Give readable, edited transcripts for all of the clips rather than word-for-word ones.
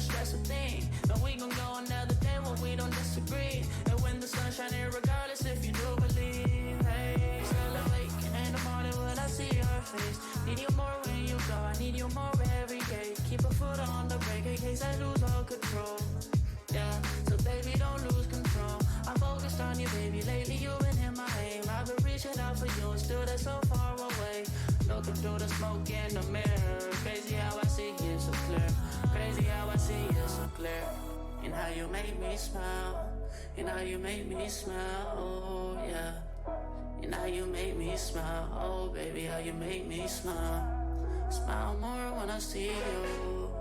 stress a thing. And we gon' go another day when we don't disagree. And when the sun's shining, regardless if you do believe. Hey, still awake in the morning when I see your face. Need you more when you go, I need you more every day. Keep a foot on the brake in case I lose all control. Yeah, so baby, don't lose control. I'm focused on you, baby. Lately you've been in my aim. I've been reaching out for you and still they're so far away. Looking through the smoke in the mirror. Crazy how I see you so clear. Crazy how I see you so clear. And how you make me smile. And how you make me smile. Oh yeah. And how you make me smile. Oh baby, how you make me smile. Smile more when I see you.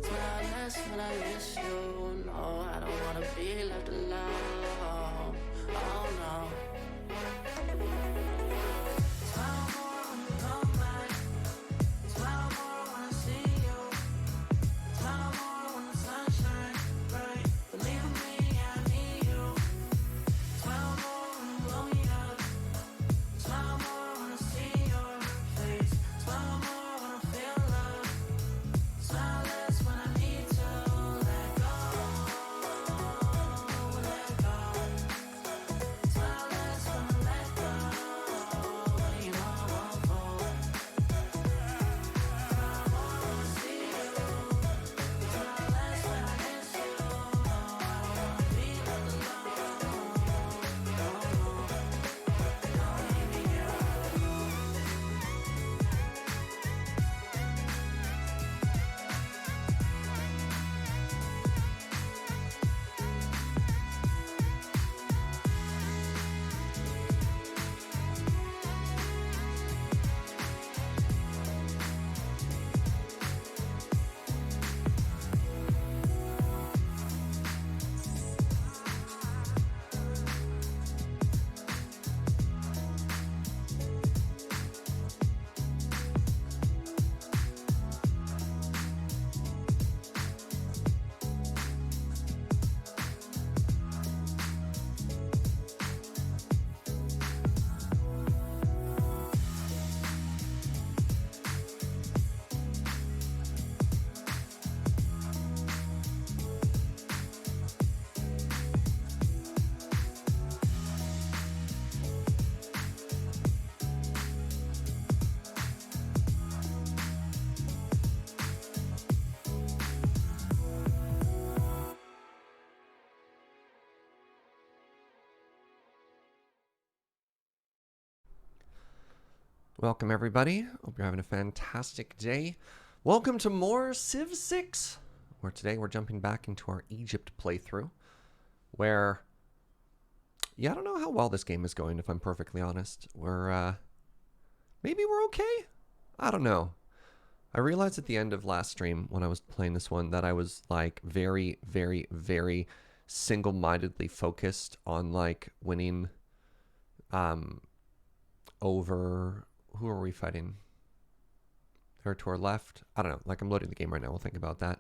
Smile less when I miss you. No, I don't wanna be left alone. Oh no. Smile more when you come back. Smile more when I see you. Smile more when the sun shines bright. Believe in me, I need you. Smile more when you blow me up. Smile more when I see your face. Smile more when I feel love. Smile less when I need to let go. Let go. Smile less when I let go. You know I won't fall. Smile more when I see you. Smile less when I miss you. No, I don't wanna be left alone. No, baby, you. Welcome everybody. Hope you're having a fantastic day. Welcome to more Civ 6, where today we're jumping back into our Egypt playthrough, where, yeah, I don't know how well this game is going, if I'm perfectly honest. Maybe we're okay? I don't know. I realized at the end of last stream when I was playing this one that I was like very, very, very single-mindedly focused on like winning over... Who are we fighting? They're to our left. I don't know. Like, I'm loading the game right now. We'll think about that.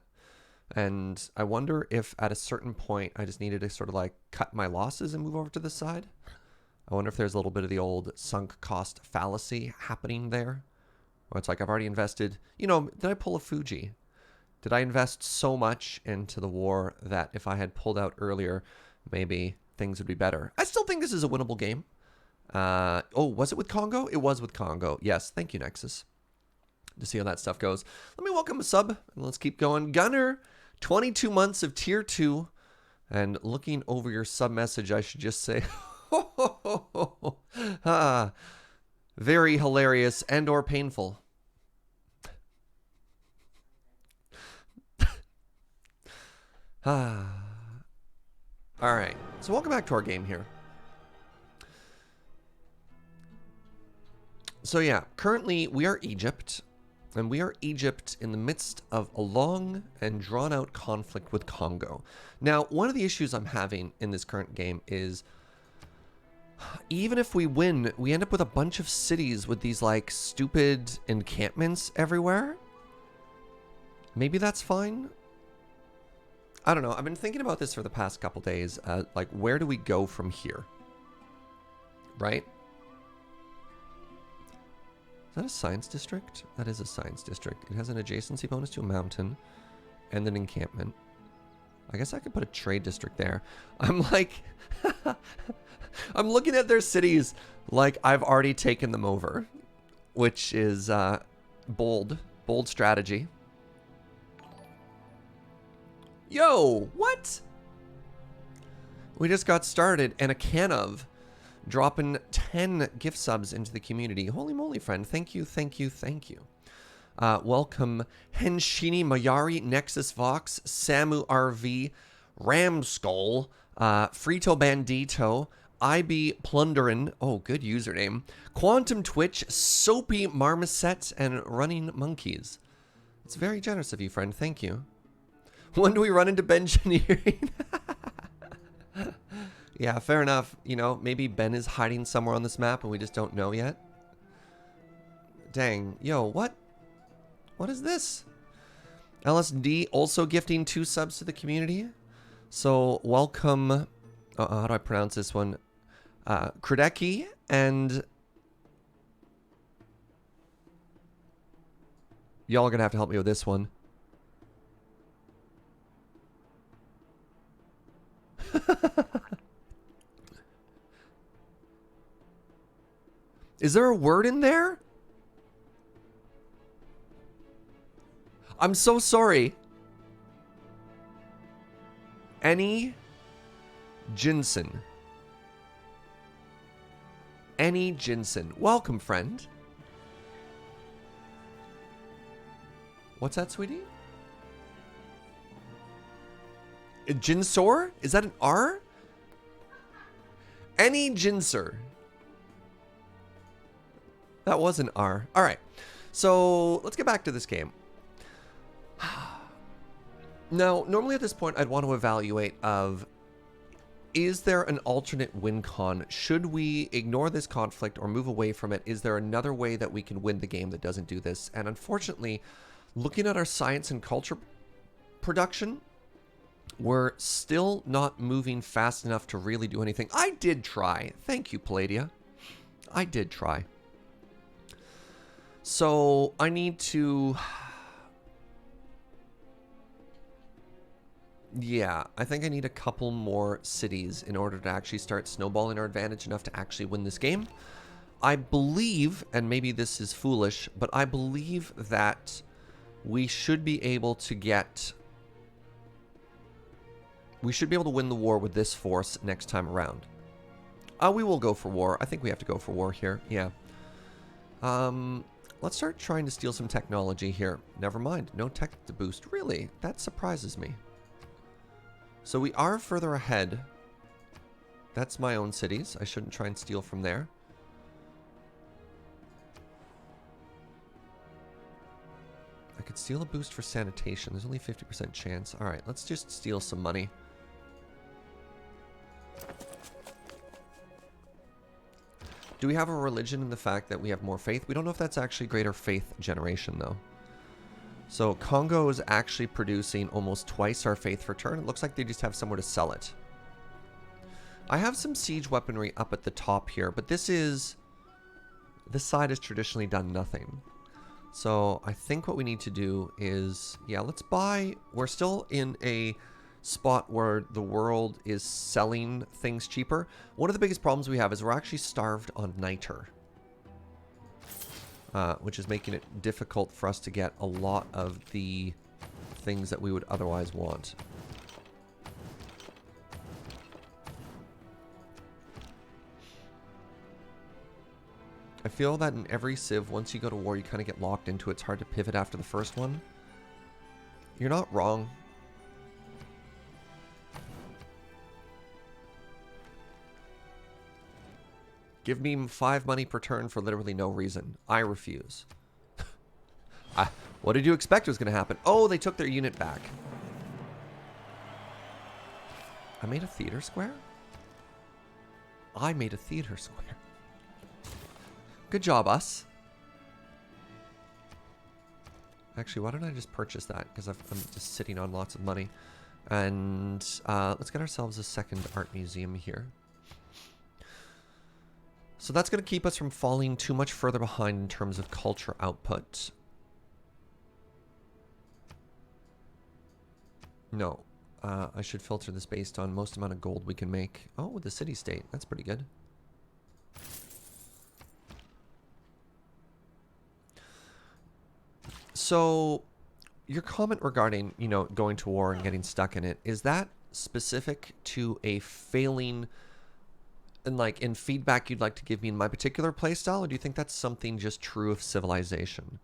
And I wonder if at a certain point I just needed to sort of like cut my losses and move over to the side. I wonder if there's a little bit of the old sunk cost fallacy happening there. Where it's like I've already invested. You know, did I pull a Fuji? Did I invest so much into the war that if I had pulled out earlier, maybe things would be better? I still think this is a winnable game. Oh, was it with Congo? It was with Congo. Yes, thank you, Nexus. To see how that stuff goes. Let me welcome a sub, and let's keep going. Gunner, 22 months of tier 2. And looking over your sub message, I should just say, very hilarious and or painful. All right, so welcome back to our game here. So yeah, currently we are Egypt, and we are Egypt in the midst of a long and drawn-out conflict with Congo. Now, one of the issues I'm having in this current game is, even if we win, we end up with a bunch of cities with these, like, stupid encampments everywhere. Maybe that's fine? I don't know. I've been thinking about this for the past couple days. Like, where do we go from here? Right? Is that a science district? That is a science district. It has an adjacency bonus to a mountain and an encampment. I guess I could put a trade district there. I'm like, I'm looking at their cities like I've already taken them over, which is bold strategy. Yo, what? We just got started, and a can of dropping 10 gift subs into the community. Holy moly, friend. Thank you, thank you, thank you. Welcome Henshini Mayari, Nexus Vox, Samu RV, Ramskull, Frito Bandito, IB Plunderin, oh, good username, Quantum Twitch, Soapy Marmoset, and Running Monkeys. It's very generous of you, friend. Thank you. When do we run into Bengineering? Yeah, fair enough. You know, maybe Ben is hiding somewhere on this map and we just don't know yet. Dang. Yo, what? What is this? LSD also gifting 2 subs to the community. So, welcome. How do I pronounce this one? Kradeki and... Y'all are going to have to help me with this one. Is there a word in there? I'm so sorry. Any Jinsen. Any Jinsen. Welcome, friend. What's that, sweetie? A Jinsor? Is that an R? Any Jinser. That was an R. All right. So let's get back to this game. Now, normally at this point, I'd want to evaluate of, is there an alternate win con? Should we ignore this conflict or move away from it? Is there another way that we can win the game that doesn't do this? And unfortunately, looking at our science and culture production, we're still not moving fast enough to really do anything. I did try. Thank you, Palladia. I did try. So I need to... Yeah, I think I need a couple more cities in order to actually start snowballing our advantage enough to actually win this game. I believe, and maybe this is foolish, but I believe that we should be able to get... We should be able to win the war with this force next time around. We will go for war. I think we have to go for war here. Yeah. Let's start trying to steal some technology here. Never mind. No tech to boost. Really? That surprises me. So we are further ahead. That's my own cities. I shouldn't try and steal from there. I could steal a boost for sanitation. There's only 50% chance. All right, let's just steal some money. Do we have a religion in the fact that we have more faith? We don't know if that's actually greater faith generation, though. So Congo is actually producing almost twice our faith return. It looks like they just have somewhere to sell it. I have some siege weaponry up at the top here, but this side has traditionally done nothing. So I think what we need to do is, yeah, let's buy... We're still in a spot where the world is selling things cheaper. One of the biggest problems we have is we're actually starved on niter. Which is making it difficult for us to get a lot of the things that we would otherwise want. I feel that in every Civ, once you go to war, you kind of get locked into it. It's hard to pivot after the first one. You're not wrong. Give me 5 money per turn for literally no reason. I refuse. What did you expect was going to happen? Oh, they took their unit back. I made a theater square? I made a theater square. Good job, us. Actually, why don't I just purchase that? Because I'm just sitting on lots of money. And let's get ourselves a second art museum here. So that's going to keep us from falling too much further behind in terms of culture output. No. I should filter this based on most amount of gold we can make. Oh, with the city-state. That's pretty good. So, your comment regarding, you know, going to war and getting stuck in it, is that specific to a failing, and like in feedback you'd like to give me in my particular playstyle, or do you think that's something just true of Civilization?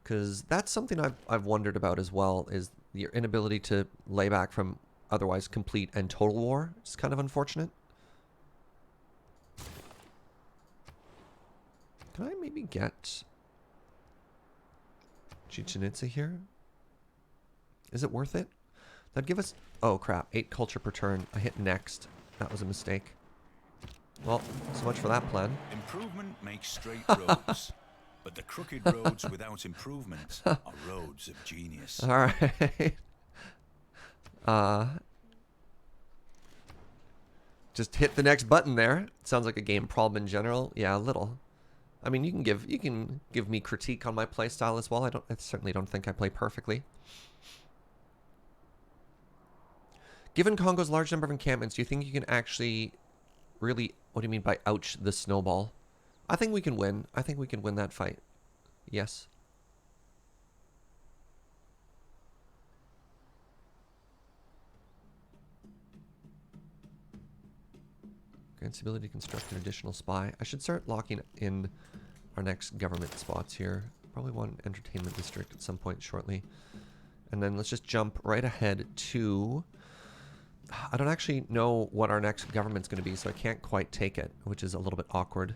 Because that's something I've wondered about as well, is your inability to lay back from otherwise complete and total war. It's kind of unfortunate. Can I maybe get Chichen Itza here? Is it worth it? That'd give us... Oh, crap. 8 culture per turn. I hit next. That was a mistake. Well, so much for that plan. Improvement makes straight roads. But the crooked roads without improvement are roads of genius. All right. Just hit the next button there. Sounds like a game problem in general. Yeah, a little. I mean, you can give me critique on my playstyle as well. I certainly don't think I play perfectly. Given Congo's large number of encampments, do you think you can actually really, what do you mean by ouch the snowball? I think we can win. I think we can win that fight. Yes. Grants ability to construct an additional spy. I should start locking in our next government spots here. Probably want an entertainment district at some point shortly. And then let's just jump right ahead to... I don't actually know what our next government's going to be, so I can't quite take it, which is a little bit awkward.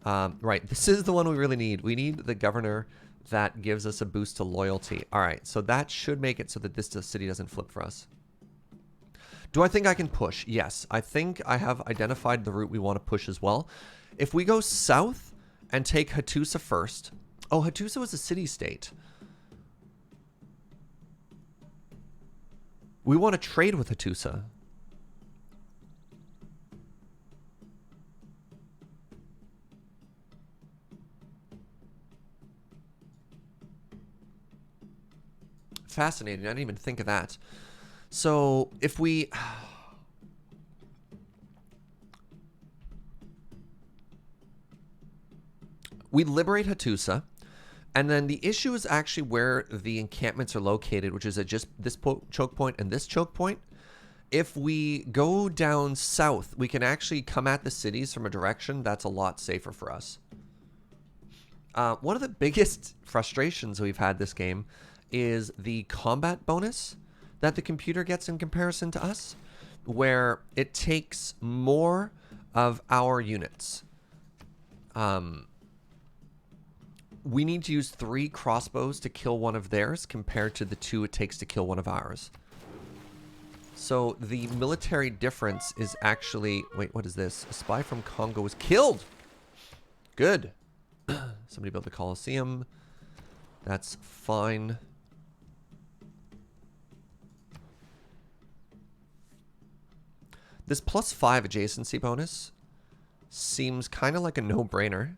Right, this is the one we really need. We need the governor that gives us a boost to loyalty. All right, so that should make it so that this city doesn't flip for us. Do I think I can push? Yes, I think I have identified the route we want to push as well. If we go south and take Hattusa first. Oh, Hattusa was a city-state. We want to trade with Hattusa. Fascinating. I didn't even think of that. So if we liberate Hattusa, and then the issue is actually where the encampments are located, which is at just this choke point and this choke point. If we go down south, we can actually come at the cities from a direction that's a lot safer for us. One of the biggest frustrations we've had this game is the combat bonus that the computer gets in comparison to us, where it takes more of our units. We need to use 3 crossbows to kill one of theirs compared to the 2 it takes to kill one of ours. So the military difference is actually... Wait, what is this? A spy from Congo was killed! Good. Somebody built the Colosseum. That's fine. This +5 adjacency bonus seems kind of like a no-brainer.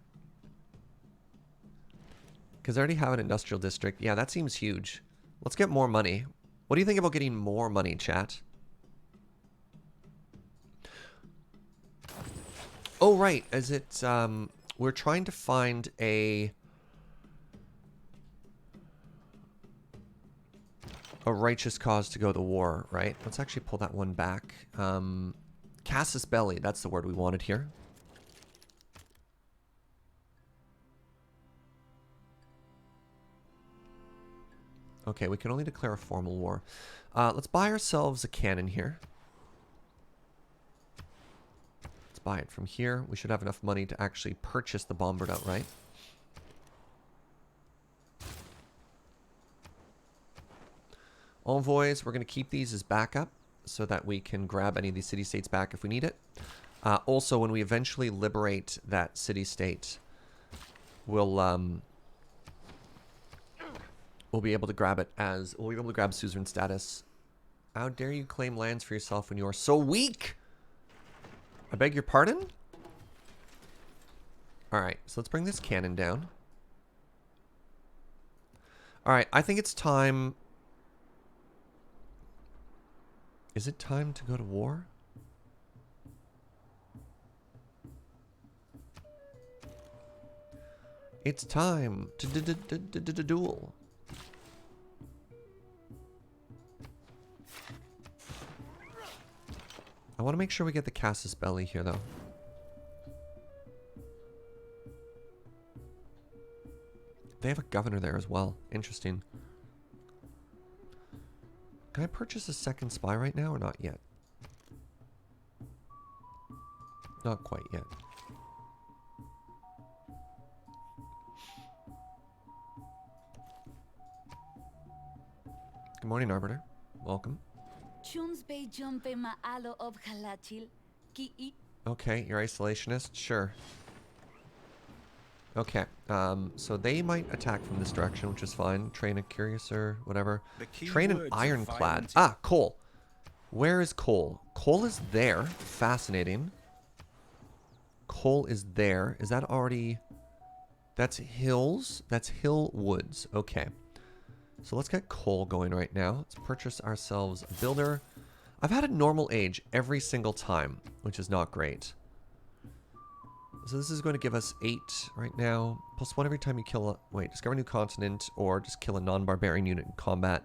Because I already have an industrial district. Yeah, that seems huge. Let's get more money. What do you think about getting more money, chat? Oh, right. Is it... we're trying to find a righteous cause to go to war, right? Let's actually pull that one back. Casus belli, that's the word we wanted here. Okay, we can only declare a formal war. Let's buy ourselves a cannon here. Let's buy it from here. We should have enough money to actually purchase the bombard outright. Envoys, we're going to keep these as backup so that we can grab any of these city-states back if we need it. Also, when we eventually liberate that city-state, we'll be able to grab it as... We'll be able to grab suzerain status. How dare you claim lands for yourself when you are so weak? I beg your pardon? Alright, so let's bring this cannon down. Alright, I think it's time... Is it time to go to war? It's time to duel. I want to make sure we get the Casus Belli here, though. They have a governor there as well. Interesting. Can I purchase a second spy right now or not yet? Not quite yet. Good morning, Arbiter. Welcome. Okay, you're isolationist? Sure. Okay, so they might attack from this direction, which is fine. Train a Curious or whatever. Train an Ironclad. Ah, coal. Where is coal? Coal is there. Fascinating. Coal is there. Is that already... That's hills? That's hill woods. Okay. So let's get coal going right now. Let's purchase ourselves a builder. I've had a normal age every single time, which is not great. So this is going to give us 8 right now. Plus 1 every time you kill a... Wait, discover a new continent or just kill a non-barbarian unit in combat.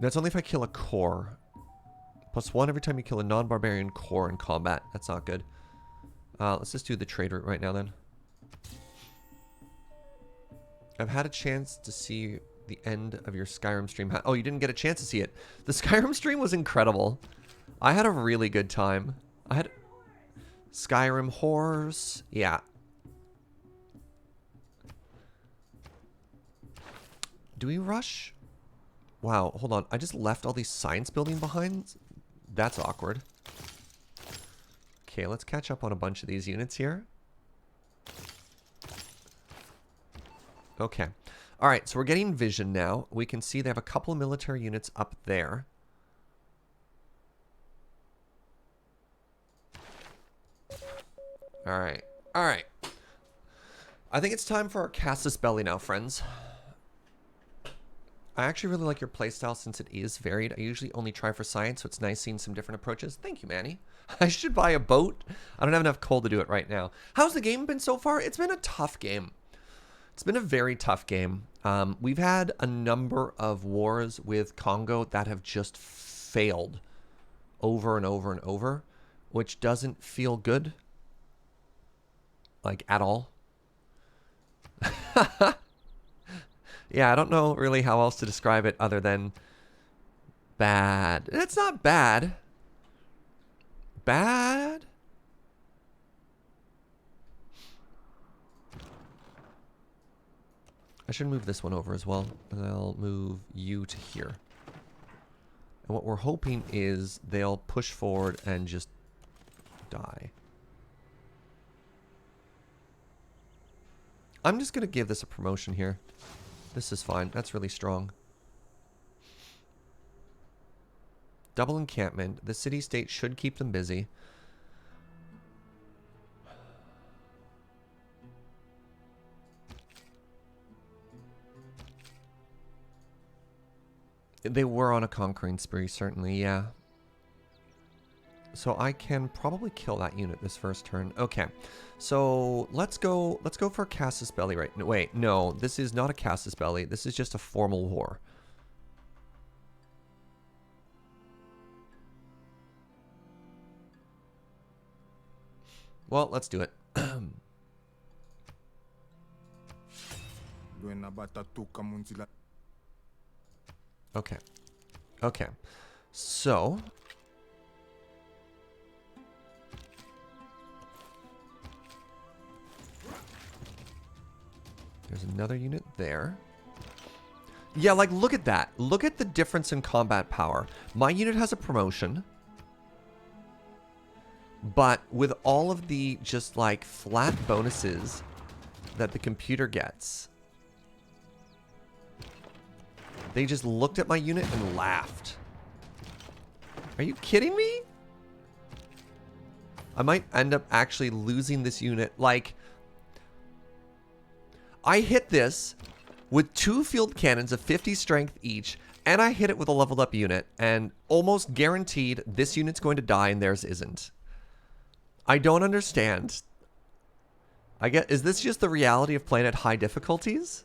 That's only if I kill a core. Plus 1 every time you kill a non-barbarian core in combat. That's not good. Let's just do the trade route right now then. I've had a chance to see the end of your Skyrim stream. Oh, you didn't get a chance to see it. The Skyrim stream was incredible. I had a really good time. I had Skyrim horrors. Yeah. Do we rush? Wow, hold on. I just left all these science building behind. That's awkward. Okay, let's catch up on a bunch of these units here. Okay. All right, so we're getting vision now. We can see they have a couple of military units up there. All right. All right. I think it's time for our Casus Belli now, friends. I actually really like your playstyle since it is varied. I usually only try for science, so it's nice seeing some different approaches. Thank you, Manny. I should buy a boat. I don't have enough coal to do it right now. How's the game been so far? It's been a tough game. It's been a very tough game. We've had a number of wars with Congo that have just failed over and over and over, which doesn't feel good. Like, at all. Yeah, I don't know really how else to describe it other than bad. It's not bad. Bad? I should move this one over as well. And I'll move you to here. And what we're hoping is they'll push forward and just die. I'm just going to give this a promotion here. This is fine. That's really strong. Double encampment. The city-state should keep them busy. They were on a conquering spree, certainly, yeah. So I can probably kill that unit this first turn. Okay, so let's go for Casus Belli right now. Wait, no, this is not a Casus Belli. This is just a formal war. Well, let's do it. Okay. Okay. So there's another unit there. Yeah, like, look at that. Look at the difference in combat power. My unit has a promotion. But with all of the just, like, flat bonuses that the computer gets, they just looked at my unit and laughed. Are you kidding me? I might end up actually losing this unit. Like, I hit this with 2 field cannons of 50 strength each, and I hit it with a leveled up unit, and almost guaranteed this unit's going to die and theirs isn't. I don't understand. Is this just the reality of playing at high difficulties?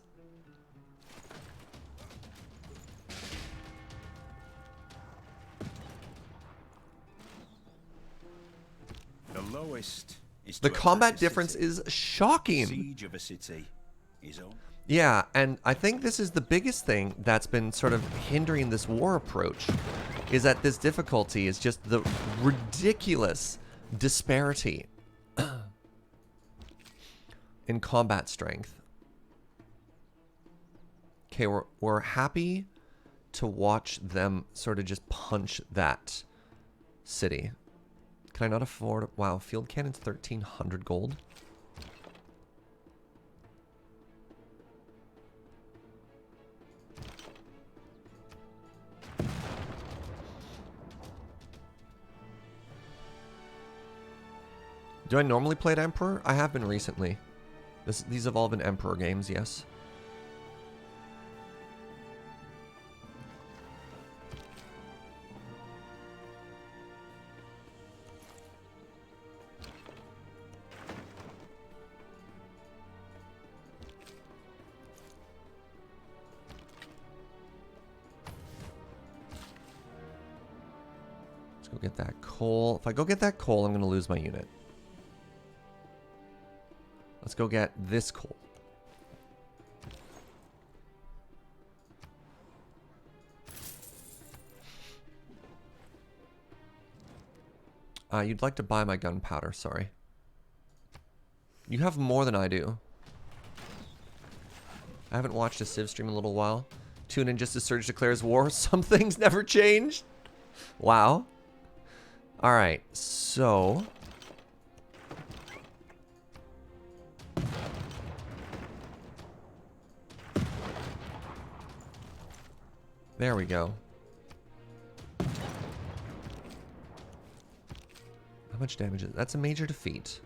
The lowest is The to combat attack a difference city. is shocking. Siege of a city is on. Yeah, and I think this is the biggest thing that's been sort of hindering this war approach, is that this difficulty is just the ridiculous disparity in combat strength. Okay, we're happy to watch them sort of just punch that city. Can I not afford... Wow, field cannon's 1,300 gold. Do I normally play at Emperor? I have been recently. These have all been Emperor games, yes. Let's go get that coal. If I go get that coal, I'm going to lose my unit. Let's go get this coal. You'd like to buy my gunpowder, sorry. You have more than I do. I haven't watched a Civ stream in a little while. Tune in just as Surge declares war. Some things never changed. Wow. Alright, so... There we go. How much damage is... That's a major defeat.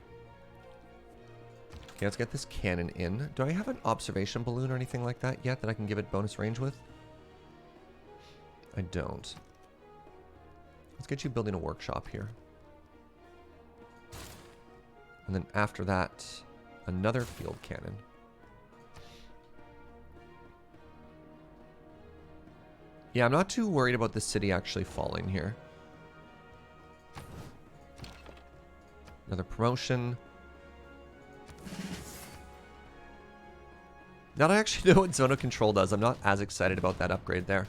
Okay, let's get this cannon in. Do I have an observation balloon or anything like that yet that I can give it bonus range with? I don't. Let's get you building a workshop here. And then after that, another field cannon. Yeah, I'm not too worried about the city actually falling here. Another promotion. Now that I actually know what Zone of Control does, I'm not as excited about that upgrade there.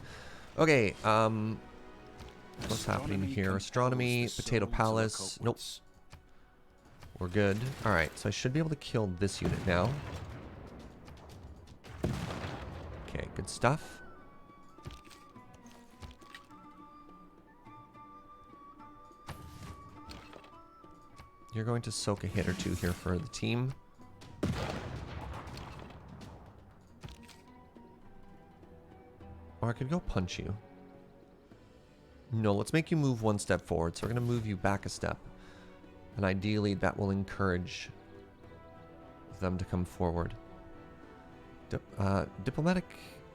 Okay, what's happening here? Astronomy, Potato Palace. Nope. We're good. Alright, so I should be able to kill this unit now. Okay, good stuff. You're going to soak a hit or two here for the team. Or I could go punch you. No, let's make you move one step forward. So we're going to move you back a step. And ideally that will encourage them to come forward. Diplomatic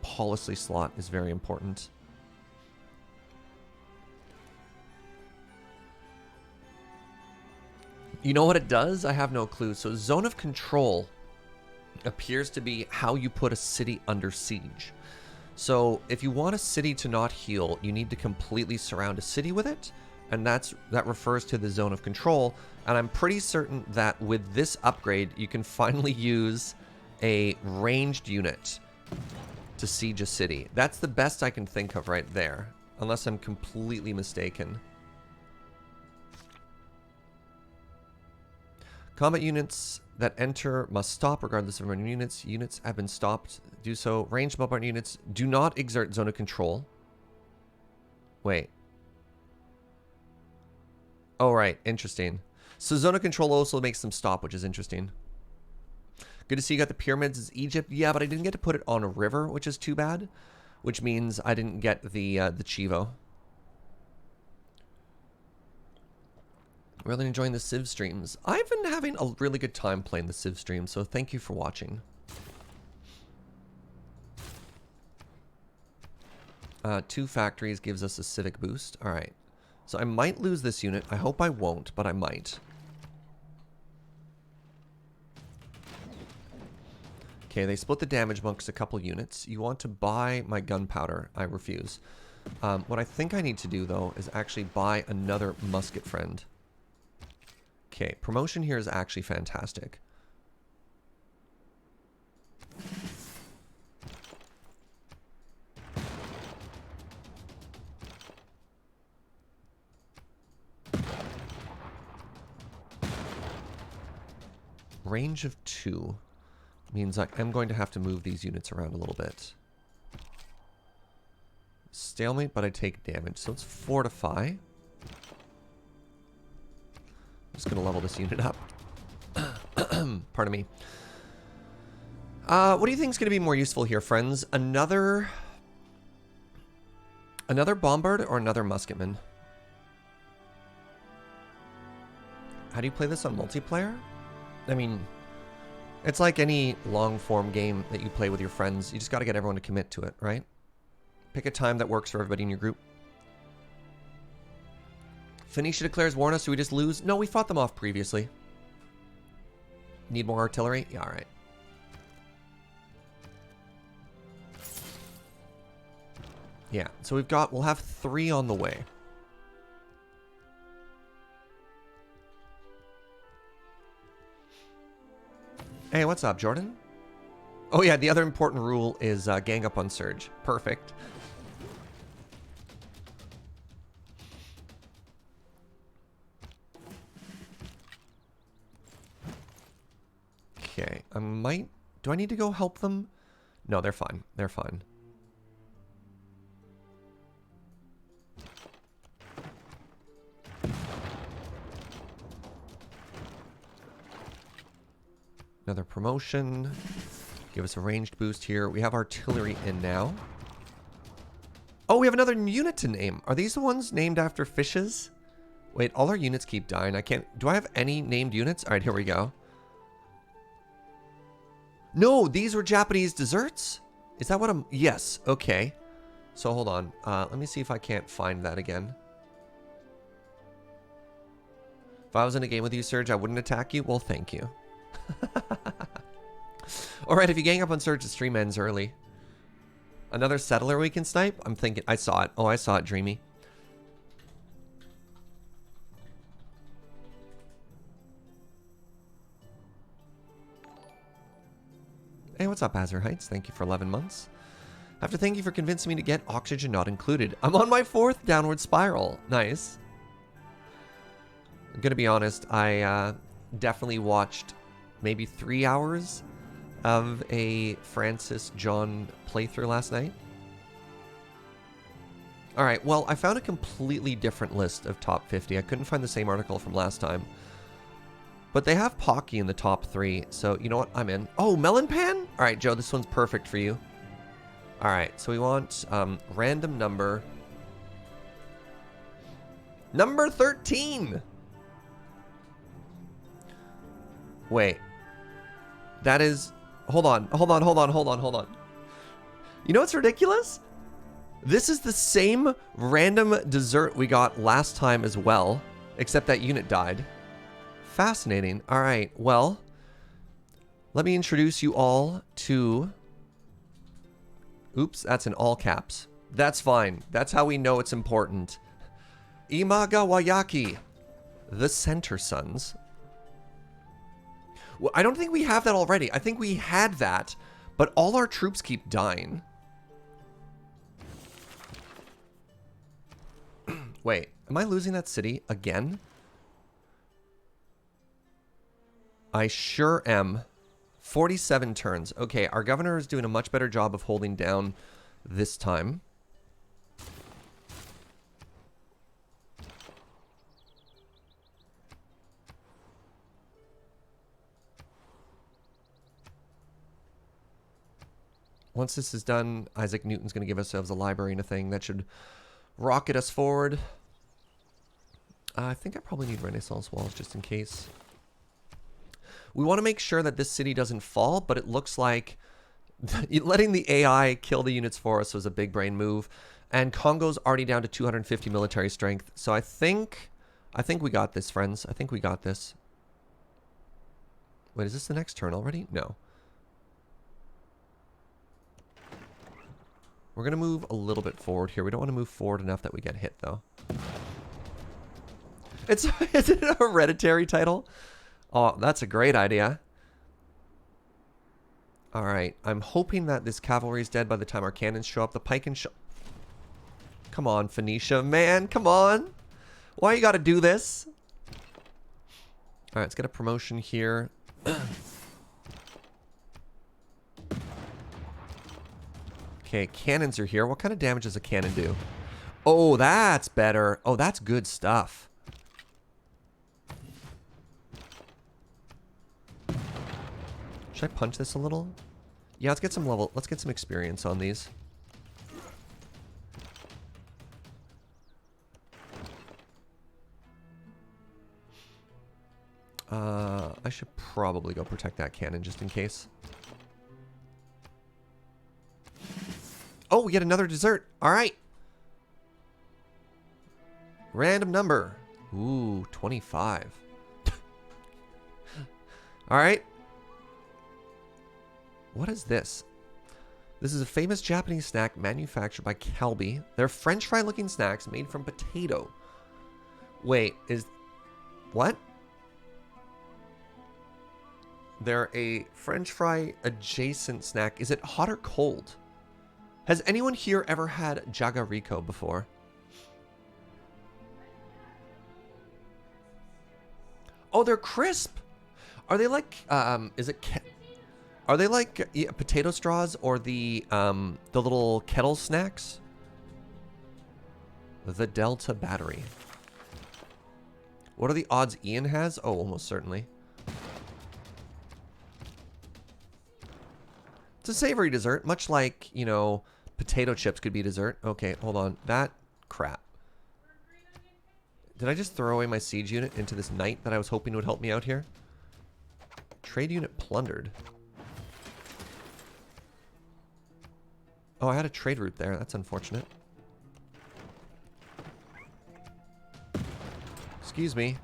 policy slot is very important. You know what it does? I have no clue. So Zone of Control appears to be how you put a city under siege. So if you want a city to not heal, you need to completely surround a city with it. And that refers to the Zone of Control. And I'm pretty certain that with this upgrade, you can finally use a ranged unit to siege a city. That's the best I can think of right there. Unless I'm completely mistaken. Combat units that enter must stop regardless of running units. Units have been stopped. Do so. Ranged bombardment units do not exert Zone of Control. Wait. Oh, right. Interesting. So Zone of Control also makes them stop, which is interesting. Good to see you got the pyramids as Egypt. Yeah, but I didn't get to put it on a river, which is too bad. Which means I didn't get the Chivo. Really enjoying the Civ streams. I've been having a really good time playing the Civ stream, so thank you for watching. 2 factories gives us a civic boost. All right. So I might lose this unit. I hope I won't, but I might. Okay, they split the damage amongst a couple units. You want to buy my gunpowder. I refuse. What I think I need to do, though, is actually buy another musket friend. Okay, promotion here is actually fantastic. Range of 2 means I am going to have to move these units around a little bit. Stalemate, but I take damage. So let's fortify. I'm just going to level this unit up. Pardon me. What do you think is going to be more useful here, friends? Another bombard or another musketman? How do you play this on multiplayer? I mean, it's like any long-form game that you play with your friends. You just got to get everyone to commit to it, right? Pick a time that works for everybody in your group. Phoenicia declares war on us. Do we just lose? No, we fought them off previously. Need more artillery? Yeah, all right. Yeah, so we'll have 3 on the way. Hey, what's up, Jordan? Oh yeah, the other important rule is gang up on Surge. Perfect. Okay, I might... Do I need to go help them? No, they're fine. They're fine. Another promotion. Give us a ranged boost here. We have artillery in now. Oh, we have another unit to name. Are these the ones named after fishes? Wait, all our units keep dying. I can't... Do I have any named units? All right, here we go. No, these were Japanese desserts? Is that what I'm... Yes, okay. So hold on. Let me see if I can't find that again. If I was in a game with you, Serge, I wouldn't attack you. Well, thank you. Alright, if you gang up on Surge, the stream ends early. Another settler we can snipe? I'm thinking... I saw it. Oh, I saw it, Dreamy. Hey, what's up, Azure Heights? Thank you for 11 months. I have to thank you for convincing me to get oxygen not included. I'm on my 4th downward spiral. Nice. I'm gonna be honest, I definitely watched maybe 3 hours of a Francis John playthrough last night. Alright, well, I found a completely different list of top 50. I couldn't find the same article from last time. But they have Pocky in the top 3, so you know what? I'm in. Oh, Melon Pan? Alright, Joe, this one's perfect for you. Alright, so we want random number. Number 13! Wait. That is... Hold on. You know what's ridiculous? This is the same random dessert we got last time as well, except that unit died. Fascinating. Alright, well, let me introduce you all to... Oops, that's in all caps. That's fine. That's how we know it's important. Imaga Wayaki, the Center Sons. Well, I don't think we have that already. I think we had that, but all our troops keep dying. Wait, am I losing that city again? I sure am. 47 turns. Okay, our governor is doing a much better job of holding down this time. Once this is done, Isaac Newton's going to give ourselves a library and a thing that should rocket us forward. I think I probably need Renaissance walls just in case. We want to make sure that this city doesn't fall, but it looks like letting the AI kill the units for us was a big brain move. And Congo's already down to 250 military strength. So I think we got this, friends. I think we got this. Wait, is this the next turn already? No. We're going to move a little bit forward here. We don't want to move forward enough that we get hit, though. Is it a hereditary title? Oh, that's a great idea. All right. I'm hoping that this cavalry is dead by the time our cannons show up. The pike and Come on, Phoenicia. Man, come on. Why you got to do this? All right, let's get a promotion here. Okay, cannons are here. What kind of damage does a cannon do? Oh, that's better. Oh, that's good stuff. Should I punch this a little? Yeah, let's get some experience on these. I should probably go protect that cannon just in case. Oh, we get another dessert. All right. Random number. Ooh, 25. All right. What is this? This is a famous Japanese snack manufactured by Calbee. They're French fry looking snacks made from potato. Wait, what? They're a French fry adjacent snack. Is it hot or cold? Has anyone here ever had Jagariko before? Oh, they're crisp. Are they like, are they like potato straws or the little kettle snacks? The Delta battery. What are the odds Ian has? Oh, almost certainly. It's a savory dessert, much like, you know, potato chips could be dessert. Okay, hold on. That crap. Did I just throw away my siege unit into this knight that I was hoping would help me out here? Trade unit plundered. Oh, I had a trade route there. That's unfortunate. Excuse me.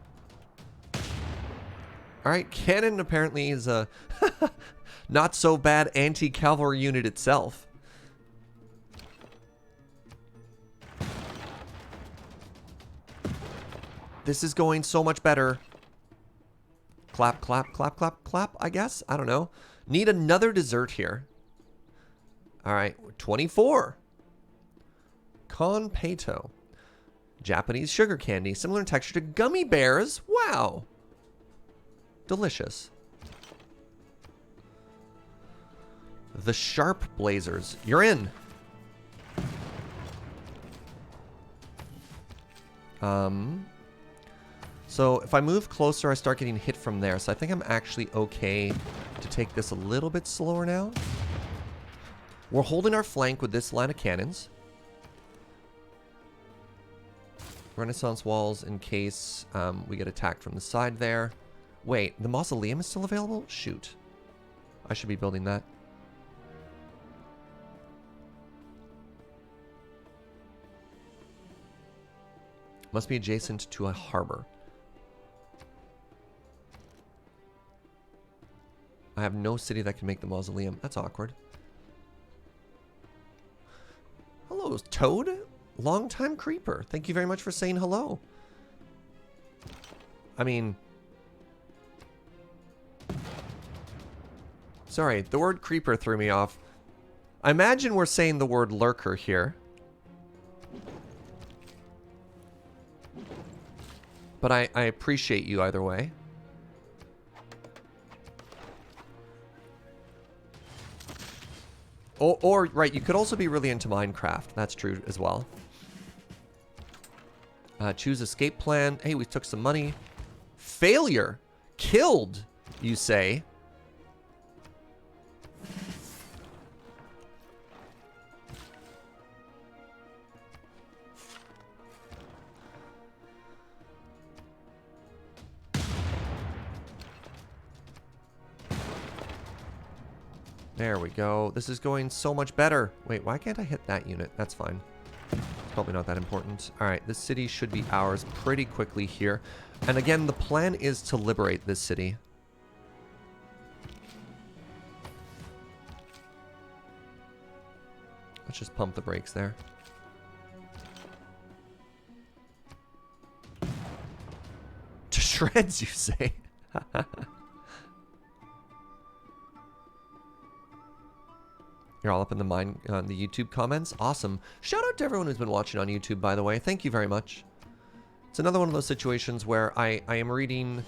Alright, cannon apparently is a not so bad anti-cavalry unit itself. This is going so much better. Clap, clap, clap, clap, clap, I guess. I don't know. Need another dessert here. All right, 24. Conpeito. Japanese sugar candy, similar in texture to gummy bears. Wow. Delicious. The Sharp Blazers. You're in. So if I move closer, I start getting hit from there. So I think I'm actually okay to take this a little bit slower now. We're holding our flank with this line of cannons. Renaissance walls in case we get attacked from the side there. Wait, the mausoleum is still available? Shoot. I should be building that. Must be adjacent to a harbor. I have no city that can make the mausoleum. That's awkward. Hello, Toad. Long-time creeper. Thank you very much for saying hello. I mean... Sorry, the word creeper threw me off. I imagine we're saying the word lurker here. But I appreciate you either way. Or, right, you could also be really into Minecraft. That's true as well. Choose escape plan. Hey, we took some money. Failure. Killed, you say. There we go. This is going so much better. Wait, why can't I hit that unit? That's fine. It's probably not that important. Alright, this city should be ours pretty quickly here. And again, the plan is to liberate this city. Let's just pump the brakes there. To shreds, you say? You're all up in the mind on the YouTube comments. Awesome. Shout out to everyone who's been watching on YouTube, by the way. Thank you very much. It's another one of those situations where I am reading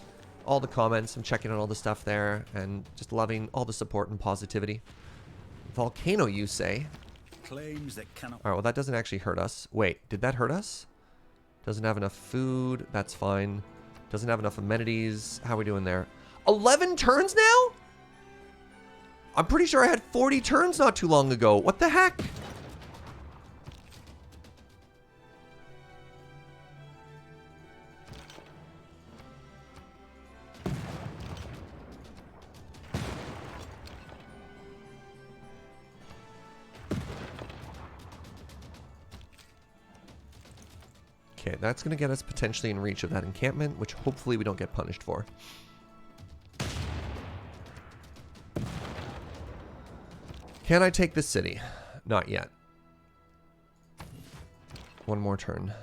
all the comments. I'm checking out all the stuff there and just loving all the support and positivity. Volcano, you say? Claims that cannot. All right, well, that doesn't actually hurt us. Wait, did that hurt us? Doesn't have enough food. That's fine. Doesn't have enough amenities. How are we doing there? 11 turns now? I'm pretty sure I had 40 turns not too long ago. What the heck? Okay, that's going to get us potentially in reach of that encampment, which hopefully we don't get punished for. Can I take this city? Not yet. One more turn.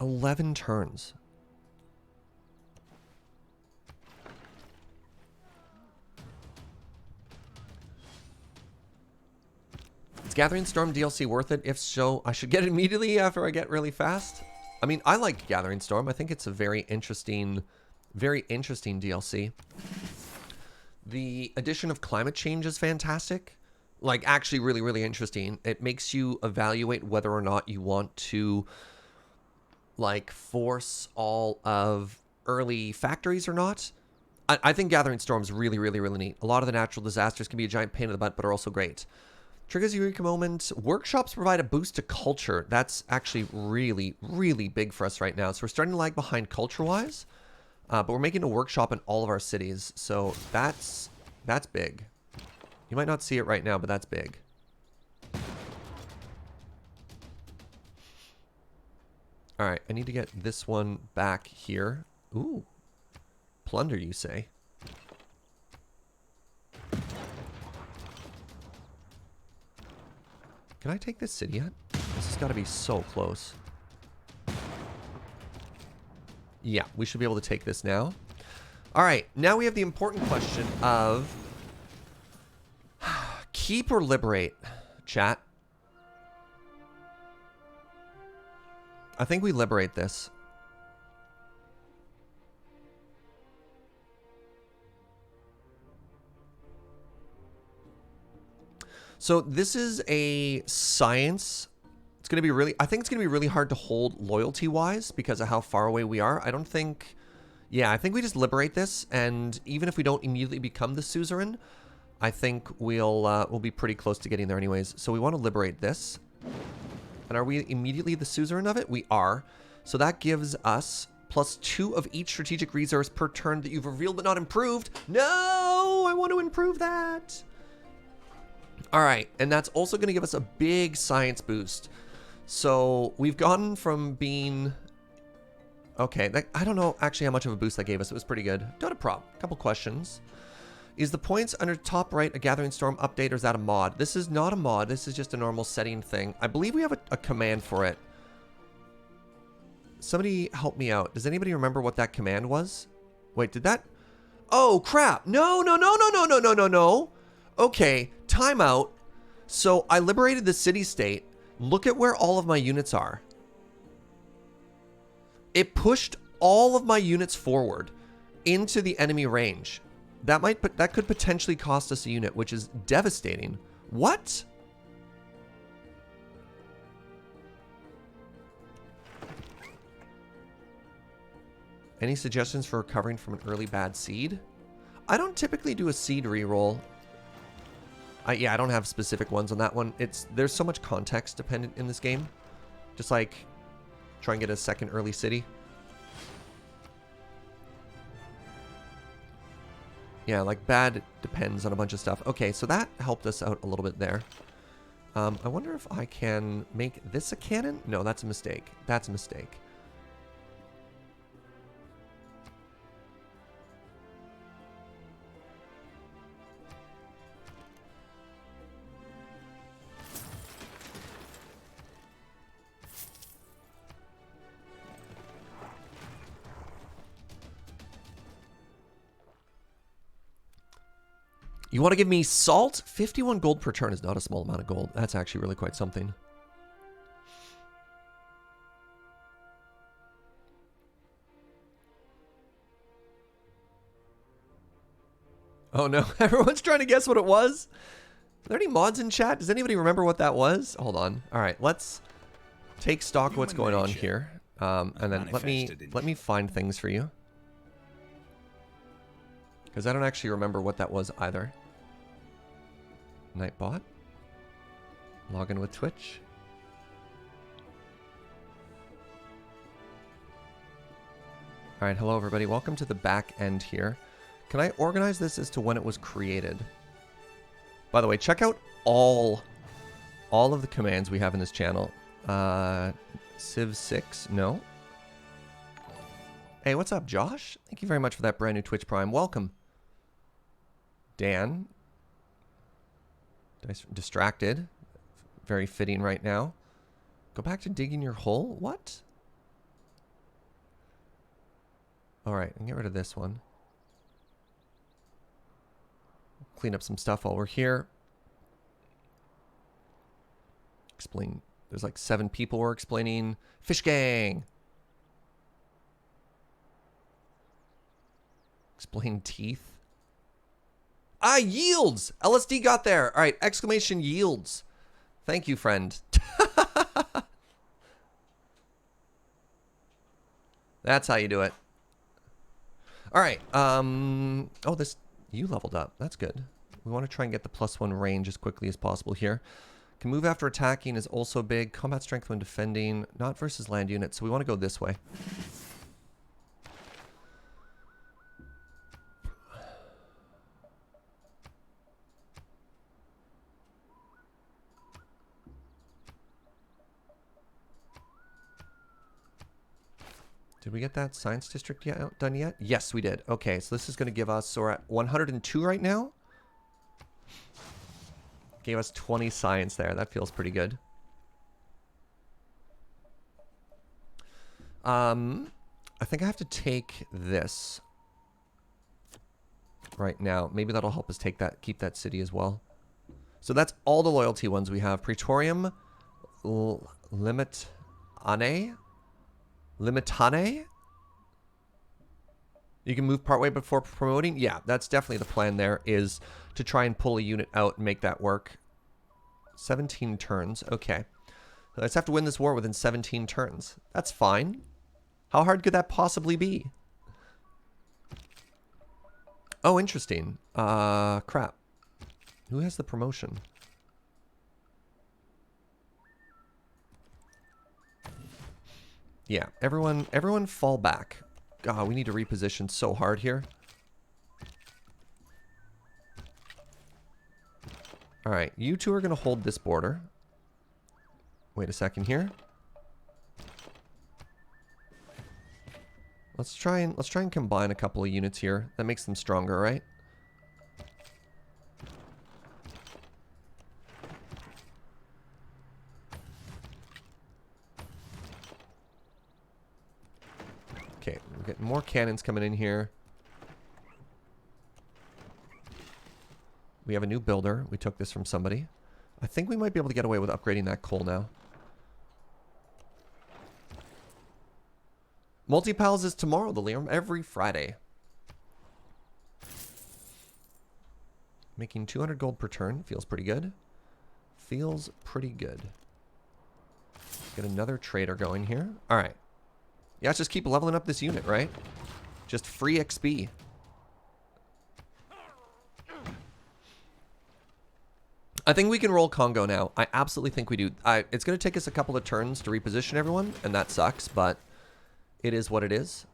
"11 turns. Is Gathering Storm DLC worth it? If so, I should get it immediately after I get really fast. I mean, I like Gathering Storm. I think it's a very interesting DLC. The addition of climate change is fantastic. Like, actually really, really interesting. It makes you evaluate whether or not you want to, like, force all of early factories or not. I think Gathering Storm is really, really, really neat. A lot of the natural disasters can be a giant pain in the butt, but are also great. Triggers Eureka Moment. Workshops provide a boost to culture. That's actually really, really big for us right now. So we're starting to lag behind culture-wise, but we're making a workshop in all of our cities. So that's big. You might not see it right now, but that's big. All right, I need to get this one back here. Ooh, plunder, you say? Can I take this city yet? This has got to be so close. Yeah, we should be able to take this now. All right, now we have the important question of keep or liberate, chat. I think we liberate this. So this is a science. It's going to be really, I think it's going to be really hard to hold loyalty-wise because of how far away we are. I don't think, yeah, I think we just liberate this, and even if we don't immediately become the suzerain, I think we'll be pretty close to getting there anyways. So we want to liberate this. And are we immediately the suzerain of it? We are. So that gives us +2 of each strategic resource per turn that you've revealed but not improved. No, I want to improve that. All right, and that's also going to give us a big science boost. So we've gone from being... Okay, I don't know actually how much of a boost that gave us. It was pretty good. Dota Prop, a couple questions. Is the points under top right a Gathering Storm update, or is that a mod? This is not a mod. This is just a normal setting thing. I believe we have a command for it. Somebody help me out. Does anybody remember what that command was? Wait, did that... Oh, crap. No. Okay, timeout. So I liberated the city-state. Look at where all of my units are. It pushed all of my units forward into the enemy range. That could potentially cost us a unit, which is devastating. What? Any suggestions for recovering from an early bad seed? I don't typically do a seed reroll. Yeah, I don't have specific ones on that one. There's so much context dependent in this game. Just like try and get a second early city. Yeah, like bad depends on a bunch of stuff. Okay, so that helped us out a little bit there. I wonder if I can make this a cannon? No, that's a mistake. That's a mistake. You want to give me salt? 51 gold per turn is not a small amount of gold. That's actually really quite something. Oh no, everyone's trying to guess what it was. Are there any mods in chat? Does anybody remember what that was? Hold on. All right, let's take stock of what's going on here. And then let me find things for you. Because I don't actually remember what that was either. Nightbot. Log in with Twitch. Alright, hello everybody. Welcome to the back end here. Can I organize this as to when it was created? By the way, check out all of the commands we have in this channel. Civ 6, no. Hey, what's up, Josh? Thank you very much for that brand new Twitch Prime. Welcome. Dan. Distracted. Very fitting right now. Go back to digging your hole? What? Alright, and get rid of this one. Clean up some stuff while we're here. Explain. There's like 7 people we're explaining. Fish gang! Explain teeth. Ah, yields! LSD got there. All right, exclamation yields. Thank you, friend. That's how you do it. All right. Oh, you leveled up. That's good. We want to try and get the +1 range as quickly as possible here. Can move after attacking is also big. Combat strength when defending. Not versus land units. So we want to go this way. Did we get that science district done yet? Yes, we did. Okay, so this is going to give us, so we're at 102 right now. Gave us 20 science there. That feels pretty good. I think I have to take this right now. Maybe that'll help us keep that city as well. So that's all the loyalty ones we have. Praetorium, Limitane. You can move partway before promoting. Yeah, that's definitely the plan there, is to try and pull a unit out and make that work. 17 turns. Okay. Let's have to win this war within 17 turns. That's fine. How hard could that possibly be? Oh, interesting. Crap. Who has the promotion? Yeah, everyone fall back. God, we need to reposition so hard here. All right, you two are going to hold this border. Wait a second here. Let's try and combine a couple of units here. That makes them stronger, right? Okay, we're getting more cannons coming in here. We have a new builder. We took this from somebody. I think we might be able to get away with upgrading that coal now. Multi-pals is tomorrow, the Liam. Every Friday. Making 200 gold per turn. Feels pretty good. Feels pretty good. Get another trader going here. All right. Yeah, let's just keep leveling up this unit, right? Just free XP. I think we can roll Congo now. I absolutely think we do. It's going to take us a couple of turns to reposition everyone, and that sucks, but it is what it is.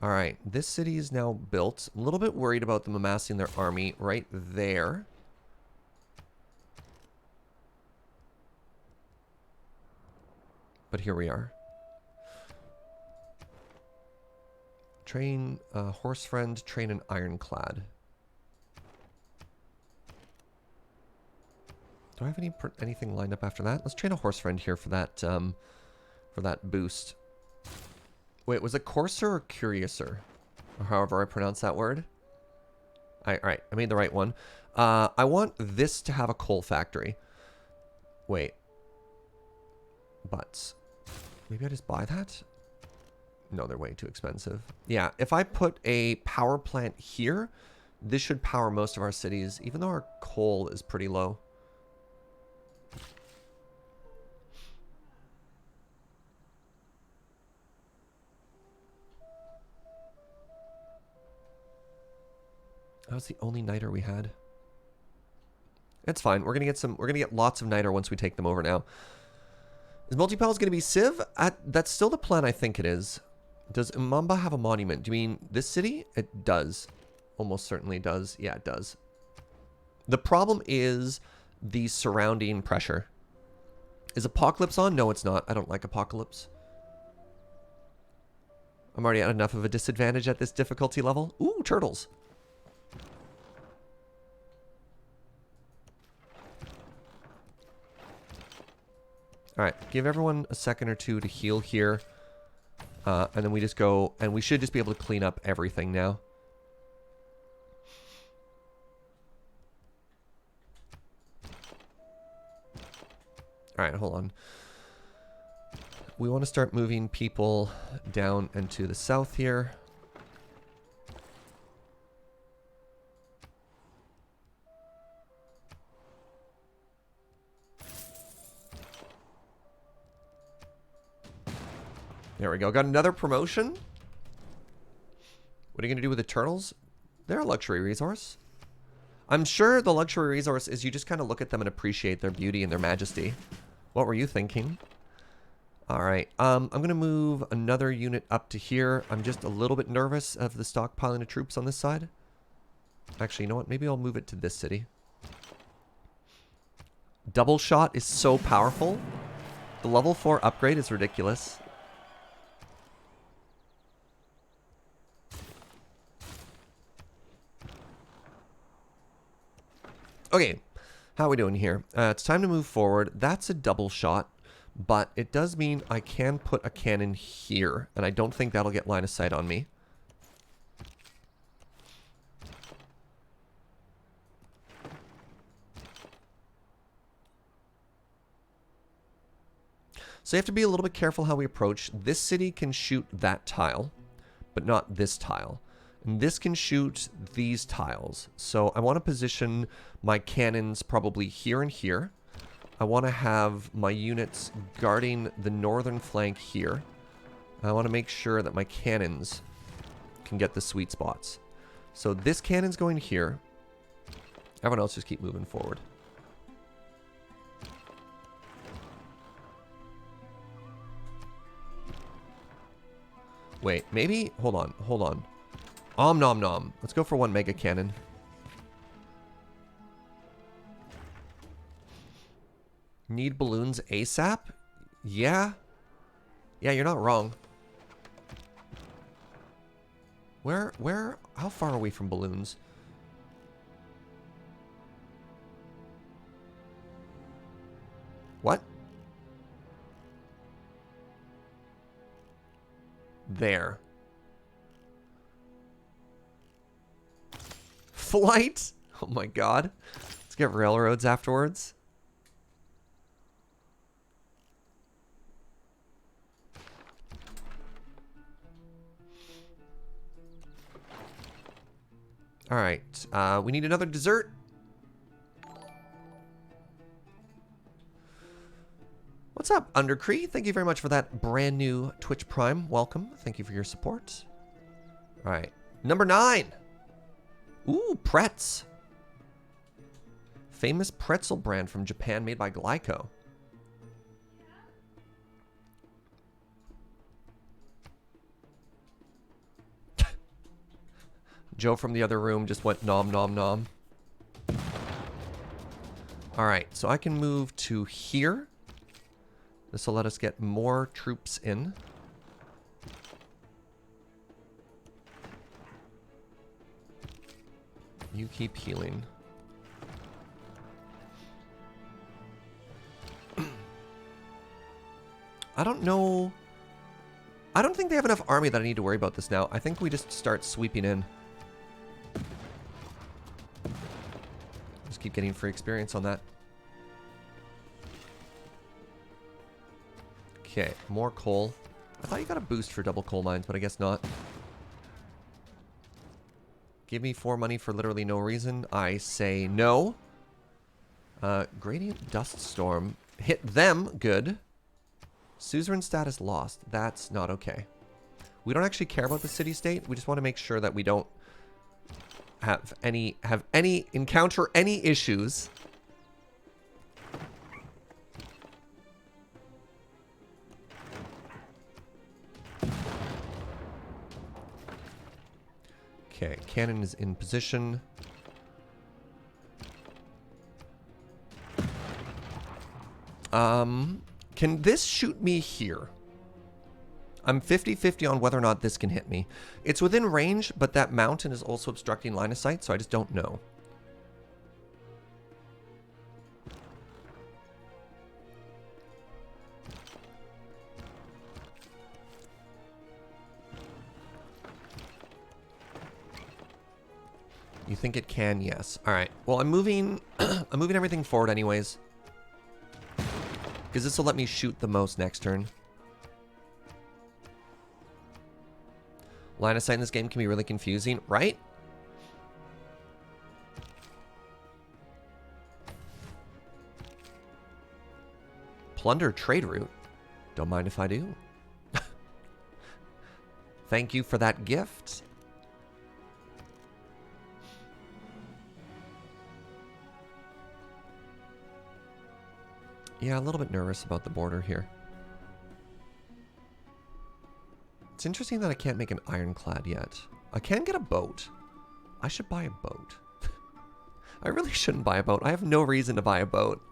All right, this city is now built. I'm a little bit worried about them amassing their army right there. But here we are. Train horse friend, train an ironclad. Do I have anything lined up after that? Let's train a horse friend here for that boost. Wait, was it courser or curiouser? Or however I pronounce that word. All right, I made the right one. I want this to have a coal factory. Wait. But maybe I just buy that? No, they're way too expensive. Yeah, if I put a power plant here, this should power most of our cities, even though our coal is pretty low. That was the only niter we had. It's fine. We're gonna get lots of niter once we take them over now. Is multi-pals gonna be Civ? That's still the plan, I think it is. Does Umamba have a monument? Do you mean this city? It does. Almost certainly does. Yeah, it does. The problem is the surrounding pressure. Is Apocalypse on? No, it's not. I don't like Apocalypse. I'm already at enough of a disadvantage at this difficulty level. Ooh, turtles. Alright, give everyone a second or two to heal here. And then we just go, and we should just be able to clean up everything now. Alright, hold on. We want to start moving people down into the south here. There we go. Got another promotion. What are you going to do with the turtles? They're a luxury resource. I'm sure the luxury resource is you just kind of look at them and appreciate their beauty and their majesty. What were you thinking? All right. I'm going to move another unit up to here. I'm just a little bit nervous of the stockpiling of troops on this side. Actually, you know what? Maybe I'll move it to this city. Double shot is so powerful. The level 4 upgrade is ridiculous. Okay, how are we doing here? It's time to move forward. That's a double shot, but it does mean I can put a cannon here, and I don't think that'll get line of sight on me. So you have to be a little bit careful how we approach. This city can shoot that tile, but not this tile. And this can shoot these tiles. So I want to position my cannons probably here and here. I want to have my units guarding the northern flank here. I want to make sure that my cannons can get the sweet spots. So this cannon's going here. Everyone else just keep moving forward. Wait, maybe... Hold on, hold on. Om nom nom. Let's go for one mega cannon. Need balloons ASAP? Yeah. Yeah, you're not wrong. How far are we from balloons? What? There. Flight? Oh my god. Let's get railroads afterwards. Alright. We need another dessert. What's up, Undercree? Thank you very much for that brand new Twitch Prime. Welcome. Thank you for your support. Alright. Number 9. Ooh, Pretz. Famous pretzel brand from Japan made by Glyco. Joe from the other room just went nom nom nom. Alright, so I can move to here. This will let us get more troops in. You keep healing. I don't know. I don't think they have enough army that I need to worry about this now. I think we just start sweeping in. Just keep getting free experience on that. Okay, more coal. I thought you got a boost for double coal mines, but I guess not. Give me 4 money for literally no reason. I say no. Gradient Dust Storm. Hit them. Good. Suzerain status lost. That's not okay. We don't actually care about the city-state. We just want to make sure that we don't encounter any issues. Okay, cannon is in position. Can this shoot me here? I'm 50-50 on whether or not this can hit me. It's within range, but that mountain is also obstructing line of sight, so I just don't know. You think it can? Yes. All right. Well, I'm moving I'm moving everything forward anyways. Because this will let me shoot the most next turn. Line of sight in this game can be really confusing, right? Plunder trade route. Don't mind if I do. Thank you for that gift. Yeah, a little bit nervous about the border here. It's interesting that I can't make an ironclad yet. I can get a boat. I should buy a boat. I really shouldn't buy a boat. I have no reason to buy a boat.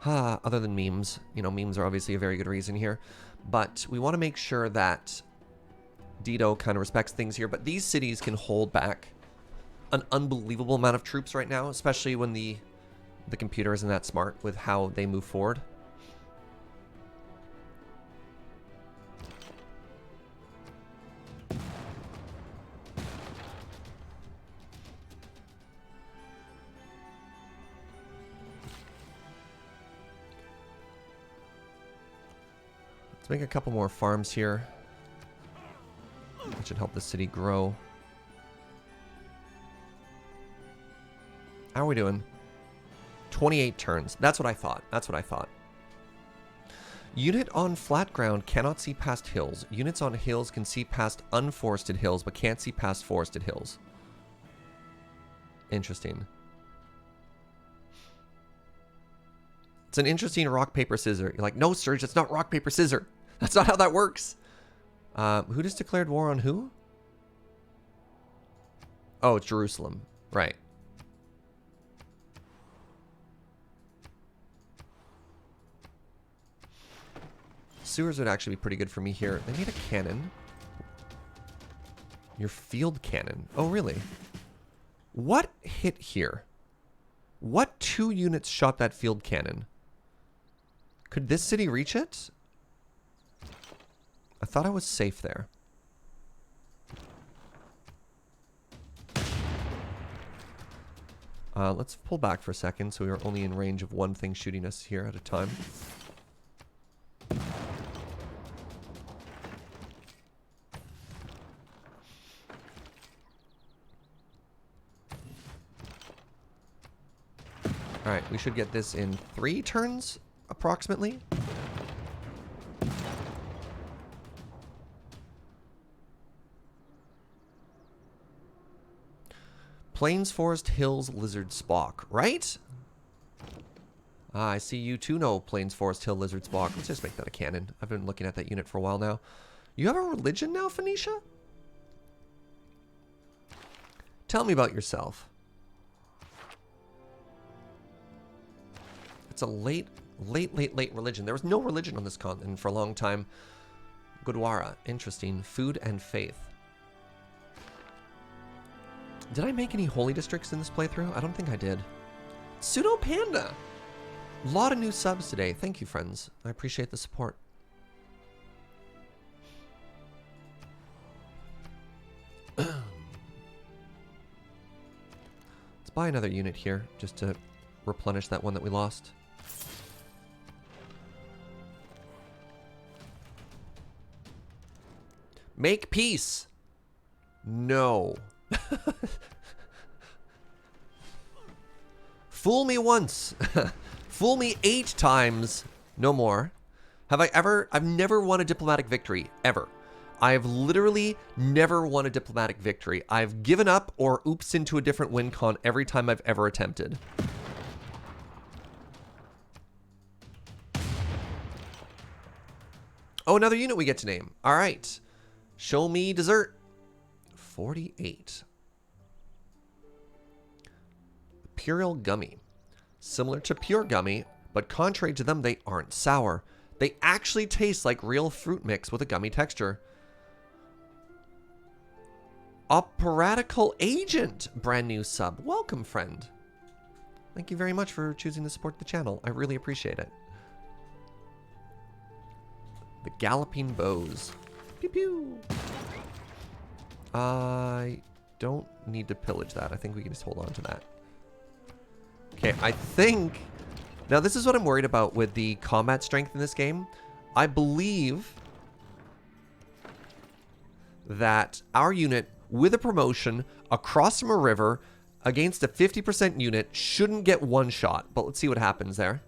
Other than memes. You know, memes are obviously a very good reason here. But we want to make sure that Dido kind of respects things here. But these cities can hold back an unbelievable amount of troops right now, especially when the computer isn't that smart with how they move forward. Let's make a couple more farms here. That should help the city grow. How are we doing? 28 turns. That's what I thought. That's what I thought. Unit on flat ground cannot see past hills. Units on hills can see past unforested hills, but can't see past forested hills. Interesting. It's an interesting rock, paper, scissors. You're like, no, Serge, it's not rock, paper, scissors. That's not how that works. Who just declared war on who? Oh, it's Jerusalem. Right. Sewers would actually be pretty good for me here. They need a cannon. Your field cannon. Oh, really? What hit here? What 2 units shot that field cannon? Could this city reach it? I thought I was safe there. Let's pull back for a second so we are only in range of one thing shooting us here at a time. Alright, we should get this in 3 turns, approximately. Plains, Forest, Hills, Lizard, Spock, right? I see you too know Plains, Forest, Hill, Lizard, Spock. Let's just make that a cannon. I've been looking at that unit for a while now. You have a religion now, Phoenicia? Tell me about yourself. It's a late religion. There was no religion on this continent for a long time. Gurdwara. Interesting. Food and faith. Did I make any holy districts in this playthrough? I don't think I did. Pseudo Panda. A lot of new subs today. Thank you, friends. I appreciate the support. Let's buy another unit here just to replenish that one that we lost. Make peace. No. Fool me once. Fool me 8 times. No more. I've never won a diplomatic victory, ever. I've literally never won a diplomatic victory. I've given up or oops into a different win con every time I've ever attempted. Oh, another unit we get to name. All right. Show me dessert. 48. Imperial Gummy. Similar to pure gummy, but contrary to them, they aren't sour. They actually taste like real fruit mix with a gummy texture. Operatical Agent, brand new sub. Welcome, friend. Thank you very much for choosing to support the channel. I really appreciate it. The Galloping Bows. Pew pew. I don't need to pillage that. I think we can just hold on to that. Okay, I think... Now, this is what I'm worried about with the combat strength in this game. I believe that our unit, with a promotion, across from a river, against a 50% unit, shouldn't get one shot. But let's see what happens there.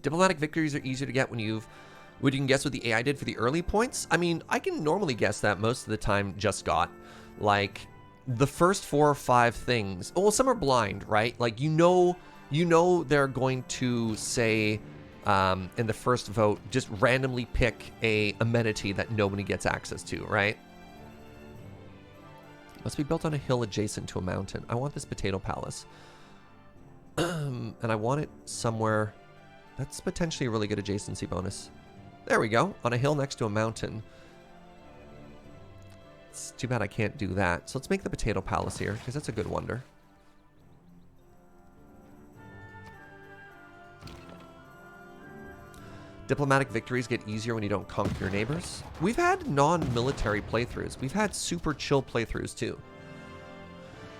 Diplomatic victories are easier to get when you can guess what the AI did for the early points. I mean, I can normally guess that most of the time just got. Like... the first 4 or 5 things. Well, some are blind, right? Like, you know they're going to say in the first vote, just randomly pick a amenity that nobody gets access to, right? Must be built on a hill adjacent to a mountain. I want this potato palace. And I want it somewhere that's potentially a really good adjacency bonus. There we go. On a hill next to a mountain. It's too bad I can't do that. So let's make the potato palace here, because that's a good wonder. Diplomatic victories get easier when you don't conquer your neighbors. We've had non-military playthroughs. We've had super chill playthroughs too.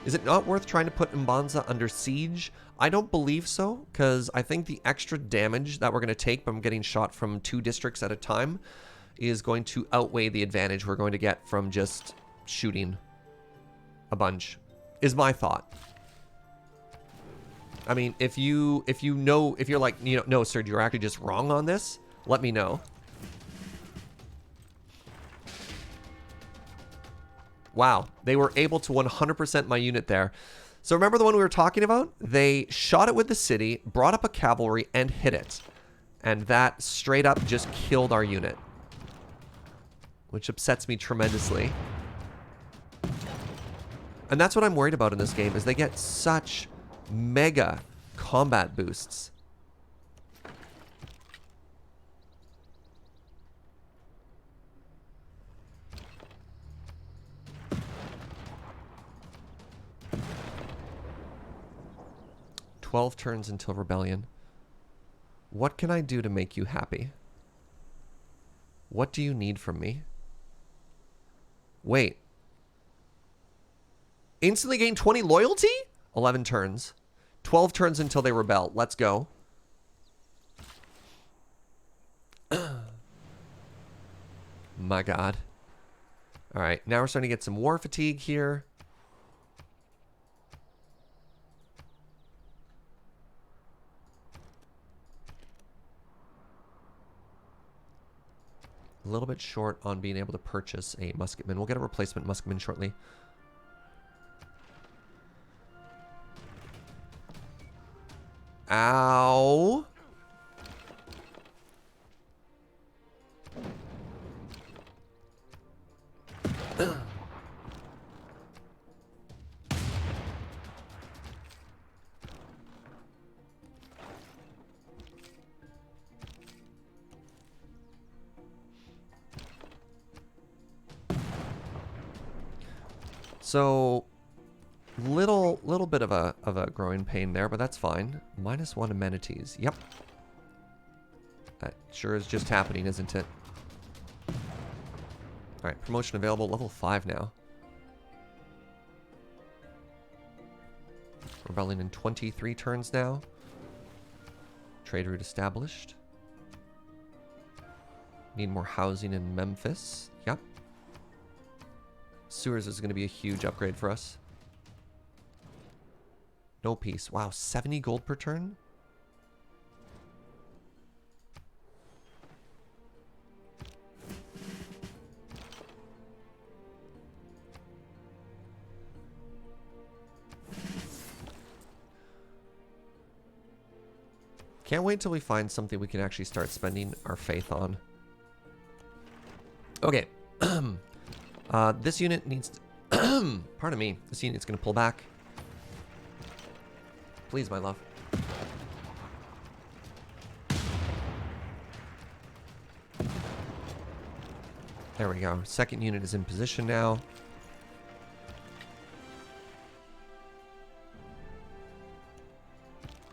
Is it not worth trying to put Mbanza under siege? I don't believe so, because I think the extra damage that we're going to take from getting shot from 2 districts at a time is going to outweigh the advantage we're going to get from just shooting a bunch, is my thought. I mean, if you're like, no, sir, you're actually just wrong on this, let me know. Wow, they were able to 100% my unit there. So remember the one we were talking about? They shot it with the city, brought up a cavalry, and hit it. And that straight up just killed our unit. Which upsets me tremendously. And that's what I'm worried about in this game, is they get such mega combat boosts. "12 turns until rebellion. What can I do to make you happy? What do you need from me? Wait. Instantly gain 20 loyalty? 11 turns. 12 turns until they rebel. Let's go. My God. All right, now we're starting to get some war fatigue here. A little bit short on being able to purchase a musketman. We'll get a replacement musketman shortly. Ow. So, little bit of a growing pain there, but that's fine. -1 amenities. Yep. That sure is just happening, isn't it? Alright, promotion available. Level 5 now. Rebelling in 23 turns now. Trade route established. Need more housing in Memphis. Yep. Sewers is going to be a huge upgrade for us. No peace. Wow, 70 gold per turn? Can't wait till we find something we can actually start spending our faith on. Okay. This unit needs to pardon me. This unit's going to pull back. Please, my love. There we go. Second unit is in position now.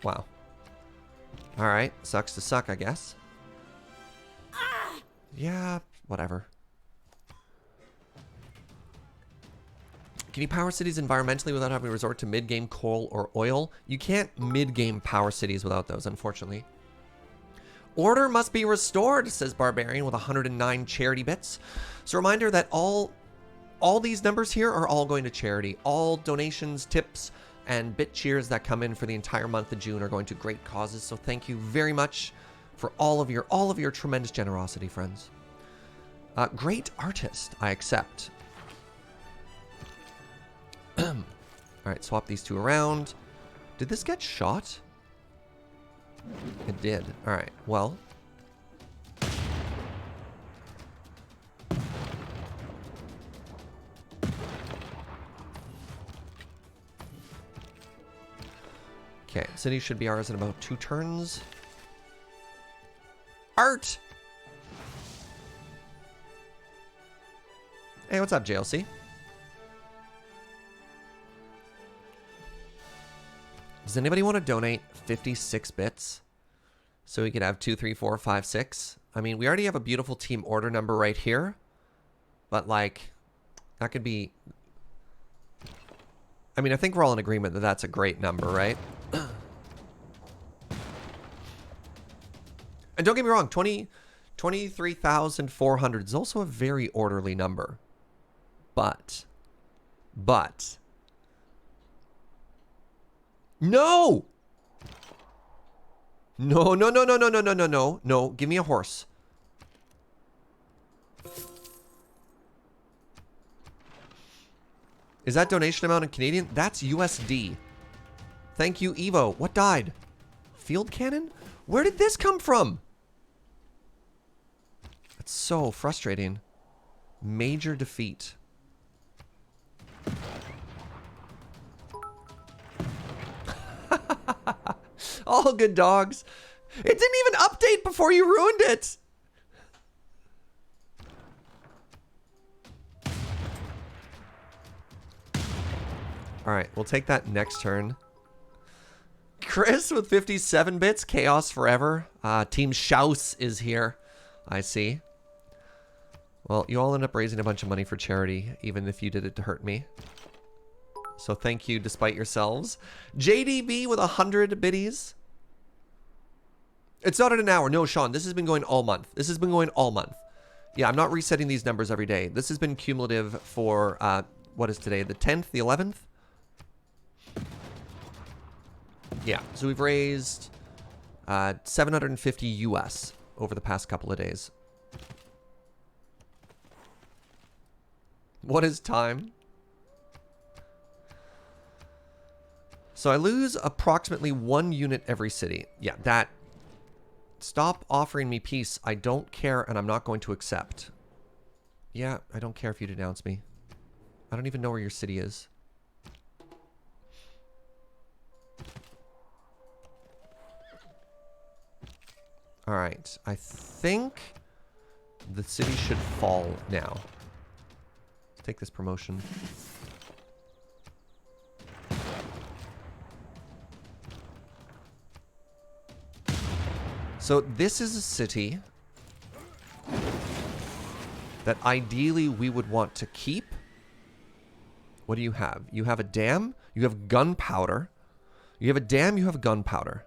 Wow. Alright. Sucks to suck, I guess. Yeah, whatever. Can you power cities environmentally without having to resort to mid-game coal or oil? You can't mid-game power cities without those, unfortunately. Order must be restored, says Barbarian with 109 charity bits. So reminder that all these numbers here are all going to charity. All donations, tips, and bit cheers that come in for the entire month of June are going to great causes. So thank you very much for all of your tremendous generosity, friends. Great artist, I accept. Alright, swap these two around. Did this get shot? It did. Alright, well. Okay, city should be ours in about 2 turns. Art! Hey, what's up, JLC? Does anybody want to donate 56 bits so we could have 2, 3, 4, 5, 6? I mean, we already have a beautiful team order number right here, but like, that could be. I mean, I think we're all in agreement that that's a great number, right? And don't get me wrong, 23,400 is also a very orderly number, but. No! No, no, no, no, no, no, no, no, no. No, give me a horse. Is that donation amount in Canadian? That's USD. Thank you, Evo. What died? Field cannon? Where did this come from? That's so frustrating. Major defeat. All good dogs. It didn't even update before you ruined it. All right, we'll take that next turn. Chris with 57 bits. Chaos forever. Team Schaus is here. I see. Well, you all end up raising a bunch of money for charity, even if you did it to hurt me. So thank you despite yourselves. JDB with 100 biddies. It's not at an hour. No, Sean, this has been going all month. This has been going all month. Yeah, I'm not resetting these numbers every day. This has been cumulative for, what is today? The 10th? The 11th? Yeah, so we've raised 750 US over the past couple of days. What is time? So I lose approximately 1 unit every city. Yeah, that. Stop offering me peace. I don't care, and I'm not going to accept. Yeah, I don't care if you denounce me. I don't even know where your city is. Alright, I think the city should fall now. Let's take this promotion. So this is a city that ideally we would want to keep. What do you have? You have a dam. You have gunpowder. You have a dam. You have gunpowder.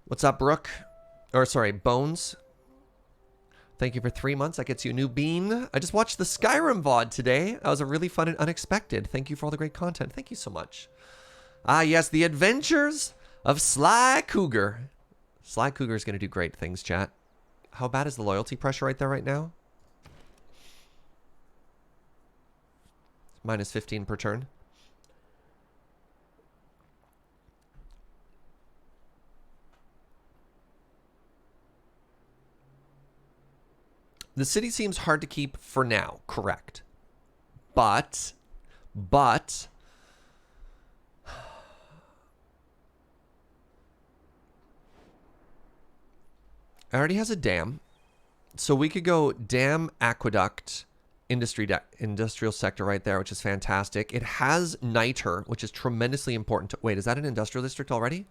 What's up, Brooke? Or sorry, Bones. Thank you for 3 months. That gets you a new bean. I just watched the Skyrim VOD today. That was a really fun and unexpected. Thank you for all the great content. Thank you so much. Ah, yes, the adventures of Sly Cougar. Sly Cougar is going to do great things, chat. How bad is the loyalty pressure right there right now? Minus 15 per turn. The city seems hard to keep for now, correct. But, it already has a dam. So we could go dam, aqueduct, industrial sector right there, which is fantastic. It has niter, which is tremendously important. Wait, is that an industrial district already?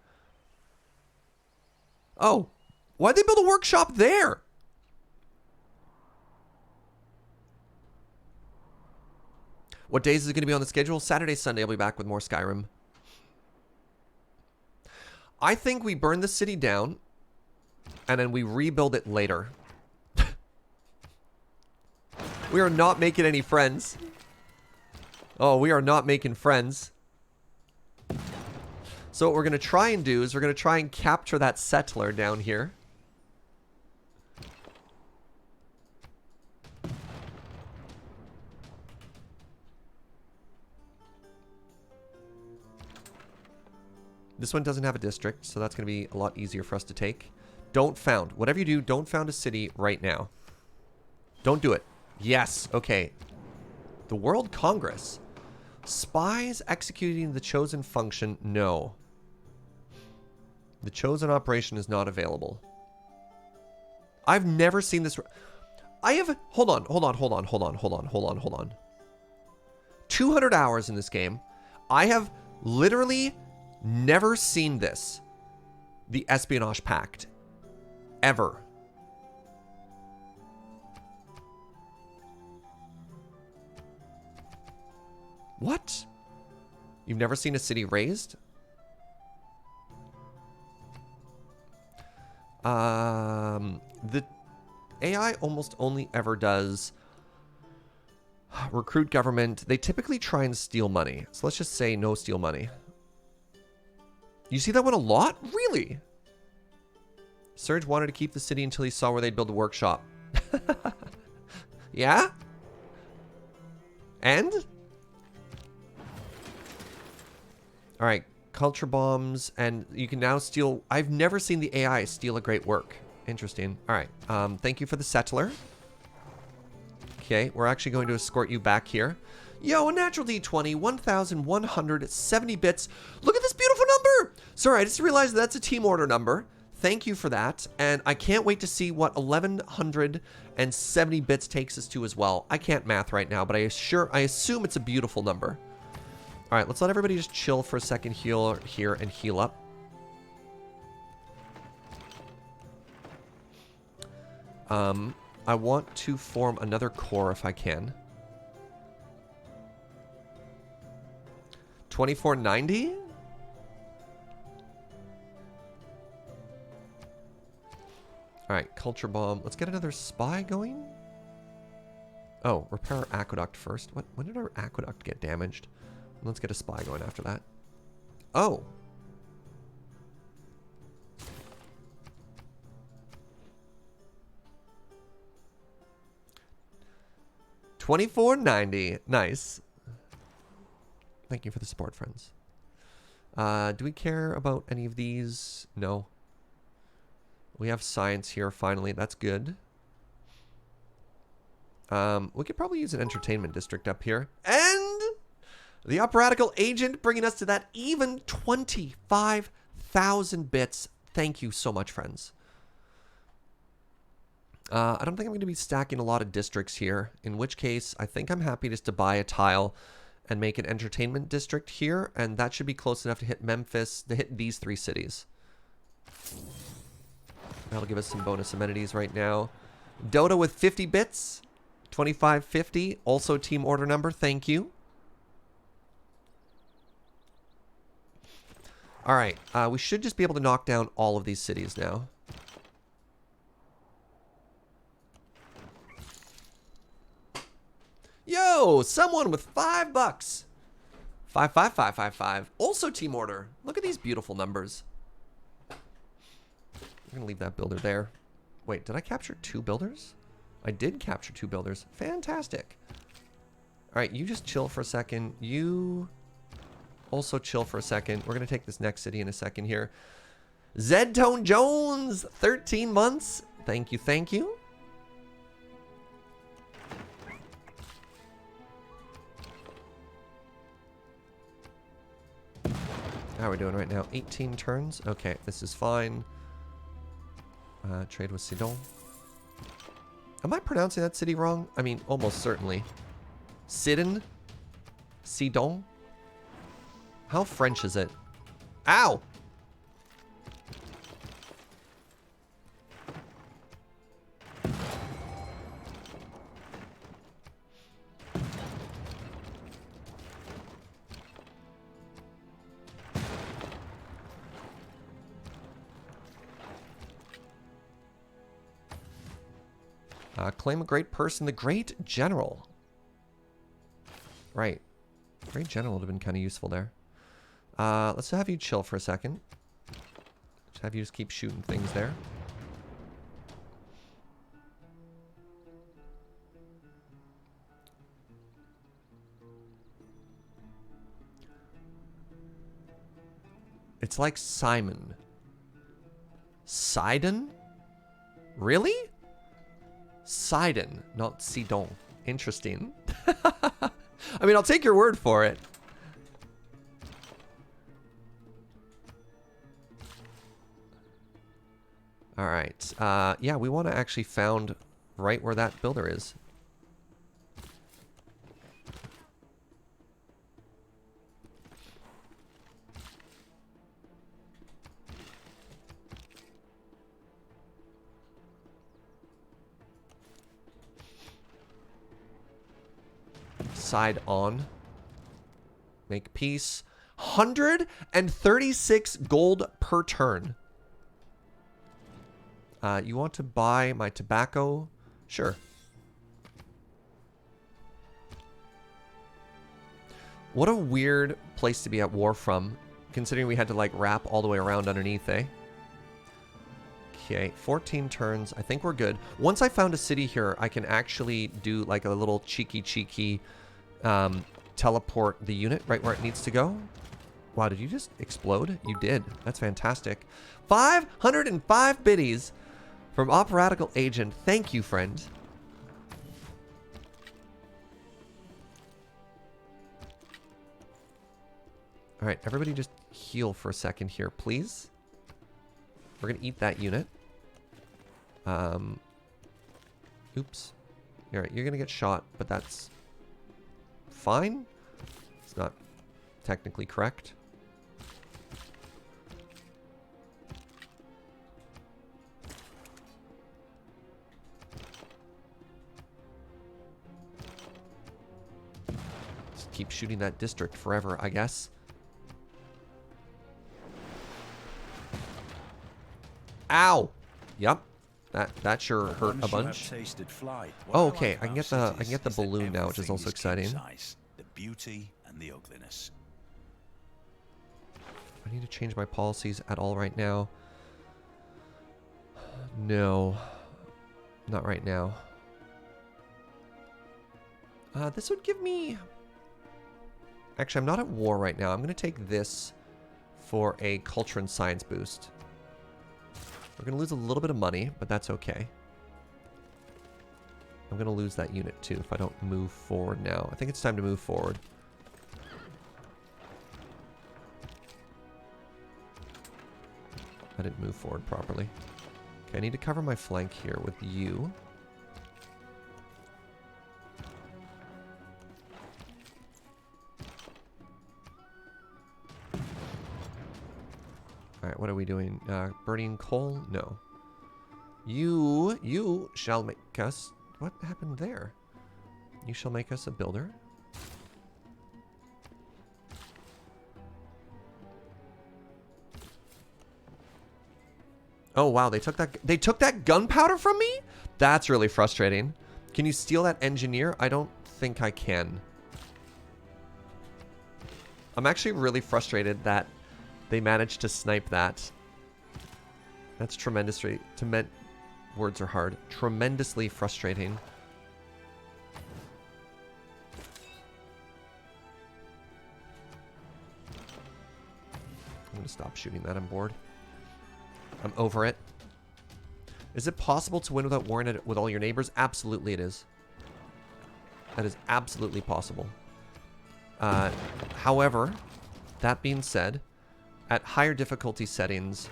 Oh, why'd they build a workshop there? What days is it going to be on the schedule? Saturday, Sunday, I'll be back with more Skyrim. I think we burn the city down, and then we rebuild it later. We are not making any friends. Oh, we are not making friends. So what we're going to try and do is we're going to try and capture that settler down here. This one doesn't have a district, so that's going to be a lot easier for us to take. Don't found. Whatever you do, don't found a city right now. Don't do it. Yes. Okay. The World Congress. Spies executing the chosen function. No. The chosen operation is not available. I've never seen this. I have... Hold on. 200 hours in this game. I have literally... never seen this. The Espionage Pact. Ever. What? You've never seen a city raised? The AI almost only ever does recruit government. They typically try and steal money. So let's just say no steal money. You see that one a lot? Really? Serge wanted to keep the city until he saw where they'd build a workshop. Yeah? And? Alright, culture bombs, and you can now steal... I've never seen the AI steal a great work. Interesting. Alright, thank you for the settler. Okay, we're actually going to escort you back here. Yo, a natural D20, 1,170 bits. Look at this beautiful number! Sorry, I just realized that's a team order number. Thank you for that. And I can't wait to see what 1,170 bits takes us to as well. I can't math right now, but I assume it's a beautiful number. All right, let's let everybody just chill for a second, heal here and heal up. I want to form another core if I can. 2490? Alright, culture bomb. Let's get another spy going. Oh, repair our aqueduct first. When did our aqueduct get damaged? Let's get a spy going after that. Oh. $24.90. Nice. Thank you for the support, friends. Do we care about any of these? No. We have science here, finally. That's good. We could probably use an entertainment district up here. And the operatical agent bringing us to that even 25,000 bits. Thank you so much, friends. I don't think I'm going to be stacking a lot of districts here, in which case I think I'm happy just to buy a tile and make an entertainment district here, and that should be close enough to hit Memphis, to hit these 3 cities. That'll give us some bonus amenities right now. Dota with 50 bits, 2550, also team order number, thank you. All right, we should just be able to knock down all of these cities now. Yo, someone with $5. 55555. Also team order. Look at these beautiful numbers. We're gonna leave that builder there. Wait, did I capture 2 builders? I did capture 2 builders. Fantastic. All right, you just chill for a second. You also chill for a second. We're gonna take this next city in a second here. Zedtone Jones, 13 months. Thank you, thank you. How are we doing right now? 18 turns. Okay, this is fine. Trade with Sidon. Am I pronouncing that city wrong? I mean, almost certainly. Sidon? Sidon? How French is it? Ow! Claim a great person, the Great General. Right. Great General would have been kind of useful there. Let's have you chill for a second. Let's have you just keep shooting things there. It's like Simon. Sidon? Really? Sidon, not Sidon. Interesting. I mean, I'll take your word for it. All right. Yeah, we want to actually found right where that builder is. Side on. Make peace. 136 gold per turn. You want to buy my tobacco? Sure. What a weird place to be at war from, considering we had to like wrap all the way around underneath, eh? Okay, 14 turns. I think we're good. Once I found a city here, I can actually do like a little cheeky teleport the unit right where it needs to go. Wow, did you just explode? You did. That's fantastic. 505 biddies from Operatical Agent. Thank you, friend. All right, everybody just heal for a second here, please. We're going to eat that unit. Oops. All right, you're going to get shot, but that's fine. It's not technically correct. Just keep shooting that district forever, I guess. Ow! Yep. That sure hurt a bunch. Oh, okay. I can get the balloon now, which is also exciting. The beauty and the ugliness. I need to change my policies at all right now. No. Not right now. This would give me... Actually, I'm not at war right now. I'm going to take this for a culture and science boost. We're going to lose a little bit of money, but that's okay. I'm going to lose that unit too if I don't move forward now. I think it's time to move forward. I didn't move forward properly. Okay, I need to cover my flank here with you. right, what are we doing? Burning coal? No. You shall make us... What happened there? You shall make us a builder. Oh, wow, they took that gunpowder from me? That's really frustrating. Can you steal that engineer? I don't think I can. I'm actually really frustrated that they managed to snipe that. That's tremendously... Words are hard. Tremendously frustrating. I'm gonna stop shooting that. I'm bored. I'm over it. Is it possible to win without warring it with all your neighbors? Absolutely it is. That is absolutely possible. However, that being said, at higher difficulty settings,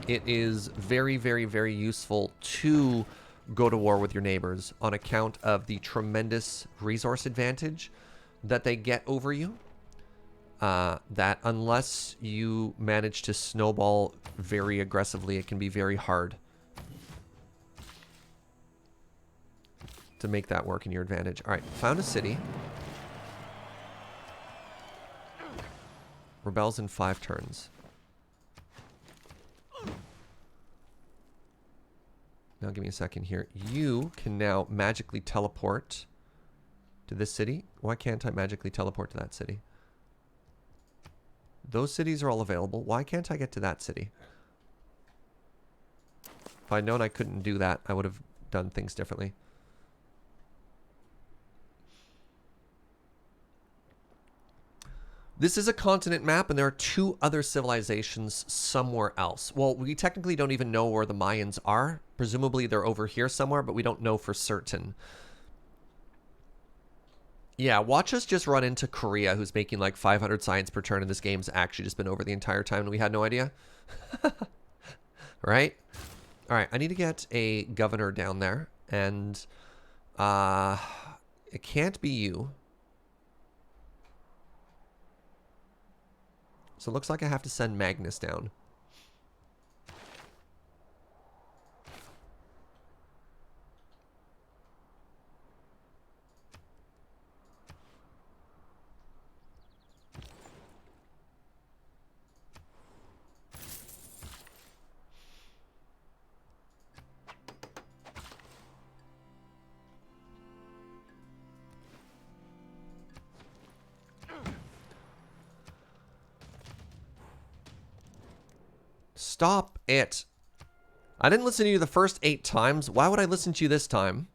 it is very, very, very useful to go to war with your neighbors on account of the tremendous resource advantage that they get over you. That unless you manage to snowball very aggressively, it can be very hard to make that work in your advantage. All right, found a city. Rebels in 5 turns. Now give me a second here. You can now magically teleport to this city. Why can't I magically teleport to that city? Those cities are all available. Why can't I get to that city? If I'd known I couldn't do that, I would have done things differently. This is a continent map, and there are 2 other civilizations somewhere else. Well, we technically don't even know where the Mayans are. Presumably they're over here somewhere, but we don't know for certain. Yeah, watch us just run into Korea, who's making like 500 science per turn, and this game's actually just been over the entire time, and we had no idea. Right? All right, I need to get a governor down there, and it can't be you. So it looks like I have to send Magnus down. Stop it. I didn't listen to you the first 8 times. Why would I listen to you this time?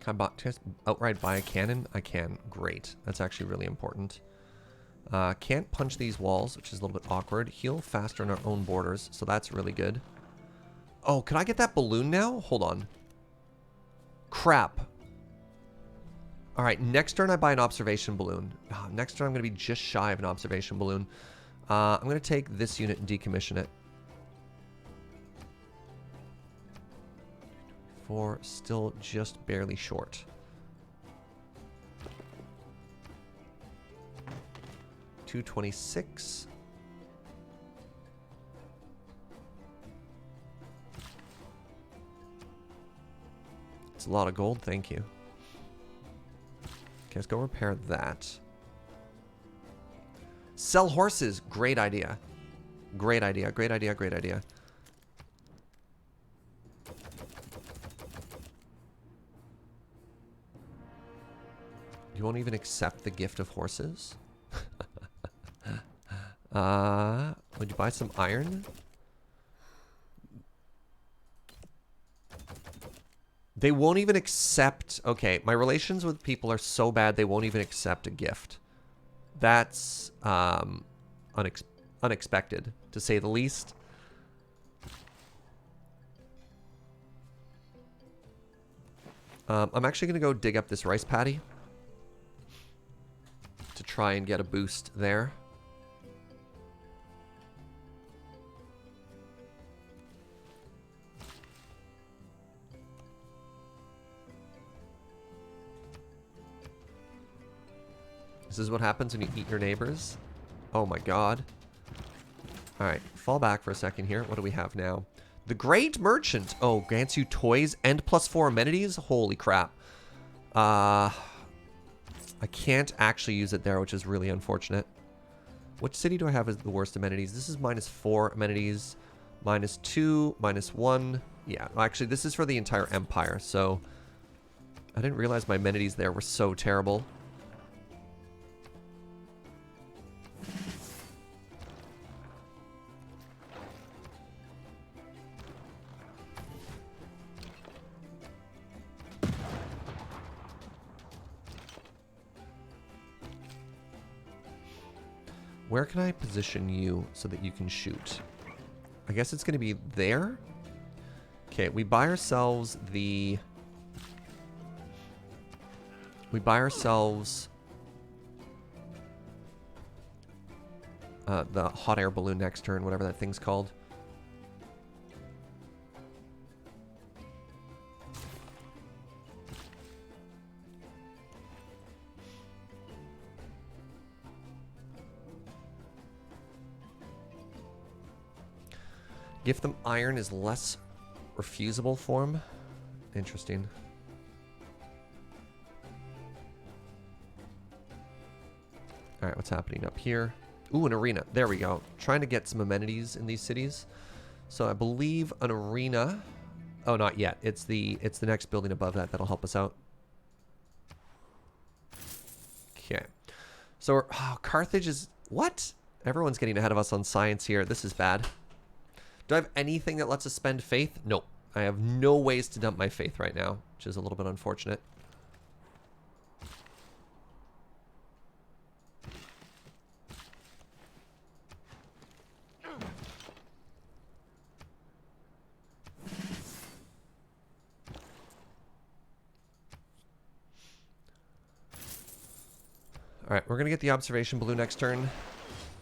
Can I just outright buy a cannon? I can. Great. That's actually really important. Can't punch these walls, which is a little bit awkward. Heal faster in our own borders, so that's really good. Oh, can I get that balloon now? Hold on. Crap. All right, next turn I buy an observation balloon. Next turn I'm going to be just shy of an observation balloon. I'm going to take this unit and decommission it. 4, still just barely short. $226. It's a lot of gold, thank you. Okay, let's go repair that. Sell horses. Great idea. Great idea. Great idea. Great idea. You won't even accept the gift of horses? Would you buy some iron? They won't even accept... Okay, my relations with people are so bad they won't even accept a gift. That's unexpected, to say the least. I'm actually going to go dig up this rice paddy to try and get a boost there. This is what happens when you eat your neighbors. Oh my god. Alright, fall back for a second here. What do we have now? The Great Merchant. Oh, grants you toys and +4 amenities? Holy crap. I can't actually use it there, which is really unfortunate. Which city do I have as the worst amenities? This is -4 amenities. -2, -1. Yeah, actually, this is for the entire empire, so... I didn't realize my amenities there were so terrible. Where can I position you so that you can shoot? I guess it's going to be there. Okay, we buy ourselves the... We buy ourselves... the hot air balloon next turn, whatever that thing's called. Gift them iron is less refusable form. Interesting. Alright, what's happening up here? Ooh, an arena. There we go. Trying to get some amenities in these cities. So I believe an arena... Oh, not yet. It's the next building above that that'll help us out. Okay. So we're... Oh, Carthage is... What? Everyone's getting ahead of us on science here. This is bad. Do I have anything that lets us spend faith? Nope. I have no ways to dump my faith right now, which is a little bit unfortunate. Alright, we're going to get the observation balloon next turn.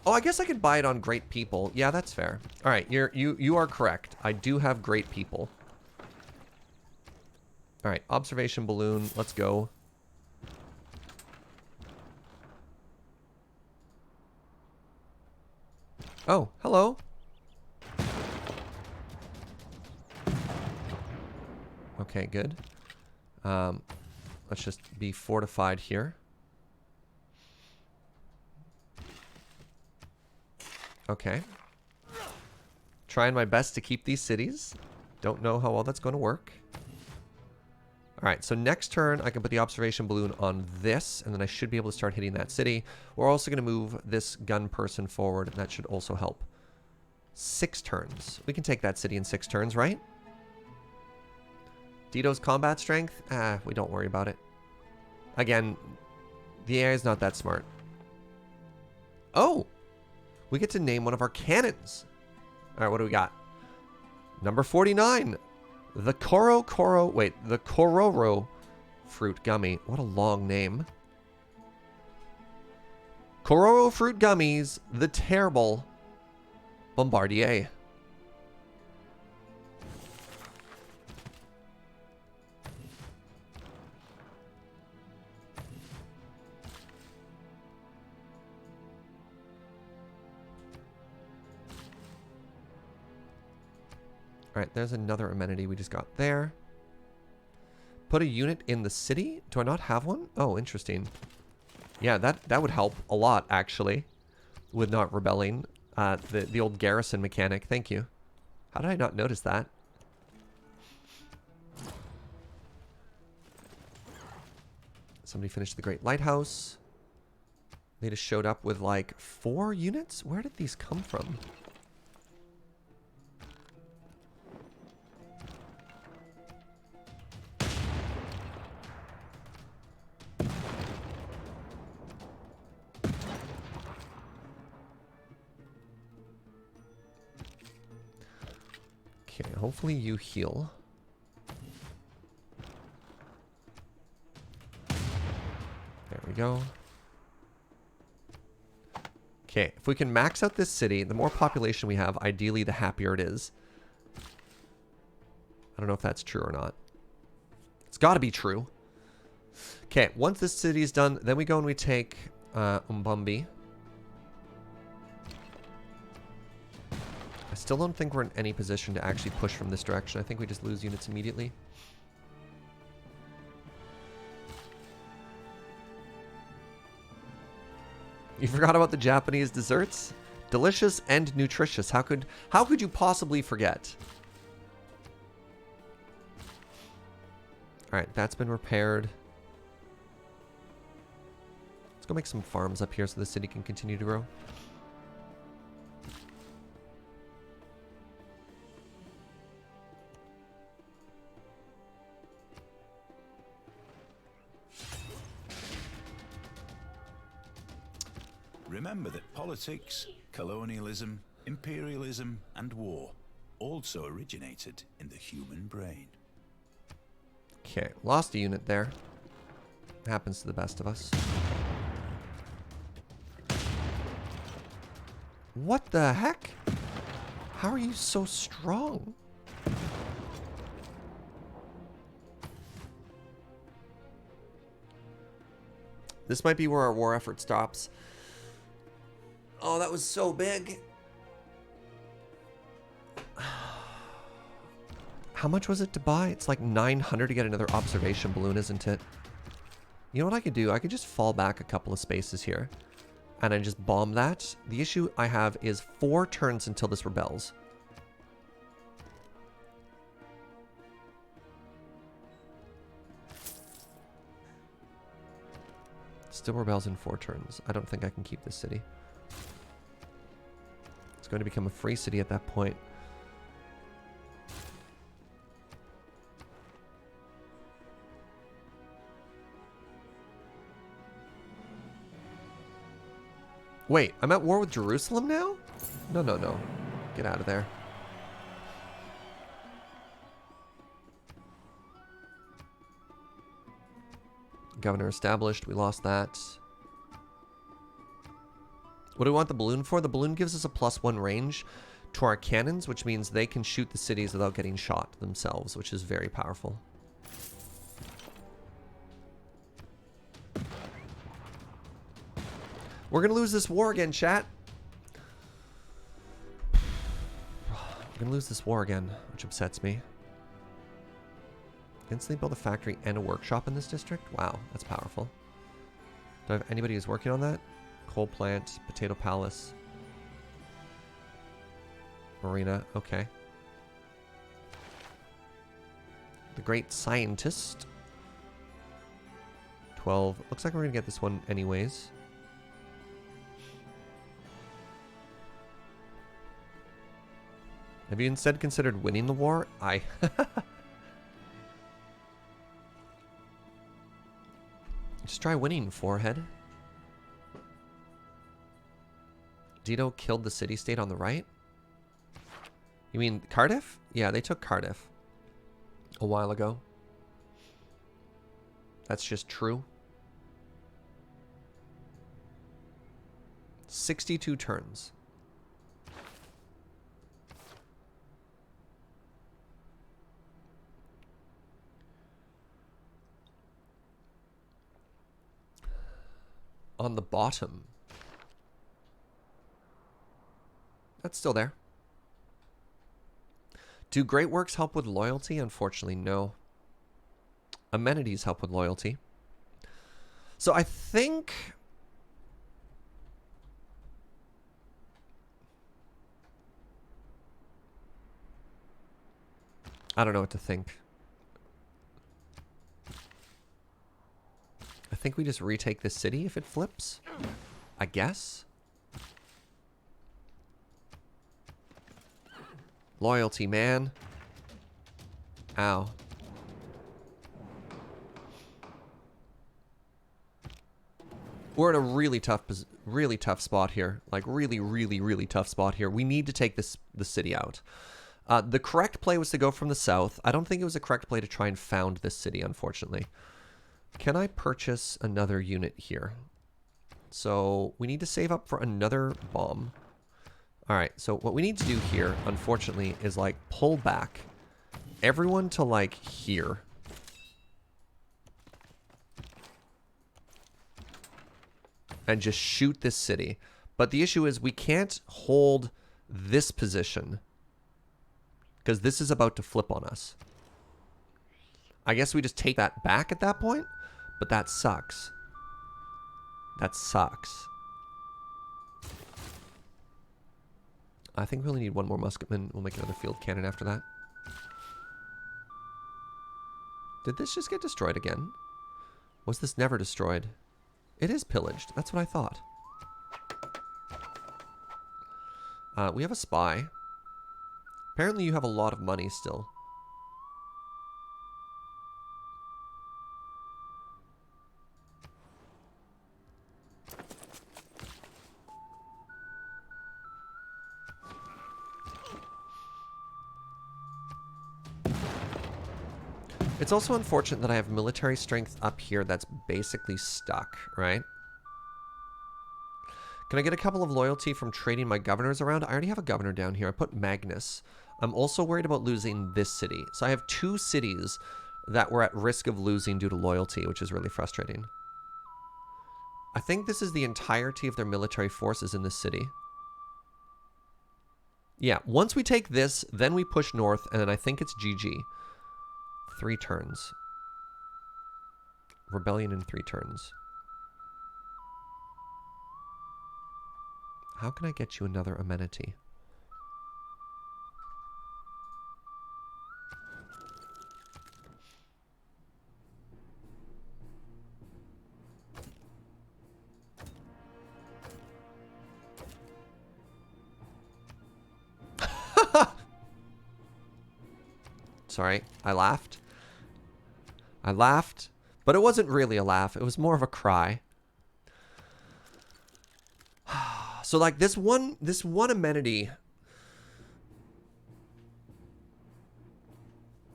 Oh, I guess I could buy it on great people. Yeah, that's fair. All right, you are correct. I do have great people. All right, observation balloon. Let's go. Oh, hello. Okay, good. Let's just be fortified here. Okay. Trying my best to keep these cities. Don't know how well that's going to work. Alright, so next turn I can put the observation balloon on this, and then I should be able to start hitting that city. We're also going to move this gun person forward, and that should also help. 6 turns. We can take that city in 6 turns, right? Dito's combat strength? We don't worry about it. Again, the AI is not that smart. Oh! We get to name one of our cannons. All right, what do we got? Number 49. The Kororo fruit gummy. What a long name. Kororo fruit gummies. The terrible Bombardier. Alright, there's another amenity we just got there. Put a unit in the city? Do I not have one? Oh, interesting. Yeah, that would help a lot, actually, with not rebelling. The old garrison mechanic. Thank you. How did I not notice that? Somebody finished the Great Lighthouse. They just showed up with, like, 4 units? Where did these come from? Okay, hopefully you heal. There we go. Okay, if we can max out this city, the more population we have, ideally the happier it is. I don't know if that's true or not. It's got to be true. Okay, once this city is done, then we go and we take Umbumbi. I still don't think we're in any position to actually push from this direction. I think we just lose units immediately. You forgot about the Japanese desserts? Delicious and nutritious. How could you possibly forget? Alright, that's been repaired. Let's go make some farms up here so the city can continue to grow. Remember that politics, colonialism, imperialism, and war also originated in the human brain. Okay, lost a unit there. Happens to the best of us. What the heck? How are you so strong? This might be where our war effort stops. Oh, that was so big. How much was it to buy? It's like 900 to get another observation balloon, isn't it? You know what I could do? I could just fall back a couple of spaces here. And I just bomb that. The issue I have is 4 turns until this rebels. Still rebels in 4 turns. I don't think I can keep this city. It's going to become a free city at that point. Wait, I'm at war with Jerusalem now? No, no, no. Get out of there. Governor established. We lost that. What do we want the balloon for? The balloon gives us a +1 range to our cannons, which means they can shoot the cities without getting shot themselves, which is very powerful. We're going to lose this war again, chat. We're going to lose this war again, which upsets me. Instantly build a factory and a workshop in this district? Wow, that's powerful. Do I have anybody who's working on that? Coal plant, potato palace. Marina, okay. The great scientist. 12. Looks like we're going to get this one anyways. Have you instead considered winning the war? Just try winning, forehead. Dido killed the city-state on the right? You mean Cardiff? Yeah, they took Cardiff a while ago. That's just true. 62 turns. On the bottom. That's still there. Do great works help with loyalty? Unfortunately, no. Amenities help with loyalty. So I think... I don't know what to think. I think we just retake this city if it flips. I guess. Loyalty, man. Ow. We're in a really tough spot here. Like really tough spot here. We need to take the city out. The correct play was to go from the south. I don't think it was a correct play to try and found this city, unfortunately. Can I purchase another unit here? So we need to save up for another bomb. All right, so what we need to do here, unfortunately, is like pull back everyone to like here. and just shoot this city. But the issue is we can't hold this position because this is about to flip on us. I guess we just take that back at that point, but that sucks. That sucks. I think we only need one more musketman. We'll make another field cannon after that. Did this just get destroyed again? Was this never destroyed? It is pillaged. That's what I thought. We have a spy. Apparently you have a lot of money still. It's also unfortunate that I have military strength up here that's basically stuck, right? Can I get a couple of loyalty from trading my governors around? I already have a governor down here. I put Magnus. I'm also worried about losing this city. So I have 2 cities that were at risk of losing due to loyalty, which is really frustrating. I think this is the entirety of their military forces in this city. Yeah, once we take this, then we push north, and then I think it's GG. 3 turns. Rebellion in 3 turns. How can I get you another amenity? Sorry, I laughed. I laughed, but it wasn't really a laugh. It was more of a cry. So like this one amenity.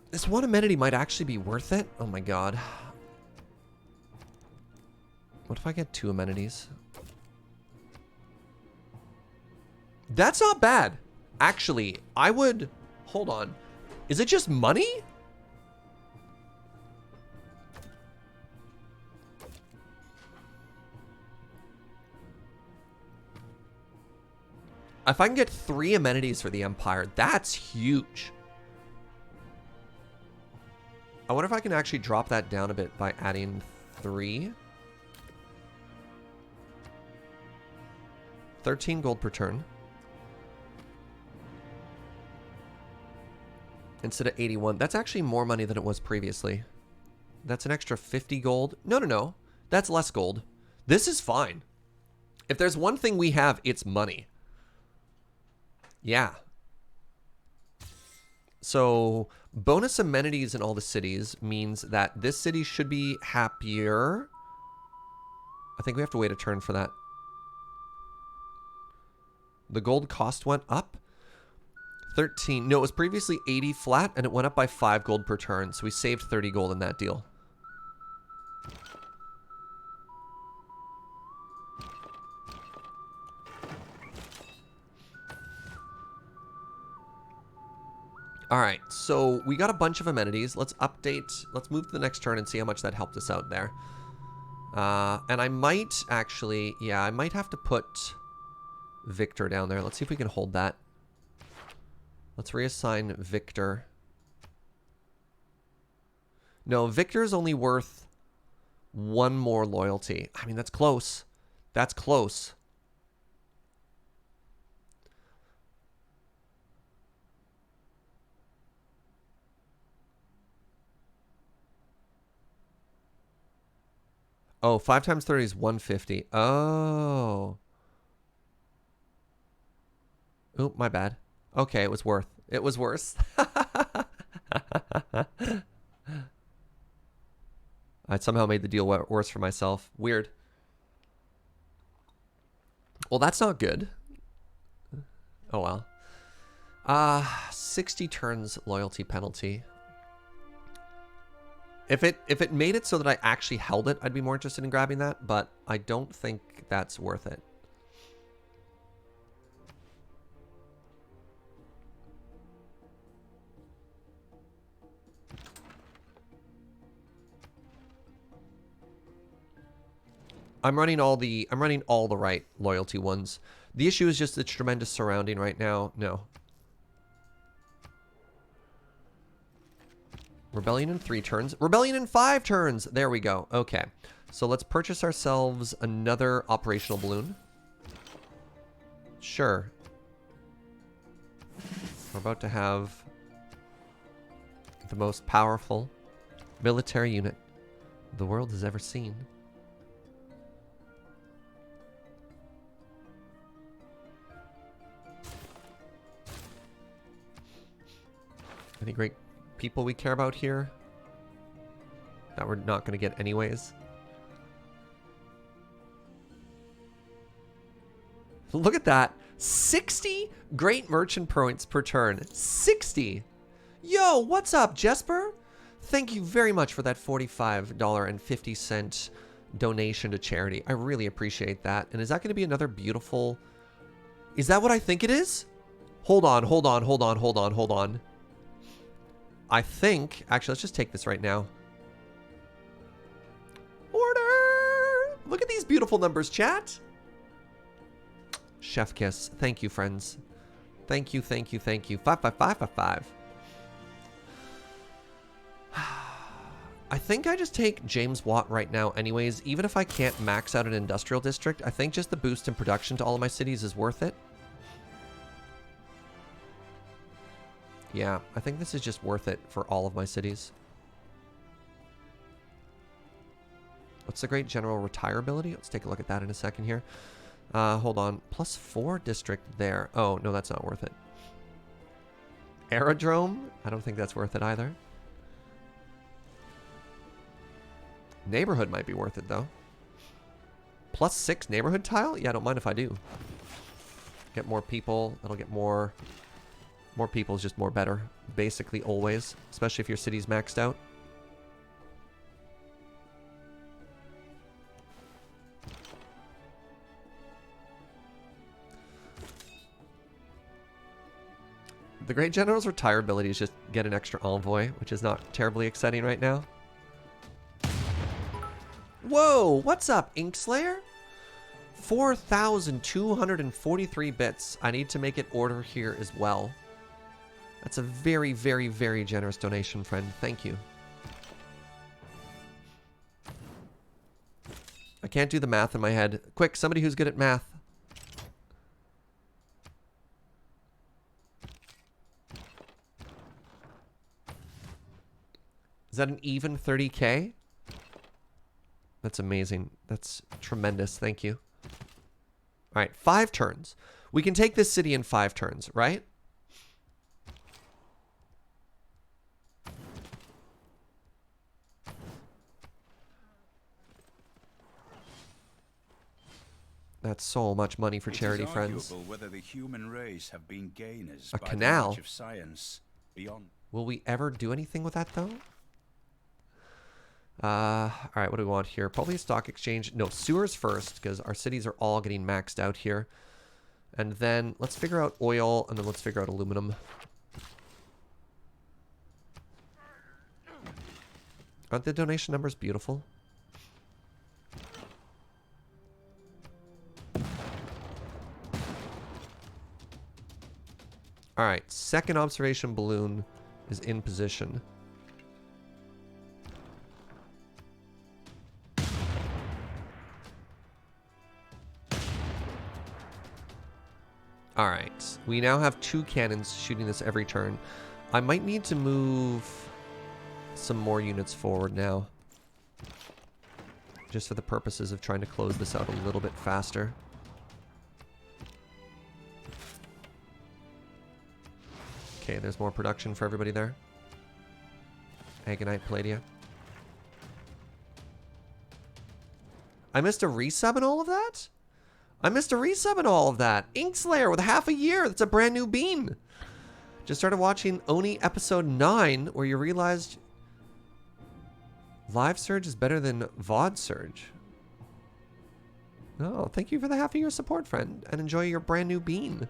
This one amenity might actually be worth it. Oh my god. What if I get 2 amenities? That's not bad. Actually, I would... Hold on. Is it just money? If I can get 3 amenities for the Empire, that's huge. I wonder if I can actually drop that down a bit by adding 3. 13 gold per turn. Instead of 81. That's actually more money than it was previously. That's an extra 50 gold. No. That's less gold. This is fine. If there's one thing we have, it's money. Yeah. So, bonus amenities in all the cities means that this city should be happier. I think we have to wait a turn for that. The gold cost went up. 13. No, it was previously 80 flat, and it went up by 5 gold per turn. So we saved 30 gold in that deal. All right, so we got a bunch of amenities. Let's update. Let's move to the next turn and see how much that helped us out there. And I might actually, yeah, I might have to put Victor down there. Let's see if we can hold that. Let's reassign Victor. No, Victor's only worth 1 more loyalty. I mean, that's close. That's close. Oh, 5 times 30 is 150. Oh. Oh, my bad. Okay, it was worth. It was worse. I somehow made the deal worse for myself. Weird. Well, that's not good. Oh, well. 60 turns loyalty penalty. If it made it so that I actually held it, I'd be more interested in grabbing that, but I don't think that's worth it. I'm running all the right loyalty ones. The issue is just the tremendous surrounding right now. No. Rebellion in 3 turns. Rebellion in 5 turns. There we go. Okay. So let's purchase ourselves another operational balloon. Sure. We're about to have the most powerful military unit the world has ever seen. Any great people we care about here that we're not going to get anyways? Look at that. 60 great merchant points per turn. 60. Yo, what's up, Jesper? Thank you very much for that $45.50 donation to charity. I really appreciate that. And is that going to be another beautiful... Is that what I think it is? Hold on. I think... Actually, let's just take this right now. Order! Look at these beautiful numbers, chat. Chef kiss. Thank you, friends. Thank you. 55555. I think I just take James Watt right now anyways. Even if I can't max out an industrial district, I think just the boost in production to all of my cities is worth it. Yeah, I think this is just worth it for all of my cities. What's the great general retire ability? Let's take a look at that in a second here. Hold on. +4 district there. Oh, no, that's not worth it. Aerodrome? I don't think that's worth it either. Neighborhood might be worth it, though. +6 neighborhood tile? Yeah, I don't mind if I do. Get more people. That'll get more... More people is just more better. Basically, always. Especially if your city's maxed out. The Great General's retire ability is just get an extra envoy, which is not terribly exciting right now. Whoa, what's up, Inkslayer? 4,243 bits. I need to make it order here as well. That's a very, very, very generous donation, friend. Thank you. I can't do the math in my head. Quick, somebody who's good at math. Is that an even 30K? That's amazing. That's tremendous. Thank you. All right, 5 turns. We can take this city in 5 turns, right? That's so much money for charity, friends. Whether the human race have been gainers a by canal? the reach of science beyond. Will we ever do anything with that, though? All right, what do we want here? Probably a stock exchange. No, sewers first, because our cities are all getting maxed out here. And then let's figure out oil, and then let's figure out aluminum. Aren't the donation numbers beautiful? All right, second observation balloon is in position. All right, we now have 2 cannons shooting this every turn. I might need to move some more units forward now, just for the purposes of trying to close this out a little bit faster. Okay, there's more production for everybody there. Agonite Palladia. I missed a resub in all of that? I missed a resub in all of that. Inkslayer with half a year. That's a brand new bean. Just started watching Oni episode 9, where you realized Live Surge is better than VOD Surge. Oh, thank you for the half a year support, friend. And enjoy your brand new bean.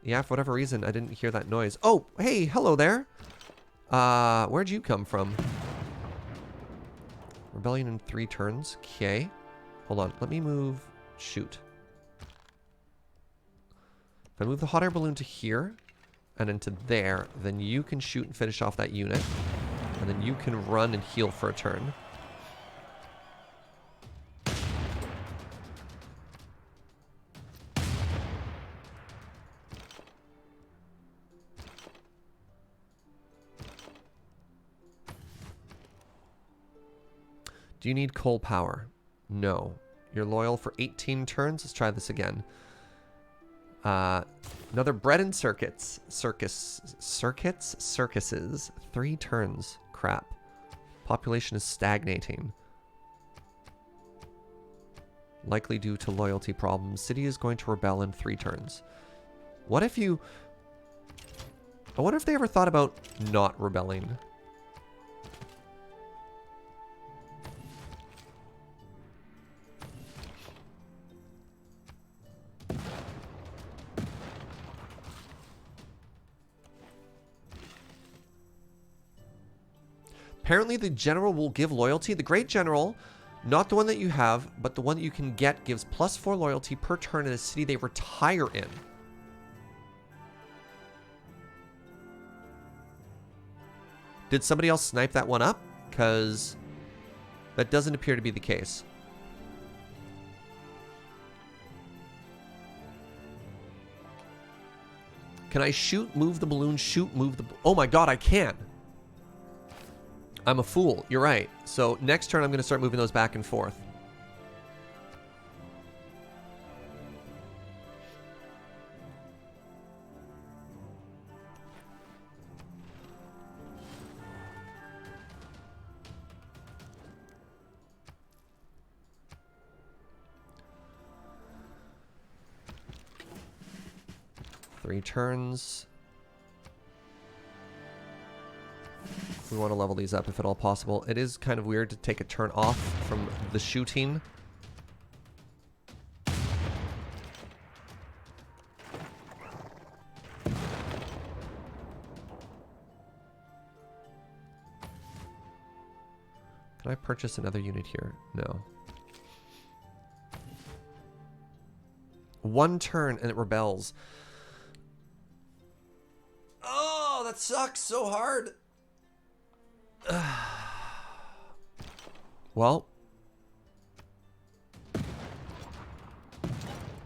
Yeah, for whatever reason, I didn't hear that noise. Oh, hey, hello there. Where'd you come from? Rebellion in 3 turns. Okay. Hold on. Let me move... Shoot. If I move the hot air balloon to here and into there, then you can shoot and finish off that unit. And then you can run and heal for a turn. Do you need coal power? No. You're loyal for 18 turns. Let's try this again. Another bread and circuits. Circuses. 3 turns. Crap. Population is stagnating. Likely due to loyalty problems. City is going to rebel in 3 turns. What if you... I wonder if they ever thought about not rebelling. Apparently the general will give loyalty. The great general, not the one that you have, but the one that you can get, gives +4 loyalty per turn in a city they retire in. Did somebody else snipe that one up? Because that doesn't appear to be the case. Can I shoot, move the balloon, shoot, move the... Oh my god, I can! I'm a fool. You're right. So next turn I'm going to start moving those back and forth. Three turns. We want to level these up if at all possible. It is kind of weird to take a turn off from the shooting. Can I purchase another unit here? No. 1 turn and it rebels. Oh, that sucks so hard. Well,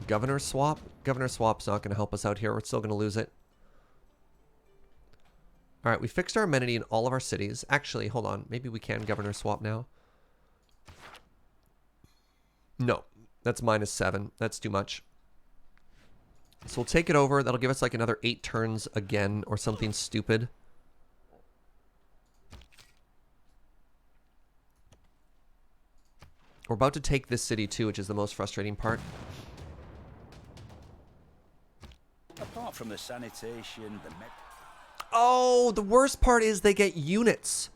governor swap. Governor swap's not going to help us out here. We're still going to lose it. All right, we fixed our amenity in all of our cities. Actually, hold on. Maybe we can governor swap now. No, that's -7. That's too much. So we'll take it over. That'll give us like another 8 turns again or something stupid. We're about to take this city too, which is the most frustrating part. Apart from the sanitation, the Oh, the worst part is they get units.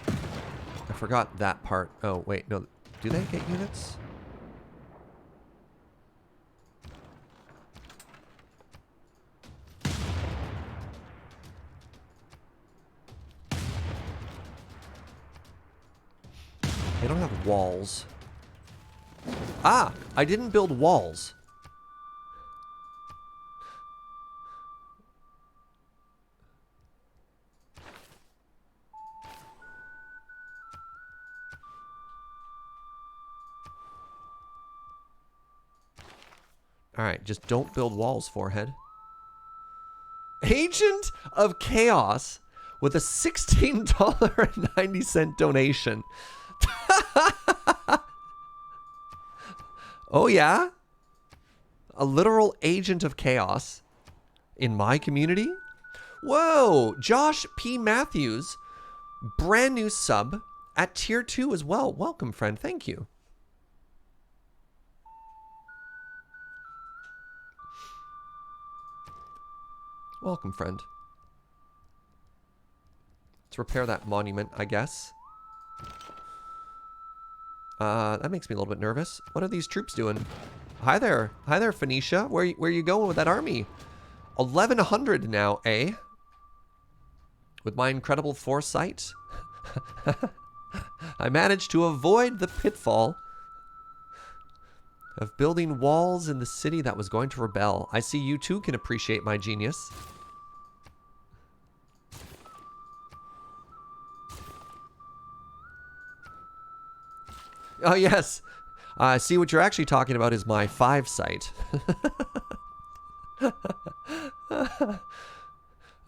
I forgot that part. Oh, wait, no. Do they get units? They don't have walls. Ah, I didn't build walls. All right, just don't build walls, forehead. Agent of Chaos with a $16.90 donation. Oh, yeah? A literal agent of chaos in my community? Whoa! Josh P. Matthews, brand new sub at tier 2 as well. Welcome, friend. Thank you. Welcome, friend. Let's repair that monument, I guess. That makes me a little bit nervous. What are these troops doing? Hi there. Hi there, Phoenicia. Where you going with that army? 1,100 now, eh? With my incredible foresight, I managed to avoid the pitfall of building walls in the city that was going to rebel. I see you too can appreciate my genius. Oh, yes. I see what you're actually talking about is my 5 site. I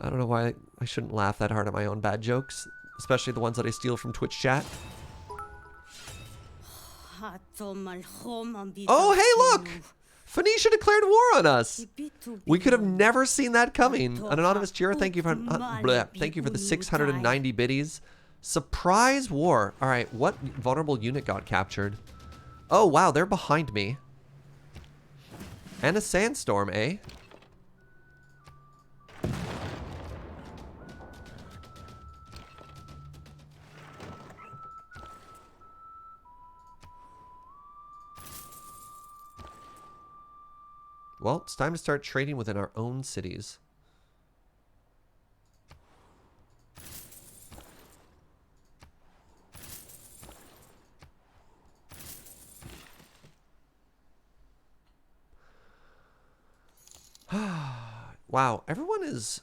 don't know why I shouldn't laugh that hard at my own bad jokes, especially the ones that I steal from Twitch chat. Oh, hey, look! Phoenicia declared war on us. We could have never seen that coming. An anonymous cheer, thank you for the 690 biddies. Surprise war. All right, what vulnerable unit got captured? Oh, wow, they're behind me. And a sandstorm, eh? Well, it's time to start trading within our own cities. Wow, everyone is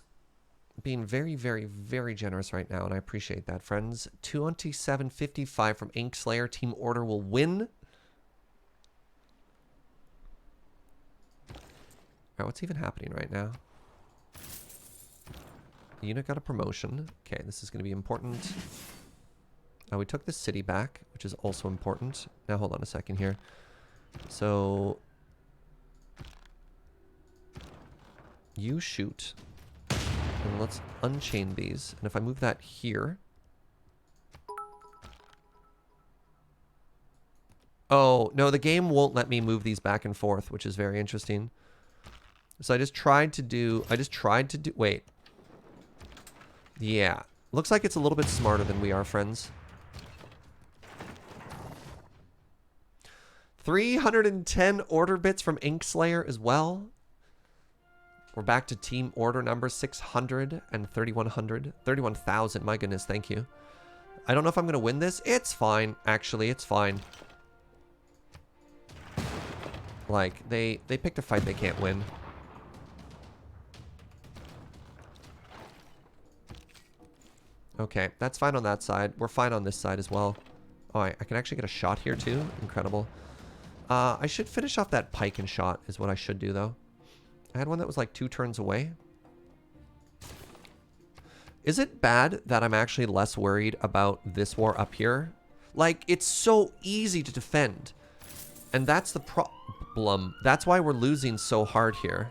being very, very, very generous right now, and I appreciate that, friends. 27.55 from Inkslayer. Team Order will win. All right, what's even happening right now? The unit got a promotion. Okay, this is going to be important. We took the city back, which is also important. Now, hold on a second here. So, you shoot. And let's unchain these. And if I move that here. Oh, no, the game won't let me move these back and forth, which is very interesting. So I just tried to do, wait. Yeah. Looks like it's a little bit smarter than we are, friends. 310 order bits from Inkslayer as well. We're back to team order number 600 and 3100. 31,000, my goodness, thank you. I don't know if I'm going to win this. It's fine, actually, it's fine. Like, they picked a fight they can't win. Okay, that's fine on that side. We're fine on this side as well. Oh, I can actually get a shot here too. Incredible. I should finish off that pike and shot is what I should do though. I had one that was like 2 turns away. Is it bad that I'm actually less worried about this war up here? Like, it's so easy to defend. And that's the problem. That's why we're losing so hard here.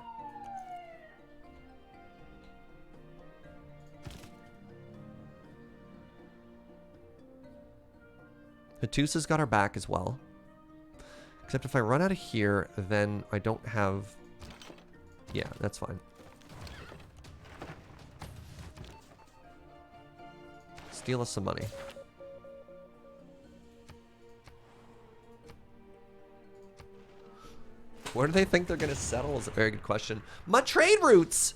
Hattusa's got our back as well. Except if I run out of here, then I don't have... Yeah, that's fine. Steal us some money. Where do they think they're going to settle is a very good question. My trade routes!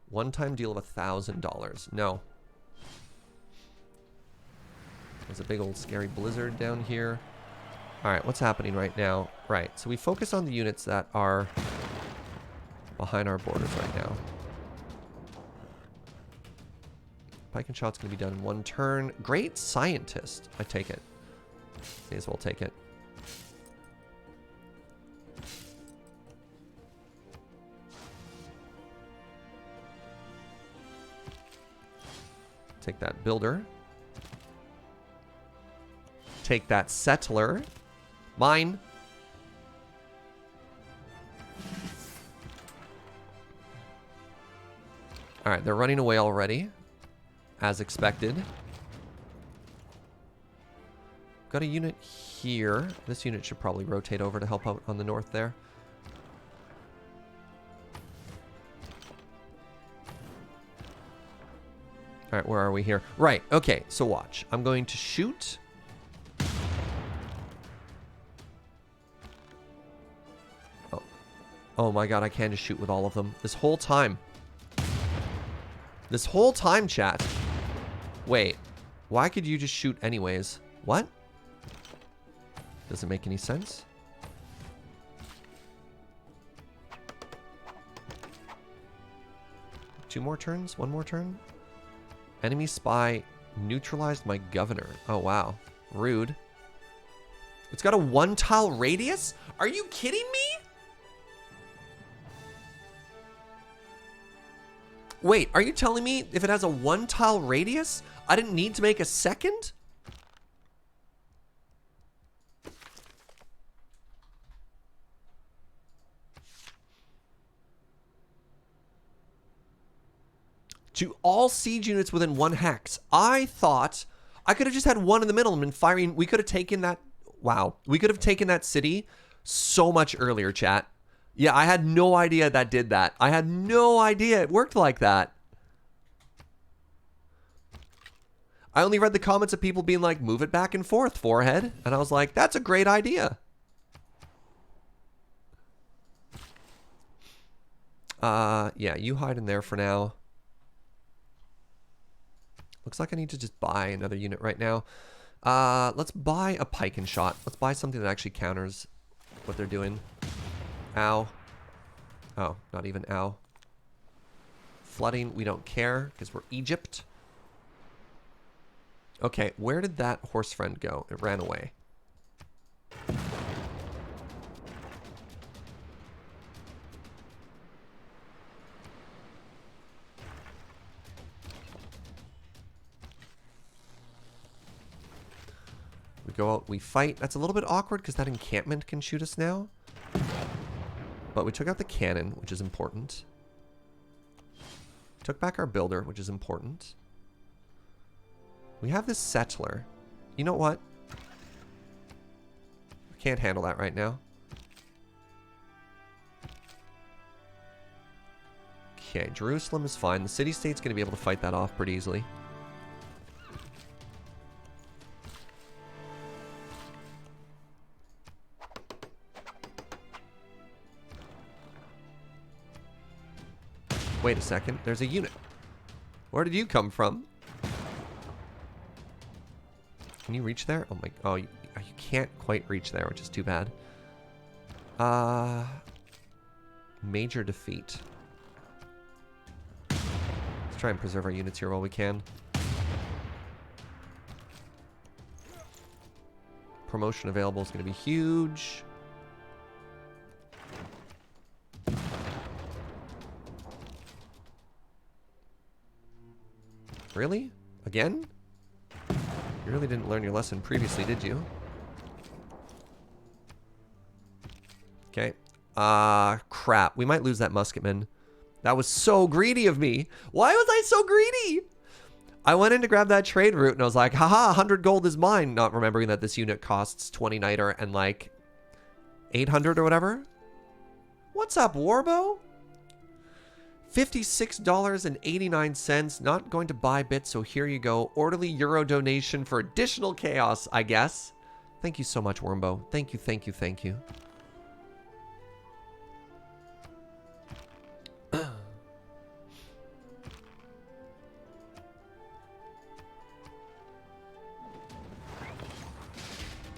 One-time deal of $1,000. No. There's a big old scary blizzard down here. Alright, what's happening right now? Right, so we focus on the units that are behind our borders right now. Pike and shot's going to be done in 1 turn. Great scientist. I take it. May as well take it. Take that builder. Take that settler. Mine. Alright, they're running away already. As expected. Got a unit here. This unit should probably rotate over to help out on the north there. Alright, where are we here? Right, okay, so watch. I'm going to shoot. Oh my god, I can just shoot with all of them. This whole time. This whole time, chat. Wait. Why could you just shoot anyways? What? Doesn't make any sense. Two more turns? One more turn? Enemy spy neutralized my governor. Oh, wow. Rude. It's got a 1-tile radius? Are you kidding me? Wait, are you telling me if it has a 1-tile radius, I didn't need to make a second? To all siege units within 1 hex. I thought I could have just had one in the middle and been firing. We could have taken that. Wow. We could have taken that city so much earlier, chat. Yeah, I had no idea that did that. I had no idea it worked like that. I only read the comments of people being like, move it back and forth, forehead. And I was like, that's a great idea. Yeah, you hide in there for now. Looks like I need to just buy another unit right now. Let's buy a pike and shot. Let's buy something that actually counters what they're doing. Ow. Oh, not even ow. Flooding, we don't care because we're Egypt. Okay, where did that horse friend go? It ran away. We go out, we fight. That's a little bit awkward because that encampment can shoot us now. But we took out the cannon, which is important. Took back our builder, which is important. We have this settler. You know what? We can't handle that right now. Okay, Jerusalem is fine. The city-state's going to be able to fight that off pretty easily. Wait a second. There's a unit. Where did you come from? Can you reach there? Oh my... Oh, you can't quite reach there, which is too bad. Major defeat. Let's try and preserve our units here while we can. Promotion available is going to be huge. Really? Again? You really didn't learn your lesson previously, did you? Okay. Crap. We might lose that musketman. That was so greedy of me. Why was I so greedy? I went in to grab that trade route and I was like, haha, 100 gold is mine. Not remembering that this unit costs 20 niter and like 800 or whatever. What's up, Warbo? $56.89. Not going to buy bits, so here you go. Orderly euro donation for additional chaos, I guess. Thank you so much, Wormbo. Thank you, thank you, thank you.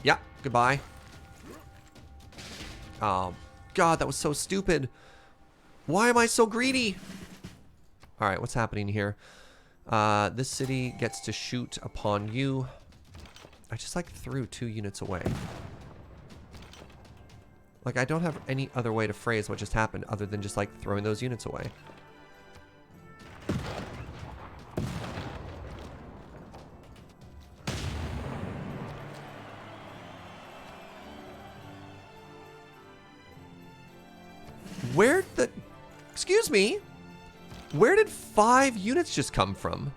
Yeah, goodbye. Oh, God, that was so stupid. Why am I so greedy? All right, what's happening here? This city gets to shoot upon you. I just like threw 2 units away. Like I don't have any other way to phrase what just happened other than just like throwing those units away. Where the... Excuse me? Where did 5 units just come from?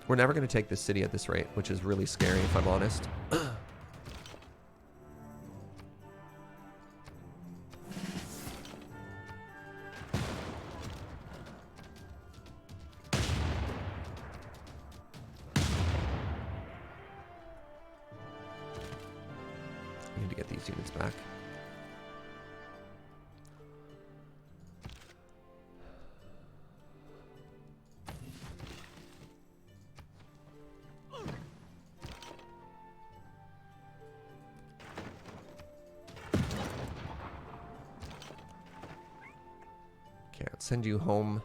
We're never going to take this city at this rate, which is really scary if I'm honest. I need to get these units back. Can't send you home.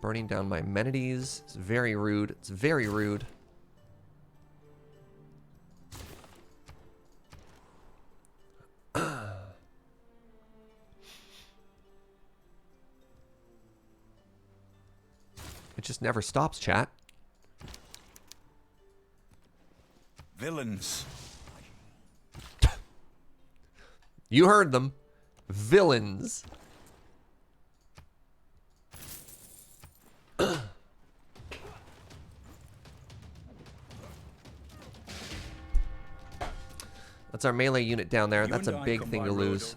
Burning down my amenities. It's very rude. It's very rude. It just never stops, chat. Villains. You heard them. Villains. That's our melee unit down there. That's a big thing to lose.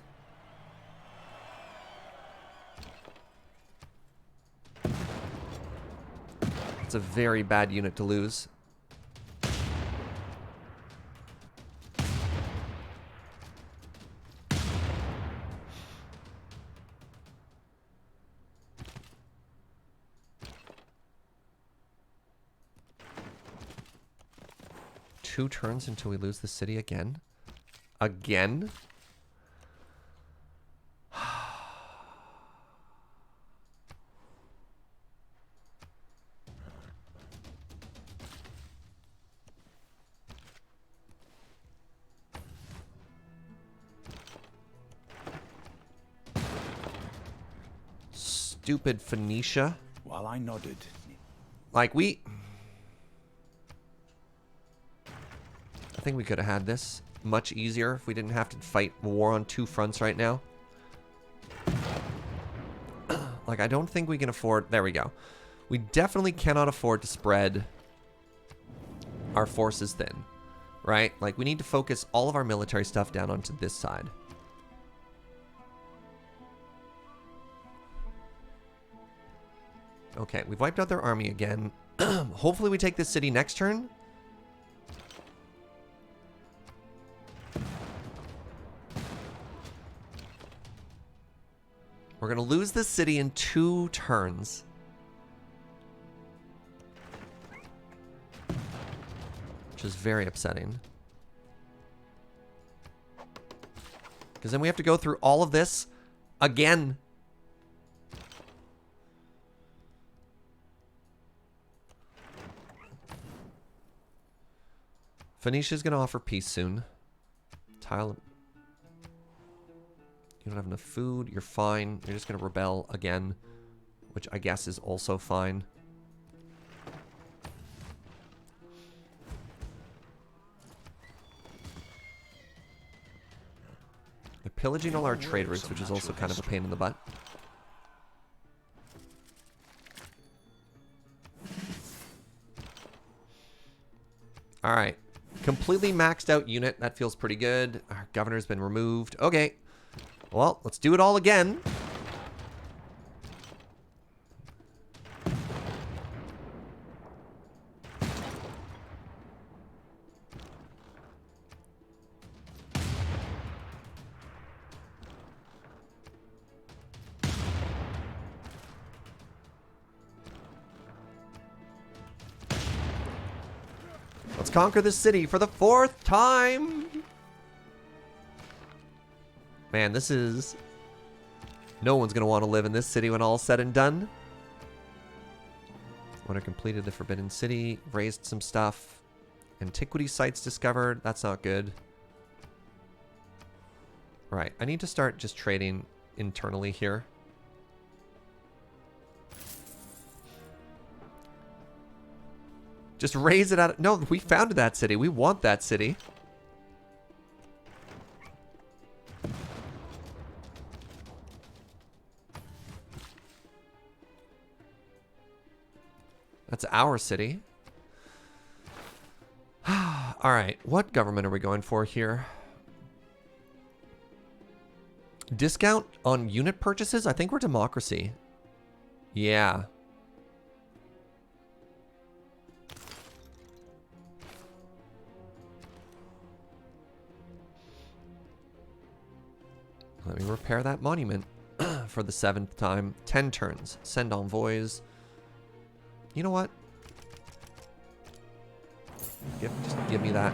It's a very bad unit to lose. Two turns until we lose the city again. Again? Stupid Phoenicia. While I nodded. Like, I think we could have had this much easier if we didn't have to fight war on two fronts right now. Like, I don't think we can afford... There we go. We definitely cannot afford to spread our forces thin, right? Like, we need to focus all of our military stuff down onto this side. Okay, we've wiped out their army again. Hopefully we take this city next turn. We're going to lose this city in 2 turns. Which is very upsetting. Because then we have to go through all of this again. Phoenicia's going to offer peace soon. Tile... You don't have enough food. You're fine. You're just going to rebel again, which I guess is also fine. They're pillaging all our trade routes, which is also kind of a pain in the butt. All right. Completely maxed out unit. That feels pretty good. Our governor's been removed. Okay. Well, let's do it all again. Let's conquer this city for the 4th time. Man, this is... No one's going to want to live in this city when all's said and done. When I completed the Forbidden City, raised some stuff. Antiquity sites discovered. That's not good. Right, I need to start just trading internally here. Just raise it out of... No, we founded that city. We want that city. That's our city. Alright, what government are we going for here? Discount on unit purchases? I think we're democracy. Yeah. Let me repair that monument for the 7th time. 10 turns. Send envoys. You know what? Just give me that.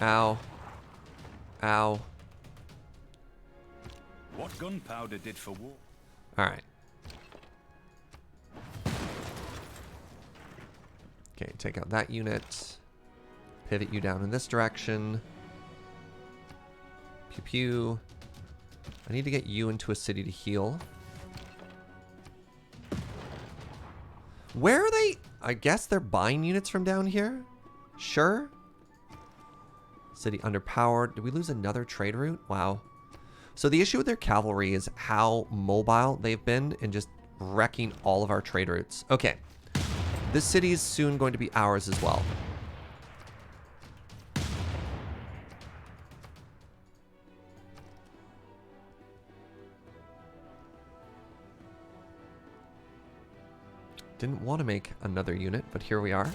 Ow. Ow. What gunpowder did for war? Alright. Okay, take out that unit. Pivot you down in this direction. Pew pew. I need to get you into a city to heal. Where are they? I guess they're buying units from down here? Sure. City underpowered. Did we lose another trade route? Wow. So the issue with their cavalry is how mobile they've been in just wrecking all of our trade routes. Okay. This city is soon going to be ours as well. Didn't want to make another unit, but here we are.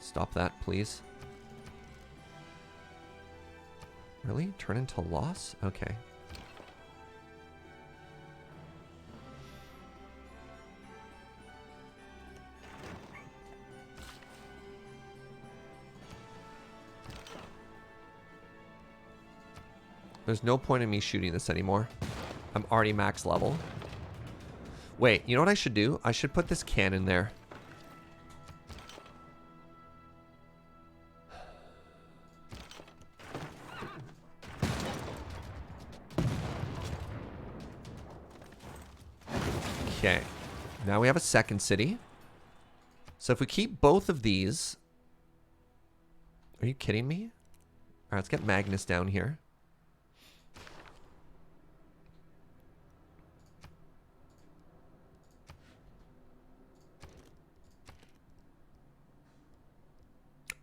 Stop that, please. Really? Turn into loss? Okay. There's no point in me shooting this anymore. I'm already max level. Wait, you know what I should do? I should put this cannon there. Okay. Now we have a second city. So if we keep both of these... Are you kidding me? Alright, let's get Magnus down here.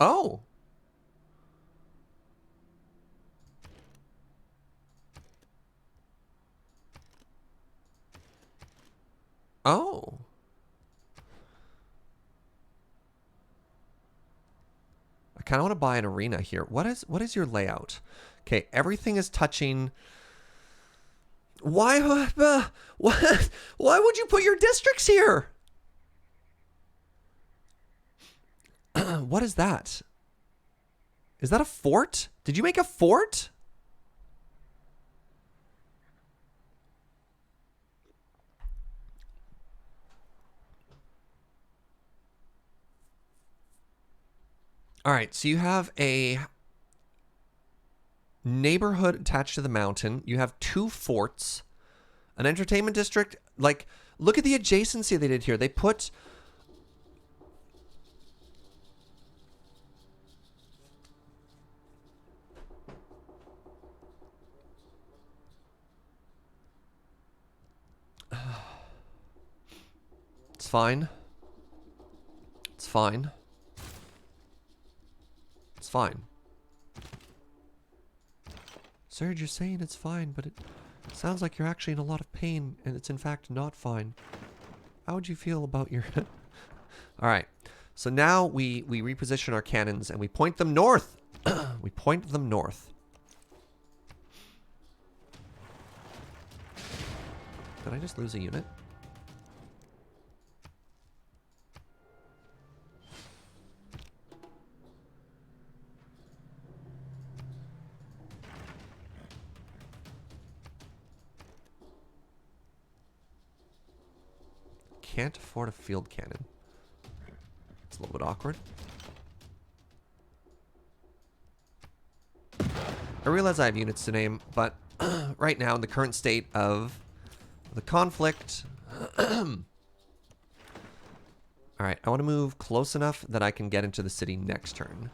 Oh! Oh! I kind of want to buy an arena here. What is your layout? Okay, everything is touching... Why would you put your districts here? What is that? Is that a fort? Did you make a fort? All right, so you have a neighborhood attached to the mountain. You have 2 forts, an entertainment district. Like, look at the adjacency they did here. They put... It's fine. It's fine. It's fine. Serge, you're saying it's fine, but it sounds like you're actually in a lot of pain, and it's in fact not fine. How would you feel about your... Alright, so now we reposition our cannons, and we point them north! We point them north. Did I just lose a unit? Can't afford a field cannon. It's a little bit awkward. I realize I have units to name, but right now in the current state of the conflict... Alright, I want to move close enough that I can get into the city next turn.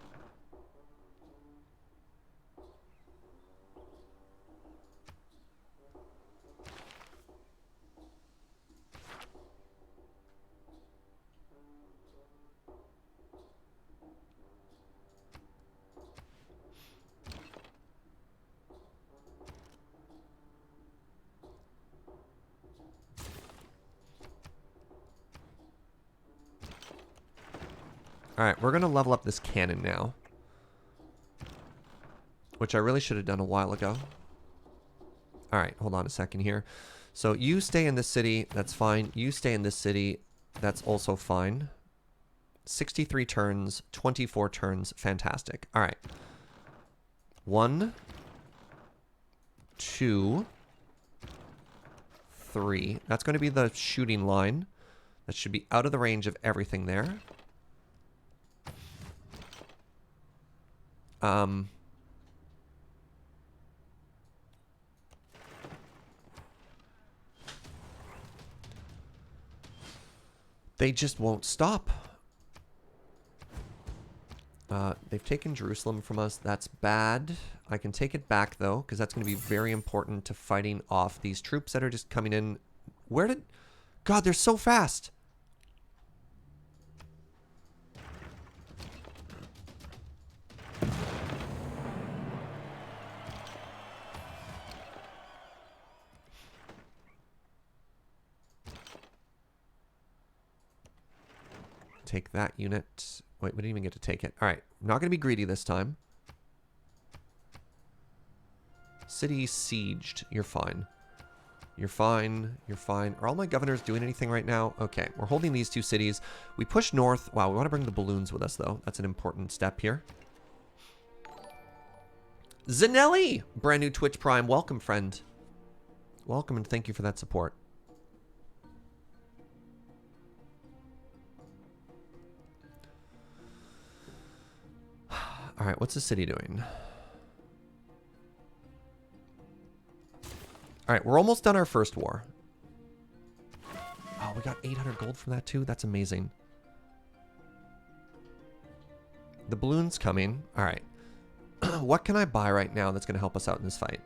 Alright, we're going to level up this cannon now. Which I really should have done a while ago. Alright, hold on a second here. So you stay in this city, that's fine. You stay in this city, that's also fine. 63 turns, 24 turns. Fantastic. All right. 1, 2, 3. That's going to be the shooting line. That should be out of the range of everything there. They just won't stop. They've taken Jerusalem from us. That's bad. I can take it back, though, because that's going to be very important to fighting off these troops that are just coming in. Where did... God, they're so fast. Take that unit. Wait, we didn't even get to take it. All right, I'm not going to be greedy this time. City sieged. You're fine. You're fine. You're fine. Are all my governors doing anything right now? Okay, we're holding these 2 cities. We push north. Wow, we want to bring the balloons with us, though. That's an important step here. Zanelli! Brand new Twitch Prime. Welcome, friend. Welcome, and thank you for that support. All right, what's the city doing? All right, we're almost done our first war. Oh, we got 800 gold from that too? That's amazing. The balloon's coming. All right. What can I buy right now that's going to help us out in this fight?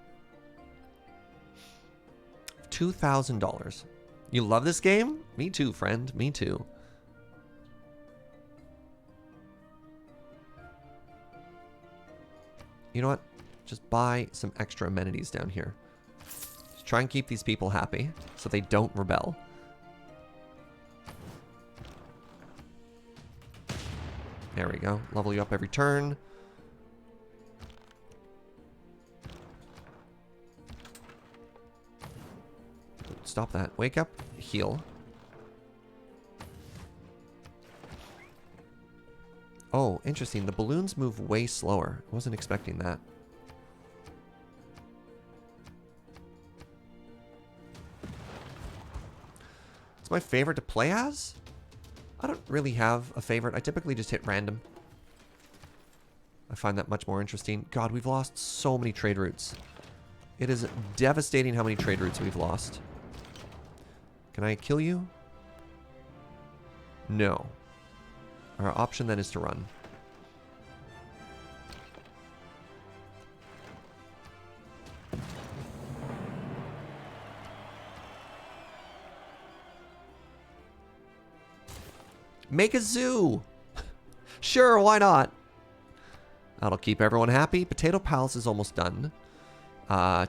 $2,000. You love this game? Me too, friend. Me too. You know what? Just buy some extra amenities down here. Just try and keep these people happy so they don't rebel. There we go. Level you up every turn. Stop that. Wake up. Heal. Oh, interesting. The balloons move way slower. I wasn't expecting that. It's my favorite to play as? I don't really have a favorite. I typically just hit random. I find that much more interesting. God, we've lost so many trade routes. It is devastating how many trade routes we've lost. Can I kill you? No. Our option then is to run. Make a zoo! Sure, why not? That'll keep everyone happy. Potato Palace is almost done. I'm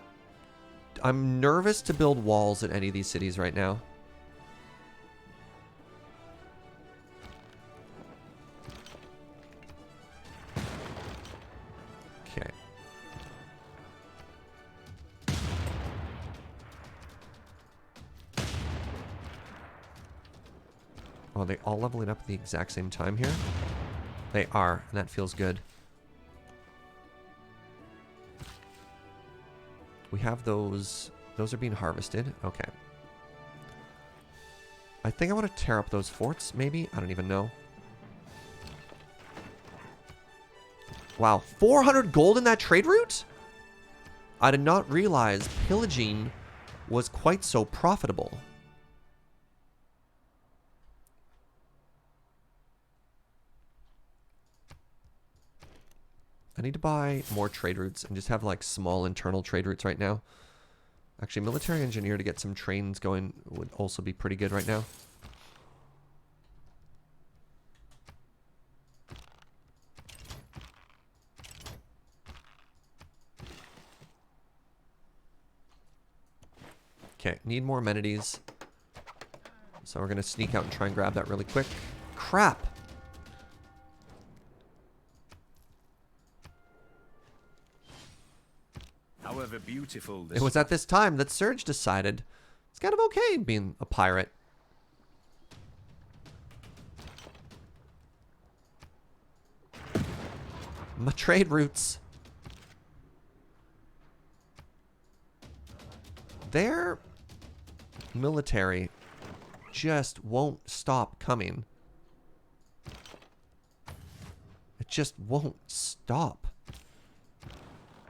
nervous to build walls in any of these cities right now. Okay. Oh, are they all leveling up at the exact same time here? They are, and that feels good. We have those. Those are being harvested. Okay. I think I want to tear up those forts, maybe? I don't even know. Wow, 400 gold in that trade route? I did not realize pillaging was quite so profitable. I need to buy more trade routes and just have like small internal trade routes right now. Actually, military engineer to get some trains going would also be pretty good right now. Okay, need more amenities. So we're going to sneak out and try and grab that really quick. Crap! However beautiful It was at this time that Serge decided it's kind of okay being a pirate. My trade routes. Their military just won't stop coming. It just won't stop.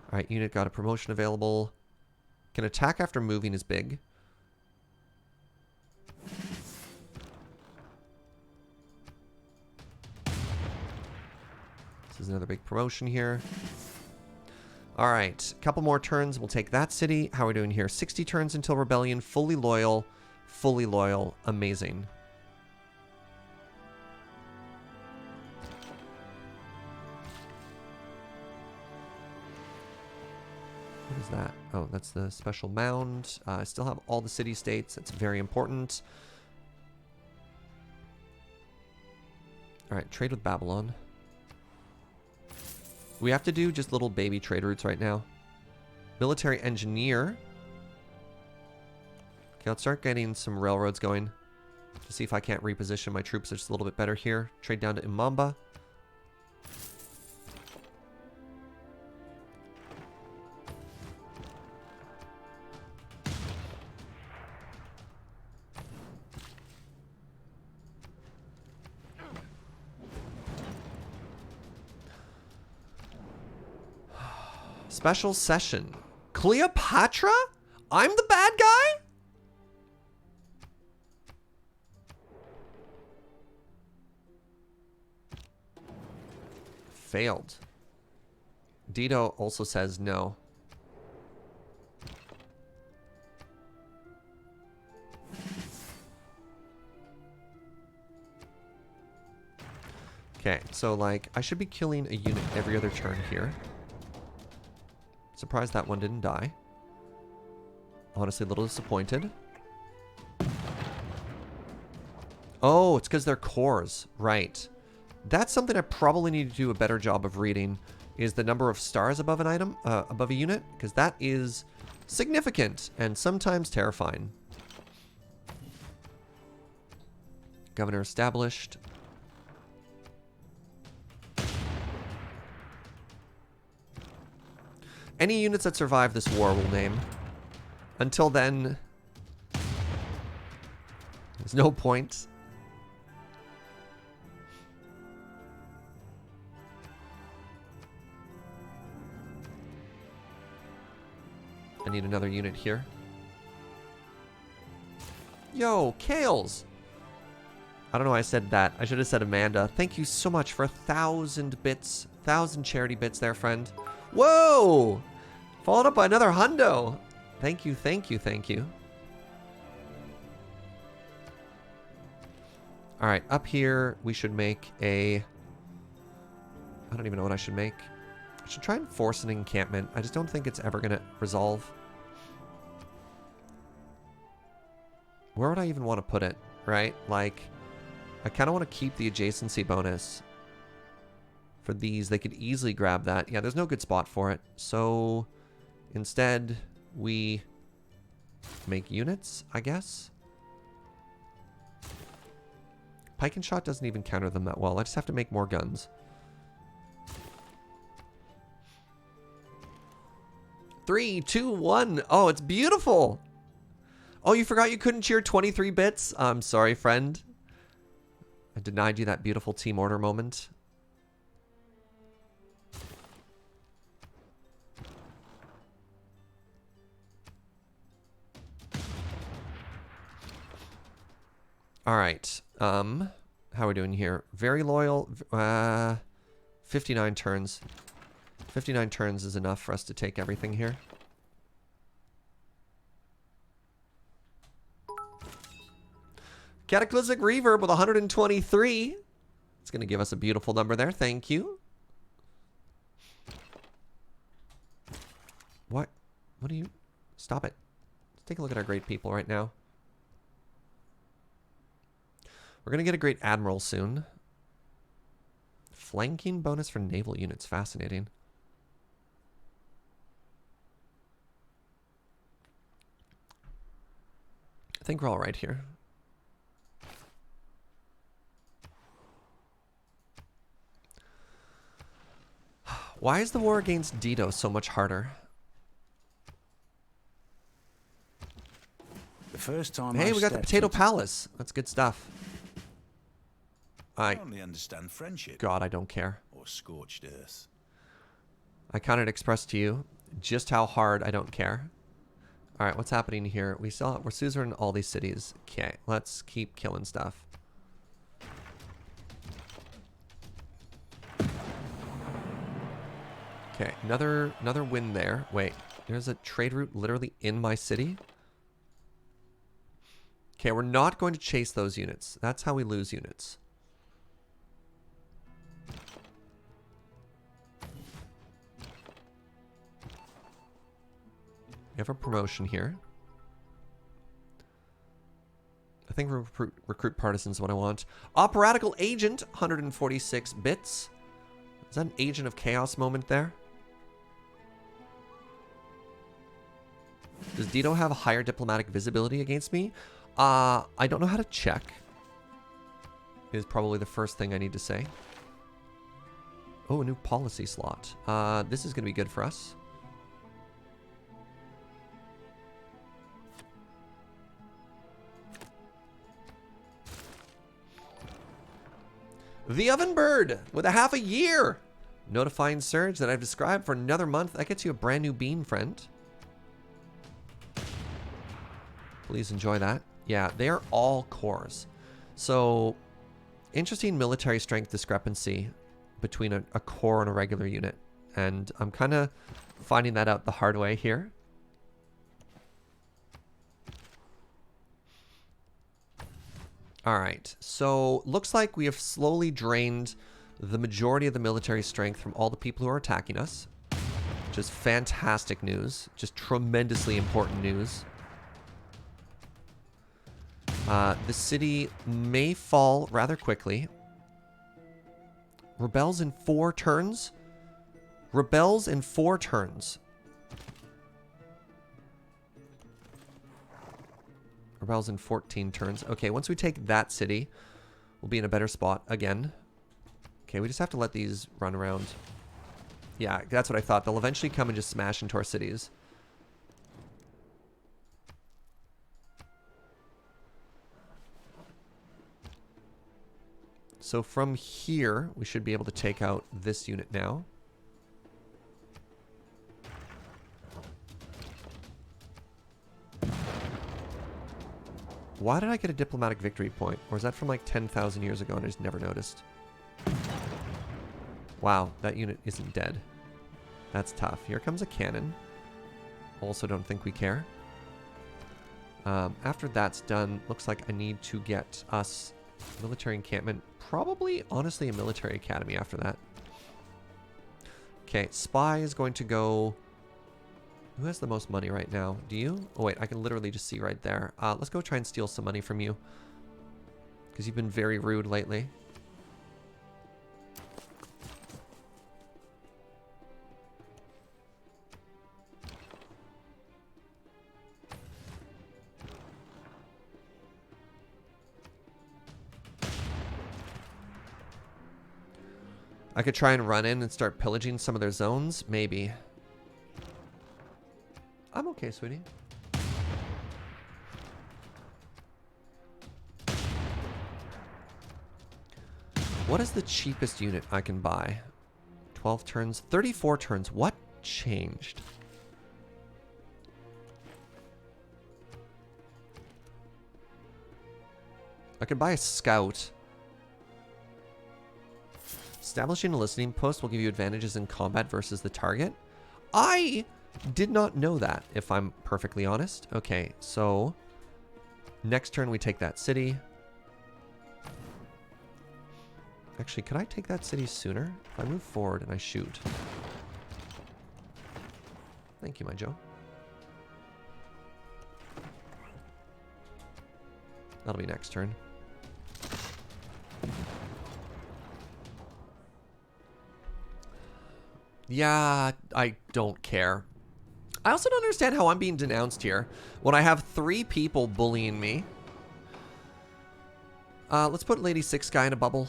Alright, unit got a promotion available. Can attack after moving is big. This is another big promotion here. Alright, a couple more turns. We'll take that city. How are we doing here? 60 turns until rebellion. Fully loyal. Fully loyal. Amazing. What is that? Oh, that's the special mound. I still have all the city-states. That's very important. Alright, trade with Babylon. We have to do just little baby trade routes right now. Military engineer. Okay, let's start getting some railroads going. To see if I can't reposition my troops just a little bit better here. Trade down to Imamba. Special session. Cleopatra? I'm the bad guy? Failed. Dito also says no. Okay, so like I should be killing a unit every other turn here. Surprised that one didn't die. Honestly, a little disappointed. Oh, it's because they're cores. Right. That's something I probably need to do a better job of reading, is the number of stars above an item, above a unit, because that is significant and sometimes terrifying. Governor established. Any units that survive this war will name. Until then, there's no point. I need another unit here. Yo, Kales! I don't know why I said that. I should have said Amanda. Thank you so much for 1,000 bits. 1,000 charity bits there, friend. Whoa! Followed up by another hundo. Thank you, thank you, thank you. Alright, up here we should make a... I don't even know what I should make. I should try and force an encampment. I just don't think it's ever going to resolve. Where would I even want to put it, right? Like, I kind of want to keep the adjacency bonus. For these, they could easily grab that. Yeah, there's no good spot for it. So, instead, we make units, I guess. Pike and shot doesn't even counter them that well. I just have to make more guns. 3, 2, 1. Oh, it's beautiful. Oh, you forgot you couldn't cheer 23 bits? I'm sorry, friend. I denied you that beautiful team order moment. All right. How are we doing here? Very loyal. 59 turns. 59 turns is enough for us to take everything here. Cataclysmic Reverb with 123. It's going to give us a beautiful number there. Thank you. What? What do you... Stop it. Let's take a look at our great people right now. We're going to get a great admiral soon. Flanking bonus for naval units. Fascinating. I think we're all right here. Why is the war against Dido so much harder? The first time Hey, I we got the stepped Potato into- Palace. That's good stuff. I only understand friendship God, I don't care. or scorched earth. I cannot express to you just how hard I don't care. All right, what's happening here? We're suzerain in all these cities. Okay, let's keep killing stuff. Okay, another win there. Wait, there's a trade route literally in my city. Okay, we're not going to chase those units. That's how we lose units. We have a promotion here. I think recruit partisans is what I want. Operatical agent, 146 bits. Is that an agent of chaos moment there? Does Dido have a higher diplomatic visibility against me? I don't know how to check. Is probably the first thing I need to say. Oh, a new policy slot. This is going to be good for us. The Oven Bird with a half a year. Notifying surge that I've described for another month. That gets you a brand new bean, friend. Please enjoy that. Yeah, they are all cores. So, interesting military strength discrepancy between a core and a regular unit. And I'm kind of finding that out the hard way here. All right, so looks like we have slowly drained the majority of the military strength from all the people who are attacking us, which is fantastic news, just tremendously important news. The city may fall rather quickly. Rebels in 4 turns? Rebels in 4 turns. Rebels in 14 turns. Okay, once we take that city, we'll be in a better spot again. Okay, we just have to let these run around. Yeah, that's what I thought. They'll eventually come and just smash into our cities. So from here, we should be able to take out this unit now. Why did I get a diplomatic victory point? Or is that from like 10,000 years ago and I just never noticed? Wow, that unit isn't dead. That's tough. Here comes a cannon. Also don't think we care. After that's done, looks like I need to get us military encampment. Probably, honestly, a military academy after that. Okay, spy is going to go... Who has the most money right now? Do you? Oh wait, I can literally just see right there. Let's go try and steal some money from you. Because you've been very rude lately. I could try and run in and start pillaging some of their zones. Maybe. I'm okay, sweetie. What is the cheapest unit I can buy? 12 turns, 34 turns. What changed? I could buy a scout. Establishing a listening post will give you advantages in combat versus the target. I did not know that, if I'm perfectly honest. Okay, so next turn we take that city. Actually, could I take that city sooner? If I move forward and I shoot. Thank you, my Joe. That'll be next turn. Yeah, I don't care. I also don't understand how I'm being denounced here when I have 3 people bullying me. Let's put Lady 6 guy in a bubble.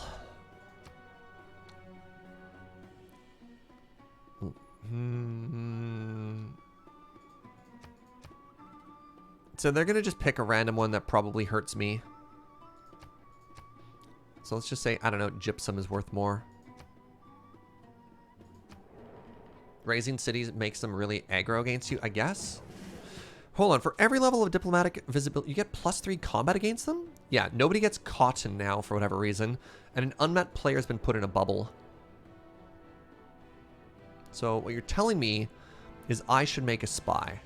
So they're going to just pick a random one that probably hurts me. So let's just say, I don't know, gypsum is worth more. Raising cities makes them really aggro against you, I guess. Hold on, for every level of diplomatic visibility, you get +3 combat against them? Yeah, nobody gets cotton now for whatever reason. And an unmet player has been put in a bubble. So what you're telling me is I should make a spy.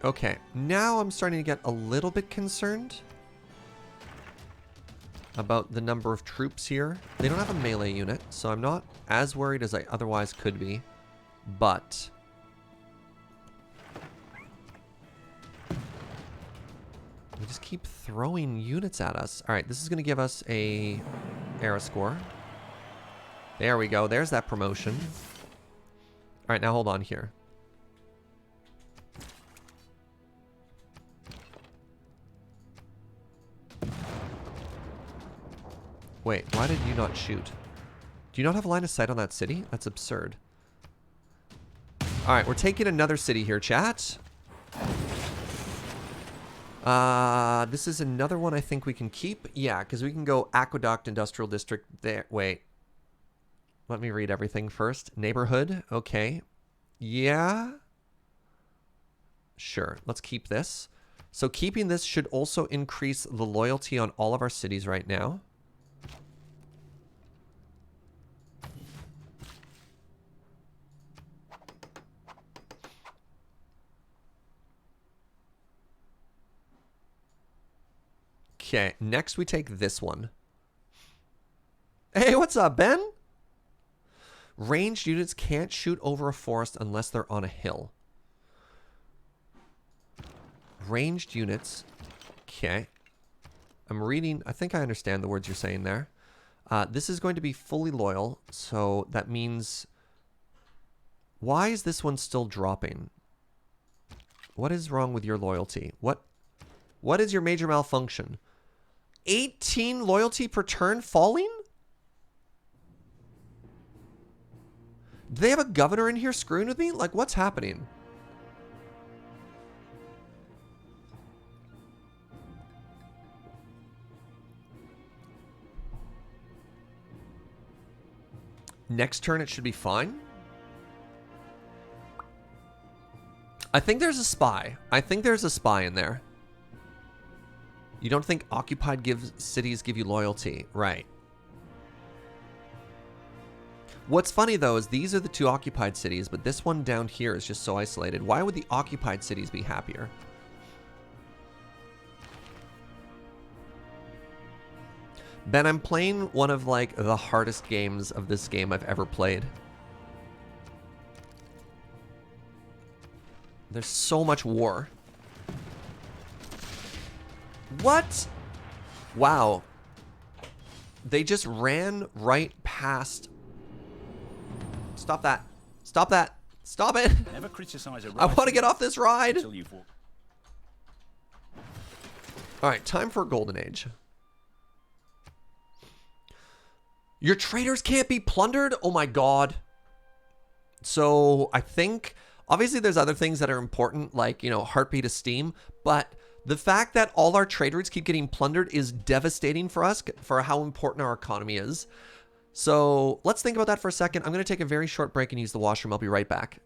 Okay, now I'm starting to get a little bit concerned about the number of troops here. They don't have a melee unit, so I'm not as worried as I otherwise could be. But they just keep throwing units at us. All right, this is going to give us a era score. There we go. There's that promotion. All right, now hold on here. Wait, why did you not shoot? Do you not have a line of sight on that city? That's absurd. Alright, we're taking another city here, chat. This is another one I think we can keep. Yeah, because we can go Aqueduct Industrial District there. Wait. Let me read everything first. Neighborhood. Okay. Yeah. Sure. Let's keep this. So keeping this should also increase the loyalty on all of our cities right now. Okay, next we take this one. Hey, what's up, Ben? Ranged units can't shoot over a forest unless they're on a hill. Ranged units. Okay. I'm reading. I think I understand the words you're saying there. This is going to be fully loyal, so that means... Why is this one still dropping? What is wrong with your loyalty? What is your major malfunction? 18 loyalty per turn falling? Do they have a governor in here screwing with me? Like, what's happening? Next turn it should be fine. I think there's a spy. I think there's a spy in there. You don't think occupied cities give you loyalty, right? What's funny though is these are the two occupied cities, but this one down here is just so isolated. Why would the occupied cities be happier? Ben, I'm playing one of like the hardest games of this game I've ever played. There's so much war. What? Wow. They just ran right past. Stop that. Stop that. Stop it. Never criticize a I want to get off this ride. until you've walked. All right, time for a golden age. Your traders can't be plundered? Oh my god. So I think, obviously there's other things that are important, like, you know, heartbeat esteem, but the fact that all our trade routes keep getting plundered is devastating for us, for how important our economy is. So let's think about that for a second. I'm going to take a very short break and use the washroom. I'll be right back.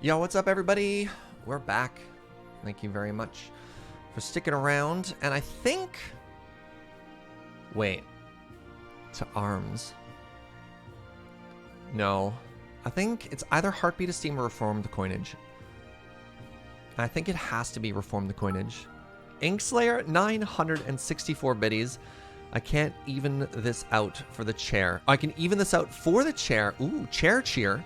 Yo, what's up, everybody? We're back. Thank you very much for sticking around. And I think... Wait. To arms. No. I think it's either Heartbeat of Steam or Reform the Coinage. I think it has to be Reform the Coinage. Inkslayer, 964 biddies. I can't even this out for the chair. I can even this out for the chair. Ooh, chair cheer.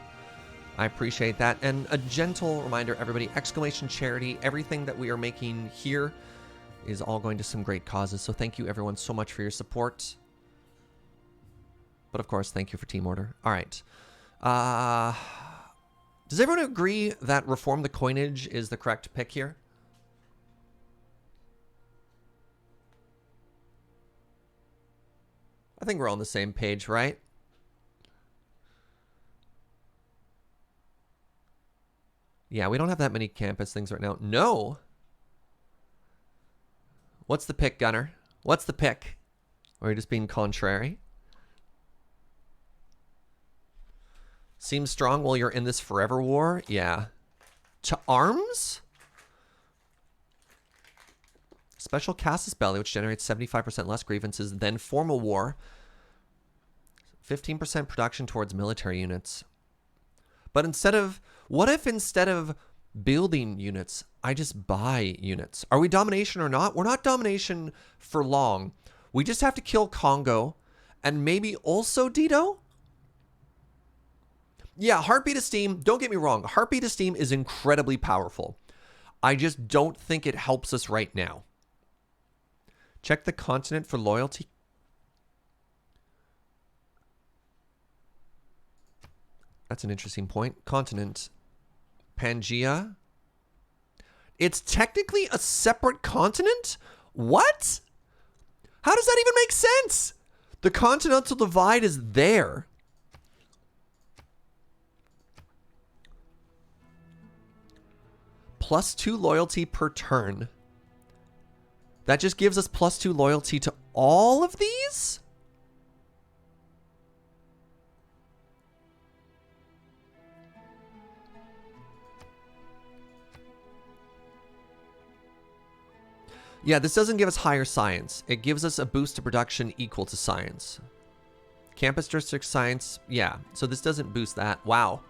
I appreciate that. And a gentle reminder, everybody, exclamation charity. Everything that we are making here is all going to some great causes. So thank you, everyone, so much for your support. But of course, thank you for Team Order. All right. Does everyone agree that Reform the Coinage is the correct pick here? I think we're on the same page, right? Yeah, we don't have that many campus things right now. No. What's the pick, Gunner? What's the pick? Or are you just being contrary? Seems strong while you're in this forever war? Yeah. To arms? Special Casus Belli, which generates 75% less grievances than formal war. 15% production towards military units. But instead of... What if instead of building units, I just buy units? Are we domination or not? We're not domination for long. We just have to kill Congo and maybe also Dido? Yeah, Heartbeat of Steam, don't get me wrong. Heartbeat of Steam is incredibly powerful. I just don't think it helps us right now. Check the continent for loyalty. That's an interesting point. Continent. Pangea. It's technically a separate continent? What? How does that even make sense? The continental divide is there. +2 loyalty per turn. That just gives us +2 loyalty to all of these? Yeah, this doesn't give us higher science. It gives us a boost to production equal to science. Campus district science, yeah. So this doesn't boost that. Wow.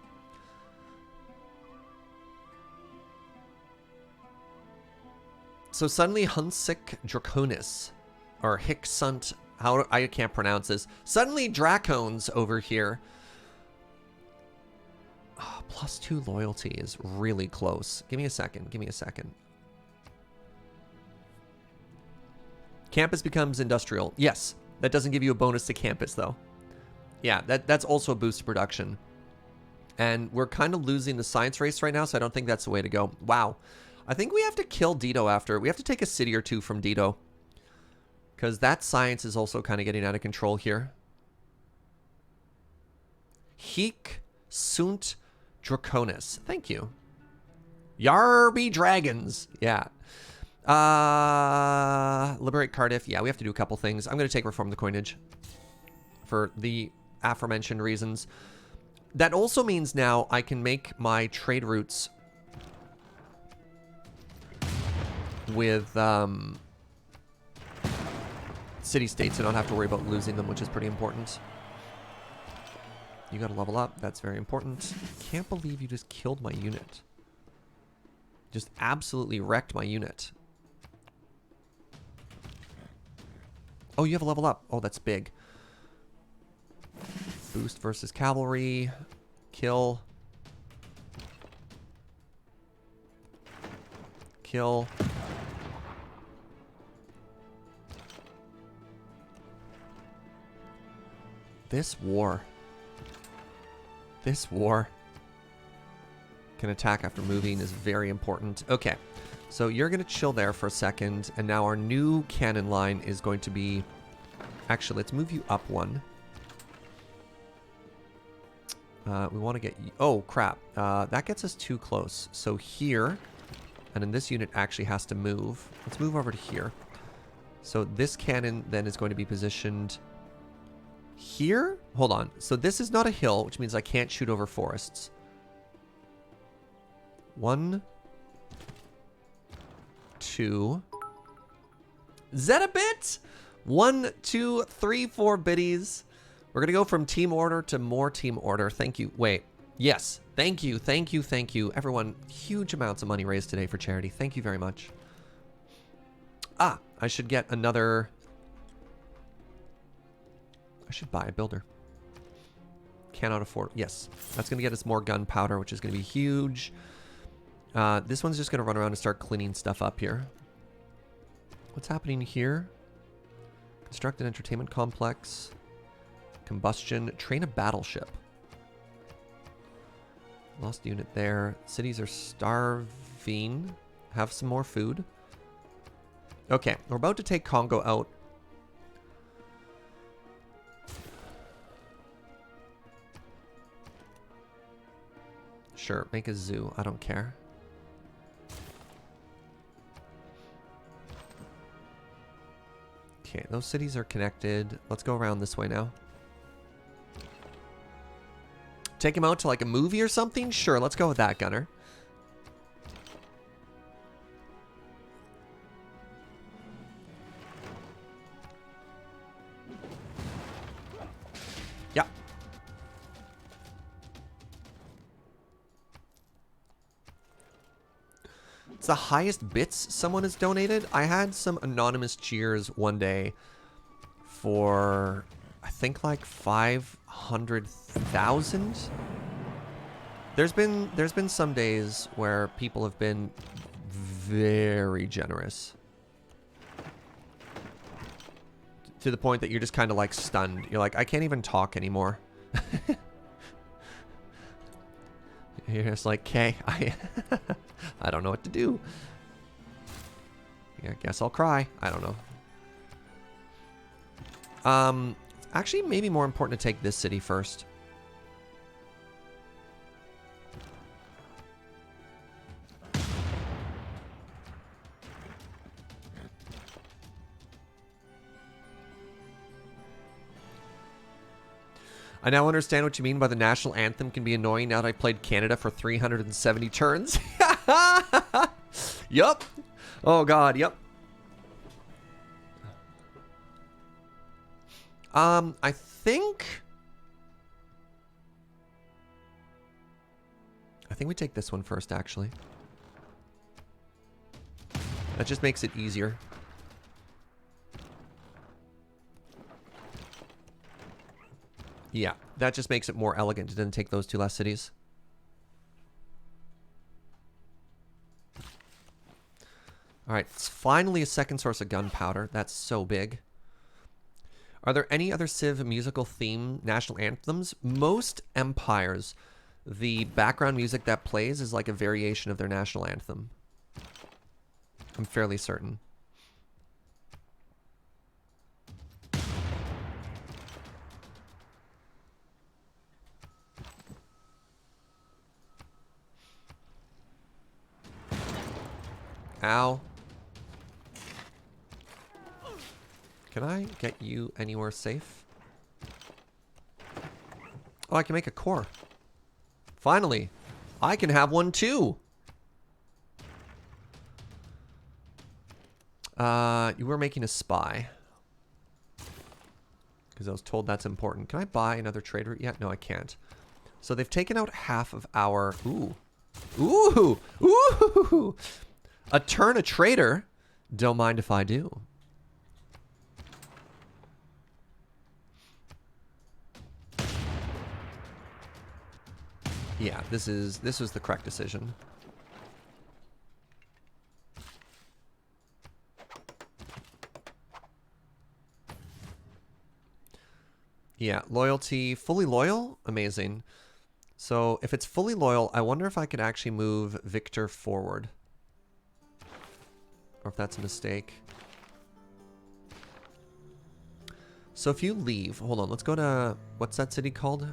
So suddenly Hunsic Draconis, or Hicksunt, how I can't pronounce this. Suddenly Dracones over here. Oh, +2 loyalty is really close. Give me a second. Give me a second. Campus becomes industrial. Yes, that doesn't give you a bonus to campus though. Yeah, that's also a boost to production. And we're kind of losing the science race right now, so I don't think that's the way to go. Wow. I think we have to kill Dido after. We have to take a city or two from Dido. Because that science is also kind of getting out of control here. Heek Sunt Draconis. Thank you. Yarby Dragons. Yeah. Liberate Cardiff. Yeah, we have to do a couple things. I'm going to take Reform the Coinage. For the aforementioned reasons. That also means now I can make my trade routes with city-states and not have to worry about losing them, which is pretty important. You gotta level up. That's very important. Can't believe you just killed my unit. Just absolutely wrecked my unit. Oh, you have a level up. Oh, that's big. Boost versus cavalry. Kill. Kill. This war can attack after moving is very important. Okay, so you're going to chill there for a second, and now our new cannon line is going to be... Actually, let's move you up one. We want to get... Oh, crap. That gets us too close. So here, and then this unit actually has to move. Let's move over to here. So this cannon then is going to be positioned... Here? Hold on. So this is not a hill, which means I can't shoot over forests. 1, 2. Zetabit! 1, 2, 3, 4 biddies. We're gonna go from team order to more team order. Thank you. Wait. Yes. Thank you. Thank you. Thank you. Everyone, huge amounts of money raised today for charity. Thank you very much. Ah, I should get another... I should buy a builder. Cannot afford... Yes. That's going to get us more gunpowder, which is going to be huge. This one's just going to run around and start cleaning stuff up here. What's happening here? Construct an entertainment complex. Combustion. Train a battleship. Lost unit there. Cities are starving. Have some more food. Okay, we're about to take Congo out. Sure, make a zoo. I don't care. Okay, those cities are connected. Let's go around this way now. Take him out to like a movie or something? Sure, let's go with that, Gunner. Yeah. It's the highest bits someone has donated. I had some anonymous cheers one day for, I think, like 500,000. There's been some days where people have been very generous. To the point that you're just kind of like stunned. You're like, I can't even talk anymore. You're just like, okay, I don't know what to do. Yeah, I guess I'll cry. I don't know. Actually, maybe more important to take this city first. I now understand what you mean by the national anthem can be annoying now that I played Canada for 370 turns. Yup. Oh god, yup. I think we take this one first, actually. That just makes it easier. Yeah, that just makes it more elegant to then take those two last cities. Alright, it's finally a second source of gunpowder. That's so big. Are there any other Civ musical theme national anthems? Most empires, the background music that plays is like a variation of their national anthem. I'm fairly certain. Ow. Can I get you anywhere safe? Oh, I can make a core. Finally. I can have one too. You were making a spy. Because I was told that's important. Can I buy another trade route yet? No, I can't. So they've taken out half of our... Ooh. Ooh! Ooh! A turn a trader. Don't mind if I do. Yeah, this was the correct decision. Yeah, loyalty, fully loyal, amazing. So if it's fully loyal, I wonder if I could actually move Victor forward. Or if that's a mistake. So if you leave, hold on, let's go to, what's that city called?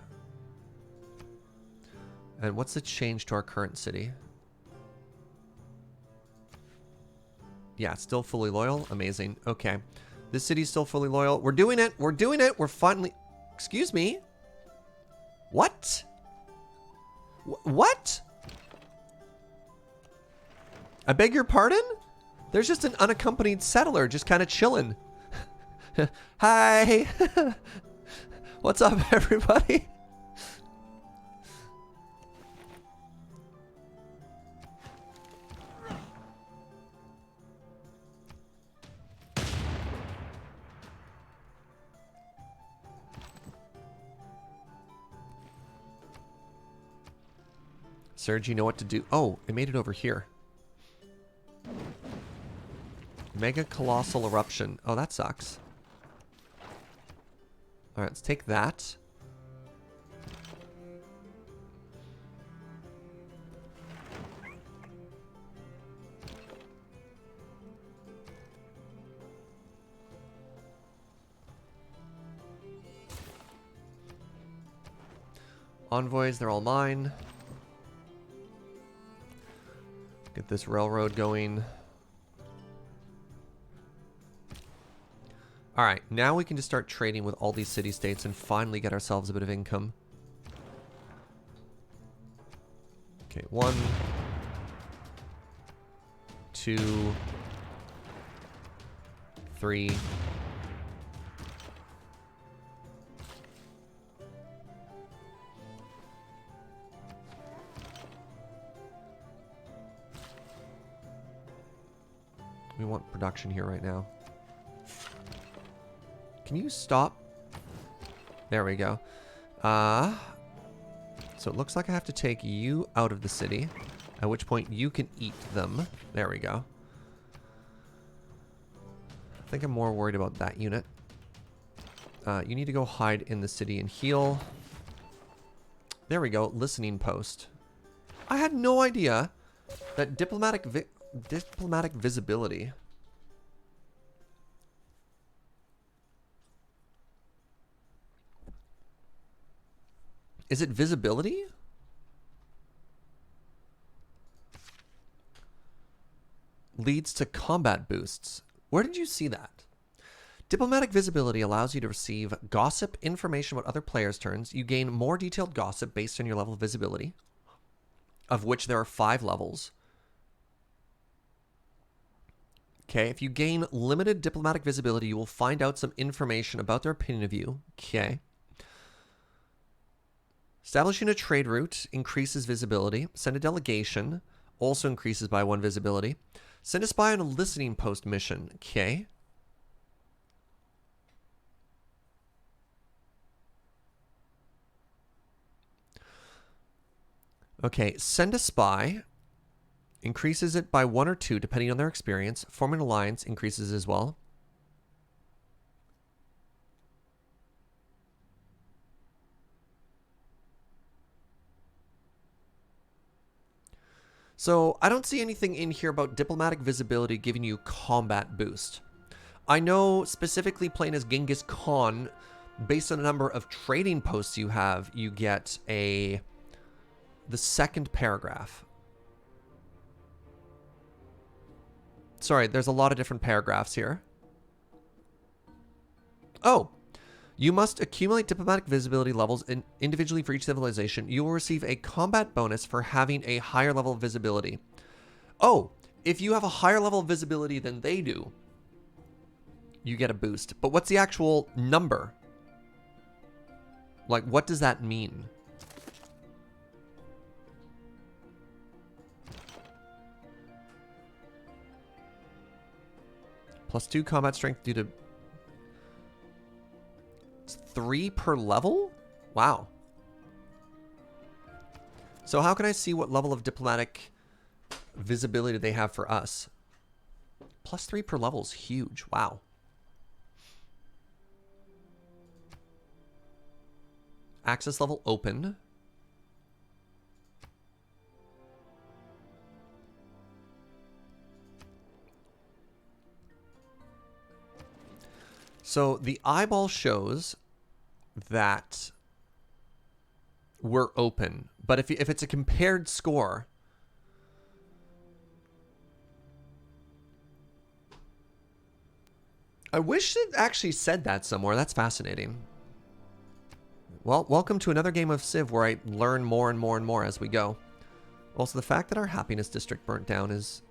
And what's the change to our current city? Yeah, still fully loyal. Amazing. Okay. This city's still fully loyal. We're doing it. We're doing it. We're finally... Excuse me? What? What? I beg your pardon? There's just an unaccompanied settler just kind of chilling. Hi. What's up, everybody? Serge, you know what to do. Oh, it made it over here. Mega Colossal Eruption. Oh, that sucks. Alright, let's take that. Envoys, they're all mine. Get this railroad going. Alright, now we can just start trading with all these city-states and finally get ourselves a bit of income. Okay, 1, 2, 3. We want production here right now. Can you stop? There we go. So it looks like I have to take you out of the city, at which point you can eat them. There we go. I think I'm more worried about that unit. You need to go hide in the city and heal. There we go. Listening post. I had no idea that diplomatic visibility. Is it visibility? Leads to combat boosts. Where did you see that? Diplomatic visibility allows you to receive gossip information about other players' turns. You gain more detailed gossip based on your level of visibility, of which there are 5 levels. Okay, if you gain limited diplomatic visibility, you will find out some information about their opinion of you. Okay. Establishing a trade route increases visibility. Send a delegation, also increases by 1 visibility. Send a spy on a listening post mission. Okay. Okay, send a spy. Increases it by 1 or 2 depending on their experience. Form an alliance increases as well. So I don't see anything in here about diplomatic visibility giving you combat boost. I know specifically playing as Genghis Khan, based on the number of trading posts you have, you get the second paragraph. Sorry, there's a lot of different paragraphs here. Oh, you must accumulate diplomatic visibility levels individually for each civilization. You will receive a combat bonus for having a higher level of visibility. Oh, if you have a higher level of visibility than they do, you get a boost. But what's the actual number? Like, what does that mean? +2 combat strength due to... It's 3 per level? Wow. So how can I see what level of diplomatic visibility they have for us? +3 per level is huge. Wow. Access level open. So the eyeball shows that we're open, but if it's a compared score, I wish it actually said that somewhere. That's fascinating. Well, welcome to another game of Civ where I learn more and more and more as we go. Also, the fact that our happiness district burnt down is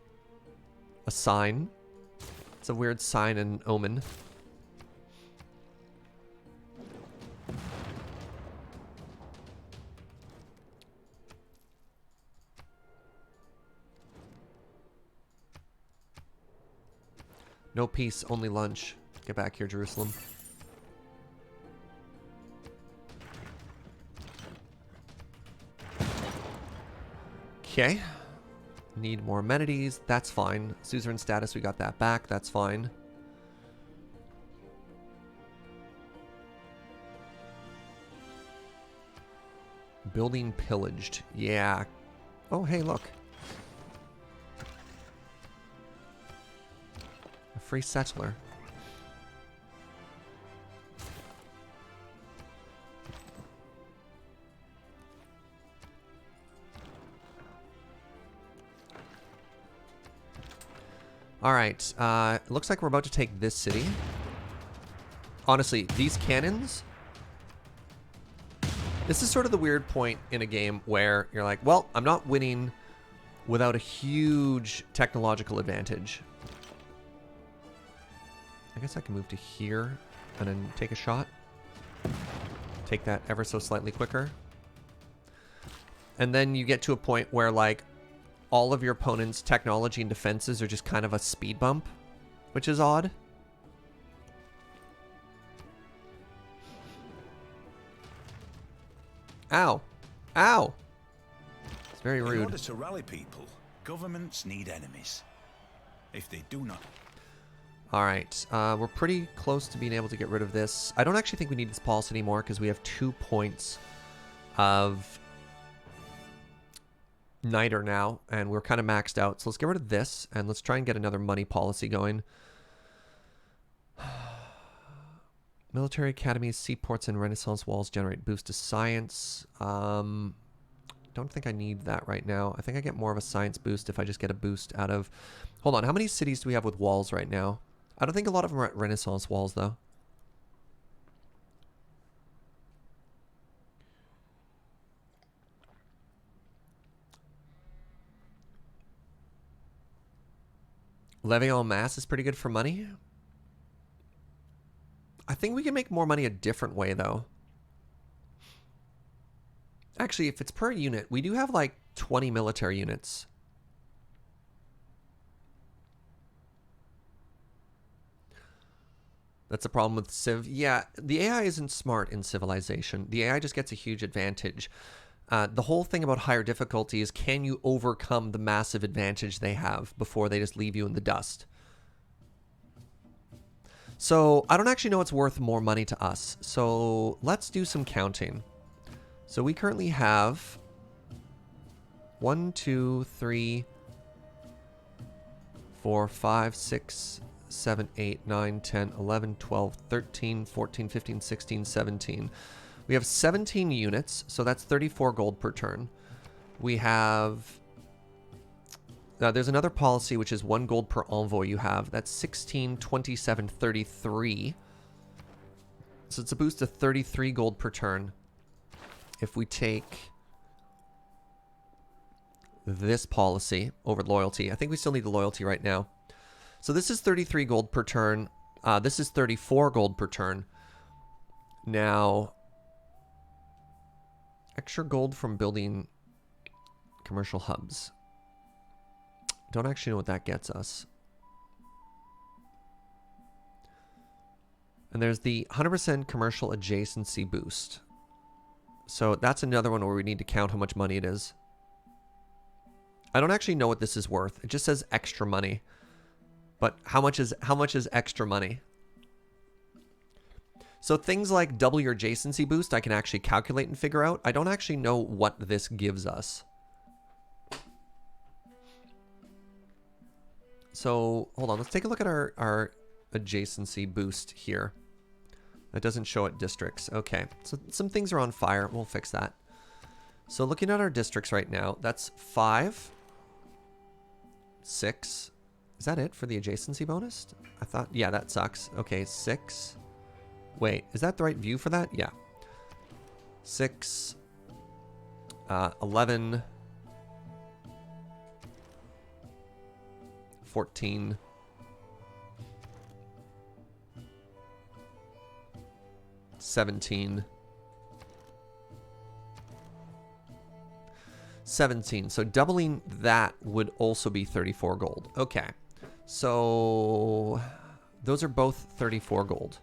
a sign. It's a weird sign and omen. No peace, only lunch. Get back here, Jerusalem. Okay. Need more amenities. That's fine. Suzerain status, we got that back. That's fine. Building pillaged. Yeah. Oh, hey, look. A free settler. Alright, it looks like we're about to take this city. Honestly, these cannons... This is sort of the weird point in a game where you're like, well, I'm not winning without a huge technological advantage. I guess I can move to here and then take a shot. Take that ever so slightly quicker. And then you get to a point where, like, all of your opponent's technology and defenses are just kind of a speed bump, which is odd. Ow. Ow. It's very rude. In order to rally people, governments need enemies. If they do not... Alright, we're pretty close to being able to get rid of this. I don't actually think we need this policy anymore because we have 2 points of niter now, and we're kind of maxed out. So let's get rid of this, and let's try and get another money policy going. Military academies, seaports, and Renaissance walls generate boost to science. Don't think I need that right now. I think I get more of a science boost if I just get a boost out of... Hold on, how many cities do we have with walls right now? I don't think a lot of them are at Renaissance walls, though. Levy en masse is pretty good for money. I think we can make more money a different way, though. Actually, if it's per unit, we do have like 20 military units. That's a problem with Civ. Yeah, the AI isn't smart in Civilization. The AI just gets a huge advantage. The whole thing about higher difficulty is, can you overcome the massive advantage they have before they just leave you in the dust? So I don't actually know what's worth more money to us. So let's do some counting. So we currently have 1, 2, 3, 4, 5, 6, 7, 8, 9, 10, 11, 12, 13, 14, 15, 16, 17. We have 17 units, so that's 34 gold per turn. We have... there's another policy, which is 1 gold per envoy you have. That's 16, 27, 33. So it's a boost to 33 gold per turn. If we take this policy over loyalty, I think we still need the loyalty right now. So this is 33 gold per turn. This is 34 gold per turn. Now, extra gold from building commercial hubs. Don't actually know what that gets us. And there's the 100% commercial adjacency boost. So that's another one where we need to count how much money it is. I don't actually know what this is worth. It just says extra money. But how much is extra money? So things like double your adjacency boost, I can actually calculate and figure out. I don't actually know what this gives us. So hold on, let's take a look at our adjacency boost here. That doesn't show it districts. Okay, so some things are on fire. We'll fix that. So looking at our districts right now, that's 5, 6. Is that it for the adjacency bonus? I thought, yeah, that sucks. Okay, 6. Wait, is that the right view for that? Yeah. 6, 11, 14. $17. 17. So doubling that would also be 34 gold. Okay. So those are both 34 gold.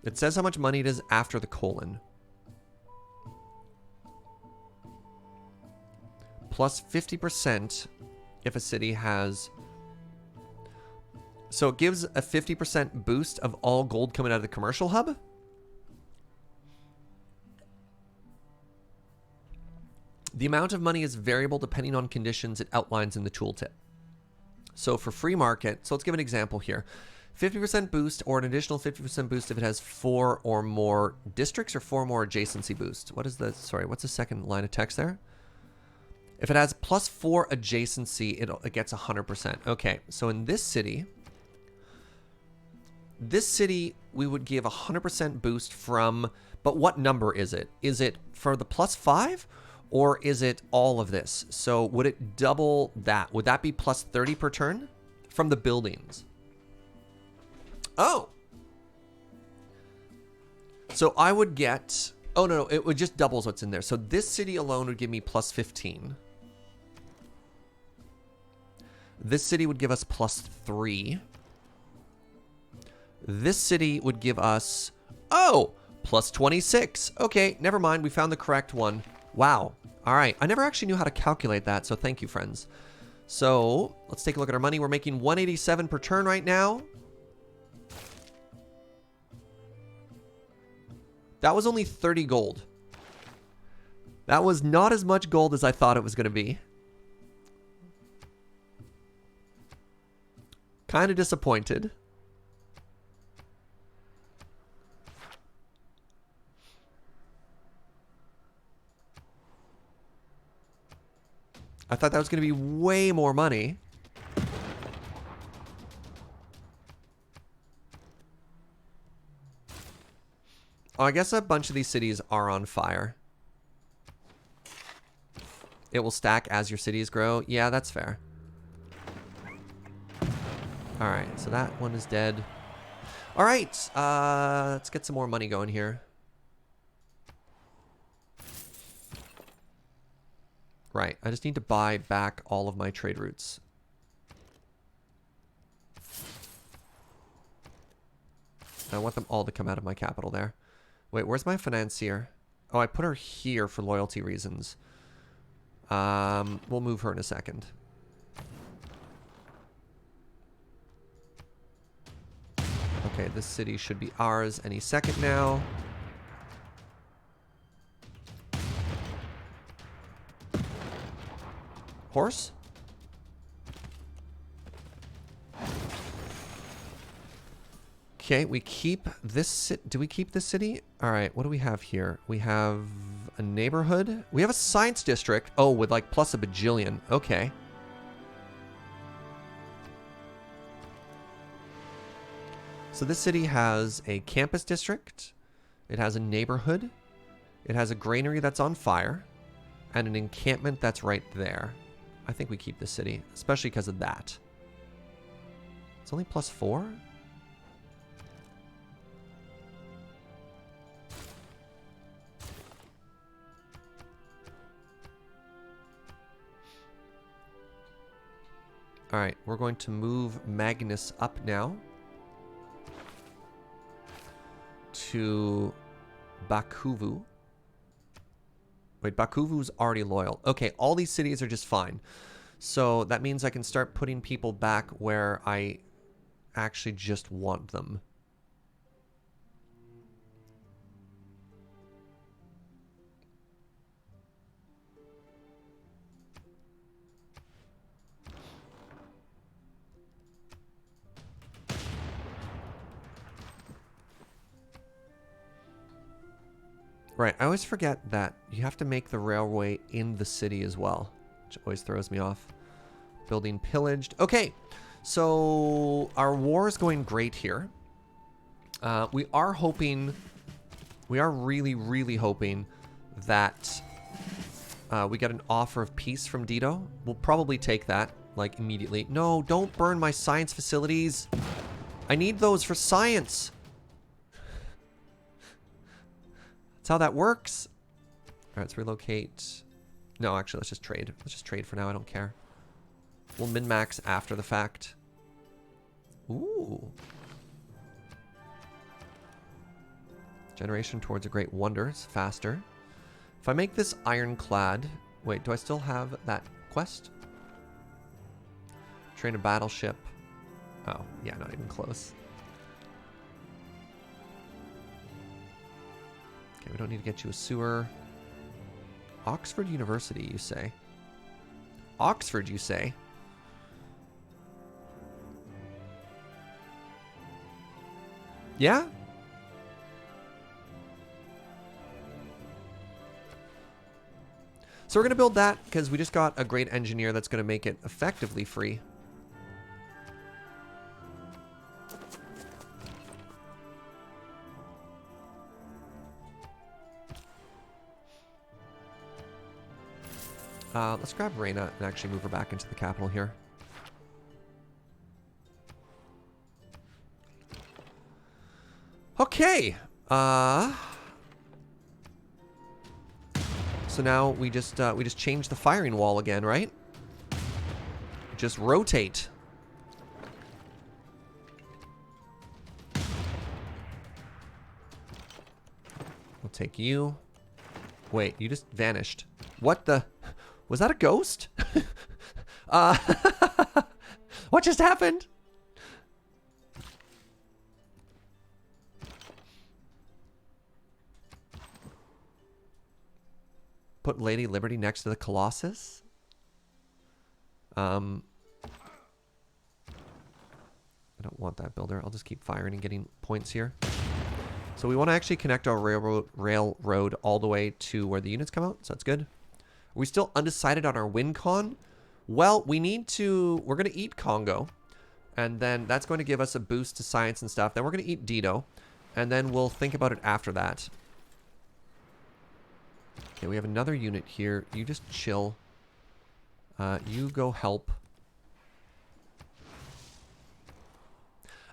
It says how much money it is after the colon. Plus 50% if a city has... So it gives a 50% boost of all gold coming out of the commercial hub? The amount of money is variable depending on conditions it outlines in the tooltip. So for free market, so let's give an example here. 50% boost or an additional 50% boost if it has 4 or more districts or 4 more adjacency boost. What is the, sorry, what's the second line of text there? If it has plus 4 adjacency, it gets 100%. Okay, so in this city we would give 100% boost from, but what number is it? Is it for the plus 5 or is it all of this? So would it double that? Would that be plus 30 per turn from the buildings? Oh. So I would get, oh no, it would just doubles what's in there. So this city alone would give me plus 15. This city would give us plus 3. This city would give us, oh, plus 26. Okay, never mind. We found the correct one. Wow. All right. I never actually knew how to calculate that, so thank you, friends. So let's take a look at our money. We're making 187 per turn right now. That was only 30 gold. That was not as much gold as I thought it was going to be. Kind of disappointed. I thought that was going to be way more money. Oh, I guess a bunch of these cities are on fire. It will stack as your cities grow. Yeah, that's fair. All right, so that one is dead. All right, let's get some more money going here. Right, I just need to buy back all of my trade routes. I want them all to come out of my capital there. Wait, where's my financier? Oh, I put her here for loyalty reasons. We'll move her in a second. Okay, this city should be ours any second now. Horse? Okay, we keep this. Do we keep this city? All right, what do we have here? We have a neighborhood. We have a science district. Oh, with like plus a bajillion. Okay. So this city has a campus district. It has a neighborhood. It has a granary that's on fire. And an encampment that's right there. I think we keep this city, especially because of that. It's only plus 4? All right, we're going to move Magnus up now to Bakuvu. Wait, Bakuvu's already loyal. Okay, all these cities are just fine. So that means I can start putting people back where I actually just want them. Right, I always forget that you have to make the railway in the city as well, which always throws me off. Building pillaged. Okay, so our war is going great here. We are hoping, we are really, really hoping that We got an offer of peace from Dito. We'll probably take that, like, immediately. No, don't burn my science facilities. I need those for science. That's how that works. All right, let's relocate. No, actually, let's just trade. Let's just trade for now. I don't care. We'll min-max after the fact. Ooh. Generation towards a great wonder is faster. If I make this ironclad... Wait, do I still have that quest? Train a battleship. Oh, yeah, not even close. Okay, we don't need to get you a sewer. Oxford University, you say? Oxford, you say? Yeah? So we're going to build that because we just got a great engineer that's going to make it effectively free. Let's grab Reina and actually move her back into the capital here. Okay. So now we just change the firing wall again, right? Just rotate. We'll take you. Wait, you just vanished. What the? Was that a ghost? What just happened? Put Lady Liberty next to the Colossus? I don't want that builder. I'll just keep firing and getting points here. So we want to actually connect our railroad all the way to where the units come out. So that's good. Are we still undecided on our win con? Well, we need to... We're going to eat Congo. And then that's going to give us a boost to science and stuff. Then we're going to eat Dito. And then we'll think about it after that. Okay, we have another unit here. You just chill. You go help.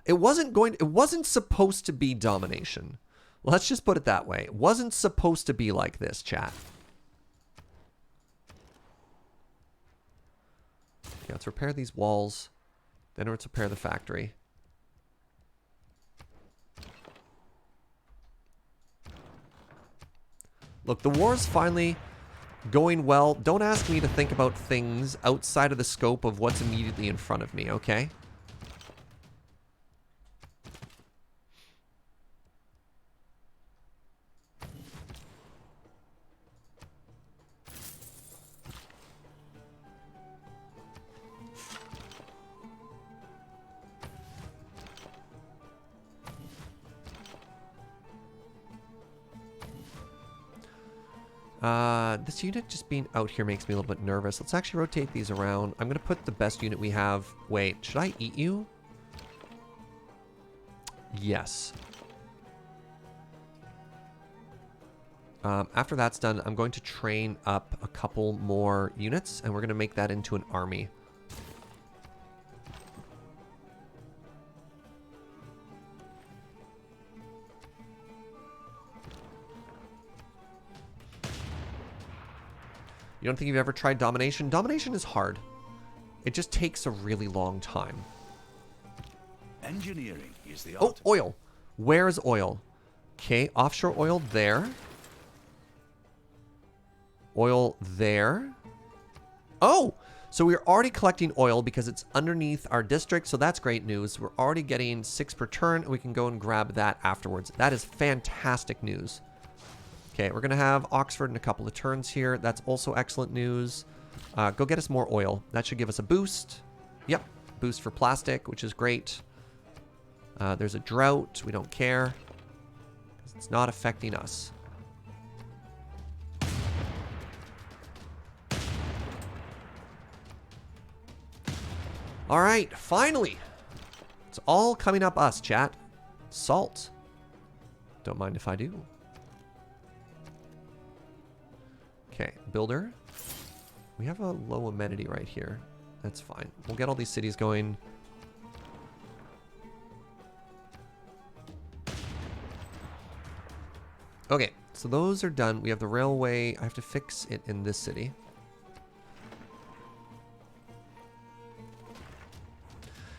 It wasn't supposed to be domination. Let's just put it that way. It wasn't supposed to be like this, chat. Okay, let's repair these walls. Then let's repair the factory. Look, the war's finally going well. Don't ask me to think about things outside of the scope of what's immediately in front of me, okay? This unit just being out here makes me a little bit nervous. Let's actually rotate these around. I'm going to put the best unit we have. Wait, should I eat you? Yes. After that's done, I'm going to train up a couple more units, and we're going to make that into an army. You don't think you've ever tried domination? Domination is hard. It just takes a really long time. Engineering is the Oh, art. oil. Where's oil? Okay, offshore oil there. Oil there. Oh, so we're already collecting oil because it's underneath our district, so that's great news. We're already getting 6 per turn, and we can go and grab that afterwards. That is fantastic news. Okay, we're going to have Oxford in a couple of turns here. That's also excellent news. Go get us more oil. That should give us a boost. Yep, boost for plastic, which is great. There's a drought. We don't care. It's not affecting us. All right, finally. It's all coming up us, chat. Salt. Don't mind if I do. Okay, builder. We have a low amenity right here. That's fine. We'll get all these cities going. Okay, so those are done. We have the railway. I have to fix it in this city.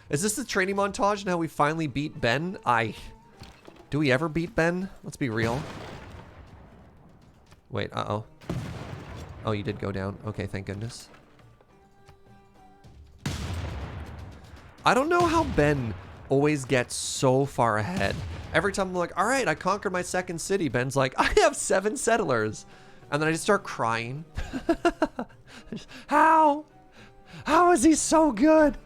Is this the training montage and how we finally beat Ben? Do we ever beat Ben? Let's be real. Wait, uh-oh. Oh, you did go down. Okay, thank goodness. I don't know how Ben always gets so far ahead. Every time I'm like, all right, I conquered my second city. Ben's like, I have 7 settlers. And then I just start crying. How? How is he so good?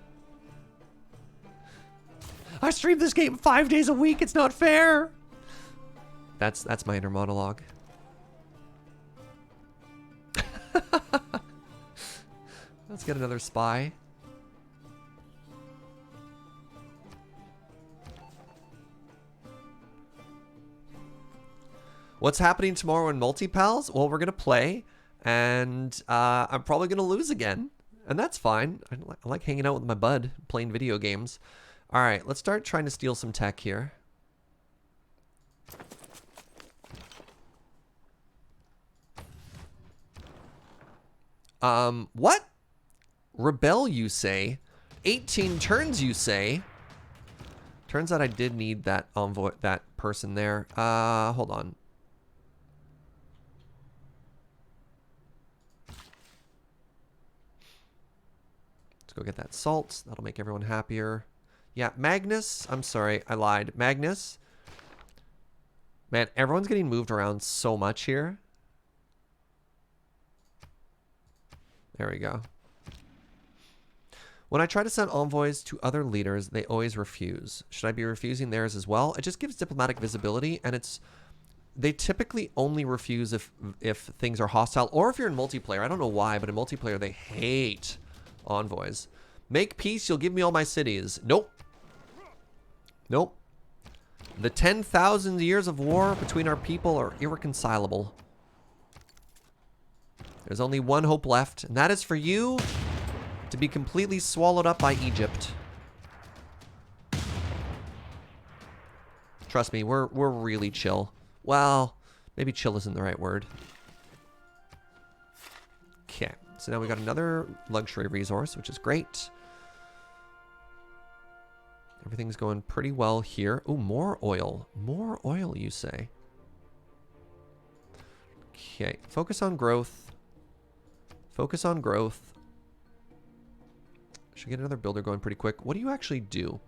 I stream this game 5 days a week. It's not fair. That's my inner monologue. Let's get another spy. What's happening tomorrow in Multi-Pals? Well, we're going to play, and I'm probably going to lose again, and that's fine. I like hanging out with my bud, playing video games. All right, let's start trying to steal some tech here. What? Rebel, you say? 18 turns, you say? Turns out I did need that envoy, that person there. Hold on. Let's go get that salt. That'll make everyone happier. Yeah, Magnus. I'm sorry, I lied. Magnus. Man, everyone's getting moved around so much here. There we go. When I try to send envoys to other leaders, they always refuse. Should I be refusing theirs as well? It just gives diplomatic visibility, and they typically only refuse if things are hostile, or if you're in multiplayer. I don't know why, but in multiplayer they hate envoys. Make peace, you'll give me all my cities. Nope. Nope. The 10,000 years of war between our people are irreconcilable. There's only one hope left, and that is for you to be completely swallowed up by Egypt. Trust me, we're really chill. Well, maybe chill isn't the right word. Okay, so now we got another luxury resource, which is great. Everything's going pretty well here. Oh, more oil. More oil, you say? Okay, focus on growth. Focus on growth. Should get another builder going pretty quick. What do you actually do?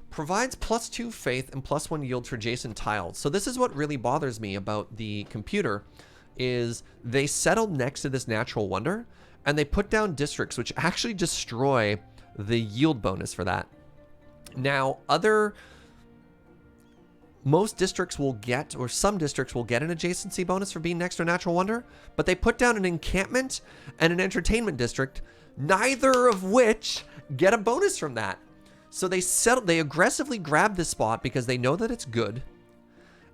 Provides +2 faith and +1 yield for adjacent tiles. So this is what really bothers me about the computer, is they settled next to this natural wonder, and they put down districts which actually destroy the yield bonus for that. Now, most districts will get, or some districts will get, an adjacency bonus for being next to a natural wonder, but they put down an encampment and an entertainment district, neither of which get a bonus from that. So they aggressively grab this spot because they know that it's good,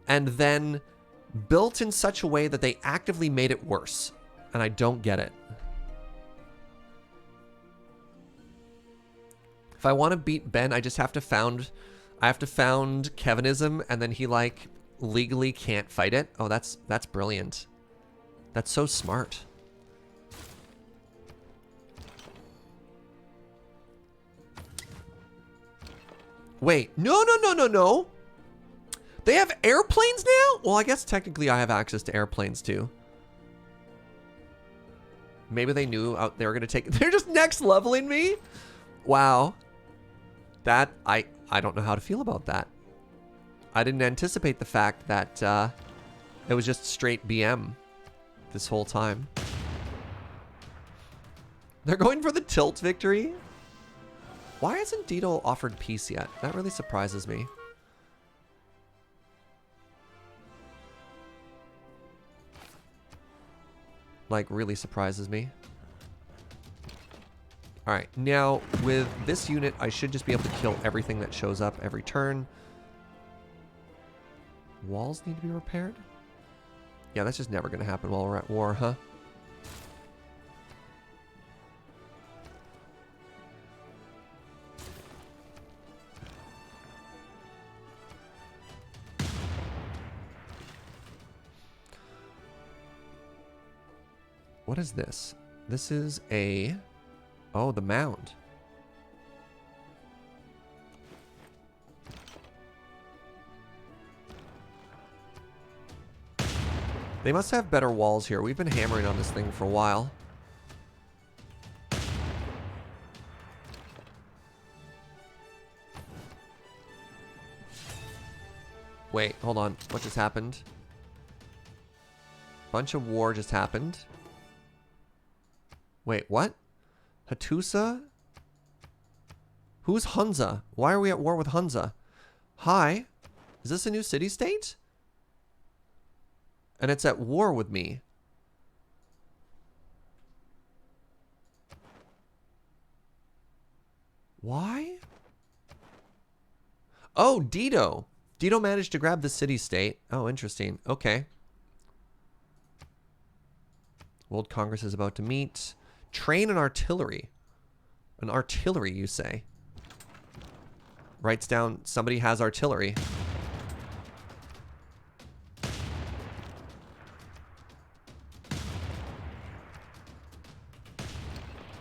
and then built in such a way that they actively made it worse. And I don't get it. If I want to beat Ben, I just have to found Kevinism, and then he like legally can't fight it. Oh, that's brilliant. That's so smart. Wait, no. They have airplanes now? Well, I guess technically I have access to airplanes too. Maybe they knew they were going to take... They're just next leveling me? Wow. That, I don't know how to feel about that. I didn't anticipate the fact that it was just straight BM this whole time. They're going for the tilt victory? Why hasn't Dito offered peace yet? That really surprises me. Like, really surprises me. Alright, now with this unit, I should just be able to kill everything that shows up every turn. Walls need to be repaired? Yeah, that's just never going to happen while we're at war, huh? What is this? This is a... Oh, the mound. They must have better walls here. We've been hammering on this thing for a while. Wait, hold on. What just happened? Bunch of war just happened. Wait, what? Hattusa? Who's Hunza? Why are we at war with Hunza? Hi? Is this a new city-state? And it's at war with me. Why? Oh, Dido. Dido managed to grab the city-state. Oh, interesting. Okay. World Congress is about to meet. Train and artillery. An artillery, you say? Writes down, somebody has artillery.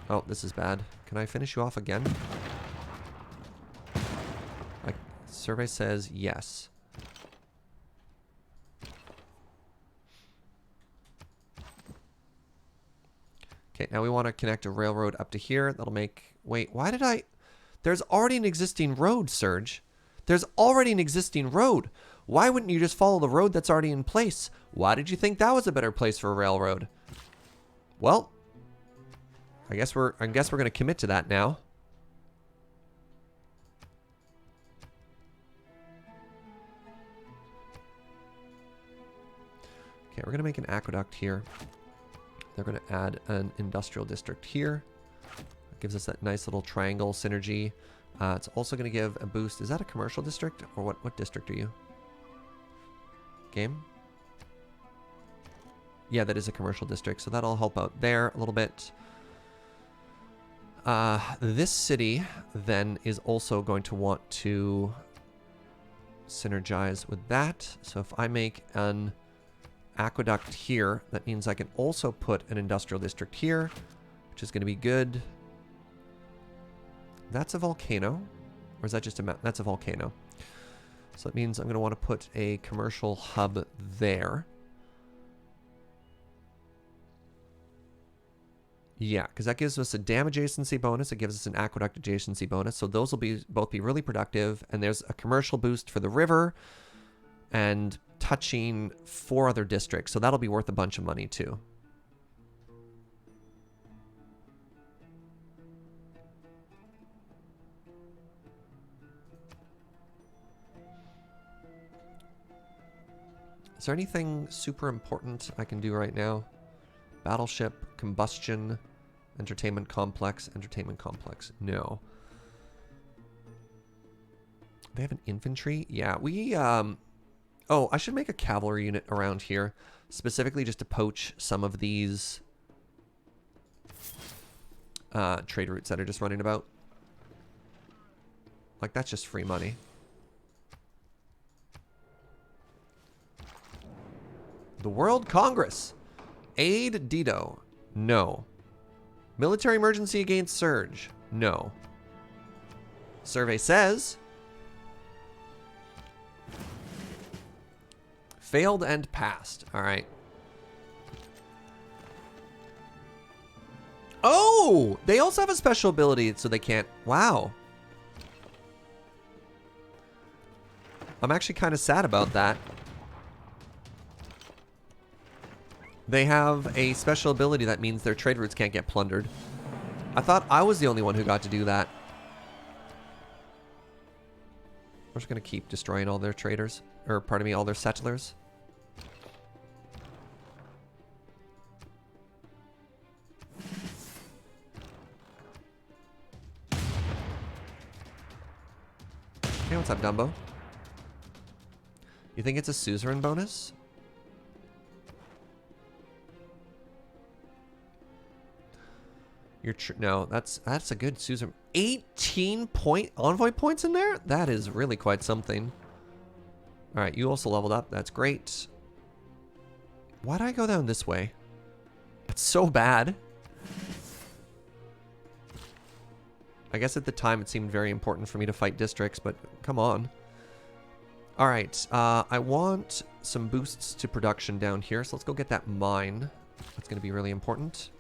Oh, this is bad. Can I finish you off again? Like, survey says yes. Okay, now we want to connect a railroad up to here. That'll make... Wait, why did I... There's already an existing road, Surge. There's already an existing road. Why wouldn't you just follow the road that's already in place? Why did you think that was a better place for a railroad? Well, I guess we're going to commit to that now. Okay, we're going to make an aqueduct here. They're going to add an industrial district here. It gives us that nice little triangle synergy. It's also going to give a boost. Is that a commercial district? Or what district are you? Game? Yeah, that is a commercial district. So that'll help out there a little bit. This city then is also going to want to synergize with that. So if I make an aqueduct here, that means I can also put an industrial district here, which is going to be good. That's a volcano, or is that just a mountain? That's a volcano. So that means I'm going to want to put a commercial hub there. Yeah, because that gives us a dam adjacency bonus. It gives us an aqueduct adjacency bonus. So those will both be really productive. And there's a commercial boost for the river and touching 4 other districts. So that'll be worth a bunch of money too. Is there anything super important I can do right now? Battleship, combustion, entertainment complex, no. They have an infantry? Yeah, we, oh, I should make a cavalry unit around here, specifically just to poach some of these trade routes that are just running about. Like, that's just free money. The World Congress. Aid Dido. No. Military emergency against Surge. No. Survey says... Failed and passed. Alright. Oh! They also have a special ability, so they can't... Wow. I'm actually kind of sad about that. They have a special ability that means their trade routes can't get plundered. I thought I was the only one who got to do that. We're just going to keep destroying all their traders. Or, pardon me, all their settlers. Hey, what's up, Dumbo? You think it's a suzerain bonus? No, that's a good suzerain. 18 envoy points in there? That is really quite something. All right, you also leveled up. That's great. Why did I go down this way? It's so bad. I guess at the time it seemed very important for me to fight districts, but come on. Alright, I want some boosts to production down here, so let's go get that mine. That's going to be really important.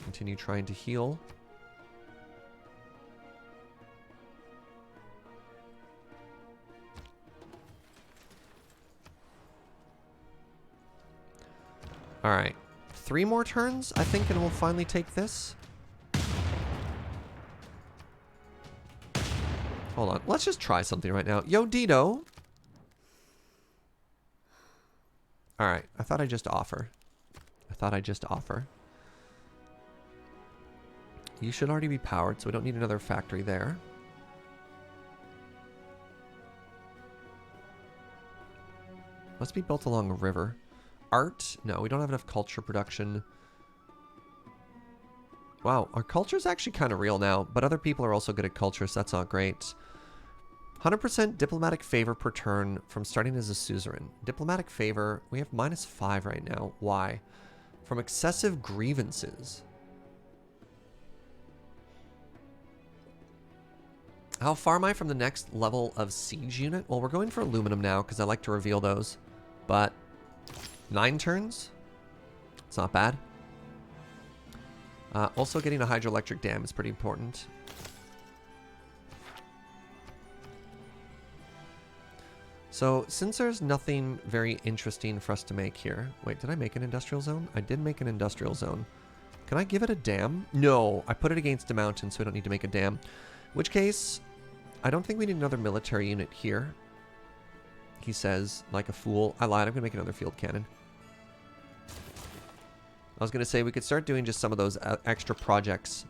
Continue trying to heal. Alright, 3 more turns, I think, and we'll finally take this. Hold on, let's just try something right now. Yo, Dito. Alright, I thought I'd just offer. You should already be powered, so we don't need another factory there. Must be built along a river. Art? No, we don't have enough culture production. Wow, our culture is actually kind of real now, but other people are also good at culture, so that's not great. 100% diplomatic favor per turn from starting as a suzerain. Diplomatic favor, we have -5 right now. Why? From excessive grievances. How far am I from the next level of siege unit? Well, we're going for aluminum now because I like to reveal those. But 9 turns? It's not bad. Also getting a hydroelectric dam is pretty important. So, since there's nothing very interesting for us to make here... Wait, did I make an industrial zone? I did make an industrial zone. Can I give it a dam? No, I put it against a mountain, so we don't need to make a dam. In which case, I don't think we need another military unit here. He says, like a fool. I lied, I'm going to make another field cannon. I was going to say we could start doing just some of those extra projects.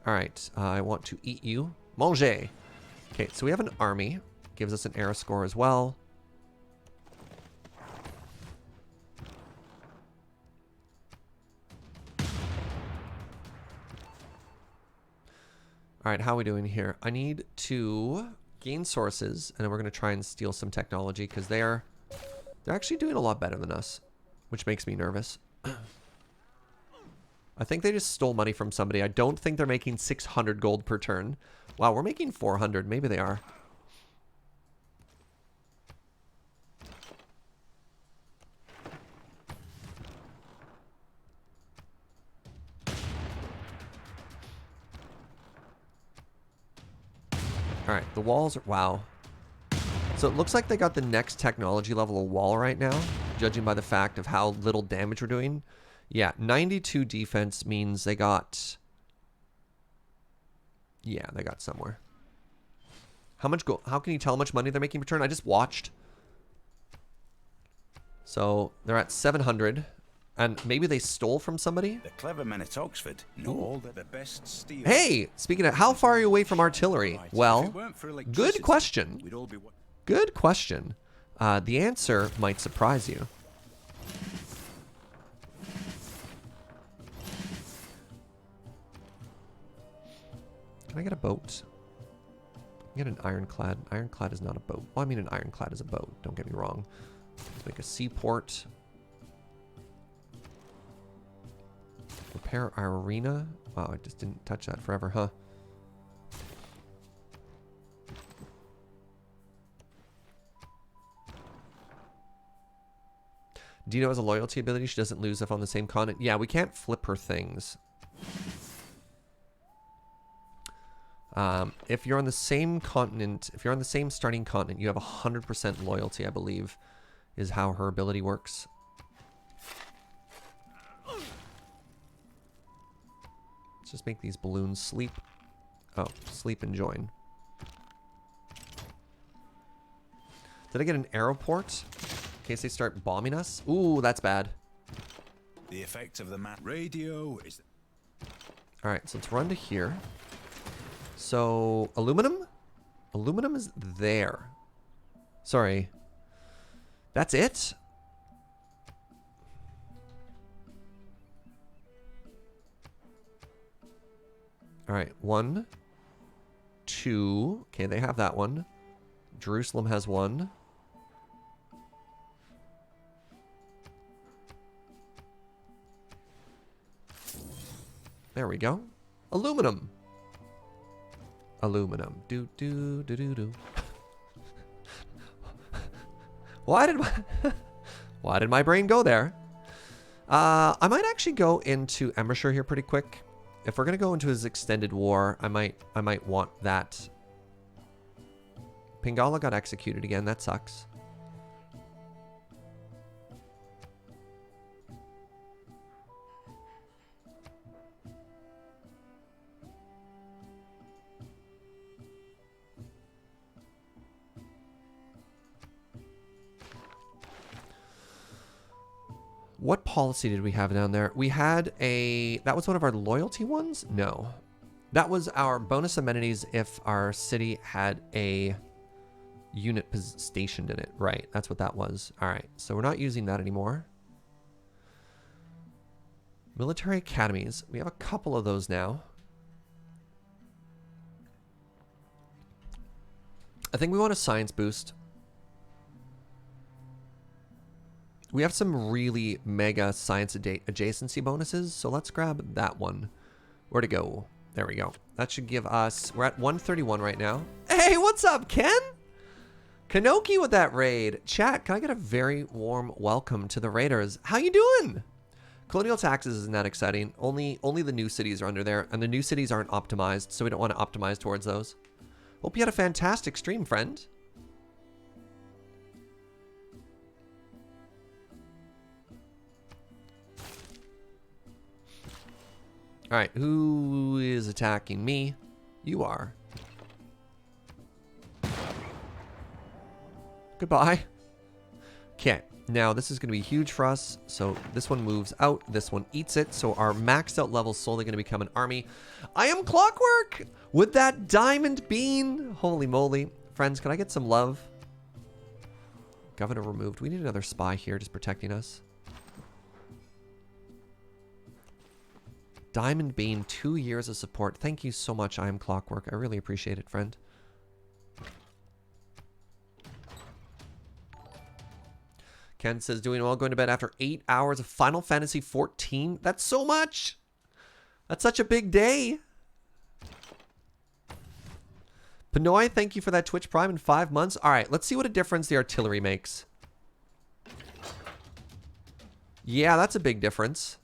Alright, I want to eat you. Manger! Okay, so we have an army. Gives us an era score as well. Alright, how are we doing here? I need to gain sources, and then we're going to try and steal some technology, because they're actually doing a lot better than us, which makes me nervous. I think they just stole money from somebody. I don't think they're making 600 gold per turn. Wow, we're making 400. Maybe they are. Alright, the walls are... Wow. So it looks like they got the next technology level of wall right now, judging by the fact of how little damage we're doing. Yeah, 92 defense means they got... Yeah, they got somewhere. How much gold? How can you tell how much money they're making per turn? I just watched. So they're at 700. And maybe they stole from somebody? The clever men at Oxford know all that the best steel... Hey! Speaking of, how far are you away from artillery? Well, good question. Good question. The answer might surprise you. Can I get a boat? Get an ironclad. Ironclad is not a boat. Well, I mean, an ironclad is a boat. Don't get me wrong. Let's make a seaport. Repair our arena. Wow, I just didn't touch that forever, huh? Dino has a loyalty ability. She doesn't lose if on the same continent. Yeah, we can't flip her things. If you're on the same continent, if you're on the same starting continent, you have 100% loyalty, I believe, is how her ability works. Let's just make these balloons sleep. Oh, sleep and join. Did I get an aeroport? In case they start bombing us? Ooh, that's bad. The effect of the map radio is... Alright, so let's run to here. So, aluminum? Aluminum is there. Sorry. That's it? Alright, 1, 2. Okay, they have that one. Jerusalem has 1. There we go. Aluminum. Aluminum. Do do do do do. Why did my brain go there? I might actually go into Emmershire here pretty quick. If we're gonna go into his extended war, I might want that. Pingala got executed again. That sucks. What policy did we have down there? We had a... That was one of our loyalty ones? No. That was our bonus amenities if our city had a unit stationed in it. Right, that's what that was. All right, so we're not using that anymore. Military academies. We have a couple of those now. I think we want a science boost. We have some really mega science adjacency bonuses, so let's grab that one. Where'd it go? There we go. That should give us... We're at 131 right now. Hey, what's up, Ken? Kanoki with that raid. Chat, can I get a very warm welcome to the raiders? How you doing? Colonial taxes isn't that exciting. Only the new cities are under there, and the new cities aren't optimized, so we don't want to optimize towards those. Hope you had a fantastic stream, friend. All right, who is attacking me? You are. Goodbye. Okay, now this is going to be huge for us. So this one moves out. This one eats it. So our maxed out level is slowly going to become an army. I am Clockwork with that diamond bean. Holy moly. Friends, can I get some love? Governor removed. We need another spy here just protecting us. Diamond Bean, 2 years of support. Thank you so much, I am Clockwork. I really appreciate it, friend. Ken says, doing well, going to bed after 8 hours of Final Fantasy 14. That's so much. That's such a big day. Pinoy, thank you for that Twitch Prime in 5 months. All right, let's see what a difference the artillery makes. Yeah, that's a big difference.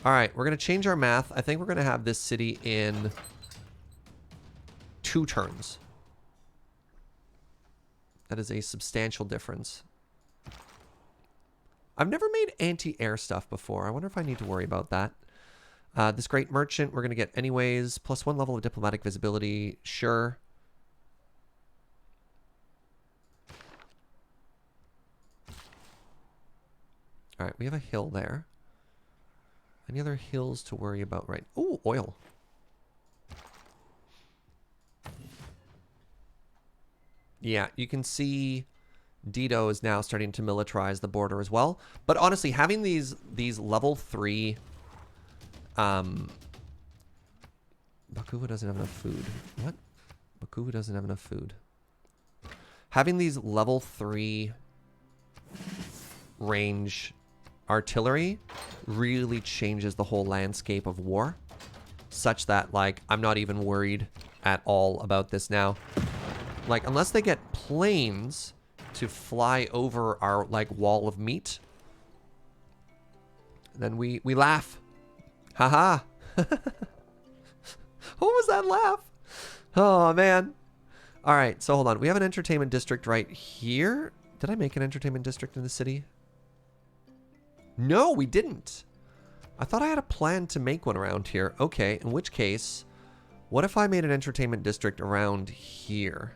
All right, we're going to change our math. I think we're going to have this city in 2 turns. That is a substantial difference. I've never made anti-air stuff before. I wonder if I need to worry about that. This great merchant, we're going to get anyways. +1 level of diplomatic visibility. Sure. All right, we have a hill there. Any other hills to worry about, right? Oh, oil. Yeah, you can see Dido is now starting to militarize the border as well. But honestly, having these level 3... Bakuva doesn't have enough food. What? Bakuva doesn't have enough food. Having these level 3 range artillery really changes the whole landscape of war, such that, like, I'm not even worried at all about this now. Like, unless they get planes to fly over our, like, wall of meat, then we laugh. Haha. What was that laugh? Oh, man. All right, so hold on. We have an entertainment district right here. Did I make an entertainment district in the city? No, we didn't. I thought I had a plan to make one around here. Okay, in which case, what if I made an entertainment district around here?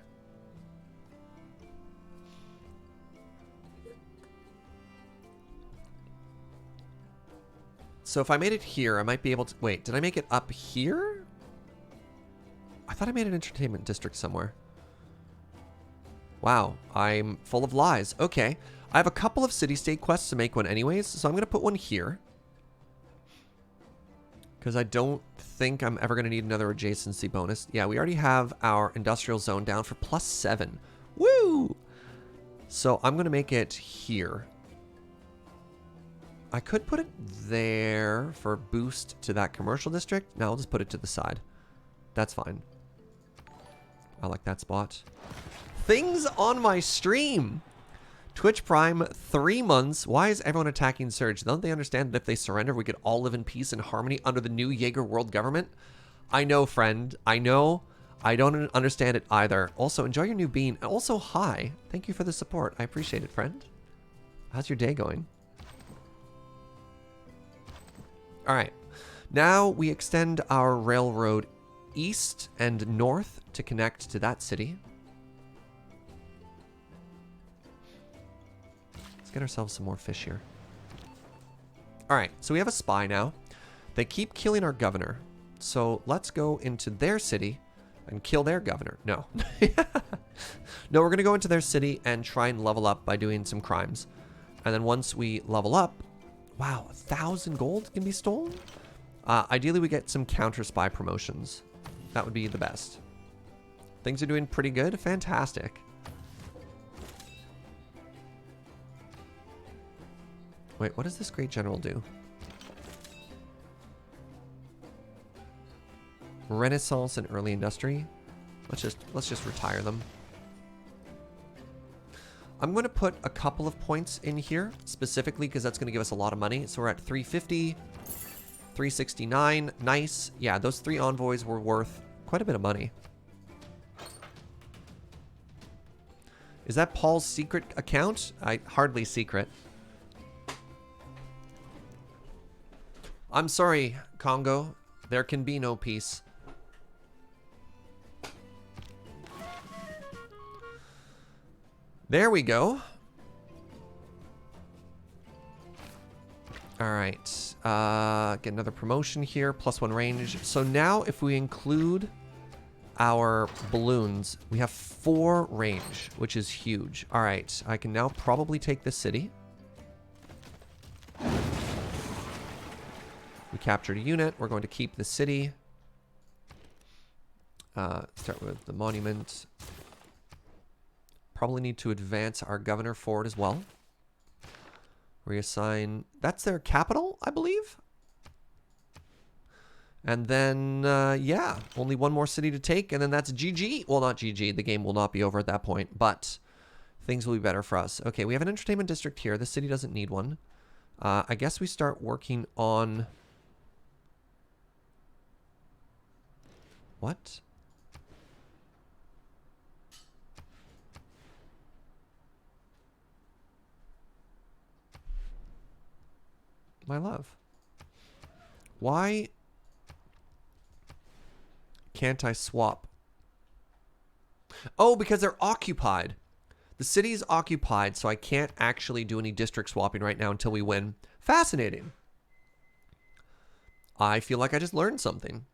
So if I made it here, I might be able to... Wait, did I make it up here? I thought I made an entertainment district somewhere. Wow, I'm full of lies. Okay. I have a couple of city-state quests to make one anyways, so I'm going to put one here. Because I don't think I'm ever going to need another adjacency bonus. Yeah, we already have our industrial zone down for +7. Woo! So I'm going to make it here. I could put it there for a boost to that commercial district. No, I'll just put it to the side. That's fine. I like that spot. Things on my stream. Twitch Prime, 3 months. Why is everyone attacking Surge? Don't they understand that if they surrender, we could all live in peace and harmony under the new Jaeger world government? I know, friend. I know. I don't understand it either. Also, enjoy your new bean. Also, hi. Thank you for the support. I appreciate it, friend. How's your day going? All right. Now we extend our railroad east and north to connect to that city. Let's get ourselves some more fish here. All right, so we have a spy now. They keep killing our governor. So let's go into their city and kill their governor. No. No, we're going to go into their city and try and level up by doing some crimes. And then once we level up, wow, 1,000 gold can be stolen? Ideally, we get some counter spy promotions. That would be the best. Things are doing pretty good. Fantastic. Wait, what does this great general do? Renaissance and early industry. Let's just retire them. I'm going to put a couple of points in here specifically because that's going to give us a lot of money. So we're at 350, 369. Nice. Yeah, those 3 envoys were worth quite a bit of money. Is that Paul's secret account? Hardly secret. I'm sorry, Congo. There can be no peace. There we go. All right. Get another promotion here. +1 range. So now if we include our balloons, we have 4 range, which is huge. All right. I can now probably take the city. We captured a unit. We're going to keep the city. Start with the monument. Probably need to advance our governor forward as well. Reassign. That's their capital, I believe. And then, yeah, only 1 more city to take, and then that's GG. Well, not GG. The game will not be over at that point, but things will be better for us. Okay, we have an entertainment district here. The city doesn't need one. I guess we start working on... What? My love. Why can't I swap? Oh, because they're occupied. The city's occupied, so I can't actually do any district swapping right now until we win. Fascinating. I feel like I just learned something.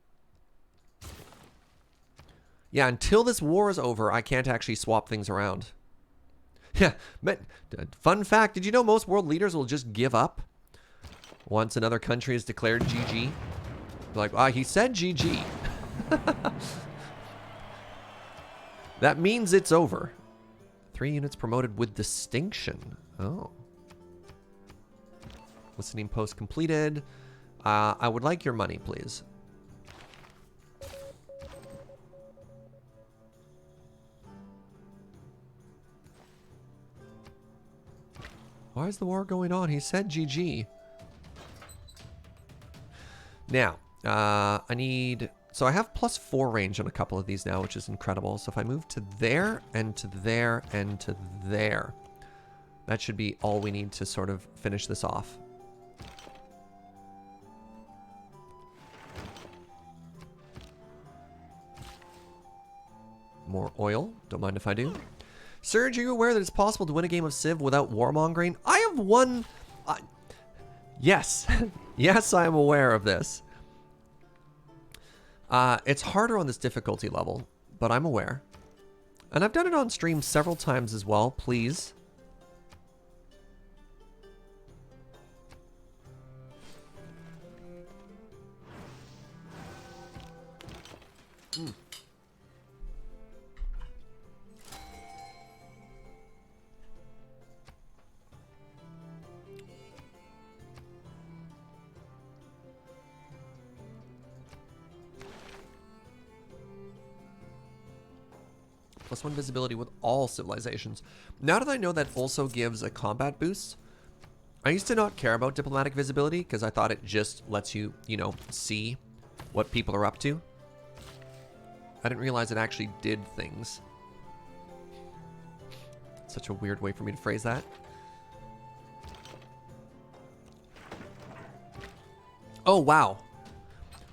Yeah, until this war is over, I can't actually swap things around. Yeah, but fun fact, did you know most world leaders will just give up once another country has declared GG? Like, he said GG. That means it's over. 3 units promoted with distinction. Oh. Listening post completed. I would like your money, please. Why is the war going on? He said GG. Now, I need... So I have +4 range on a couple of these now, which is incredible. So if I move to there, and to there, and to there, that should be all we need to sort of finish this off. More oil. Don't mind if I do. Serge, are you aware that it's possible to win a game of Civ without warmongering? I have won... yes. Yes, I am aware of this. It's harder on this difficulty level, but I'm aware. And I've done it on stream several times as well, please. +1 visibility with all civilizations. Now that I know that also gives a combat boost, I used to not care about diplomatic visibility because I thought it just lets you, you know, see what people are up to. I didn't realize it actually did things. Such a weird way for me to phrase that. Oh, wow.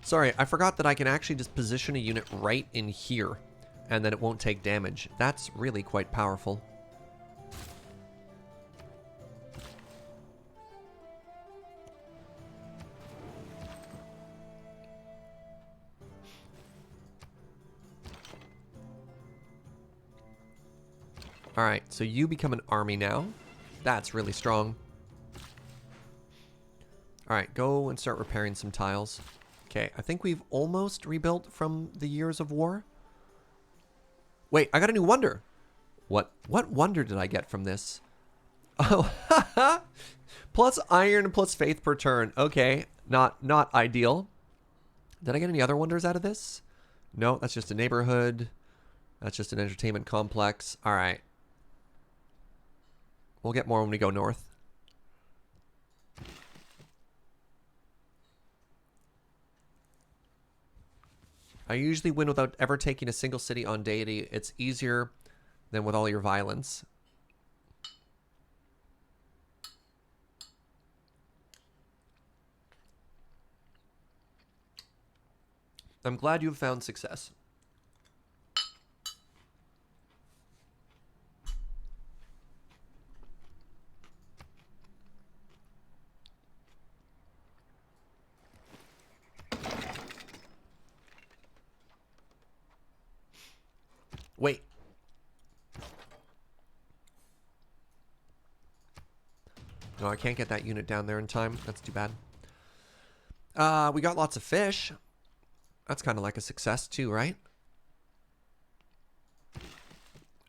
Sorry, I forgot that I can actually just position a unit right in here and then it won't take damage. That's really quite powerful. Alright, so you become an army now. That's really strong. Alright, go and start repairing some tiles. Okay, I think we've almost rebuilt from the years of war. Wait, I got a new wonder. What wonder did I get from this? Oh, plus iron plus faith per turn. Okay, not ideal. Did I get any other wonders out of this? No, that's just a neighborhood. That's just an entertainment complex. All right. We'll get more when we go north. I usually win without ever taking a single city on deity. It's easier than with all your violence. I'm glad you've found success. Wait. No, I can't get that unit down there in time. That's too bad. We got lots of fish. That's kind of like a success too, right?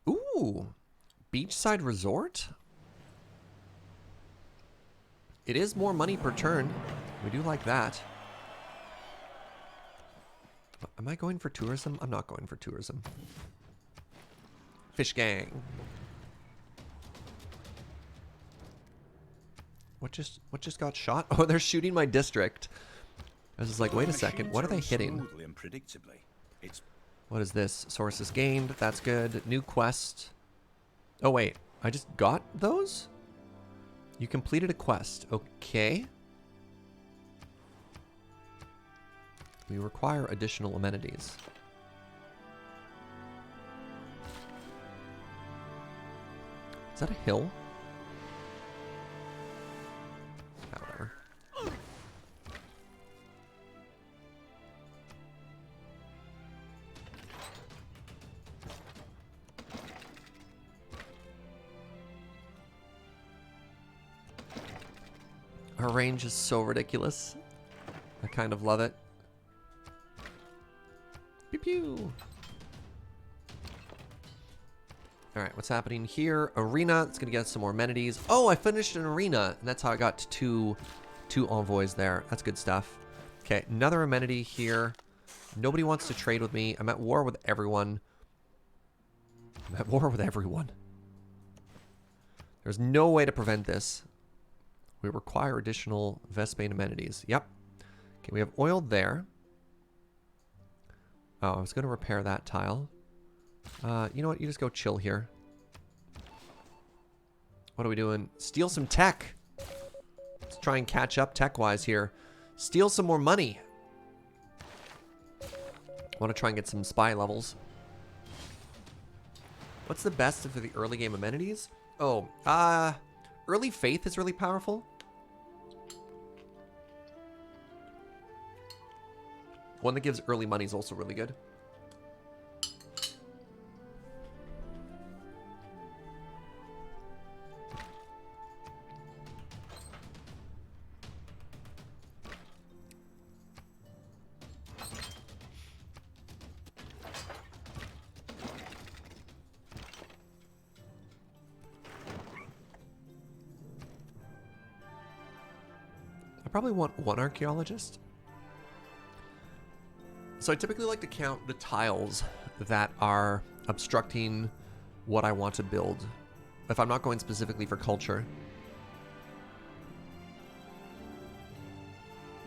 Ooh. Beachside resort? It is more money per turn. We do like that. Am I going for tourism? I'm not going for tourism. Fish gang. What just got shot? Oh, they're shooting my district. I was just like, wait a second, what are they hitting? What is this? Sources gained, that's good. New quest. Oh wait, I just got those? You completed a quest, okay. We require additional amenities. Is that a hill? Ah, whatever. Her range is so ridiculous. I kind of love it. Pew pew. Alright, what's happening here? Arena, it's gonna get some more amenities. Oh, I finished an arena, and that's how I got to two envoys there. That's good stuff. Okay, another amenity here. Nobody wants to trade with me. I'm at war with everyone. I'm at war with everyone. There's no way to prevent this. We require additional Vespane amenities. Yep. Okay, we have oil there. Oh, I was going to repair that tile. You know what? You just go chill here. What are we doing? Steal some tech. Let's try and catch up tech-wise here. Steal some more money. I want to try and get some spy levels. What's the best for the early game amenities? Oh, early faith is really powerful. One that gives early money is also really good. I probably want one archaeologist. So I typically like to count the tiles that are obstructing what I want to build. If I'm not going specifically for culture.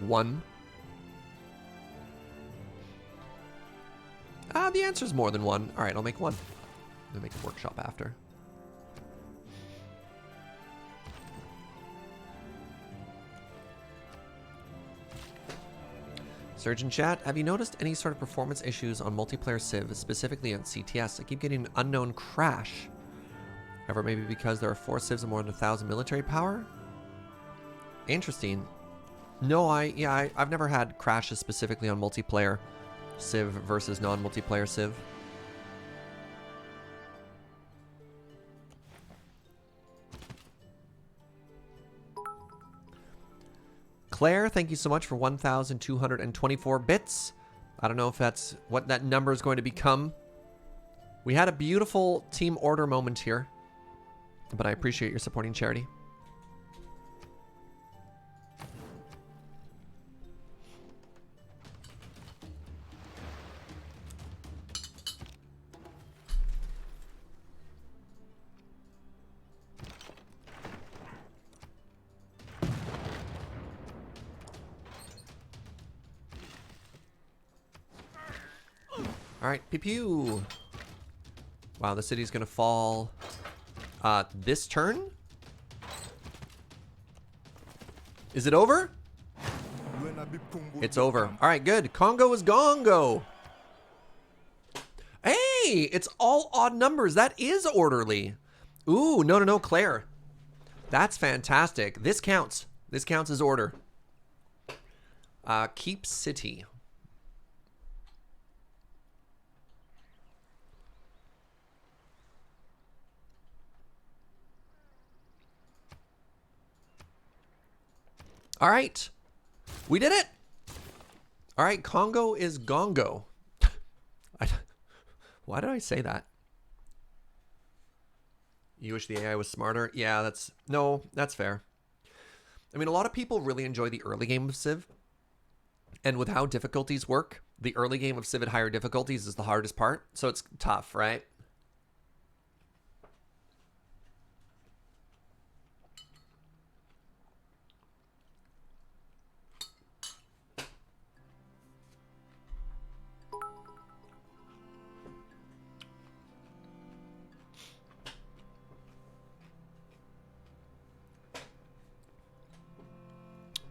1. The answer's more than 1. All right, I'll make 1. I'll make a workshop after. Surgeon Chat, have you noticed any sort of performance issues on multiplayer Civ, specifically on CTS? I keep getting an unknown crash. Ever maybe because there are 4 Civs and more than 1,000 military power? Interesting. No, I've never had crashes specifically on multiplayer Civ versus non-multiplayer Civ. Claire, thank you so much for 1,224 bits. I don't know if that's what that number is going to become. We had a beautiful team order moment here, but I appreciate your supporting charity. All right, pew pew. Wow, the city's gonna fall this turn? Is it over? It's over. All right, good. Congo is gongo. Hey, it's all odd numbers. That is orderly. Ooh, no, Claire. That's fantastic. This counts. This counts as order. Keep city. All right, we did it. All right, Congo is gongo. Why did I say that? You wish the AI was smarter? Yeah, that's fair. I mean, a lot of people really enjoy the early game of Civ. And with how difficulties work, the early game of Civ at higher difficulties is the hardest part. So it's tough, right?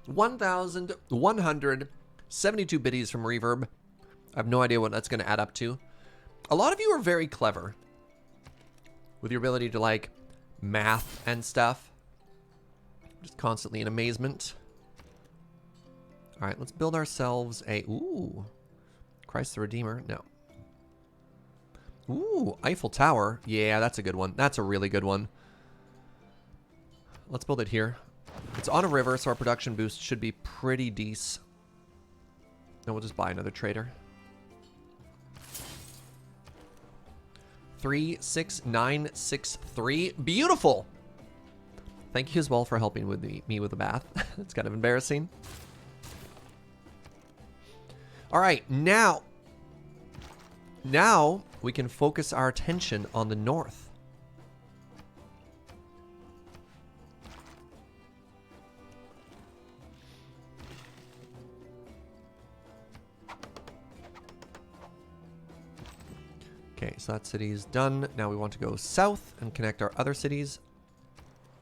$1,172 biddies from Reverb. I have no idea what that's going to add up to. A lot of you are very clever with your ability to like math and stuff. Just constantly in amazement. All right, let's build ourselves a Christ the Redeemer. No. Ooh, Eiffel Tower. Yeah, that's a good one. That's a really good one. Let's build it here. It's on a river, so our production boost should be pretty decent. Then we'll just buy another trader. 36963. Beautiful. Thank you as well for helping with me with the bath. It's kind of embarrassing. All right, now we can focus our attention on the north. Okay, so that city's done. Now we want to go south and connect our other cities.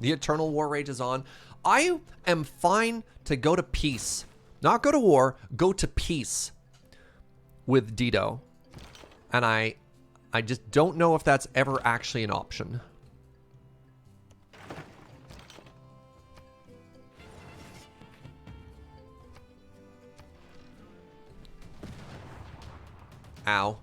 The Eternal War Rage is on. I am fine to go to peace. Not go to war, go to peace with Dido. And I just don't know if that's ever actually an option. Ow.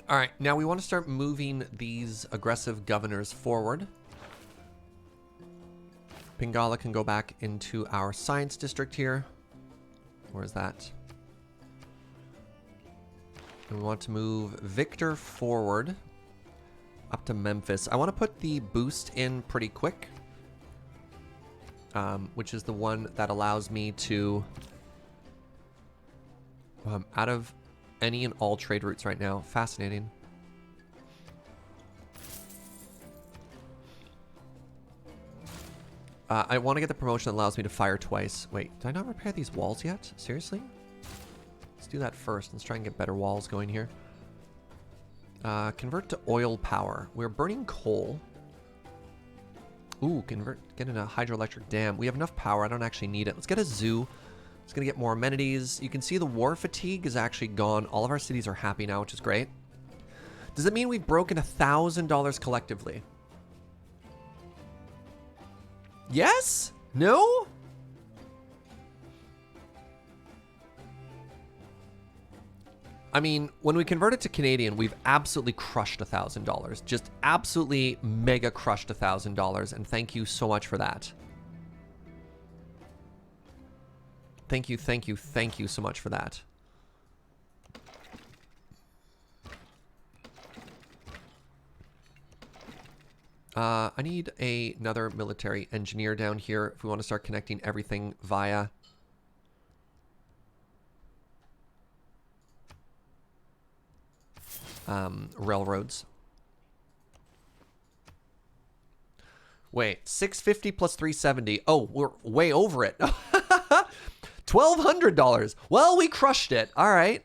All right, now we want to start moving these aggressive governors forward. Pingala can go back into our science district here. Where's that? And we want to move Victor forward up to Memphis. I want to put the boost in pretty quick, which is the one that allows me to, out of any and all trade routes right now. Fascinating. I want to get the promotion that allows me to fire twice. Wait, did I not repair these walls yet? Seriously? Let's do that first. Let's try and get better walls going here. Convert to oil power. We're burning coal. Ooh, get in a hydroelectric dam. We have enough power. I don't actually need it. Let's get a zoo. It's going to get more amenities. You can see the war fatigue is actually gone. All of our cities are happy now, which is great. Does it mean we've broken $1,000 collectively? Yes? No? I mean, when we convert it to Canadian, we've absolutely crushed $1,000. Just absolutely mega crushed $1,000. And thank you so much for that. Thank you, thank you, thank you so much for that. I need another military engineer down here if we want to start connecting everything via railroads. Wait, 650 plus 370. Oh, we're way over it. $1,200. Well, we crushed it. All right.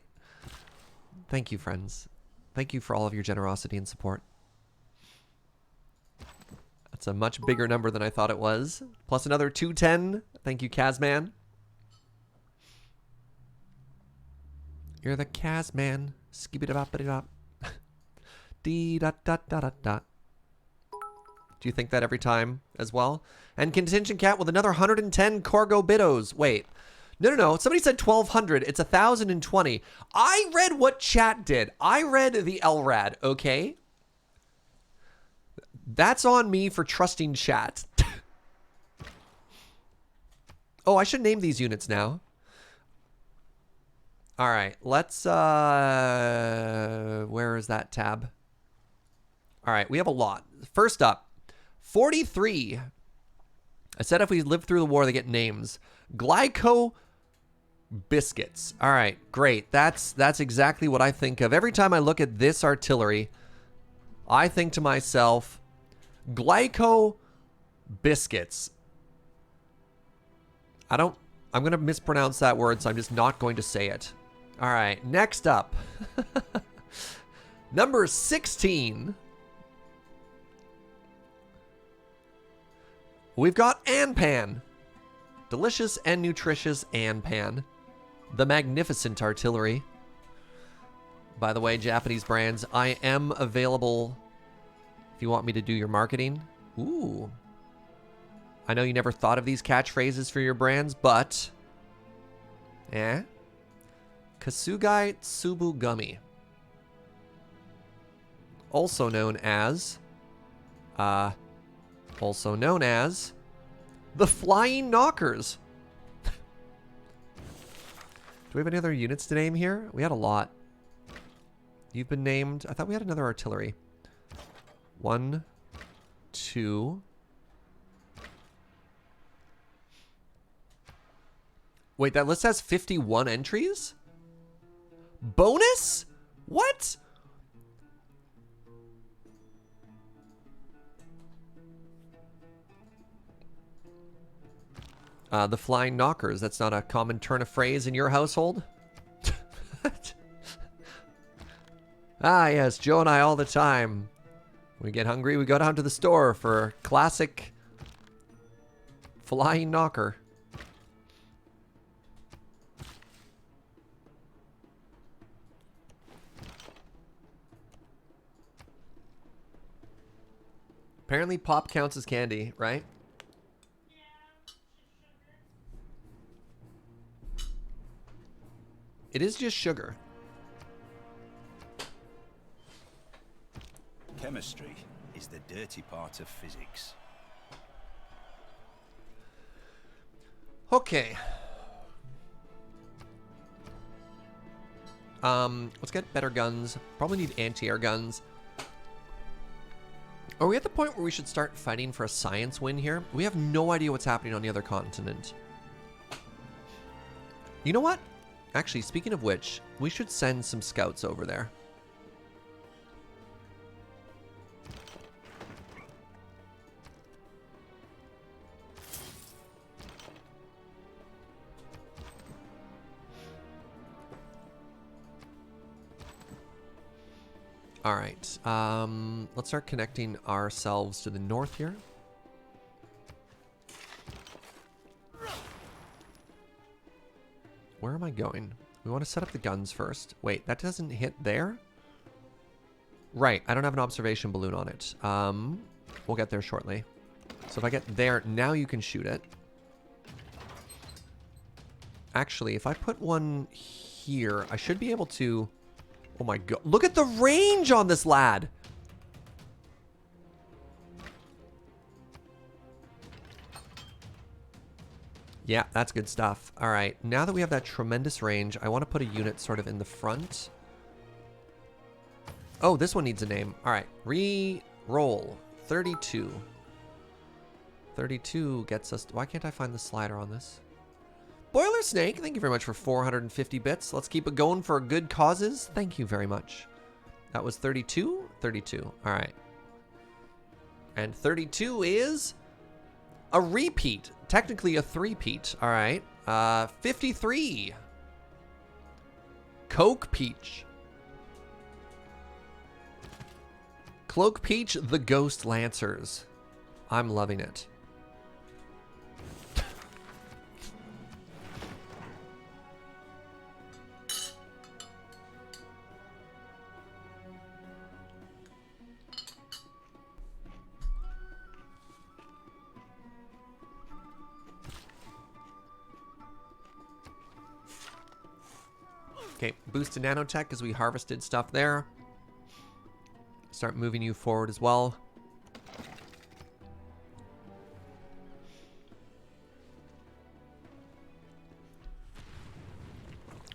Thank you, friends. Thank you for all of your generosity and support. That's a much bigger number than I thought it was. Plus another 210. Thank you, Kazman. You're the Kazman. Skibidi-bop-bidi-bop. Dee-dot-dot-dot-dot-dot. Do you think that every time as well? And Contingent Cat with another 110 cargo bidos. Wait. No. Somebody said 1,200. It's 1,020. I read what chat did. I read the LRAD, okay? That's on me for trusting chat. Oh, I should name these units now. All right, let's, where is that tab? All right, we have a lot. First up, 43. I said if we live through the war, they get names. Glyco biscuits. All right, great. That's exactly what I think of. Every time I look at this artillery, I think to myself, Glyco biscuits. I'm going to mispronounce that word, so I'm just not going to say it. All right, next up. Number 16. We've got Anpan. Delicious and nutritious Anpan. The magnificent artillery. By the way, Japanese brands, I am available if you want me to do your marketing. Ooh. I know you never thought of these catchphrases for your brands, but... Kasugai Tsubu Gummy. Also known as... the Flying Knockers. Do we have any other units to name here? We had a lot. You've been named... I thought we had another artillery. 1, 2... Wait, that list has 51 entries? Bonus? What? The Flying Knockers. That's not a common turn of phrase in your household? Ah, yes, Joe and I all the time. When we get hungry, we go down to the store for classic Flying Knocker. Apparently pop counts as candy, right? It is just sugar. Chemistry is the dirty part of physics. Okay. Let's get better guns. Probably need anti-air guns. Are we at the point where we should start fighting for a science win here? We have no idea what's happening on the other continent. You know what? Actually, speaking of which, we should send some scouts over there. All right, let's start connecting ourselves to the north here. Where am I going? We want to set up the guns first. Wait, that doesn't hit there? Right, I don't have an observation balloon on it. We'll get there shortly. So if I get there, now you can shoot it. Actually, if I put one here, I should be able to... Oh my god. Look at the range on this lad. Yeah, that's good stuff. All right. Now that we have that tremendous range, I want to put a unit sort of in the front. Oh, this one needs a name. All right. Re-roll. 32. 32 gets us... Why can't I find the slider on this? Boiler Snake, thank you very much for 450 bits. Let's keep it going for good causes. Thank you very much. That was 32? 32. All right. And 32 is a repeat. Technically a three-peat. All right. 53. Coke Peach. Cloak Peach, the Ghost Lancers. I'm loving it. Okay, boost to nanotech as we harvested stuff there. Start moving you forward as well.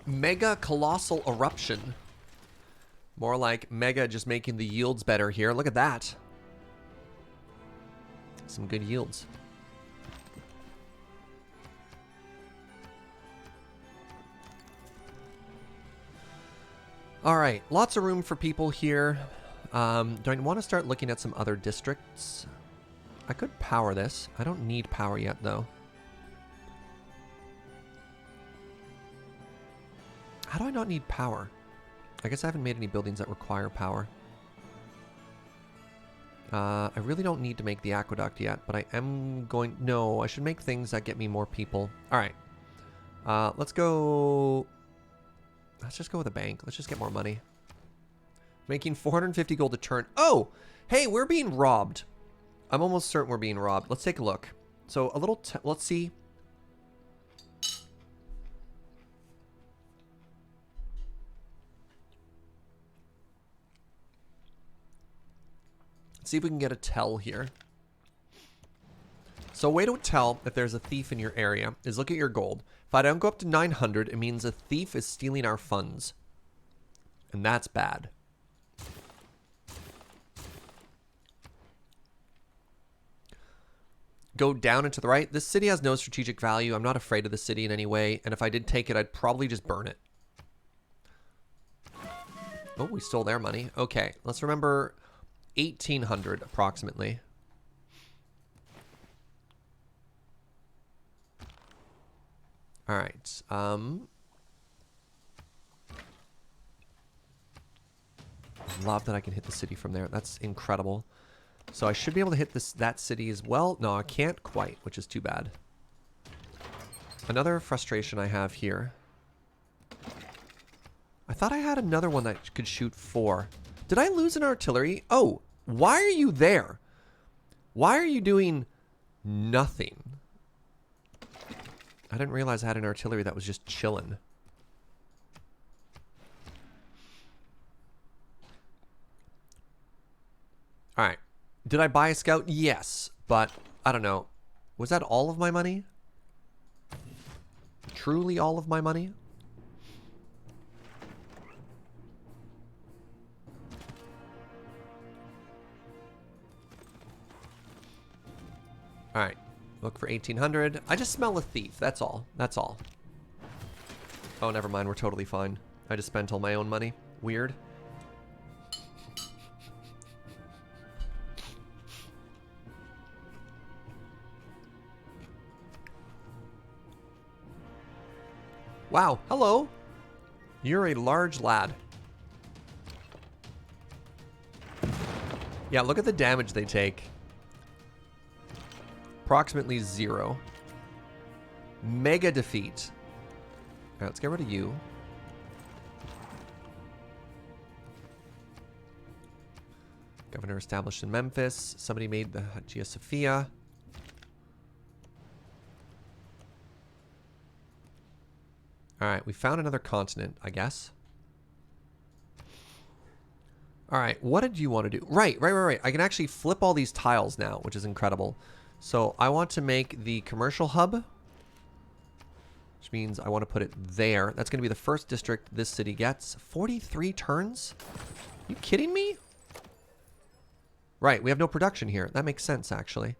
Mega Colossal Eruption. More like Mega just making the yields better here. Look at that. Some good yields. All right, lots of room for people here. Do I want to start looking at some other districts? I could power this. I don't need power yet, though. How do I not need power? I guess I haven't made any buildings that require power. I really don't need to make the aqueduct yet, but I am going... No, I should make things that get me more people. All right. Let's go... Let's just go with a bank. Let's just get more money. Making 450 gold a turn. Oh! Hey, we're being robbed. I'm almost certain we're being robbed. Let's take a look. So, a little... let's see. Let's see if we can get a tell here. So a way to tell if there's a thief in your area is look at your gold. If I don't go up to 900, it means a thief is stealing our funds. And that's bad. Go down and to the right. This city has no strategic value. I'm not afraid of the city in any way. And if I did take it, I'd probably just burn it. Oh, we stole their money. Okay, let's remember 1,800 approximately. All right. Love that I can hit the city from there. That's incredible. So I should be able to hit that city as well. No, I can't quite, which is too bad. Another frustration I have here. I thought I had another one that could shoot 4. Did I lose an artillery? Oh, why are you there? Why are you doing nothing? I didn't realize I had an artillery that was just chilling. All right. Did I buy a scout? Yes, but I don't know. Was that all of my money? Truly all of my money? All right. Look for 1800. I just smell a thief. That's all. That's all. Oh, never mind. We're totally fine. I just spent all my own money. Weird. Wow. Hello. You're a large lad. Yeah, look at the damage they take. Approximately 0. Mega defeat. All right, let's get rid of you. Governor established in Memphis. Somebody made the Hagia Sophia. All right, we found another continent, I guess. All right, what did you want to do? Right. I can actually flip all these tiles now, which is incredible. So I want to make the commercial hub, which means I want to put it there. That's going to be the first district this city gets. 43 turns? You kidding me? Right, we have no production here. That makes sense, actually.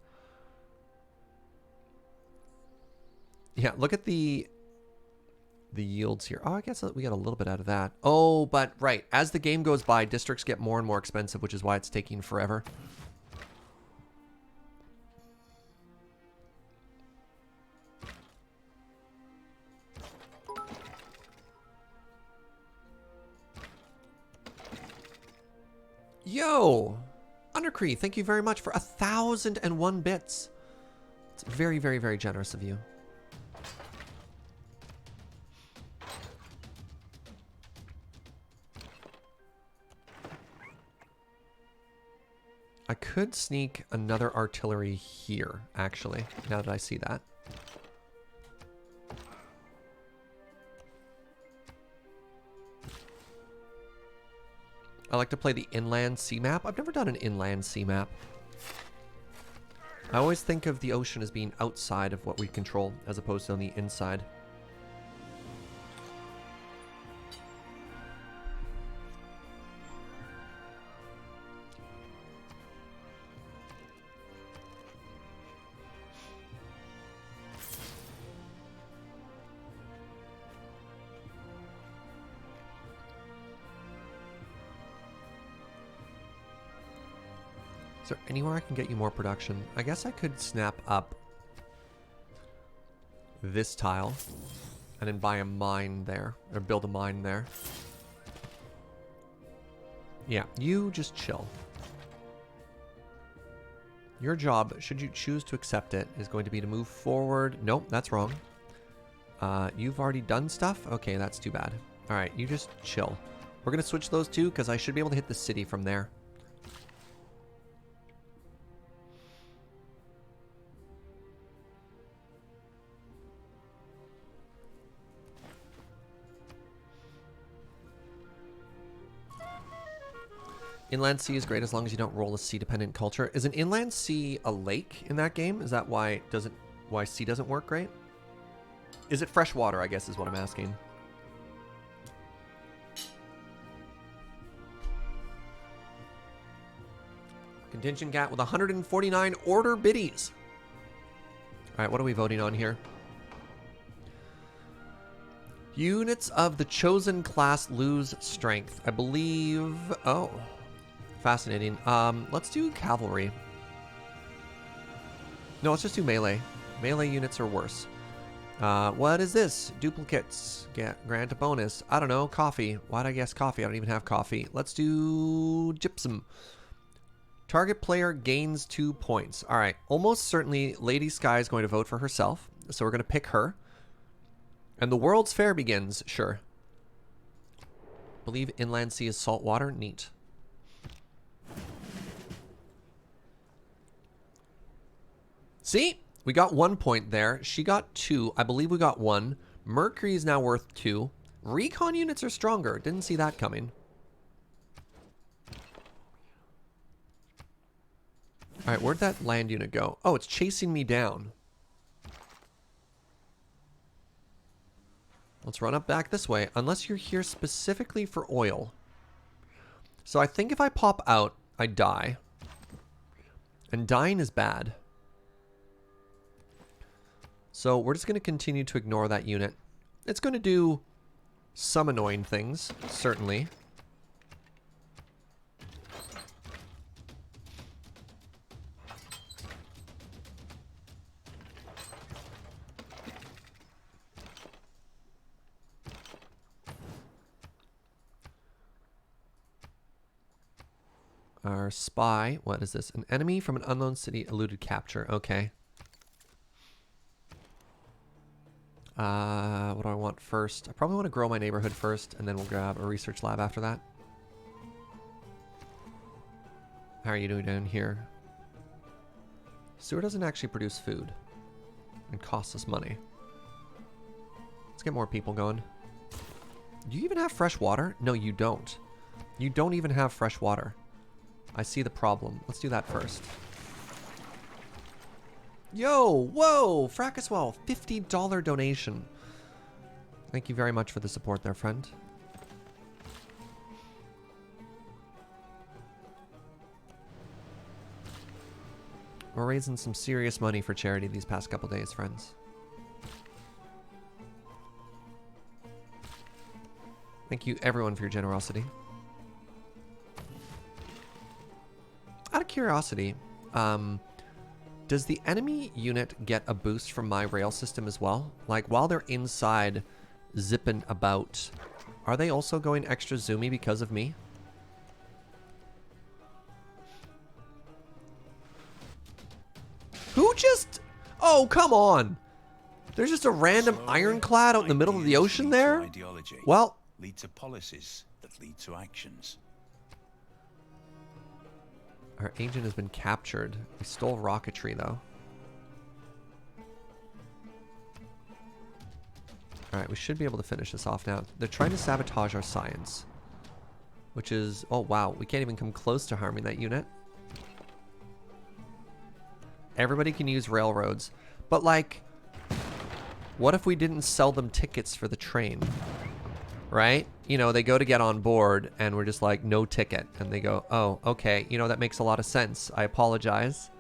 Yeah, look at the yields here. Oh, I guess we got a little bit out of that. Oh, but right, as the game goes by, districts get more and more expensive, which is why it's taking forever. Yo! Undercree, thank you very much for 1,001 bits. It's very, very, very generous of you. I could sneak another artillery here, actually, now that I see that. I like to play the inland sea map. I've never done an inland sea map. I always think of the ocean as being outside of what we control, as opposed to on the inside. Is there anywhere I can get you more production? I guess I could snap up this tile and then buy a mine there, or build a mine there. Yeah, you just chill. Your job, should you choose to accept it, is going to be to move forward. Nope, that's wrong. You've already done stuff? Okay, that's too bad. All right, you just chill. We're going to switch those two because I should be able to hit the city from there. Inland sea is great as long as you don't roll a sea-dependent culture. Is an inland sea a lake in that game? Is that why sea doesn't work great? Is it fresh water, I guess is what I'm asking. Contingent Gat with 149 order biddies. All right, what are we voting on here? Units of the chosen class lose strength. I believe... Oh... Fascinating. Let's do cavalry. No, let's just do melee. Melee units are worse. What is this? Duplicates. Grant a bonus. I don't know. Coffee. Why'd I guess coffee? I don't even have coffee. Let's do gypsum. Target player gains 2 points. All right. Almost certainly Lady Sky is going to vote for herself. So we're going to pick her. And the World's Fair begins. Sure. Believe inland sea is salt water. Neat. See? We got 1 point there. She got 2. I believe we got 1. Mercury is now worth 2. Recon units are stronger. Didn't see that coming. All right, where'd that land unit go? Oh, it's chasing me down. Let's run up back this way, unless you're here specifically for oil. So I think if I pop out, I die. And dying is bad. So we're just going to continue to ignore that unit. It's going to do some annoying things, certainly. Our spy, what is this? An enemy from an unknown city eluded capture. Okay. What do I want first? I probably want to grow my neighborhood first, and then we'll grab a research lab after that. How are you doing down here? Sewer doesn't actually produce food. And costs us money. Let's get more people going. Do you even have fresh water? No, you don't. You don't even have fresh water. I see the problem. Let's do that first. Yo, whoa, Fracaswell, $50 donation. Thank you very much for the support there, friend. We're raising some serious money for charity these past couple days, friends. Thank you, everyone, for your generosity. Out of curiosity, does the enemy unit get a boost from my rail system as well? Like, while they're inside zipping about, are they also going extra zoomy because of me? Who just... Oh, come on! There's just a random ironclad out in the middle of the ocean there? Well... lead to policies that lead to actions. Our agent has been captured. We stole rocketry, though. Alright, we should be able to finish this off now. They're trying to sabotage our science. Which is... Oh, wow. We can't even come close to harming that unit. Everybody can use railroads. But, like... What if we didn't sell them tickets for the train? Right? You know, they go to get on board and we're just like, no ticket. And they go, oh, okay. You know, that makes a lot of sense. I apologize.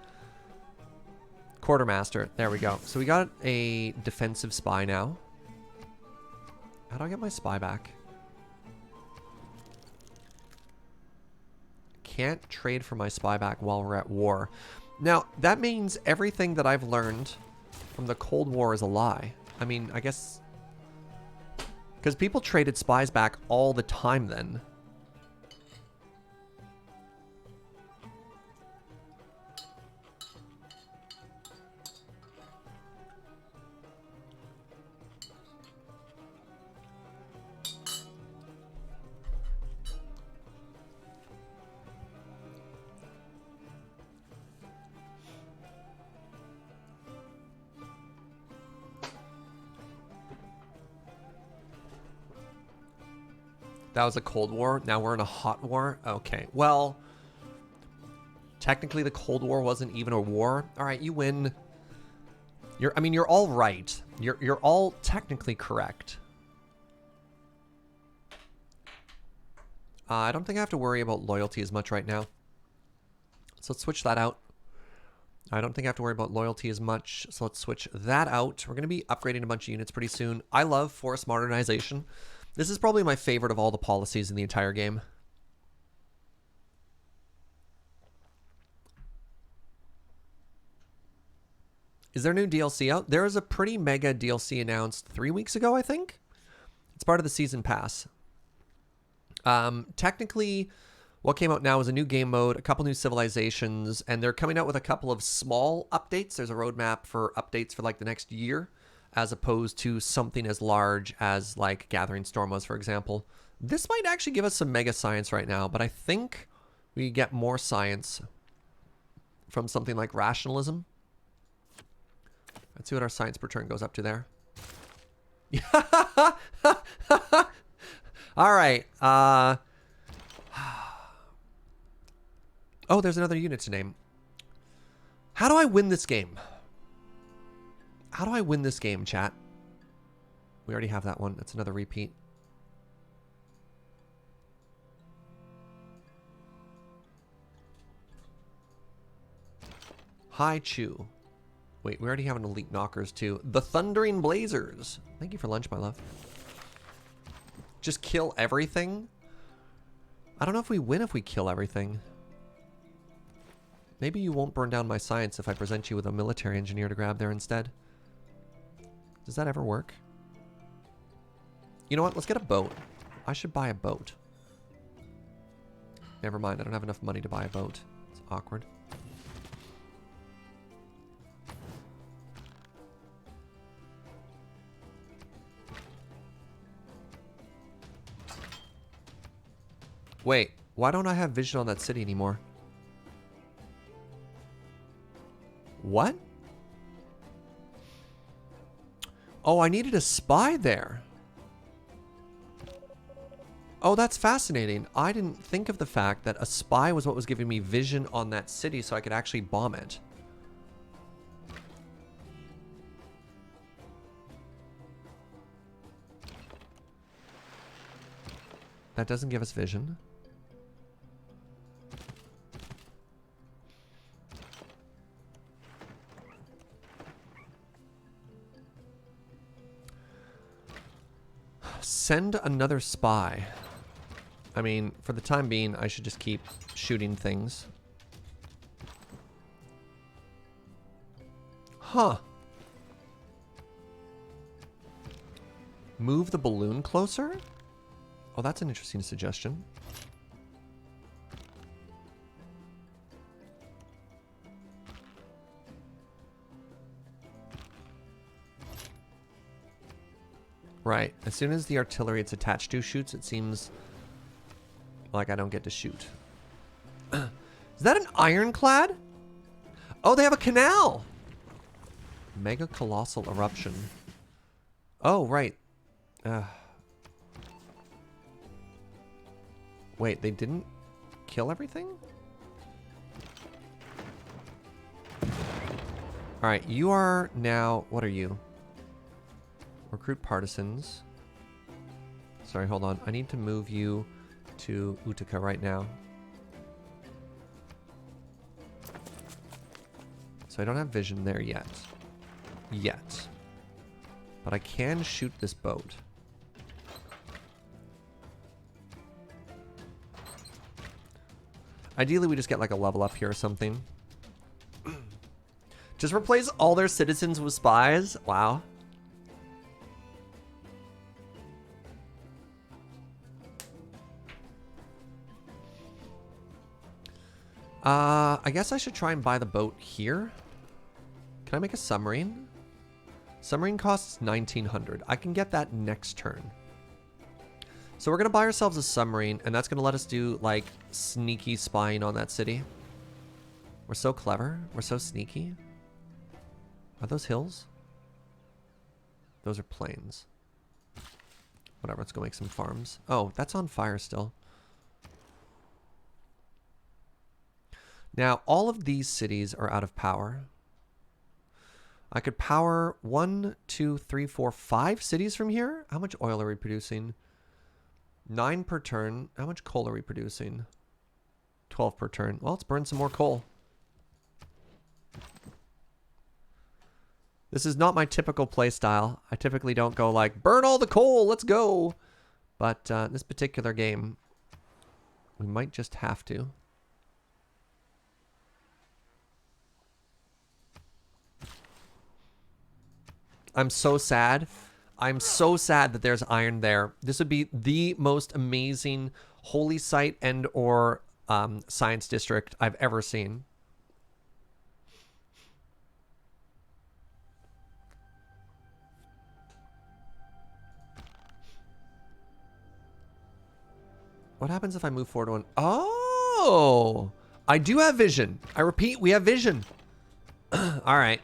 Quartermaster. There we go. So we got a defensive spy now. How do I get my spy back? Can't trade for my spy back while we're at war. Now, that means everything that I've learned from the Cold War is a lie. I mean, I guess... Because people traded spies back all the time then. That was a Cold War. Now we're in a hot war. Okay. Well, technically the Cold War wasn't even a war. All right, you win. I mean, you're all right. You're all technically correct. I don't think I have to worry about loyalty as much right now. So let's switch that out. I don't think I have to worry about loyalty as much. So let's switch that out. We're going to be upgrading a bunch of units pretty soon. I love force modernization. This is probably my favorite of all the policies in the entire game. Is there new DLC out? There is a pretty mega DLC announced 3 weeks ago, I think. It's part of the season pass. Technically, what came out now is a new game mode, a couple new civilizations, and they're coming out with a couple of small updates. There's a roadmap for updates for like the next year, as opposed to something as large as like Gathering Storm was, for example. This might actually give us some mega science right now, but I think we get more science from something like rationalism. Let's see what our science per turn goes up to there. All right. Oh, there's another unit to name. How do I win this game? How do I win this game, chat? We already have that one. That's another repeat. Hi, Chu. Wait, we already have an elite knockers too. The Thundering Blazers. Thank you for lunch, my love. Just kill everything? I don't know if we win if we kill everything. Maybe you won't burn down my science if I present you with a military engineer to grab there instead. Does that ever work? You know what? Let's get a boat. I should buy a boat. Never mind. I don't have enough money to buy a boat. It's awkward. Wait, why don't I have vision on that city anymore? What? Oh, I needed a spy there. Oh, that's fascinating. I didn't think of the fact that a spy was what was giving me vision on that city so I could actually bomb it. That doesn't give us vision. Send another spy. I mean, for the time being, I should just keep shooting things. Huh. Move the balloon closer? Oh, that's an interesting suggestion. Right. As soon as the artillery it's attached to shoots, it seems like I don't get to shoot. Is that an ironclad? Oh, they have a canal! Mega colossal eruption. Oh, right. Wait, they didn't kill everything? Alright, you are now... What are you? Recruit partisans. Sorry, hold on. I need to move you to Utica right now. So I don't have vision there yet. Yet. But I can shoot this boat. Ideally, we just get like a level up here or something. Just replace all their citizens with spies? Wow. I guess I should try and buy the boat here. Can I make a submarine? Submarine costs 1900. I can get that next turn. So we're going to buy ourselves a submarine, and that's going to let us do, like, sneaky spying on that city. We're so clever. We're so sneaky. Are those hills? Those are plains. Whatever, let's go make some farms. Oh, that's on fire still. Now, all of these cities are out of power. I could power 1, 2, 3, 4, 5 cities from here. How much oil are we producing? 9 per turn. How much coal are we producing? 12 per turn. Well, let's burn some more coal. This is not my typical play style. I typically don't go like, burn all the coal, let's go. But this particular game, we might just have to. I'm so sad. I'm so sad that there's iron there. This would be the most amazing holy site and or science district I've ever seen. What happens if I move forward one? Oh, I do have vision. I repeat, we have vision. All right.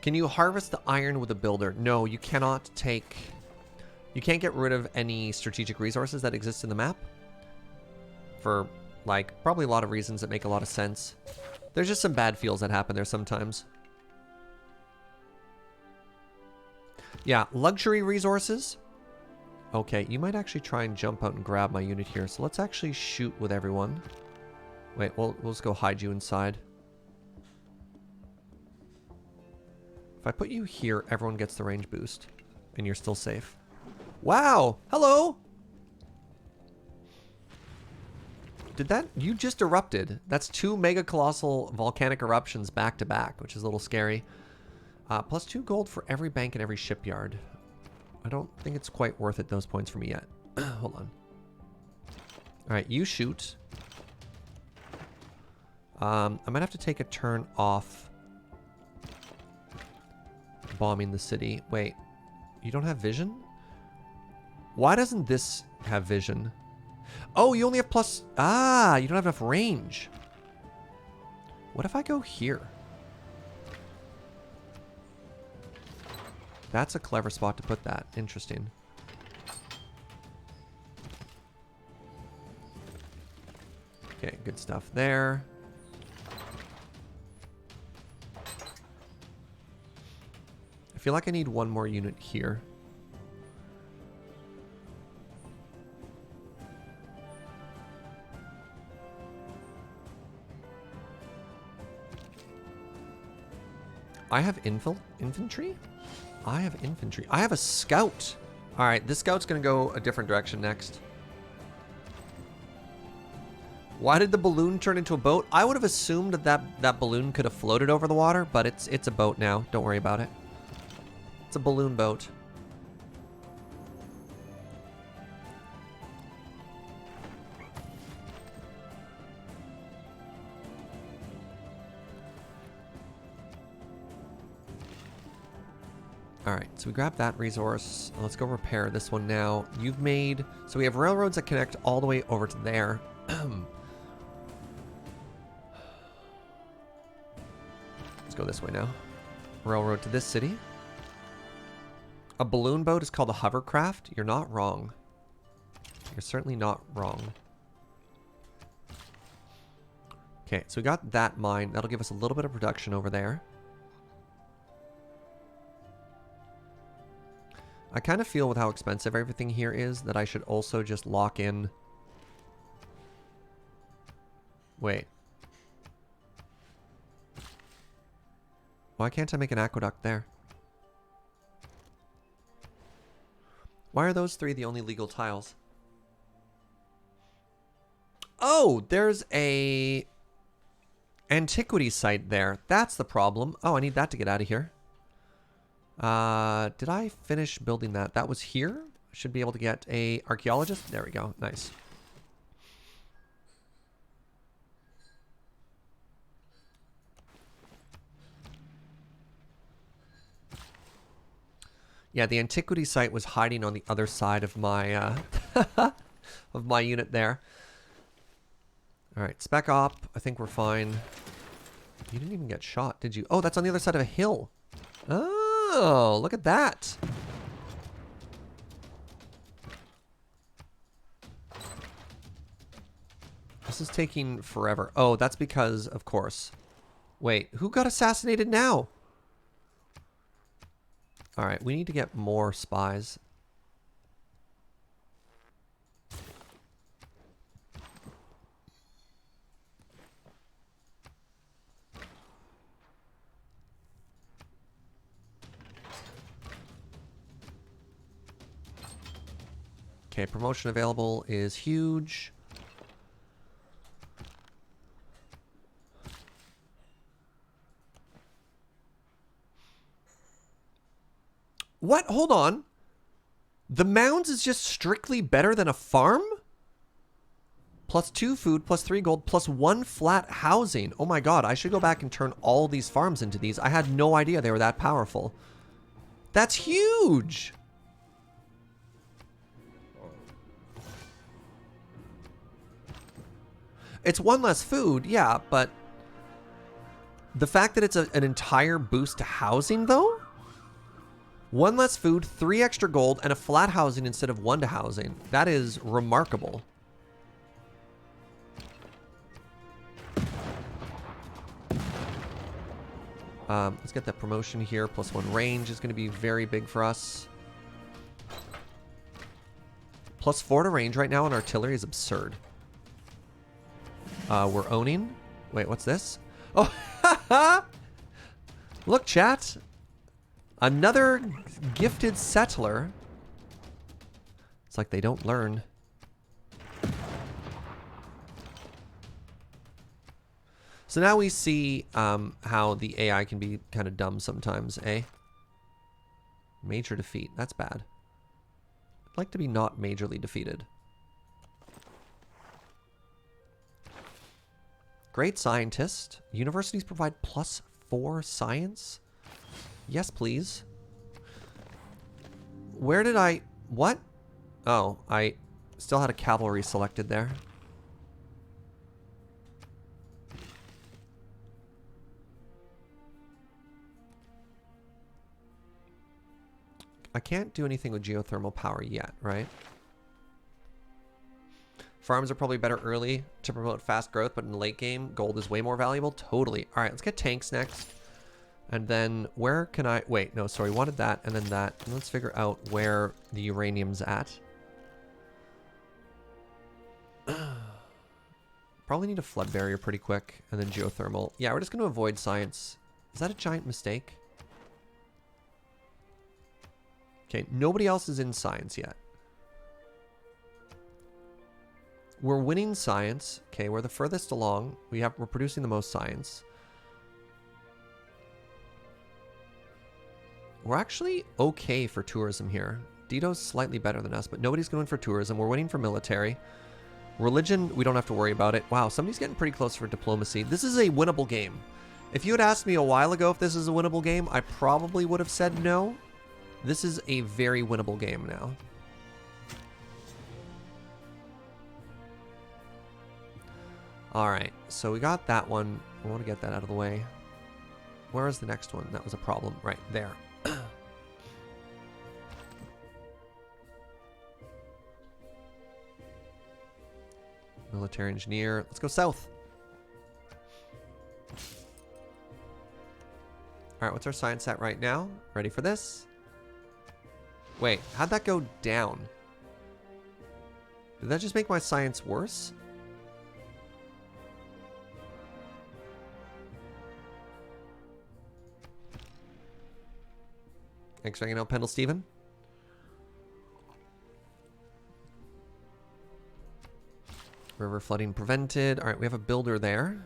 Can you harvest the iron with a builder? No, you cannot take You can't get rid of any strategic resources that exist in the map. For, like, probably a lot of reasons that make a lot of sense. There's just some bad feels that happen there sometimes. Yeah, luxury resources. Okay, you might actually try and jump out and grab my unit here. So let's actually shoot with everyone. Wait, we'll just go hide you inside. If I put you here, everyone gets the range boost. And you're still safe. Wow! Hello! Did that... You just erupted. That's 2 mega colossal volcanic eruptions back to back, which is a little scary. Plus 2 gold for every bank and every shipyard. I don't think it's quite worth it, those points for me yet. Hold on. Alright, you shoot. I might have to take a turn off bombing the city. Wait, you don't have vision? Why doesn't this have vision? Oh, you only have plus... Ah, you don't have enough range. What if I go here? That's a clever spot to put that. Interesting. Okay, good stuff there. I feel like I need one more unit here. I have infantry? I have infantry. I have a scout. All right, this scout's going to go a different direction next. Why did the balloon turn into a boat? I would have assumed that balloon could have floated over the water, but it's a boat now. Don't worry about it. It's a balloon boat. Alright, so we grab that resource. Let's go repair this one now. You've made... So we have railroads that connect all the way over to there. Let's go this way now. Railroad to this city. A balloon boat is called a hovercraft. You're not wrong. You're certainly not wrong. Okay, so we got that mine. That'll give us a little bit of production over there. I kind of feel with how expensive everything here is that I should also just lock in... Wait. Why can't I make an aqueduct there? Why are those 3 the only legal tiles? Oh, there's a antiquity site there. That's the problem. Oh, I need that to get out of here. Did I finish building that? That was here. Should be able to get a archaeologist. There we go. Nice. Yeah, the antiquity site was hiding on the other side of my of my unit there. All right, spec op. I think we're fine. You didn't even get shot, did you? Oh, that's on the other side of a hill. Oh, look at that. This is taking forever. Oh, that's because, of course. Wait, who got assassinated now? All right, we need to get more spies. Okay, promotion available is huge. What? Hold on. The mounds is just strictly better than a farm? Plus 2 food, plus 3 gold, plus 1 flat housing. Oh my god, I should go back and turn all these farms into these. I had no idea they were that powerful. That's huge! It's 1 less food, yeah, but the fact that it's an entire boost to housing, though? 1 less food, 3 extra gold, and a flat housing instead of 1 to housing. That is remarkable. Let's get that promotion here. +1 range is going to be very big for us. +4 to range right now on artillery is absurd. We're owning. Wait, what's this? Oh, look, chat. Another gifted settler. It's like they don't learn. So now we see how the AI can be kind of dumb sometimes, eh? Major defeat. That's bad. I'd like to be not majorly defeated. Great scientist. Universities provide +4 science? Yes, please. Where did I... What? Oh, I still had a cavalry selected there. I can't do anything with geothermal power yet, right? Farms are probably better early to promote fast growth, but in the late game, gold is way more valuable. Totally. All right, let's get tanks next. And then where can I... Wait, no, sorry. Wanted that and then that. And let's figure out where the uranium's at. Probably need a flood barrier pretty quick. And then geothermal. Yeah, we're just going to avoid science. Is that a giant mistake? Okay, nobody else is in science yet. We're winning science. Okay, we're the furthest along. We're producing the most science. We're actually okay for tourism here. Dito's slightly better than us, but nobody's going for tourism. We're winning for military. Religion, we don't have to worry about it. Wow, somebody's getting pretty close for diplomacy. This is a winnable game. If you had asked me a while ago if this is a winnable game, I probably would have said no. This is a very winnable game now. Alright, so we got that one. I want to get that out of the way. Where is the next one? That was a problem. Right, there. Military engineer. Let's go south. Alright, what's our science at right now? Ready for this? Wait, how'd that go down? Did that just make my science worse? Thanks for hanging out, Pendle Steven. River flooding prevented. All right, we have a builder there.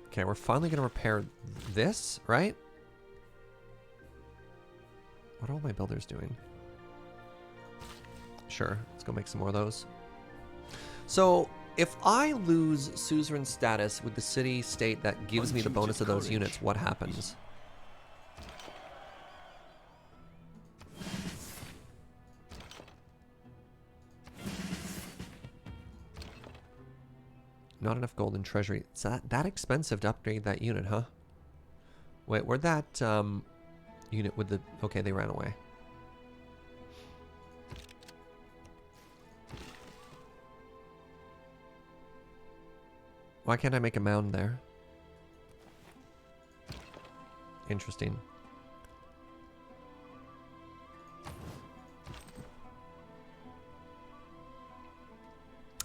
Okay, we're finally going to repair this, right? What are all my builders doing? Sure, let's go make some more of those. So, if I lose suzerain status with the city-state that gives me the bonus of those units, what happens? Not enough gold in treasury. It's that expensive to upgrade that unit, huh? Wait, where'd that unit with the... Okay, they ran away. Why can't I make a mound there? Interesting.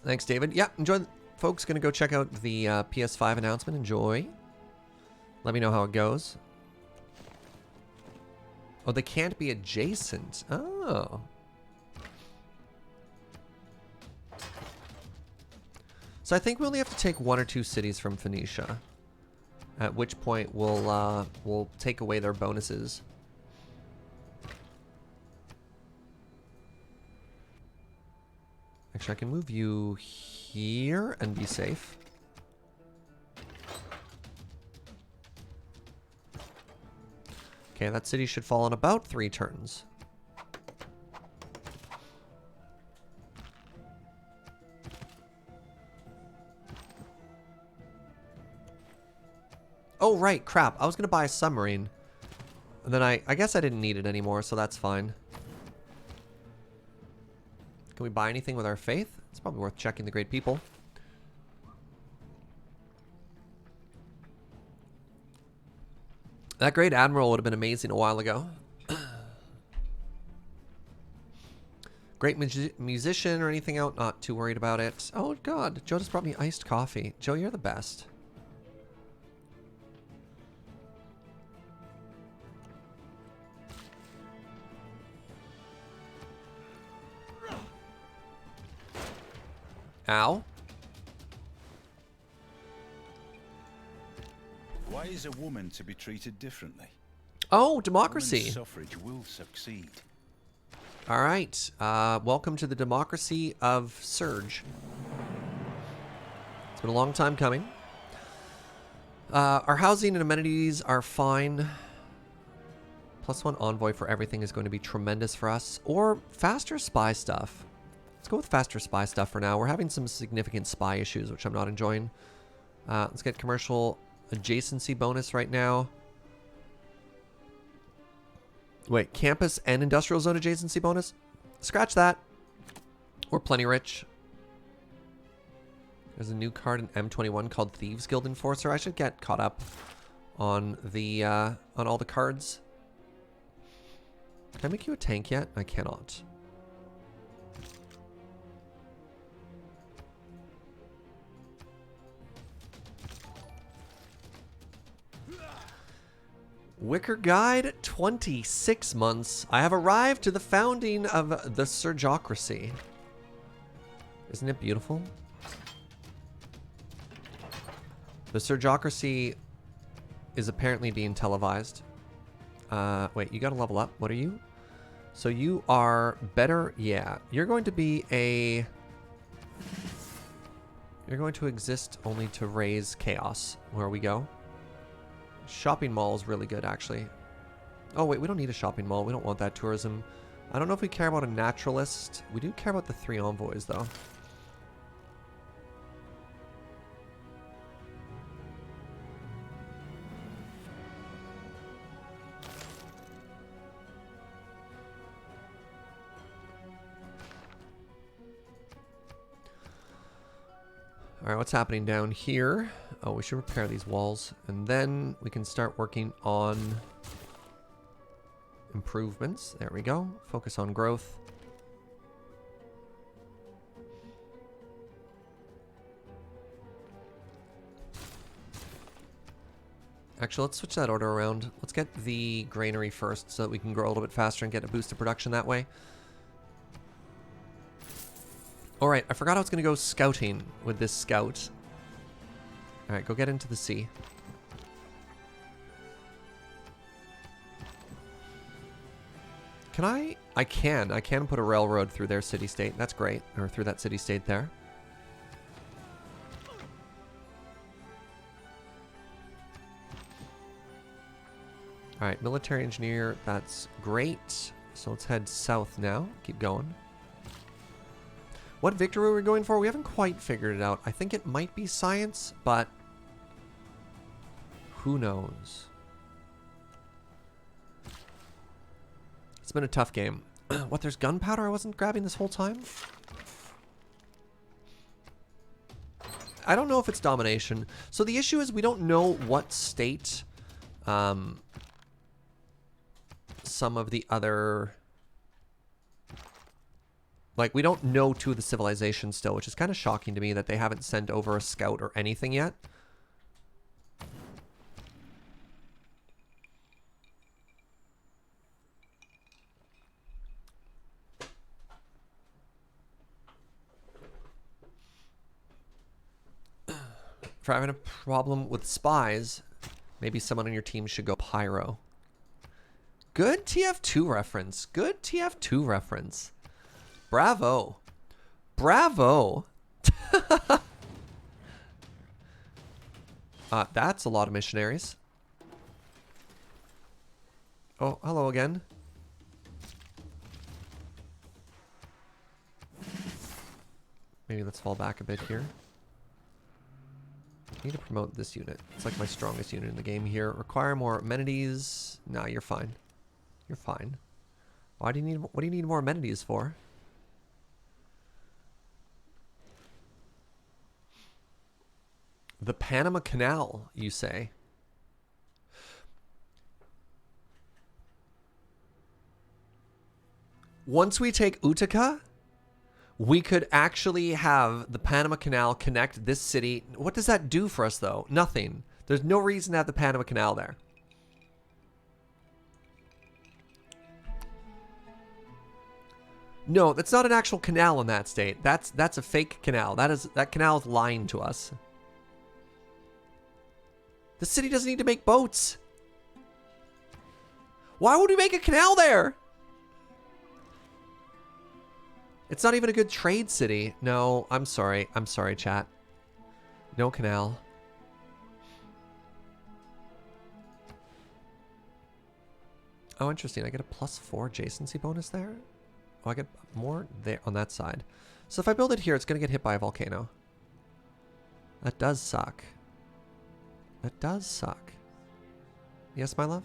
Thanks, David. Yeah, enjoy... Folks, gonna go check out the PS5 announcement. Enjoy. Let me know how it goes. Oh, they can't be adjacent. Oh. So I think we only have to take 1 or 2 cities from Phoenicia. At which point we'll take away their bonuses. Actually, I can move you here and be safe. Okay, that city should fall in about 3 turns. Oh, right, crap. I was going to buy a submarine. And then I guess I didn't need it anymore, so that's fine. Can we buy anything with our faith? It's probably worth checking the great people. That great admiral would have been amazing a while ago. Great musician or anything out? Not too worried about it. Oh god, Joe just brought me iced coffee. Joe, you're the best. Ow. Why is a woman to be treated differently? Oh, democracy. Women's suffrage will succeed. All right. Welcome to the democracy of Surge. It's been a long time coming. Our housing and amenities are fine. +1 envoy for everything is going to be tremendous for us. Or faster spy stuff. Let's go with faster spy stuff for now. We're having some significant spy issues, which I'm not enjoying. Let's get commercial adjacency bonus right now. Wait, campus and industrial zone adjacency bonus? Scratch that. We're plenty rich. There's a new card in M21 called Thieves Guild Enforcer. I should get caught up on the on all the cards. Can I make you a tank yet? I cannot. Wicker Guide, 26 months. I have arrived to the founding of the Surgeocracy. Isn't it beautiful? The Surgeocracy is apparently being televised. Wait, you gotta level up. What are you? So you are better, yeah. You're going to be a... You're going to exist only to raise chaos where we go. Shopping mall is really good, actually. Oh, wait, we don't need a shopping mall. We don't want that tourism. I don't know if we care about a naturalist. We do care about the 3 envoys, though. Alright, what's happening down here? Oh, we should repair these walls. And then we can start working on improvements. There we go. Focus on growth. Actually, let's switch that order around. Let's get the granary first so that we can grow a little bit faster and get a boost of production that way. Alright, I forgot I was going to go scouting with this scout. Alright, go get into the sea. Can I? I can put a railroad through their city-state. That's great. Or through that city-state there. Alright, military engineer. That's great. So let's head south now. Keep going. What victory are we going for? We haven't quite figured it out. I think it might be science, but who knows? It's been a tough game. What, there's gunpowder I wasn't grabbing this whole time? I don't know if it's domination. So the issue is we don't know what state some of the other... Like, we don't know 2 of the civilizations still, which is kind of shocking to me that they haven't sent over a scout or anything yet. If you're having a problem with spies, maybe someone on your team should go pyro. Good TF2 reference. Good TF2 reference. Bravo. Bravo. That's a lot of missionaries. Oh, hello again. Maybe let's fall back a bit here. need to promote this unit. It's like my strongest unit in the game here. Require more amenities. Nah, you're fine. You're fine. Why do you need? What do you need more amenities for? The Panama Canal, you say? Once we take Utica, we could actually have the Panama Canal connect this city. What does that do for us, though? Nothing. There's no reason to have the Panama Canal there. No, that's not an actual canal in that state. That's a fake canal. That canal is lying to us. The city doesn't need to make boats. Why would we make a canal there? It's not even a good trade city. No, I'm sorry. I'm sorry, chat. No canal. Oh, interesting. I get a +4 adjacency bonus there? Oh, I get more there on that side. So if I build it here, it's going to get hit by a volcano. That does suck. That does suck. Yes, my love?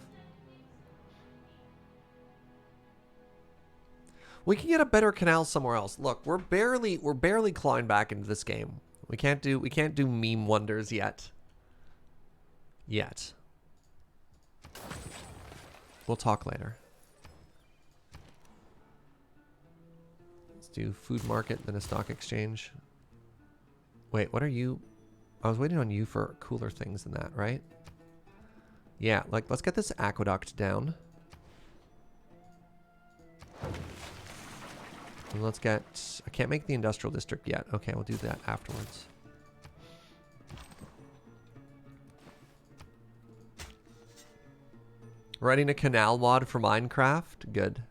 We can get a better canal somewhere else. Look, we're barely clawing back into this game. We can't do meme wonders yet. Yet. We'll talk later. Let's do food market, then a stock exchange. Wait, what are you? I was waiting on you for cooler things than that, right? Yeah, like, let's get this aqueduct down. And let's get... I can't make the industrial district yet. Okay, we'll do that afterwards. Writing a canal mod for Minecraft? Good.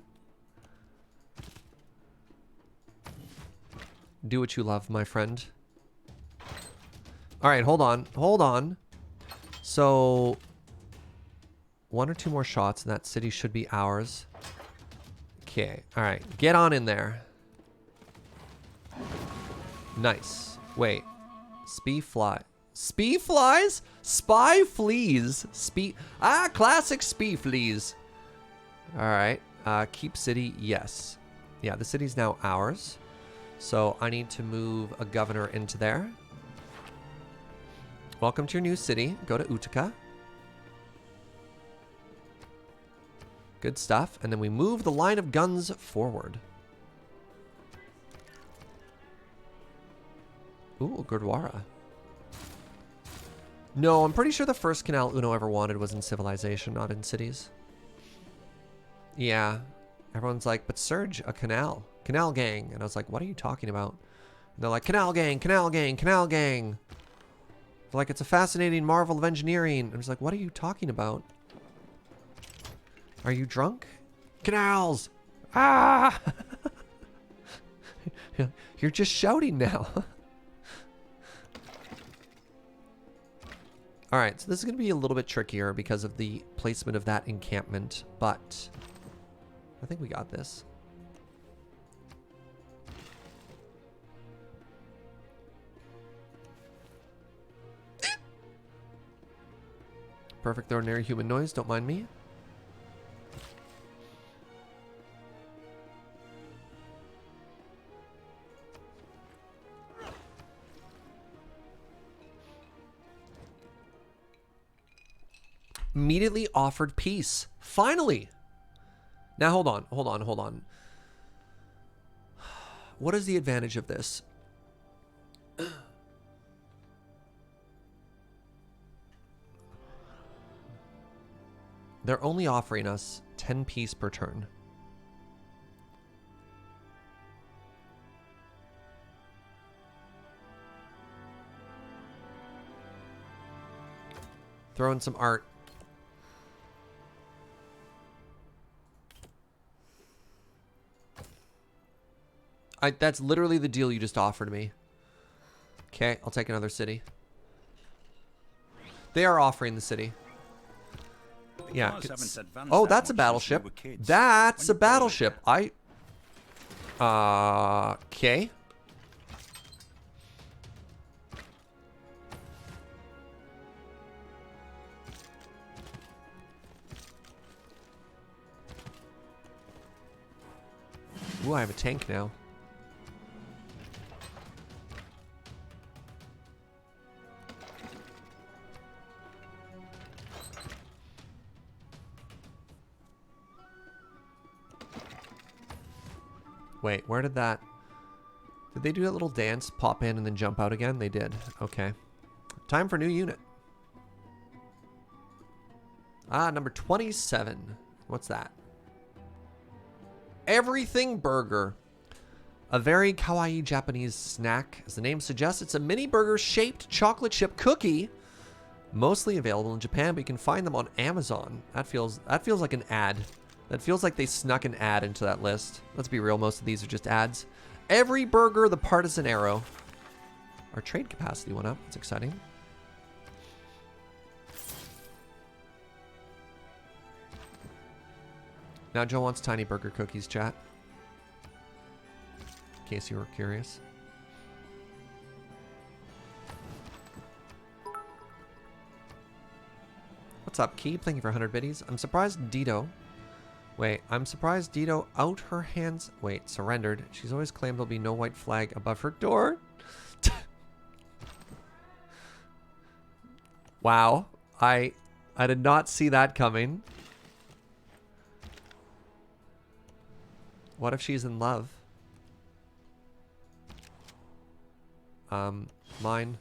Do what you love, my friend. Alright, hold on. Hold on. So... 1 or 2 more shots and that city should be ours. Okay, alright. Get on in there. Nice. Wait. Spee fly. Spee flies? Spy fleas. Spee... Ah, classic spee fleas. Alright. Keep city, yes. Yeah, the city's now ours. So I need to move a governor into there. Welcome to your new city. Go to Utica. Good stuff. And then we move the line of guns forward. Ooh, Gurdwara. No, I'm pretty sure the first canal Uno ever wanted was in civilization, not in cities. Yeah. Everyone's like, but Surge, a canal. Canal gang. And I was like, what are you talking about? And they're like, canal gang, canal gang, canal gang. They're like, it's a fascinating marvel of engineering. I was like, what are you talking about? Are you drunk? Canals! Ah! You're just shouting now. Alright, so this is going to be a little bit trickier because of the placement of that encampment, but I think we got this. Perfect ordinary human noise, don't mind me. Immediately offered peace. Finally! Now hold on, hold on, hold on. What is the advantage of this? They're only offering us 10 peace per turn. Throw in some art. That's literally the deal you just offered me. Okay, I'll take another city. They are offering the city. Yeah. Oh, that's a battleship. That's a battleship. Ooh, I have a tank now. Wait, where did that... Did they do that little dance, pop in, and then jump out again? They did. Okay. Time for new unit. Ah, number 27. What's that? Everything Burger. A very kawaii Japanese snack. As the name suggests, it's a mini burger-shaped chocolate chip cookie. Mostly available in Japan, but you can find them on Amazon. That feels like an ad. That feels like they snuck an ad into that list. Let's be real, most of these are just ads. Every Burger, the partisan arrow. Our trade capacity went up. That's exciting. Now Joe wants tiny burger cookies, chat. In case you were curious. What's up, Keep? Thank you for 100 biddies. I'm surprised Dito... Wait, I'm surprised Dito out her hands... Wait, surrendered. She's always claimed there'll be no white flag above her door. Wow. I did not see that coming. What if she's in love? Mine.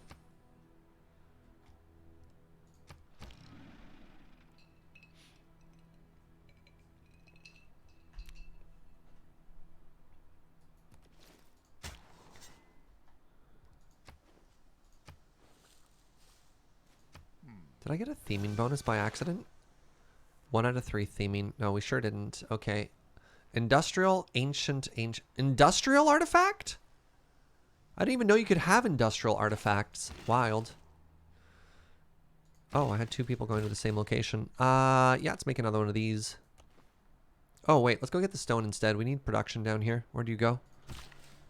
Did I get a theming bonus by accident? 1 out of 3 theming. No, we sure didn't. Okay. Industrial, ancient. Industrial artifact? I didn't even know you could have industrial artifacts. Wild. Oh, I had 2 people going to the same location. Yeah, let's make another one of these. Oh, wait. Let's go get the stone instead. We need production down here. Where do you go?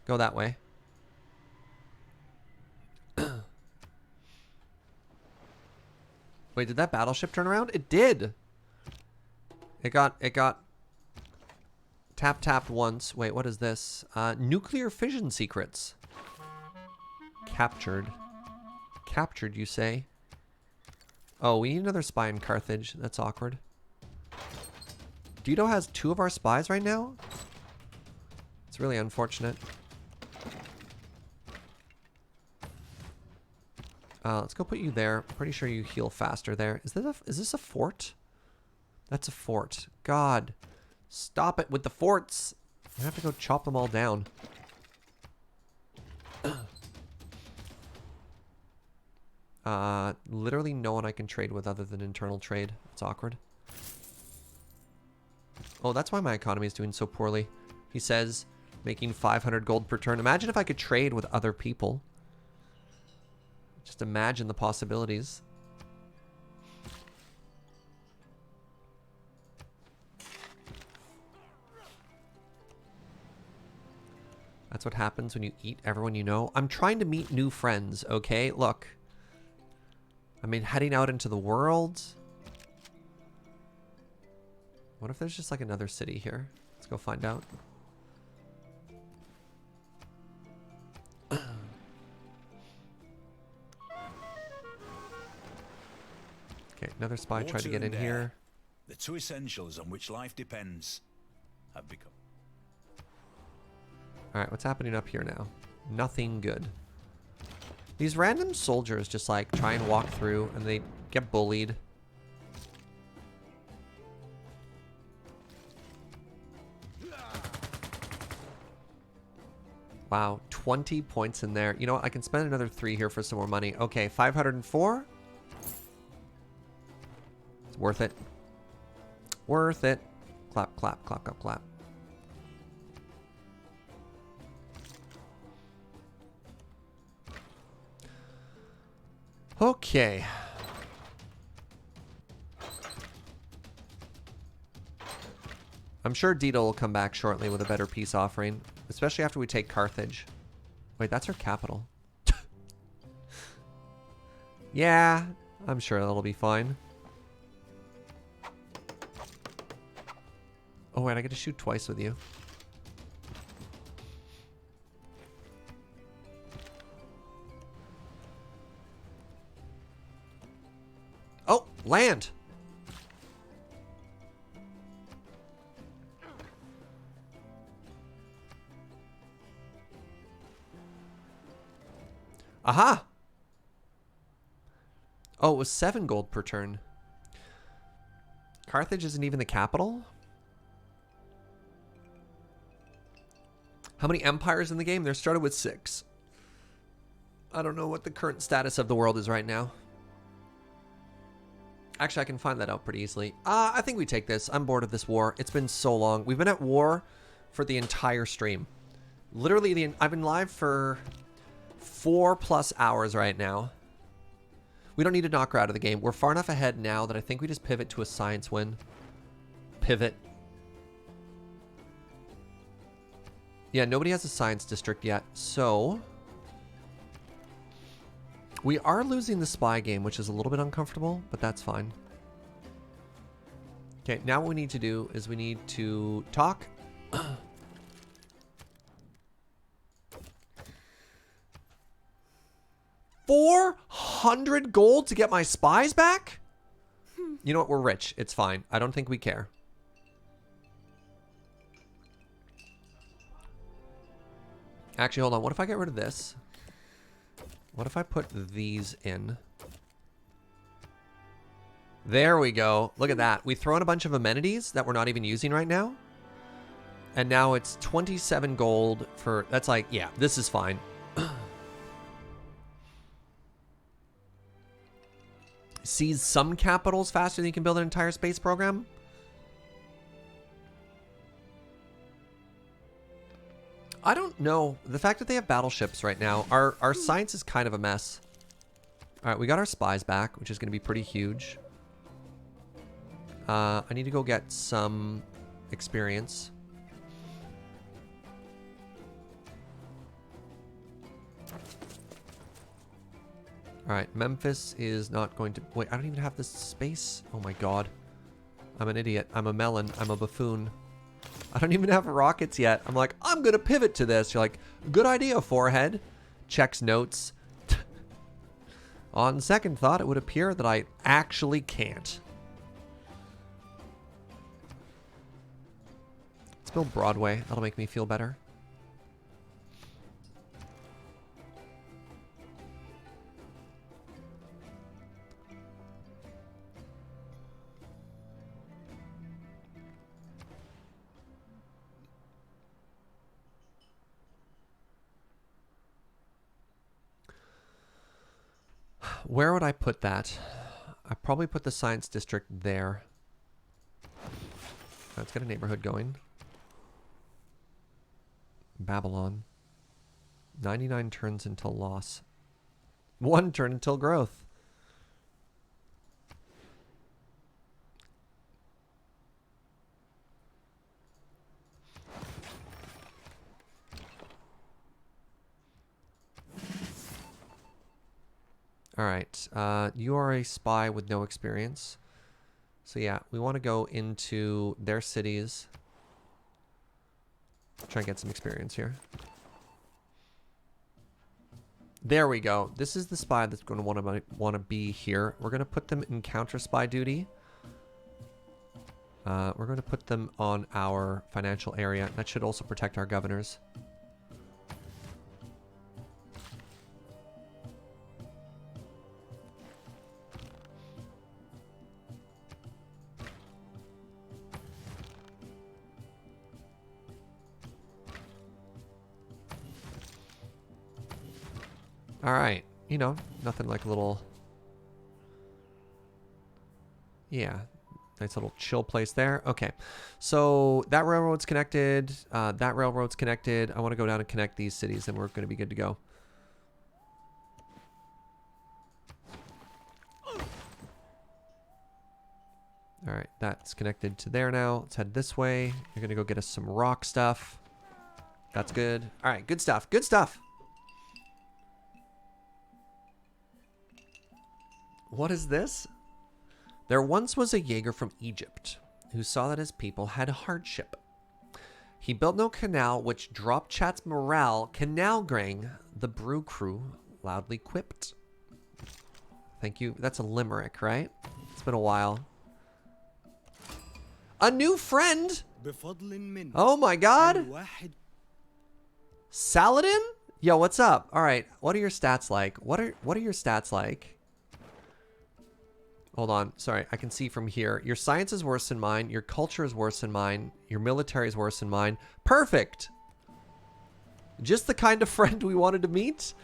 Go that way. Wait, did that battleship turn around? It did. It got tapped once. Wait, what is this? Nuclear fission secrets. Captured. Captured, you say? Oh, we need another spy in Carthage. That's awkward. Dito has 2 of our spies right now? It's really unfortunate. Let's go put you there. Pretty sure you heal faster there. Is this a fort? That's a fort. God. Stop it with the forts. I have to go chop them all down. Literally no one I can trade with other than internal trade. It's awkward. Oh, that's why my economy is doing so poorly. He says, making 500 gold per turn. Imagine if I could trade with other people. Just imagine the possibilities. That's what happens when you eat everyone you know. I'm trying to meet new friends, okay? Look. I mean, heading out into the world. What if there's just like another city here? Let's go find out. Okay, another spy tried to get in here. The 2 essentials on which life depends have become. Alright, what's happening up here now? Nothing good. These random soldiers just like try and walk through and they get bullied. Wow, 20 points in there. You know what? I can spend another 3 here for some more money. Okay, 504. It's worth it. Worth it. Clap, clap, clap, clap, clap. Okay. I'm sure Dito will come back shortly with a better peace offering, especially after we take Carthage. Wait, that's our capital. Yeah, I'm sure that'll be fine. Oh, wait, I get to shoot twice with you. Land! Aha! Oh, it was 7 gold per turn. Carthage isn't even the capital? How many empires in the game? There started with 6. I don't know what the current status of the world is right now. Actually, I can find that out pretty easily. I think we take this. I'm bored of this war. It's been so long. We've been at war for the entire stream. Literally, I've been live for 4+ hours right now. We don't need to knock her out of the game. We're far enough ahead now that I think we just pivot to a science win. Pivot. Yeah, nobody has a science district yet, so we are losing the spy game, which is a little bit uncomfortable, but that's fine. Okay, now what we need to do is we need to talk. 400 gold to get my spies back? You know what? We're rich. It's fine. I don't think we care. Actually, hold on. What if I get rid of this? What if I put these in? There we go. Look at that. We throw in a bunch of amenities that we're not even using right now. And now it's 27 gold for... That's like, yeah, this is fine. Seize some capitals faster than you can build an entire space program. I don't know. The fact that they have battleships right now, our science is kind of a mess. All right, we got our spies back, which is going to be pretty huge. I need to go get some experience. All right, Memphis is not going to... Wait, I don't even have this space. Oh my god. I'm an idiot. I'm a melon. I'm a buffoon. I don't even have rockets yet. I'm like, I'm going to pivot to this. You're like, good idea, forehead. Checks notes. On second thought, it would appear that I actually can't. Let's build Broadway. That'll make me feel better. Where would I put that? I'd probably put the science district there. Let's get a neighborhood going. Babylon. 99 turns until loss. 1 turn until growth. All right, you are a spy with no experience. So yeah, we want to go into their cities. Try and get some experience here. There we go. This is the spy that's going to want to be here. We're going to put them in counter spy duty. We're going to put them on our financial area. That should also protect our governors. All right, you know, nothing like a little, yeah, nice little chill place there. Okay, so that railroad's connected, that railroad's connected. I want to go down and connect these cities and we're going to be good to go. All right, that's connected to there now. Let's head this way. You're going to go get us some rock stuff. That's good. All right, good stuff, good stuff. What is this? There once was a Jaeger from Egypt who saw that his people had hardship. He built no canal which dropped chat's morale. Canal Gran, the brew crew loudly quipped. Thank you. That's a limerick, right? It's been a while. A new friend? Oh my god. Saladin? Yo, what's up? All right, what are your stats like? What are your stats like? Hold on. Sorry, I can see from here. Your science is worse than mine. Your culture is worse than mine. Your military is worse than mine. Perfect. Just the kind of friend we wanted to meet.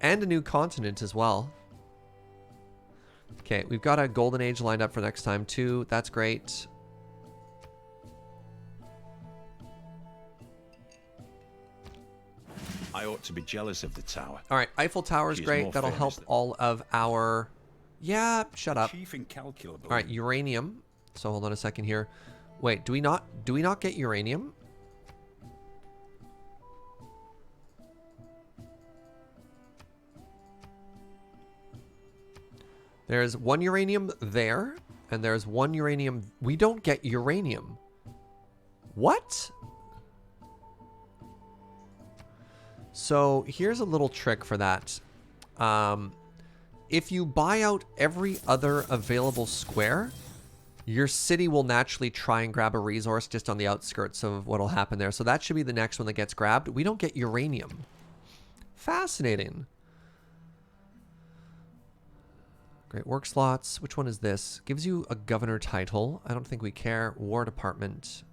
And a new continent as well. Okay, we've got a golden age lined up for next time too. That's great. I ought to be jealous of the tower. All right, Eiffel Tower is great. That'll help all of our... Yeah, shut up. Chief incalculable. All right, uranium. So hold on a second here. Wait, do we not get uranium? There's 1 uranium there, and there's 1 uranium. We don't get uranium. What? So here's a little trick for that. If you buy out every other available square, your city will naturally try and grab a resource just on the outskirts of what'll happen there. So that should be the next one that gets grabbed. We don't get uranium. Fascinating. Great work slots. Which one is this? Gives you a governor title. I don't think we care. War department.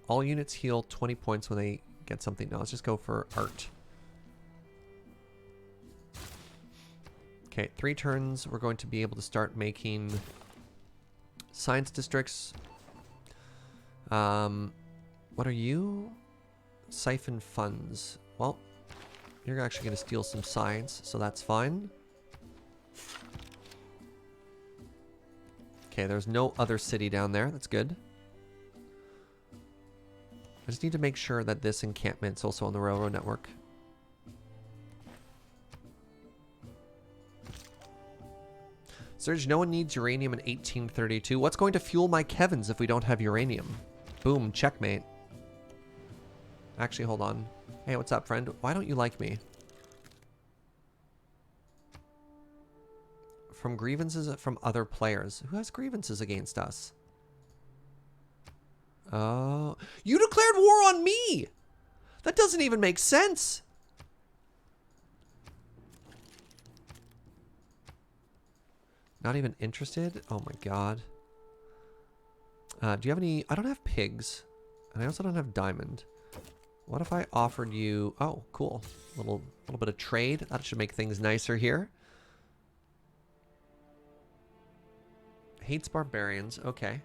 All units heal 20 points when they get something. No, let's just go for art. Okay, 3 turns. We're going to be able to start making science districts. What are you? Siphon funds. Well, you're actually going to steal some science, so that's fine. Okay, there's no other city down there. That's good. I just need to make sure that this encampment's also on the railroad network. Surge, no one needs uranium in 1832. What's going to fuel my Kevins if we don't have uranium? Boom, checkmate. Actually, hold on. Hey, what's up, friend? Why don't you like me? From grievances from other players. Who has grievances against us? Oh, you declared war on me! That doesn't even make sense. Not even interested? Oh my god. Do you have any... I don't have pigs. And I also don't have diamond. What if I offered you... Oh, cool. Little bit of trade. That should make things nicer here. Hates barbarians. Okay.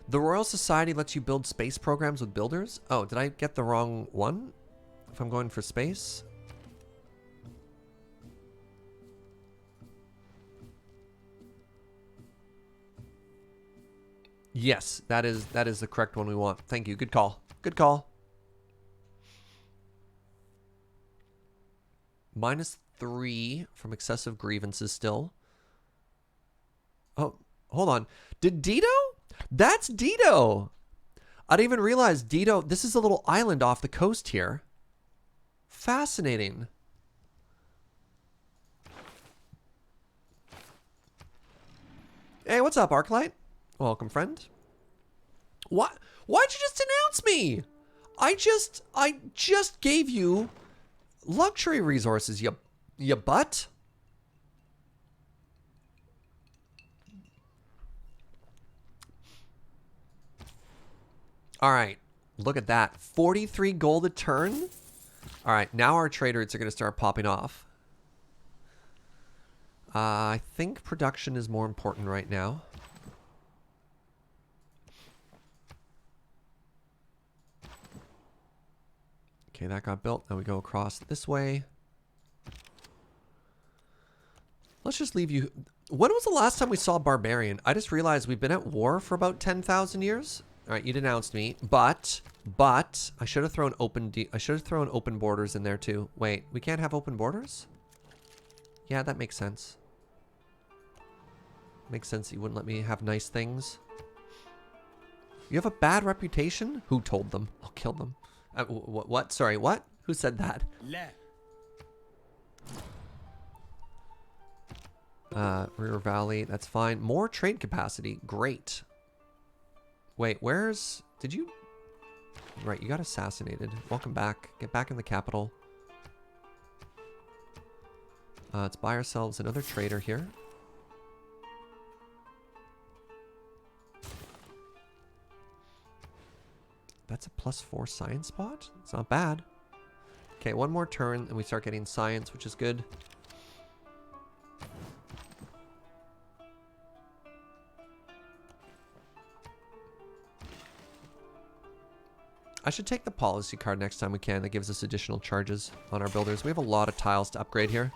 The Royal Society lets you build space programs with builders? Oh, did I get the wrong one? If I'm going for space? Yes, that is the correct one we want. Thank you. Good call. Good call. -3 from excessive grievances still. Oh, hold on. Did Dito? That's Dito. I didn't even realize Dito. This is a little island off the coast here. Fascinating. Hey, what's up, Arclight? Welcome, friend. What? Why'd you just announce me? I just gave you luxury resources, you butt. All right, look at that. 43 gold a turn. All right, now our trade rates are going to start popping off. I think production is more important right now. Okay, that got built. Now we go across this way. Let's just leave you... When was the last time we saw Barbarian? I just realized we've been at war for about 10,000 years. All right, you denounced me, but I should have thrown open borders in there too. Wait, we can't have open borders? Yeah, that makes sense. Makes sense you wouldn't let me have nice things. You have a bad reputation? Who told them? I'll kill them. What? Sorry, what? Who said that? River Valley, that's fine. More trade capacity, great. Wait, where's... Did you... Right, you got assassinated. Welcome back. Get back in the capital. Let's buy ourselves another trader here. That's a +4 science spot? It's not bad. Okay, one more turn and we start getting science, which is good. I should take the policy card next time we can. That gives us additional charges on our builders. We have a lot of tiles to upgrade here.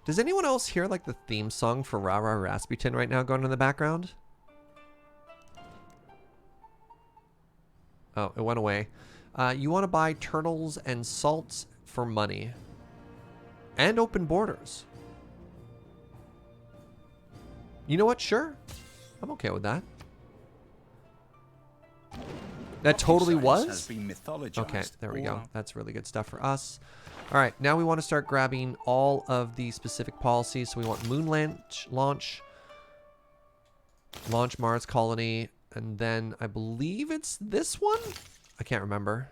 Does anyone else hear like the theme song for Rah Rah Rasputin right now going in the background? Oh, it went away. You want to buy turtles and salts for money. And open borders. You know what? Sure. I'm okay with that. That totally was? Okay, there we go. That's really good stuff for us. All right, now we want to start grabbing all of the specific policies. So we want moon launch Mars colony, and then I believe it's this one? I can't remember.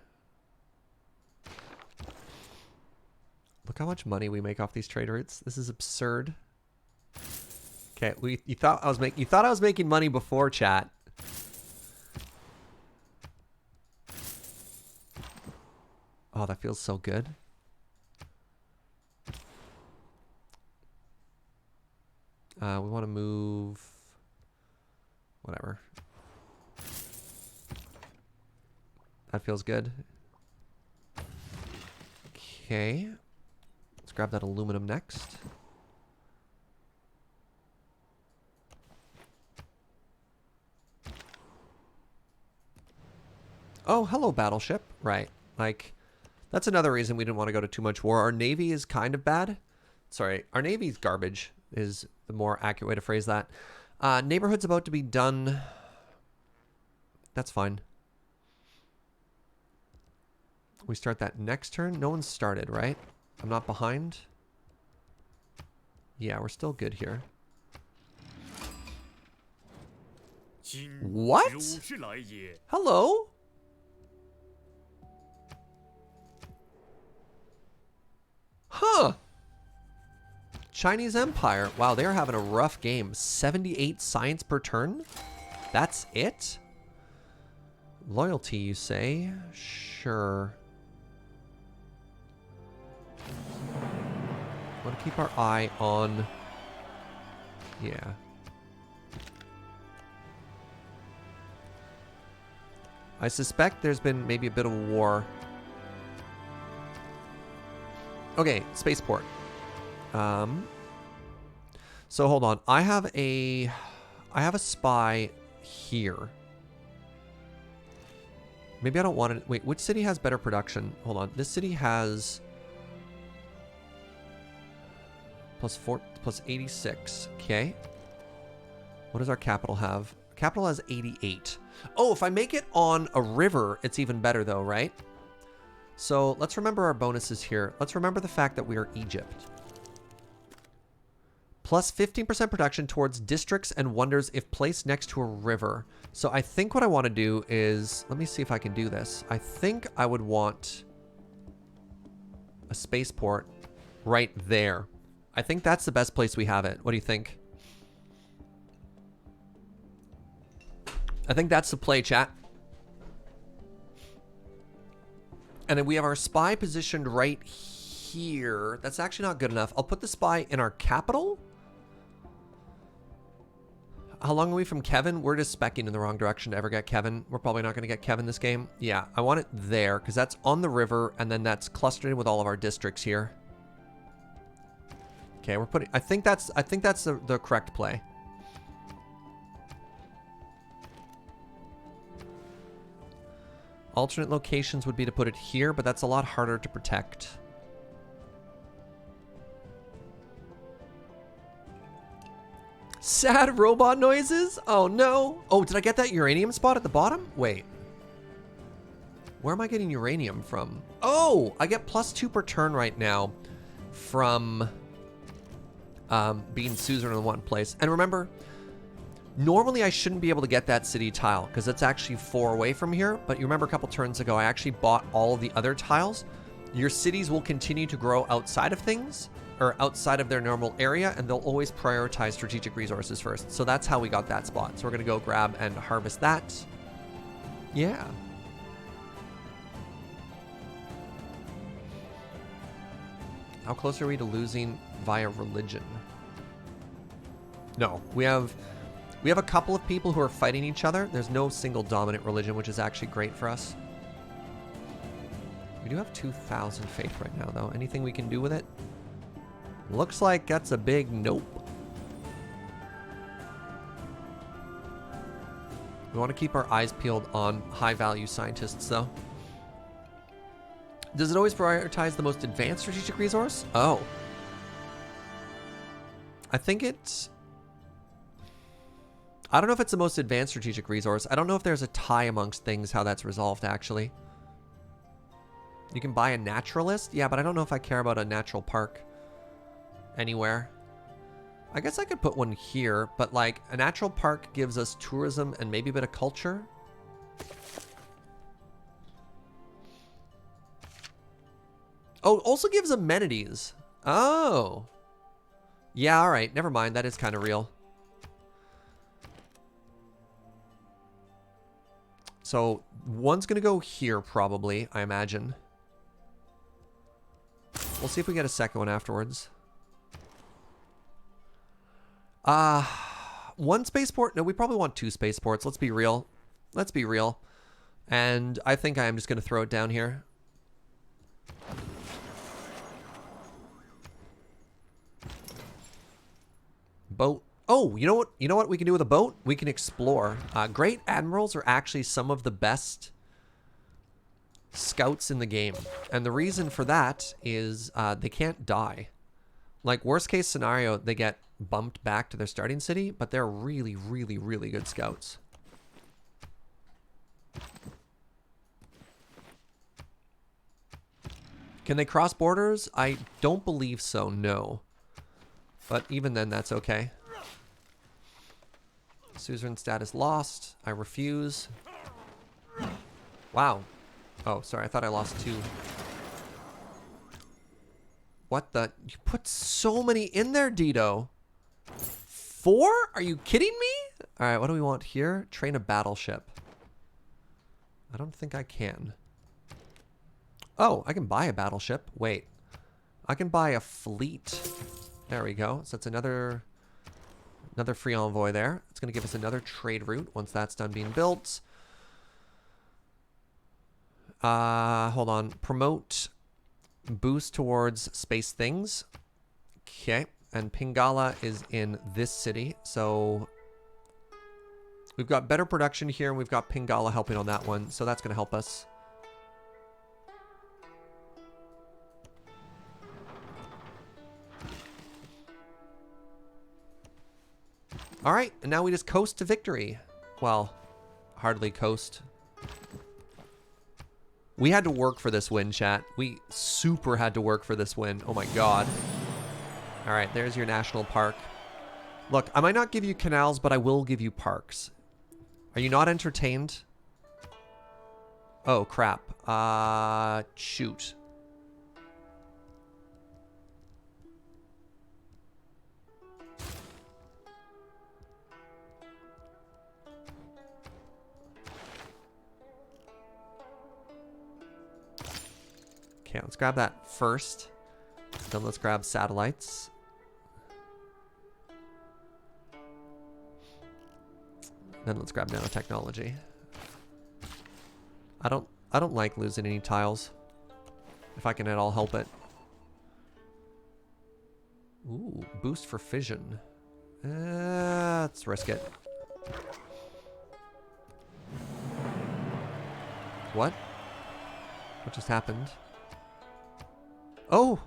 Look how much money we make off these trade routes. This is absurd. Okay, you thought I was making money before, chat. Oh, that feels so good. We want to move whatever. That feels good. Okay. Let's grab that aluminum next. Oh, hello, battleship. Right. Like, that's another reason we didn't want to go to too much war. Our navy is kind of bad. Sorry, our navy's garbage is the more accurate way to phrase that. Neighborhood's about to be done. That's fine. We start that next turn. No one's started, right? I'm not behind. Yeah, we're still good here. What? Hello? Huh. Chinese Empire. Wow, they're having a rough game. 78 science per turn? That's it? Loyalty, you say? Sure. Want to keep our eye on... Yeah. I suspect there's been maybe a bit of a war. Okay, spaceport. So hold on. I have a spy here. Maybe I don't want it. Wait, which city has better production? Hold on. This city has plus 86. Okay. What does our capital have? Capital has 88. Oh, if I make it on a river, it's even better though, right? So let's remember our bonuses here. Let's remember the fact that we are Egypt. Plus 15% production towards districts and wonders if placed next to a river. So I think what I want to do is, let me see if I can do this. I think I would want a spaceport right there. I think that's the best place we have it. What do you think? I think that's the play, chat. And then we have our spy positioned right here. That's actually not good enough. I'll put the spy in our capital. How long are we from Kevin? We're just specking in the wrong direction to ever get Kevin. We're probably not going to get Kevin this game. Yeah, I want it there because that's on the river and then that's clustered in with all of our districts here. Okay, we're putting... I think that's the correct play. Alternate locations would be to put it here, but that's a lot harder to protect. Sad robot noises? Oh no. Oh, did I get that uranium spot at the bottom? Wait. Where am I getting uranium from? Oh, I get +2 per turn right now from being suzerain in one place. And remember, normally I shouldn't be able to get that city tile because it's actually 4 away from here. But you remember a couple turns ago, I actually bought all the other tiles. Your cities will continue to grow outside of things or outside of their normal area, and they'll always prioritize strategic resources first. So that's how we got that spot. So we're going to go grab and harvest that. Yeah. How close are we to losing via religion? No, we have a couple of people who are fighting each other. There's no single dominant religion, which is actually great for us. We do have 2,000 faith right now, though. Anything we can do with it? Looks like that's a big nope. We want to keep our eyes peeled on high-value scientists, though. Does it always prioritize the most advanced strategic resource? Oh. I think it's... I don't know if it's the most advanced strategic resource. I don't know if there's a tie amongst things, how that's resolved, actually. You can buy a naturalist? Yeah, but I don't know if I care about a natural park anywhere. I guess I could put one here, but like a natural park gives us tourism and maybe a bit of culture. Oh, also gives amenities. Oh. Yeah, all right. Never mind. That is kind of real. So one's going to go here probably, I imagine. We'll see if we get a second one afterwards. One spaceport? No, we probably want 2 spaceports. Let's be real. Let's be real. And I think I am just going to throw it down here. Boat. Oh, you know what? You know what we can do with a boat? We can explore. Great admirals are actually some of the best scouts in the game. And the reason for that is they can't die. Like, worst case scenario, they get bumped back to their starting city, but they're really, really, really good scouts. Can they cross borders? I don't believe so, no. But even then, that's okay. Suzerain status lost. I refuse. Wow. Oh, sorry. I thought I lost 2. What the? You put so many in there, Dito. 4? Are you kidding me? All right, what do we want here? Train a battleship. I don't think I can. Oh, I can buy a battleship. Wait. I can buy a fleet. There we go. So that's another free envoy there. It's going to give us another trade route once that's done being built. Hold on. Promote. Boost towards space things. Okay. And Pingala is in this city. So we've got better production here, and we've got Pingala helping on that one. So that's going to help us. All right, and now we just coast to victory. Well, hardly coast. We had to work for this win, chat. We super had to work for this win. Oh my god. All right, there's your national park. Look, I might not give you canals, but I will give you parks. Are you not entertained? Oh, crap. Shoot. Okay, let's grab that first. Then let's grab satellites. Then let's grab nanotechnology. I don't like losing any tiles. If I can at all help it. Ooh, boost for fission. Let's risk it. What? What just happened? Oh!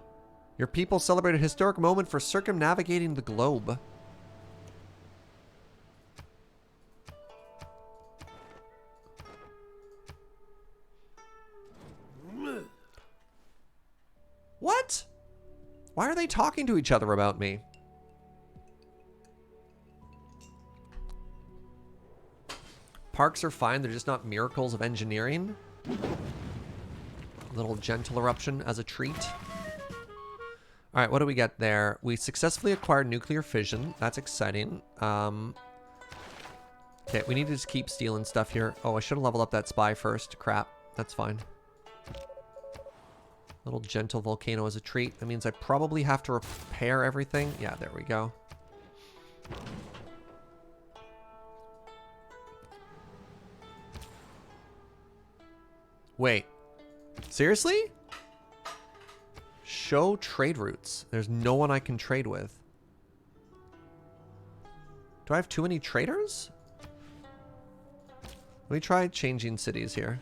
Your people celebrate a historic moment for circumnavigating the globe. What? Why are they talking to each other about me? Parks are fine, they're just not miracles of engineering. A little gentle eruption as a treat. Alright, what do we get there? We successfully acquired nuclear fission. That's exciting. Okay, we need to just keep stealing stuff here. Oh, I should have leveled up that spy first. Crap. That's fine. Little gentle volcano as a treat. That means I probably have to repair everything. Yeah, there we go. Wait. Seriously? Show trade routes. There's no one I can trade with. Do I have too many traders? Let me try changing cities here.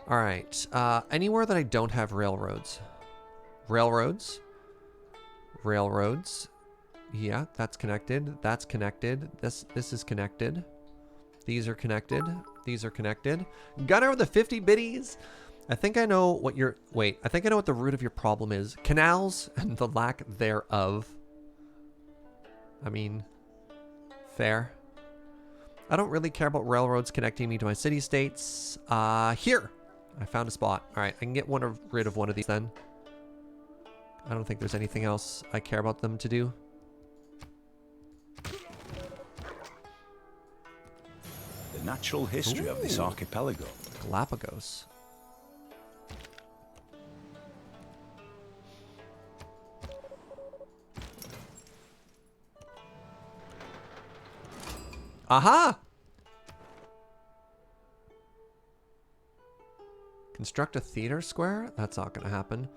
All right. Anywhere that I don't have railroads. Railroads. Railroads. Yeah, that's connected. That's connected. This is connected. These are connected. These are connected. Gunner with the 50 biddies. I think I know what your... Wait, I think I know what the root of your problem is. Canals and the lack thereof. I mean, fair. I don't really care about railroads connecting me to my city-states. Here. I found a spot. All right, I can get rid of one of these then. I don't think there's anything else I care about them to do. The natural history of this archipelago. Galapagos. Aha! Construct a theater square? That's not going to happen.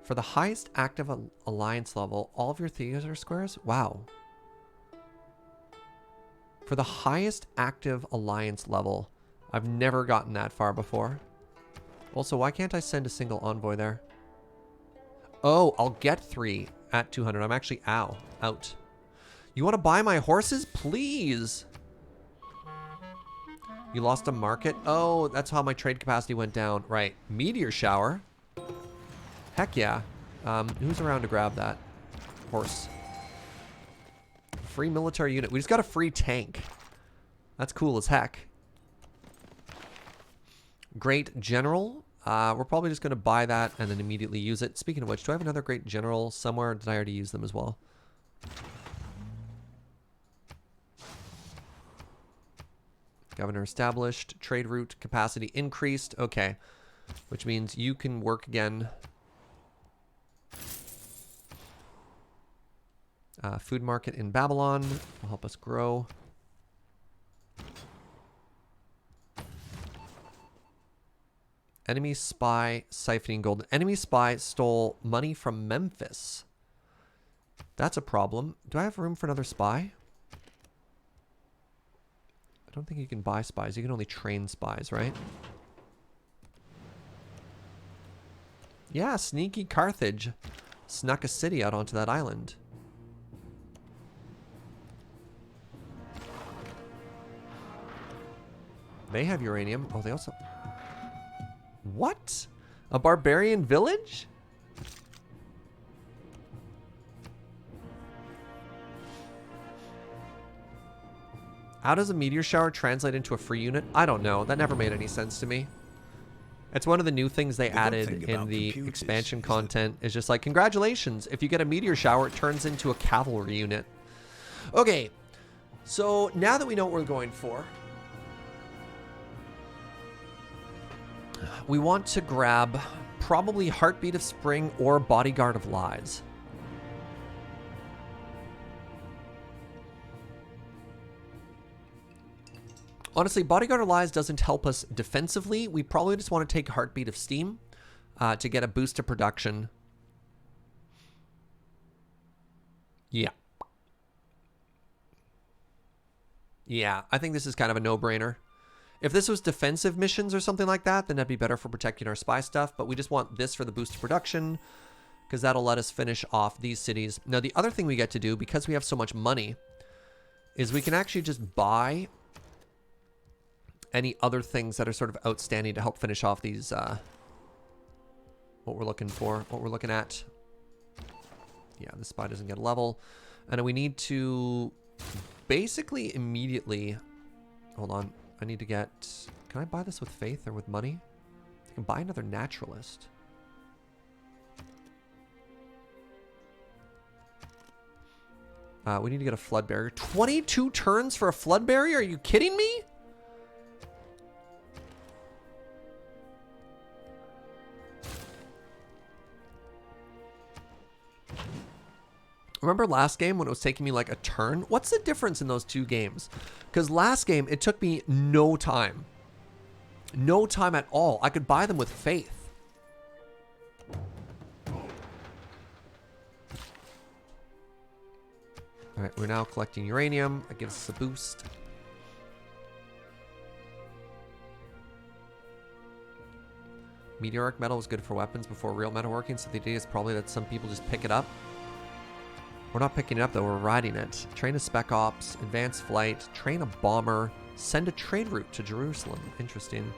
For the highest active alliance level, all of your theater squares? Wow. For the highest active alliance level, I've never gotten that far before. Also, why can't I send a single envoy there? Oh, I'll get 3 at 200. I'm actually out. You want to buy my horses? Please. You lost a market? Oh, that's how my trade capacity went down. Right. Meteor shower. Heck yeah. Who's around to grab that horse? Free military unit. We just got a free tank. That's cool as heck. Great general. We're probably just going to buy that and then immediately use it. Speaking of which, do I have another great general somewhere? Did I already use them as well? Governor established. Trade route capacity increased. Okay. Which means you can work again. Food market in Babylon will help us grow. Enemy spy siphoning gold. Enemy spy stole money from Memphis. That's a problem. Do I have room for another spy? I don't think you can buy spies. You can only train spies, right? Yeah, sneaky Carthage snuck a city out onto that island. They have uranium. Oh, they also... What? A barbarian village? How does a meteor shower translate into a free unit? I don't know. That never made any sense to me. It's one of the new things they added in the expansion content. Is just like, congratulations. If you get a meteor shower, it turns into a cavalry unit. Okay. So now that we know what we're going for, we want to grab probably Heartbeat of Spring or Bodyguard of Lies. Honestly, Bodyguard of Lies doesn't help us defensively. We probably just want to take Heartbeat of Steam to get a boost to production Yeah. Yeah, I think this is kind of a no-brainer. If this was defensive missions or something like that, then that'd be better for protecting our spy stuff. But we just want this for the boost of production, because that'll let us finish off these cities. Now, the other thing we get to do, because we have so much money, is we can actually just buy any other things that are sort of outstanding to help finish off these, what we're looking for, what we're looking at. Yeah, the spy doesn't get a level. And we need to basically immediately... Hold on. I need to get... Can I buy this with faith or with money? I can buy another naturalist. We need to get a flood barrier. 22 turns for a flood barrier? Are you kidding me? Remember last game when it was taking me like a turn? What's the difference in those two games? Because last game, it took me no time. No time at all. I could buy them with faith. All right, we're now collecting uranium. That gives us a boost. Meteoric metal is good for weapons before real metalworking, so the idea is probably that some people just pick it up. We're not picking it up though, we're riding it. Train a spec ops, advanced flight, train a bomber, send a trade route to Jerusalem. Interesting.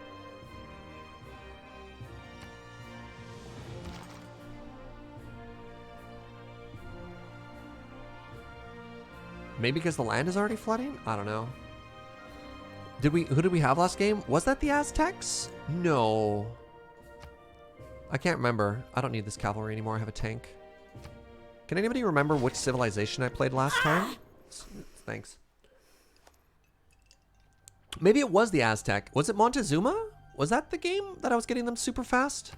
Maybe because the land is already flooding? I don't know. Who did we have last game? Was that the Aztecs? No. I can't remember. I don't need this cavalry anymore. I have a tank. Can anybody remember which civilization I played last time? Thanks. Maybe it was the Aztec. Was it Montezuma? Was that the game that I was getting them super fast?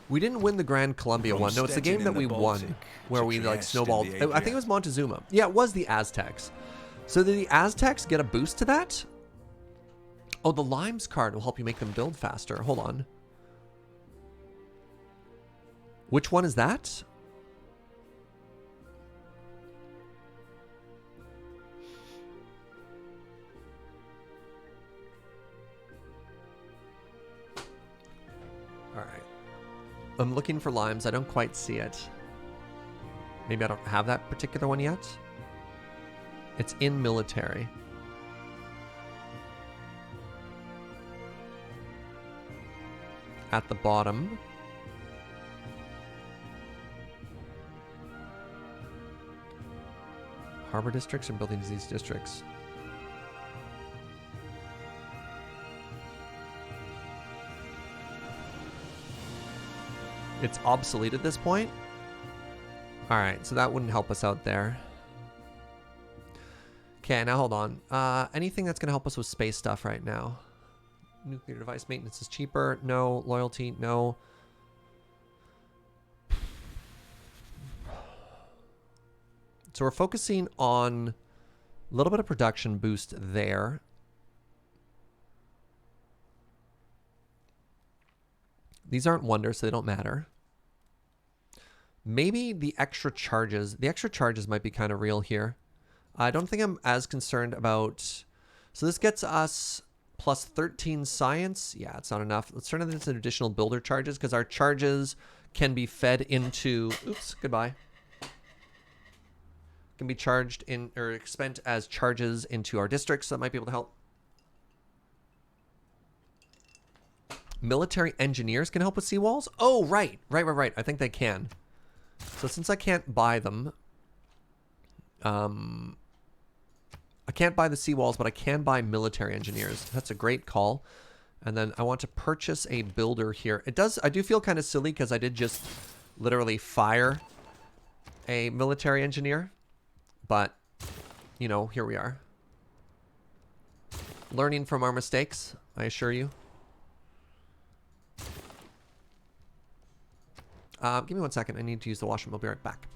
We didn't win the Gran Colombia one. No, it's the game that we won where we like snowballed. I think it was Montezuma. Yeah, it was the Aztecs. So did the Aztecs get a boost to that? Oh, the Limes card will help you make them build faster. Hold on. Which one is that? All right. I'm looking for Limes. I don't quite see it. Maybe I don't have that particular one yet. It's in military. At the bottom. Harbor districts and building these districts. It's obsolete at this point. All right, so that wouldn't help us out there. Okay, now hold on. Anything that's going to help us with space stuff right now? Nuclear device maintenance is cheaper. No. Loyalty, no. So we're focusing on a little bit of production boost there. These aren't wonders, so they don't matter. Maybe the extra charges. The extra charges might be kind of real here. I don't think I'm as concerned about... So this gets us plus 13 science. Yeah, it's not enough. Let's turn this into additional builder charges because our charges can be fed into... Oops, goodbye. Can be charged in or spent as charges into our districts. So that might be able to help. Military engineers can help with seawalls? Oh, right. Right. I think they can. So since I can't buy them... I can't buy the seawalls, but I can buy military engineers. That's a great call. And then I want to purchase a builder here. I do feel kind of silly because I did just literally fire a military engineer. But, you know, here we are. Learning from our mistakes, I assure you. Give me 1 second. I need to use the washroom. I'll be right back.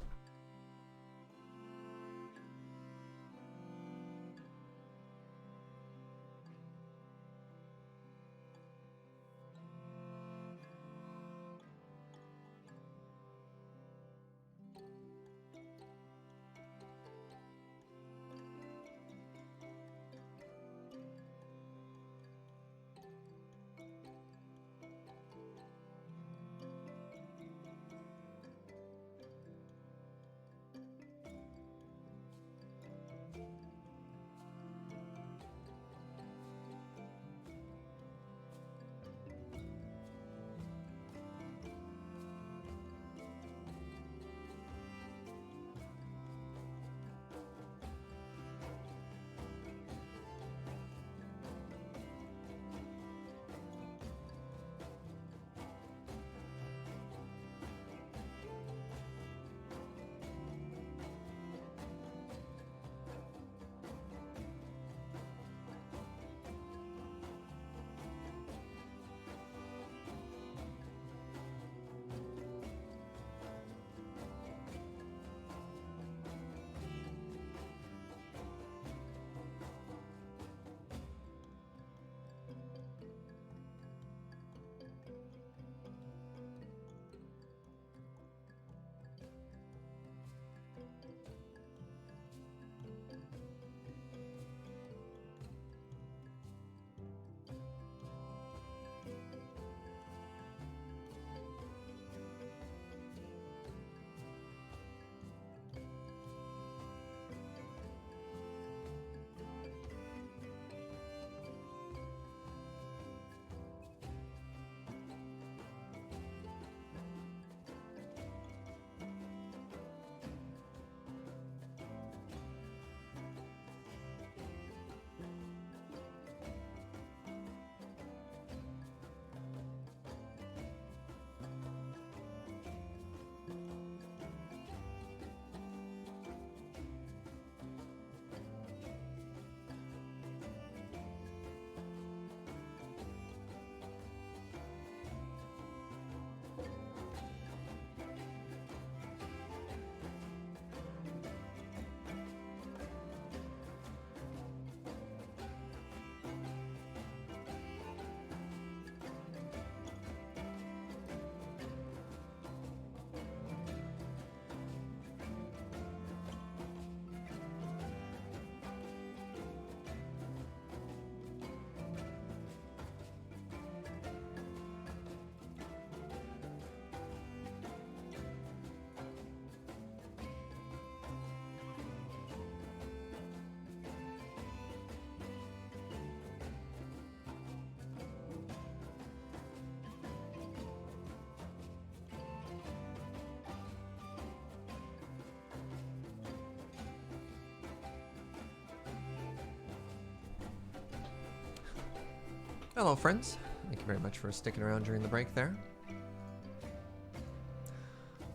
Hello, friends. Thank you very much for sticking around during the break there.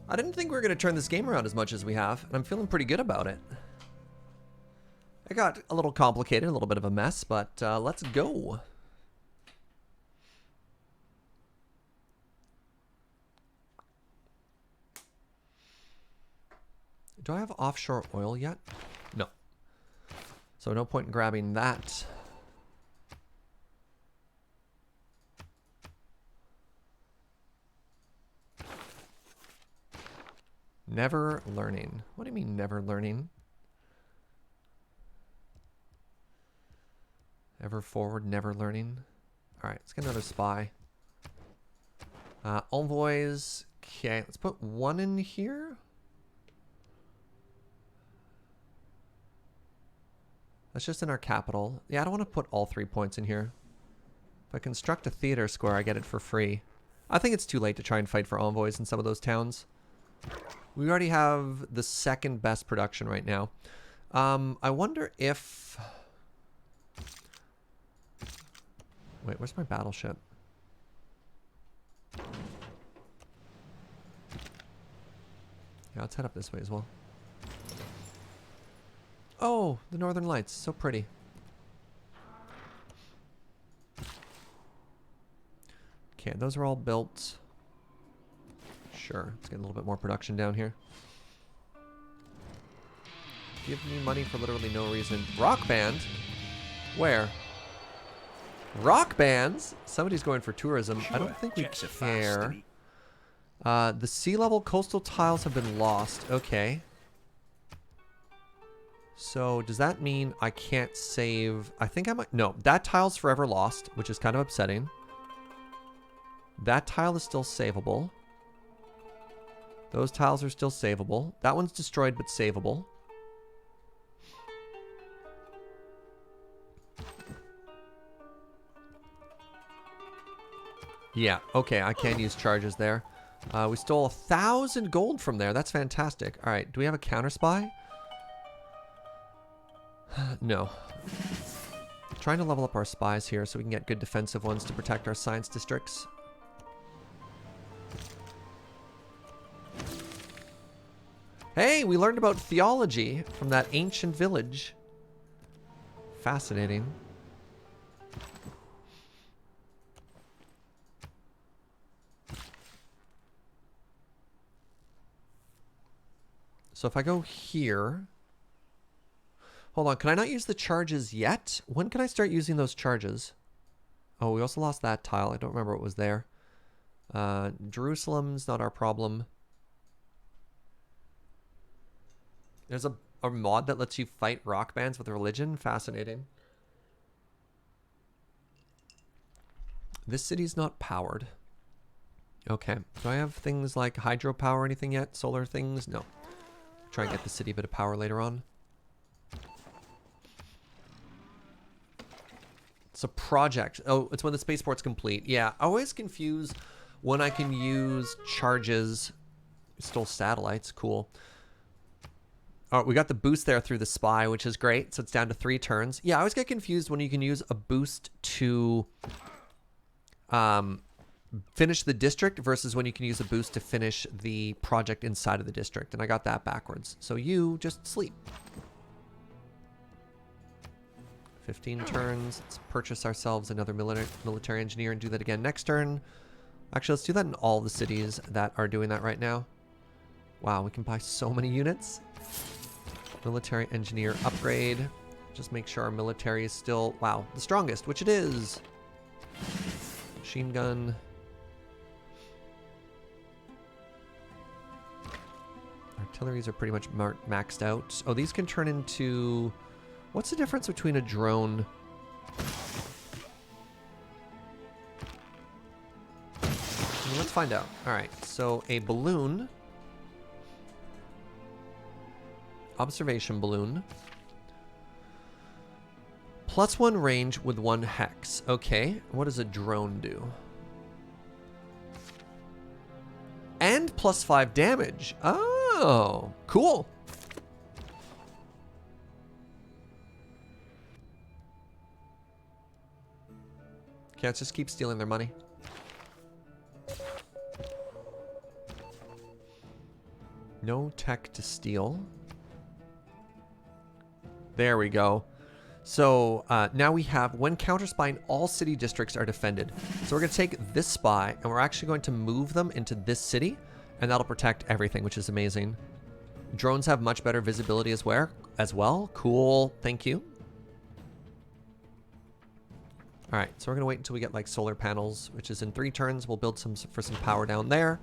I didn't think we were going to turn this game around as much as we have, and I'm feeling pretty good about it. It got a little complicated, a little bit of a mess, but let's go. Do I have offshore oil yet? No. So no point in grabbing that. Never learning. What do you mean never learning? Ever forward, never learning. All right, let's get another spy. Envoys. Okay, let's put one in here. That's just in our capital. Yeah, I don't want to put all 3 points in here. If I construct a theater square, I get it for free. I think it's too late to try and fight for envoys in some of those towns. We already have the second best production right now. I wonder if... Wait, where's my battleship? Yeah, let's head up this way as well. Oh, the Northern Lights. So pretty. Okay, those are all built. Sure, let's get a little bit more production down here. Give me money for literally no reason. Rock band? Where? Rock bands? Somebody's going for tourism. Sure, I don't think we checks are fast, care. Stevie. The sea level coastal tiles have been lost. Okay. So does that mean I can't save? I think I might. No, that tile's forever lost, which is kind of upsetting. That tile is still savable. Those tiles are still savable. That one's destroyed but savable. Yeah, okay, I can use charges there. We stole 1,000 gold from there. That's fantastic. All right, do we have a counter spy? No. Trying to level up our spies here so we can get good defensive ones to protect our science districts. Hey, we learned about theology from that ancient village. Fascinating. So if I go here... Hold on, can I not use the charges yet? When can I start using those charges? Oh, we also lost that tile. I don't remember what was there. Jerusalem's not our problem. There's a mod that lets you fight rock bands with religion. Fascinating. This city's not powered. Okay. Do I have things like hydropower or anything yet? Solar things? No. Try and get the city a bit of power later on. It's a project. Oh, it's when the spaceport's complete. Yeah, I always confuse when I can use charges. Stole satellites. Cool. All right, we got the boost there through the spy, which is great. So it's down to 3 turns. Yeah, I always get confused when you can use a boost to finish the district versus when you can use a boost to finish the project inside of the district. And I got that backwards. So you just sleep. 15 turns. Let's purchase ourselves another military engineer and do that again next turn. Actually, let's do that in all the cities that are doing that right now. Wow, we can buy so many units. Military engineer upgrade. Just make sure our military is still, wow, the strongest, which it is. Machine gun. Artilleries are pretty much maxed out. Oh, these can turn into... What's the difference between a drone? Let's find out. All right, so a balloon. Observation balloon. +1 range with 1 hex. Okay, what does a drone do? And +5 damage. Oh, cool. Okay, let's just keep stealing their money. No tech to steal. There we go. So now we have when counter-spying, all city districts are defended. So we're going to take this spy and we're actually going to move them into this city, and that'll protect everything, which is amazing. Drones have much better visibility as well. Cool. Thank you. All right, so we're going to wait until we get like solar panels, which is in 3 turns. We'll build some for some power down there.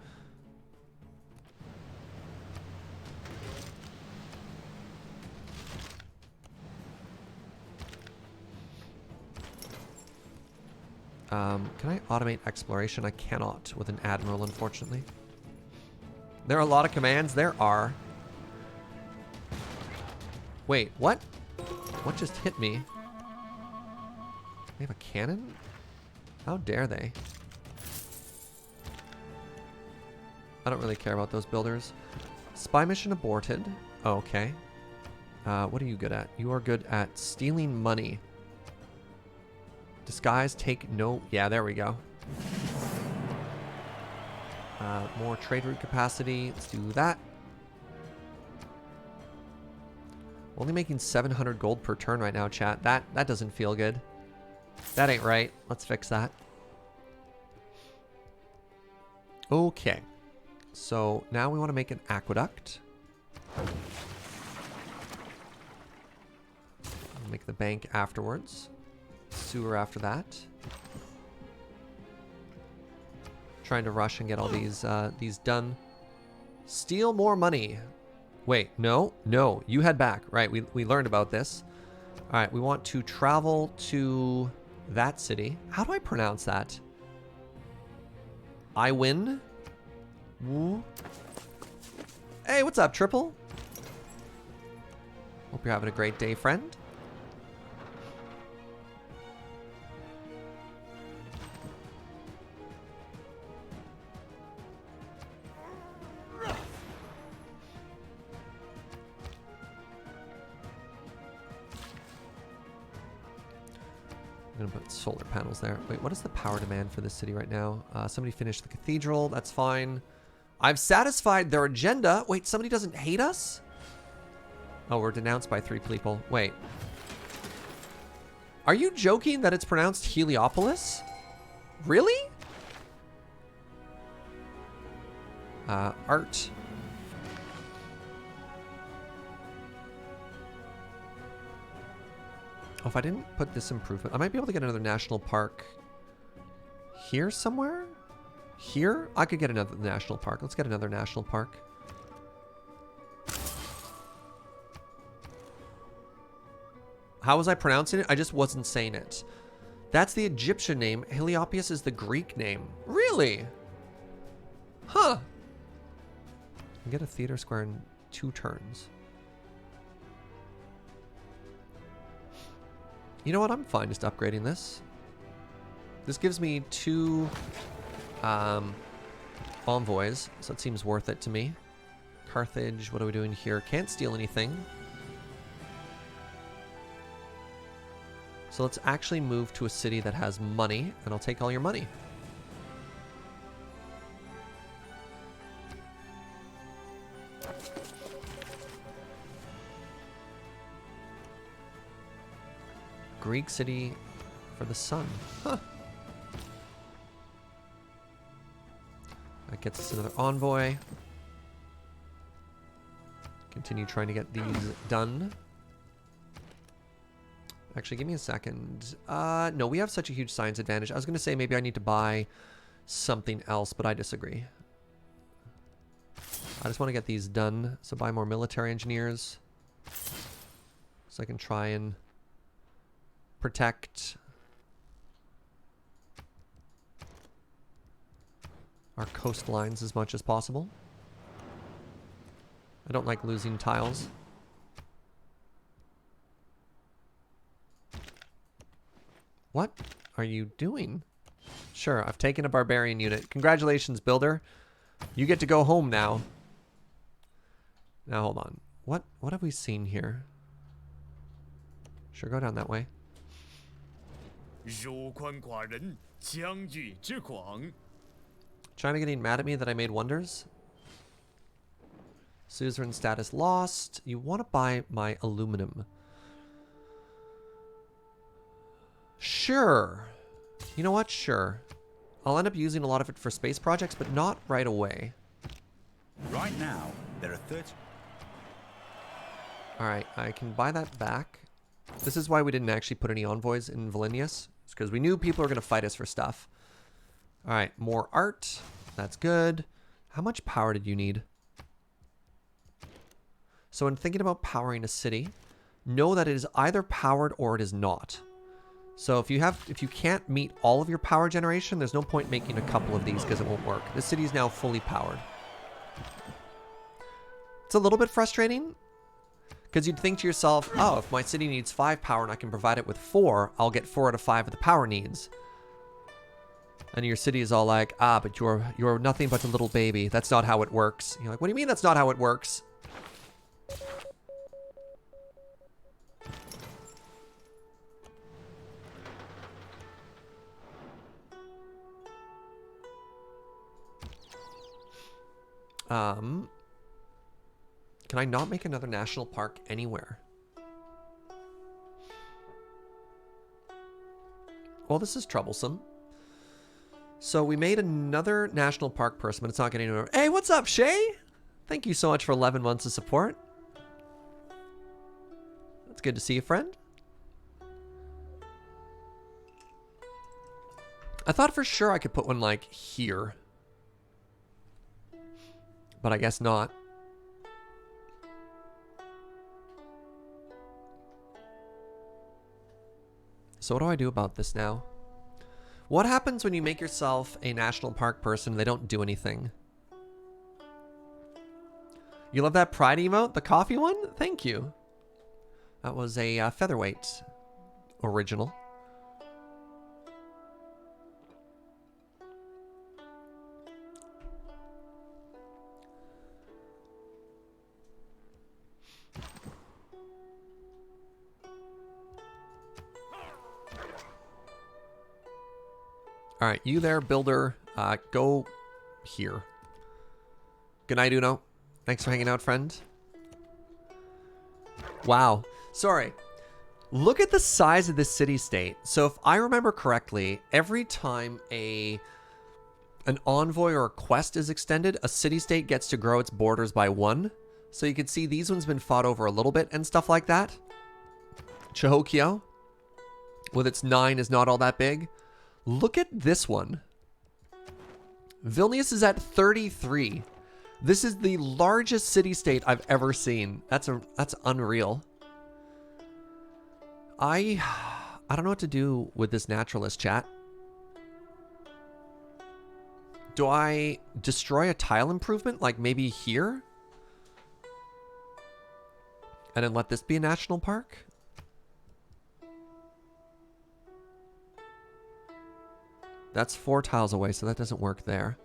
Can I automate exploration? I cannot with an admiral, unfortunately. There are a lot of commands. There are. Wait, what? What just hit me? They have a cannon? How dare they? I don't really care about those builders. Spy mission aborted. Oh, okay. What are you good at? You are good at stealing money. Disguise, take no... Yeah, there we go. More trade route capacity. Let's do that. Only making 700 gold per turn right now, chat. That doesn't feel good. That ain't right. Let's fix that. Okay. So now we want to make an aqueduct. Make the bank afterwards. Sewer after that. Trying to rush and get all these done. Steal more money. Wait, no, you head back. Right, we learned about this. All right, we want to travel to that city. How do I pronounce that? I win. Woo. Hey, what's up, Triple? Hope you're having a great day, friend. I'm gonna put solar panels there. Wait, what is the power demand for this city right now? Somebody finished the cathedral. That's fine. I've satisfied their agenda. Wait, somebody doesn't hate us? Oh, we're denounced by 3 people. Wait. Are you joking that it's pronounced Heliopolis? Really? Art. Oh, if I didn't put this improvement, I might be able to get another national park here somewhere? Here? I could get another national park. Let's get another national park. How was I pronouncing it? I just wasn't saying it. That's the Egyptian name. Heliopolis is the Greek name. Really? Huh. Get a theater square in 2 turns. You know what? I'm fine just upgrading this. This gives me 2 envoys, so it seems worth it to me. Carthage, what are we doing here? Can't steal anything. So let's actually move to a city that has money, and I'll take all your money. Greek city for the sun. Huh. That gets us another envoy. Continue trying to get these done. Actually, give me a second. No, we have such a huge science advantage. I was going to say maybe I need to buy something else, but I disagree. I just want to get these done. So buy more military engineers. So I can try and protect our coastlines as much as possible. I don't like losing tiles. What are you doing? Sure, I've taken a barbarian unit. Congratulations, builder. You get to go home now. Now hold on. What have we seen here? Sure, go down that way. 辱宽寡人，疆域之广。 China getting mad at me that I made wonders? Suzerain status lost. You want to buy my aluminum. Sure. You know what? Sure. I'll end up using a lot of it for space projects, but not right away. Right now, there are 30... Alright, I can buy that back. This is why we didn't actually put any envoys in Vilnius. It's because we knew people were going to fight us for stuff. Alright, more art. That's good. How much power did you need? So in thinking about powering a city, know that it is either powered or it is not. So if you can't meet all of your power generation, there's no point making a couple of these because it won't work. This city is now fully powered. It's a little bit frustrating because you'd think to yourself, oh, if my city needs 5 power and I can provide it with 4, I'll get 4 out of 5 of the power needs. And your city is all like, ah, but you're nothing but a little baby. That's not how it works. You're like, what do you mean that's not how it works? Can I not make another national park anywhere? Well, this is troublesome. So we made another national park person, but it's not getting anywhere. Hey, what's up, Shay? Thank you so much for 11 months of support. It's good to see you, friend. I thought for sure I could put one like here. But I guess not. So what do I do about this now? What happens when you make yourself a national park person and they don't do anything? You love that pride emote? The coffee one? Thank you. That was a featherweight original. All right, you there, builder. Go here. Good night, Uno. Thanks for hanging out, friend. Wow. Sorry. Look at the size of this city-state. So if I remember correctly, every time an envoy or a quest is extended, a city-state gets to grow its borders by 1. So you can see these ones been fought over a little bit and stuff like that. Chahokyo, with its 9, is not all that big. Look at this one. Vilnius is at 33. This is the largest city-state I've ever seen. That's unreal. I don't know what to do with this naturalist, chat. Do I destroy a tile improvement, like maybe here? And then let this be a national park? That's 4 tiles away, so that doesn't work there.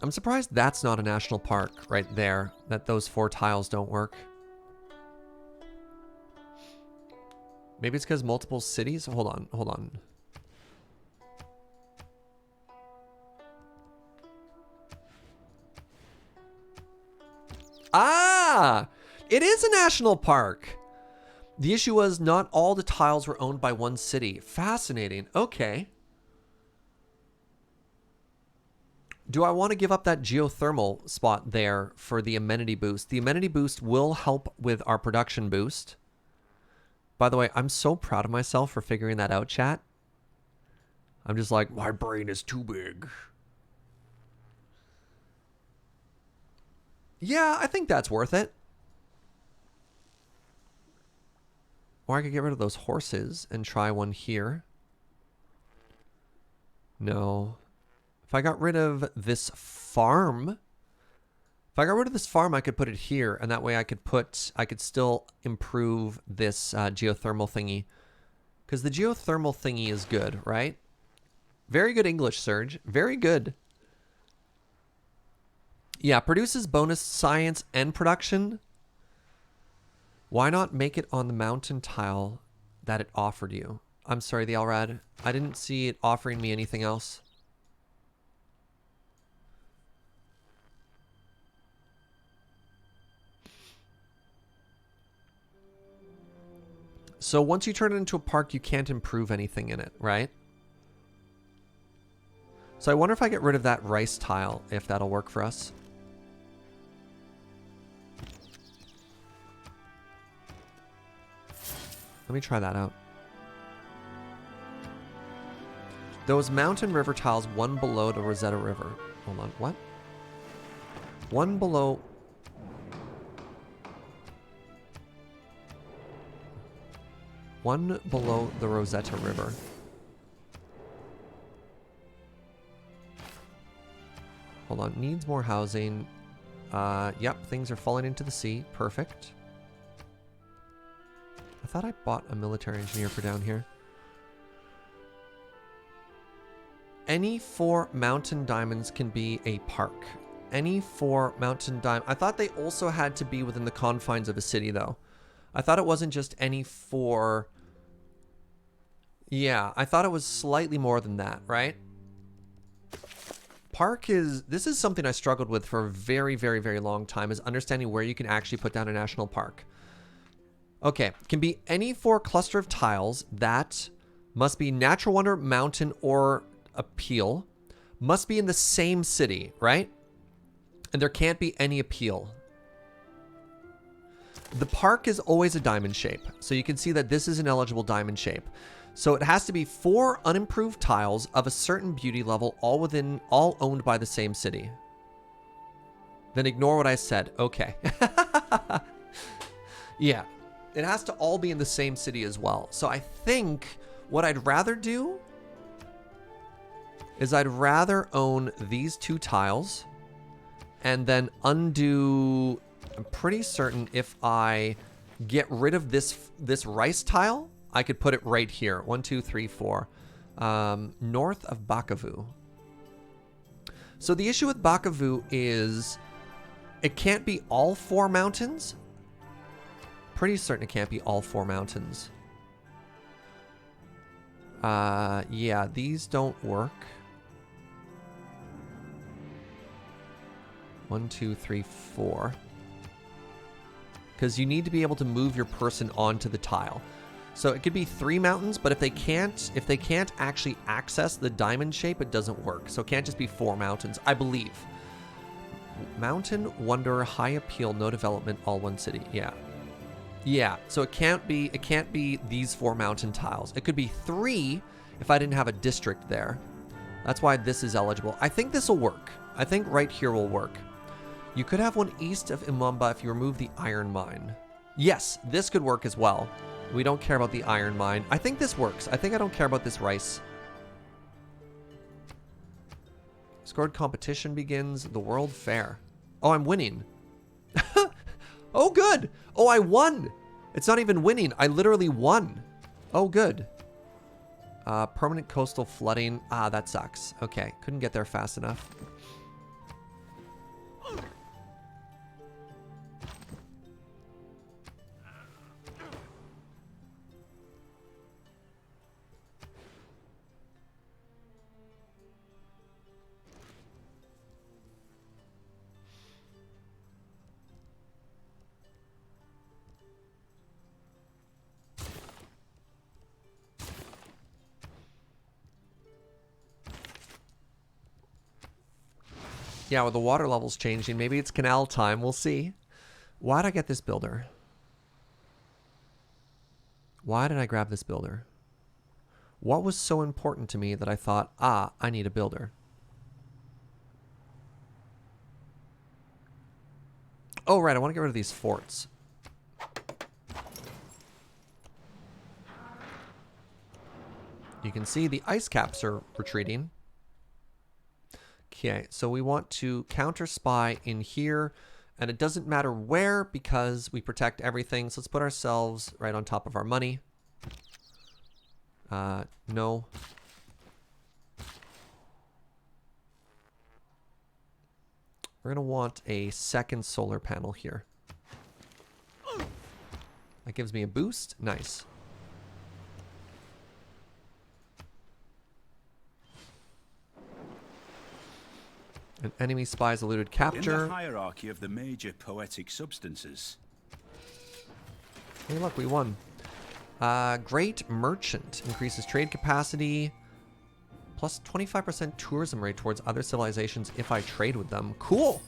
I'm surprised that's not a national park right there, that those 4 tiles don't work. Maybe it's because multiple cities? Hold on, hold on. Ah! It is a national park! The issue was not all the tiles were owned by one city. Fascinating. Okay. Do I want to give up that geothermal spot there for the amenity boost? The amenity boost will help with our production boost. By the way, I'm so proud of myself for figuring that out, chat. I'm just like, my brain is too big. Yeah, I think that's worth it. Or I could get rid of those horses and try one here. No. If I got rid of this farm, I could put it here, and that way I could still improve this geothermal thingy. Because the geothermal thingy is good, right? Very good English, Serge. Very good. Yeah, produces bonus science and production. Why not make it on the mountain tile that it offered you? I'm sorry, the Alrad. I didn't see it offering me anything else. So once you turn it into a park, you can't improve anything in it, right? So I wonder if I get rid of that rice tile, if that'll work for us. Let me try that out. Those mountain river tiles, one below the Rosetta River. Hold on, what? One below... One below the Rosetta River. Hold on, needs more housing. Yep, things are falling into the sea. Perfect. I thought I bought a military engineer for down here. Any 4 mountain diamonds can be a park. Any 4 mountain diamonds. I thought they also had to be within the confines of a city, though. I thought it wasn't just any 4. Yeah, I thought it was slightly more than that, right? Park is... This is something I struggled with for a very, very, very long time, is understanding where you can actually put down a national park. Okay, can be any 4 cluster of tiles that must be natural wonder, mountain, or appeal. Must be in the same city, right? And there can't be any appeal. The park is always a diamond shape. So you can see that this is an eligible diamond shape. So it has to be 4 unimproved tiles of a certain beauty level, all owned by the same city. Then ignore what I said. Okay. Yeah. It has to all be in the same city as well. So I think what I'd rather do is I'd rather own these 2 tiles and then undo... I'm pretty certain if I get rid of this rice tile, I could put it right here. 1, 2, 3, 4. North of Bakavu. So the issue with Bakavu is it can't be all 4 mountains. Pretty certain it can't be all 4 mountains. Yeah, these don't work. 1, 2, 3, 4. Because you need to be able to move your person onto the tile. So it could be 3 mountains, but if they can't actually access the diamond shape, it doesn't work. So it can't just be 4 mountains, I believe. Mountain, wonder, high appeal, no development, all one city. Yeah. Yeah, so it can't be these 4 mountain tiles. It could be 3 if I didn't have a district there. That's why this is eligible. I think this will work. I think right here will work. You could have one east of Imwamba if you remove the iron mine. Yes, this could work as well. We don't care about the iron mine. I think this works. I think I don't care about this rice. Scored competition begins. The World Fair. Oh, I'm winning. Oh, good. Oh, I won. It's not even winning. I literally won. Oh, good. Permanent coastal flooding. Ah, that sucks. Okay, couldn't get there fast enough. Yeah, with the water levels changing, maybe it's canal time. We'll see. Why'd I get this builder? Why did I grab this builder? What was so important to me that I thought, I need a builder? Oh, right, I want to get rid of these forts. You can see the ice caps are retreating. Okay, so we want to counter spy in here, and it doesn't matter where because we protect everything. So let's put ourselves right on top of our money. No. We're going to want a second solar panel here. That gives me a boost. Nice. An enemy spy's eluded In capture. the hierarchy of the major poetic substances. Hey, look, we won. Great Merchant increases trade capacity. Plus 25% tourism rate towards other civilizations if I trade with them. Cool.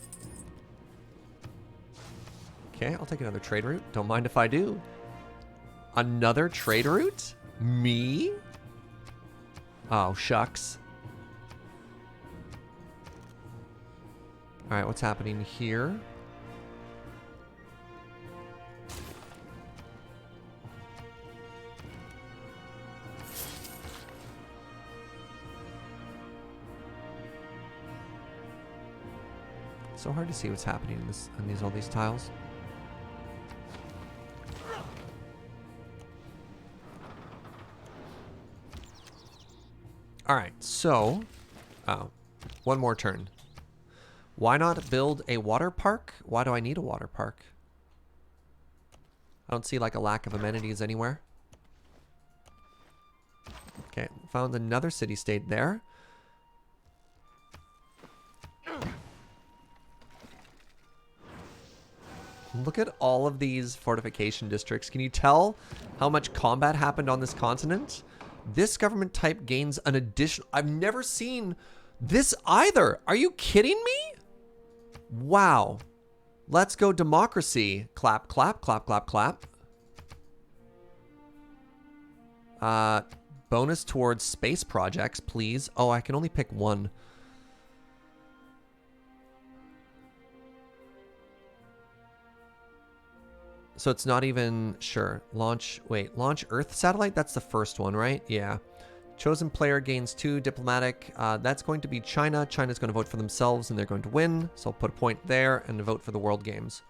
Okay, I'll take another trade route. Don't mind if I do. Another trade route? Me? Oh, shucks. All right, what's happening here? So hard to see what's happening in this, on all these tiles. All right, so, one more turn. Why not build a water park? Why do I need a water park? I don't see like a lack of amenities anywhere. Okay, found another city-state there. Look at all of these fortification districts. Can you tell how much combat happened on this continent? This government type gains an additional... I've never seen this either. Are you kidding me? Wow. Let's go democracy. Clap, clap, clap, clap, clap. Bonus towards space projects, please. Oh, I can only pick one. So it's not even... Sure. Launch... Wait. Launch Earth satellite? That's the first one, right? Yeah. Chosen player gains 2 diplomatic. That's going to be China. China's going to vote for themselves and they're going to win. So I'll put a point there and vote for the World Games.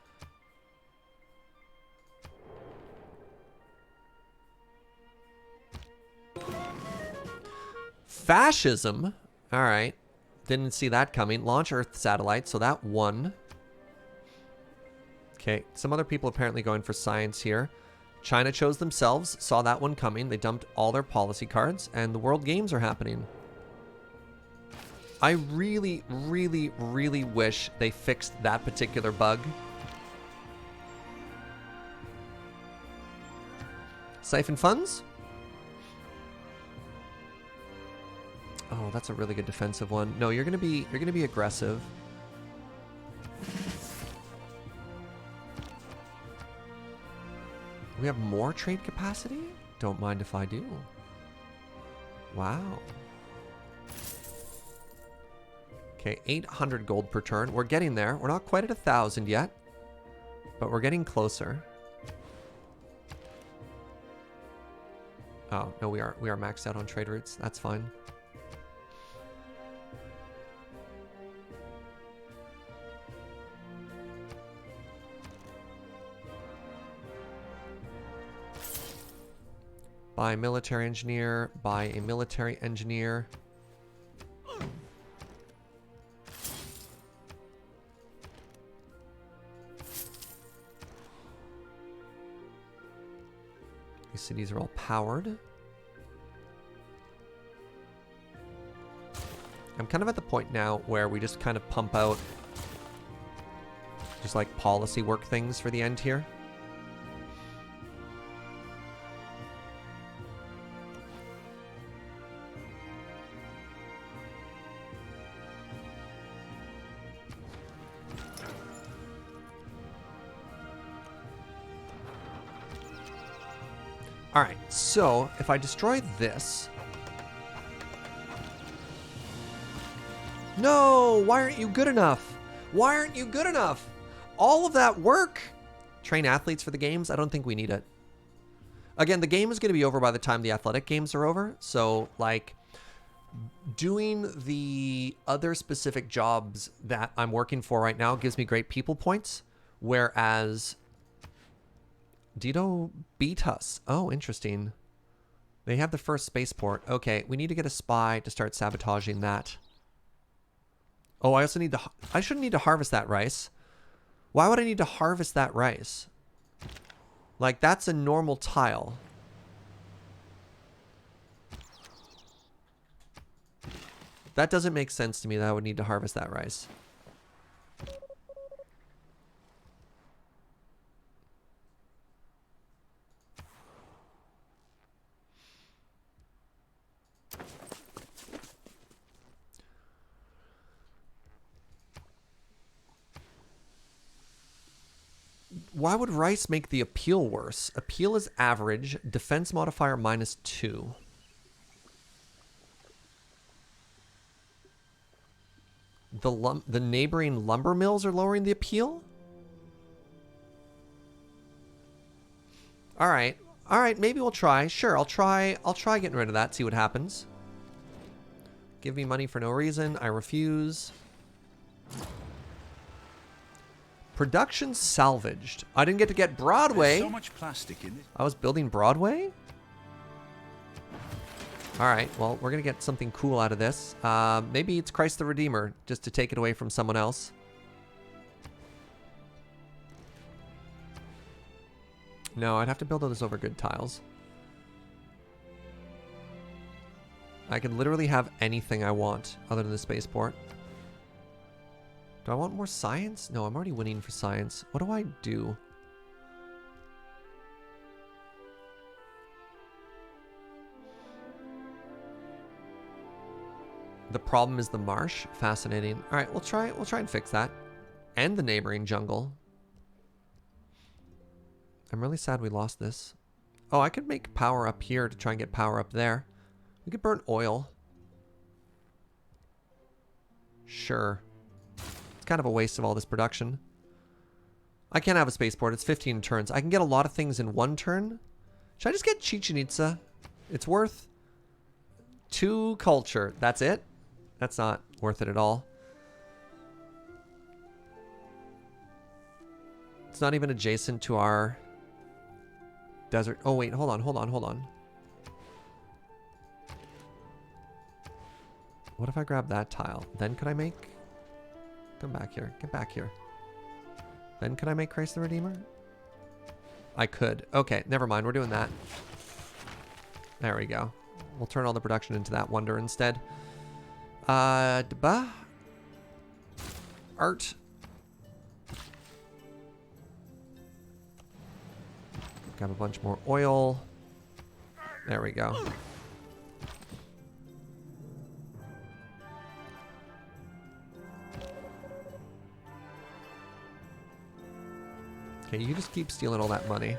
Fascism. All right. Didn't see that coming. Launch Earth satellite. So that won. Okay. Some other people apparently going for science here. China chose themselves, saw that one coming. They dumped all their policy cards, and the World Games are happening. I really, really, really wish they fixed that particular bug. Siphon funds? Oh, that's a really good defensive one. No, you're gonna be aggressive. We have more trade capacity? Don't mind if I do. Wow. Okay, 800 gold per turn. We're getting there. We're not quite at 1,000 yet, but we're getting closer. Oh, no, we are maxed out on trade routes. That's fine. Buy a military engineer. Buy a military engineer. These cities are all powered. I'm kind of at the point now where we just kind of pump out just like policy work things for the end here. All right, so if I destroy this... No, why aren't you good enough? Why aren't you good enough? All of that work. Train athletes for the games? I don't think we need it. Again, the game is going to be over by the time the athletic games are over. So, like, doing the other specific jobs that I'm working for right now gives me great people points. Whereas... Dido beat us. Oh, interesting. They have the first spaceport. Okay, we need to get a spy to start sabotaging that. Oh, I also need to... I shouldn't need to harvest that rice. Why would I need to harvest that rice? Like, that's a normal tile. That doesn't make sense to me that I would need to harvest that rice. Why would rice make the appeal worse? Appeal is average. Defense modifier -2. The neighboring lumber mills are lowering the appeal? All right. All right, maybe we'll try. Sure, I'll try getting rid of that, see what happens. Give me money for no reason. I refuse. Production salvaged. I didn't get to get Broadway. There's so much plastic in it. I was building Broadway? Alright, well, we're going to get something cool out of this. Maybe it's Christ the Redeemer, just to take it away from someone else. No, I'd have to build those over good tiles. I can literally have anything I want other than the spaceport. Do I want more science? No, I'm already winning for science. What do I do? The problem is the marsh. Fascinating. All right, we'll try and fix that. And the neighboring jungle. I'm really sad we lost this. Oh, I could make power up here to try and get power up there. We could burn oil. Sure. It's kind of a waste of all this production. I can't have a spaceport. It's 15 turns. I can get a lot of things in one turn. Should I just get Chichen Itza? It's worth 2 culture. That's it? That's not worth it at all. It's not even adjacent to our desert. Oh, wait. Hold on. What if I grab that tile? Then could I make... Come back here. Get back here. Then could I make Christ the Redeemer? I could. Okay, never mind. We're doing that. There we go. We'll turn all the production into that wonder instead. Art. Grab a bunch more oil. There we go. Okay, you just keep stealing all that money.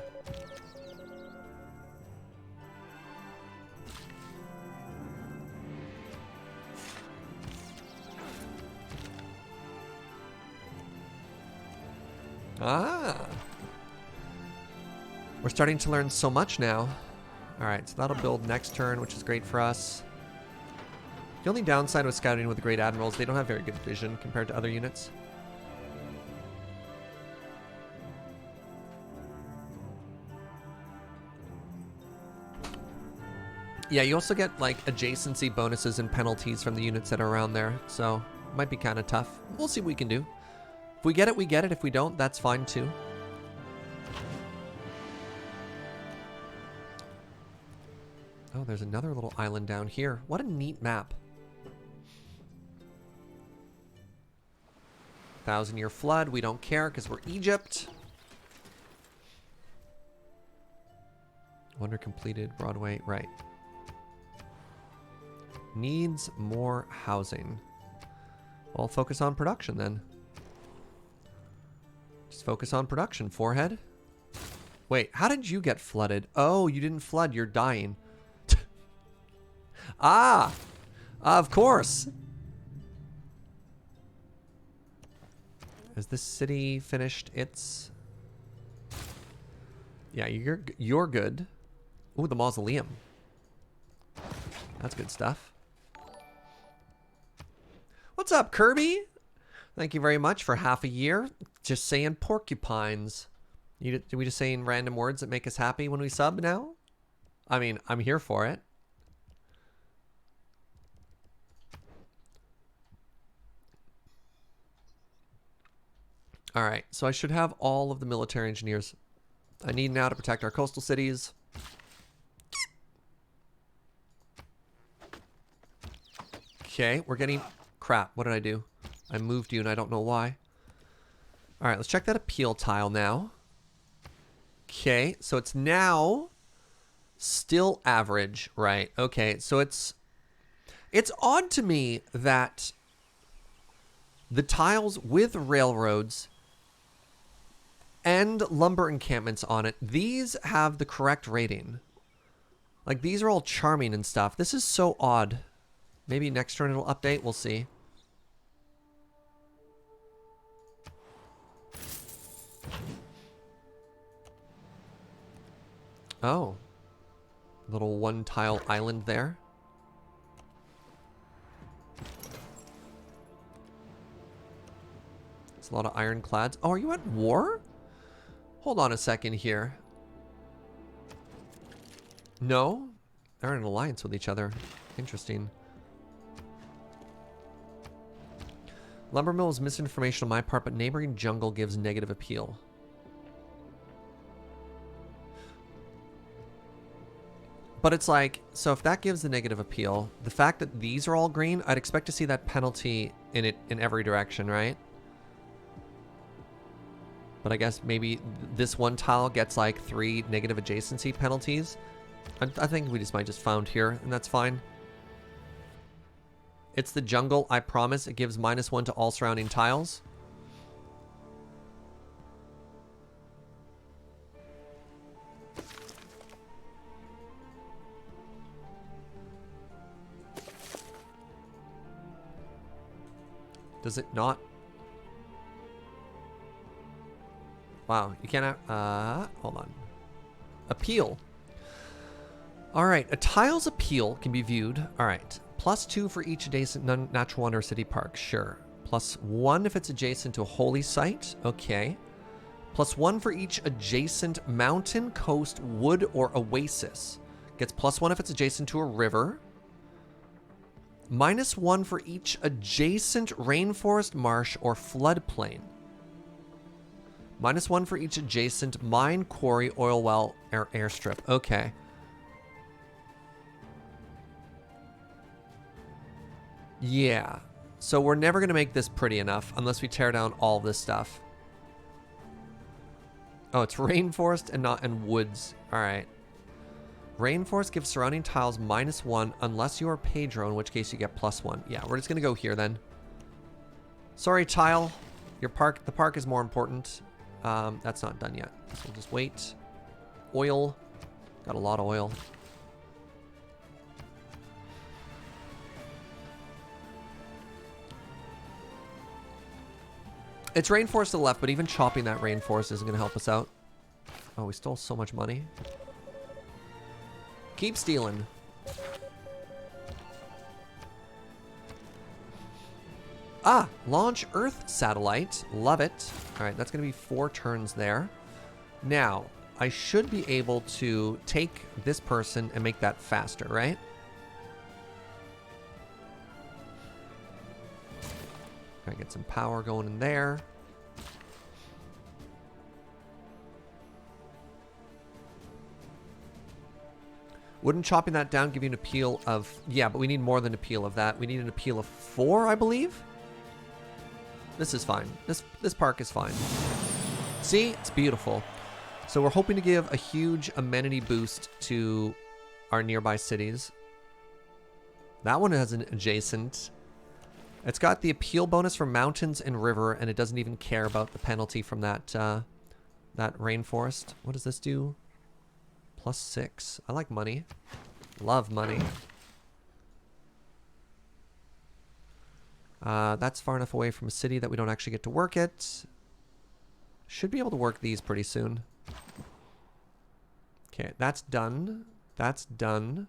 Ah! We're starting to learn so much now. Alright, so that'll build next turn, which is great for us. The only downside with scouting with the Great Admirals, they don't have very good vision compared to other units. Yeah, you also get like adjacency bonuses and penalties from the units that are around there, so it might be kind of tough. We'll see what we can do. If we get it, we get it. If we don't, that's fine too. Oh, there's another little island down here. What a neat map. 1,000-year flood. We don't care because we're Egypt. Wonder completed. Broadway. Right. Needs more housing. Well, focus on production then. Just focus on production, forehead. Wait, how did you get flooded? Oh, you didn't flood. You're dying. Ah! Of course. Has this city finished its... Yeah, you're good. Ooh, the mausoleum. That's good stuff. What's up, Kirby? Thank you very much for half a year. Just saying porcupines. Are we just saying random words that make us happy when we sub now? I mean, I'm here for it. All right, so I should have all of the military engineers I need now to protect our coastal cities. Okay, we're getting... Crap, what did I do? I moved you and I don't know why. Alright, let's check that appeal tile now. Okay, so it's now still average, right? Okay, so it's odd to me that the tiles with railroads and lumber encampments on it, these have the correct rating. Like, these are all charming and stuff. This is so odd. Maybe next turn it'll update. We'll see. Oh. Little one tile island there. It's a lot of ironclads. Oh, are you at war? Hold on a second here. No? They're in an alliance with each other. Interesting. Lumber mill is misinformation on my part, but neighboring jungle gives negative appeal. But it's like, so if that gives the negative appeal, the fact that these are all green, I'd expect to see that penalty in every direction, right? But I guess maybe this one tile gets like 3 negative adjacency penalties. I think we might just found here, and that's fine. It's the jungle, I promise. It gives -1 to all surrounding tiles. Does it not? Wow, you can't have, hold on. Appeal. All right, a tile's appeal can be viewed. All right, +2 for each adjacent natural wonder city park. Sure. +1 if it's adjacent to a holy site. Okay. +1 for each adjacent mountain, coast, wood, or oasis. Gets +1 if it's adjacent to a river. -1 for each adjacent rainforest, marsh, or floodplain. -1 for each adjacent mine, quarry, oil well, or airstrip. Okay. Yeah. So we're never going to make this pretty enough unless we tear down all this stuff. Oh, it's rainforest and woods. All right. Rainforest gives surrounding tiles -1 unless you are Pedro, in which case you get +1. Yeah, we're just going to go here then. Sorry, tile. The park is more important. That's not done yet. So we'll just wait. Oil. Got a lot of oil. It's rainforest to the left, but even chopping that rainforest isn't going to help us out. Oh, we stole so much money. Keep stealing. Ah, launch Earth satellite. Love it. All right, that's going to be 4 turns there. Now, I should be able to take this person and make that faster, right? Gotta get some power going in there. Wouldn't chopping that down give you an appeal of... Yeah, but we need more than an appeal of that. We need an appeal of 4, I believe? This is fine. This park is fine. See? It's beautiful. So we're hoping to give a huge amenity boost to our nearby cities. That one has an adjacent... It's got the appeal bonus for mountains and river, and it doesn't even care about the penalty from that that rainforest. What does this do? +6. I like money. Love money. That's far enough away from a city that we don't actually get to work it. Should be able to work these pretty soon. Okay, that's done. That's done.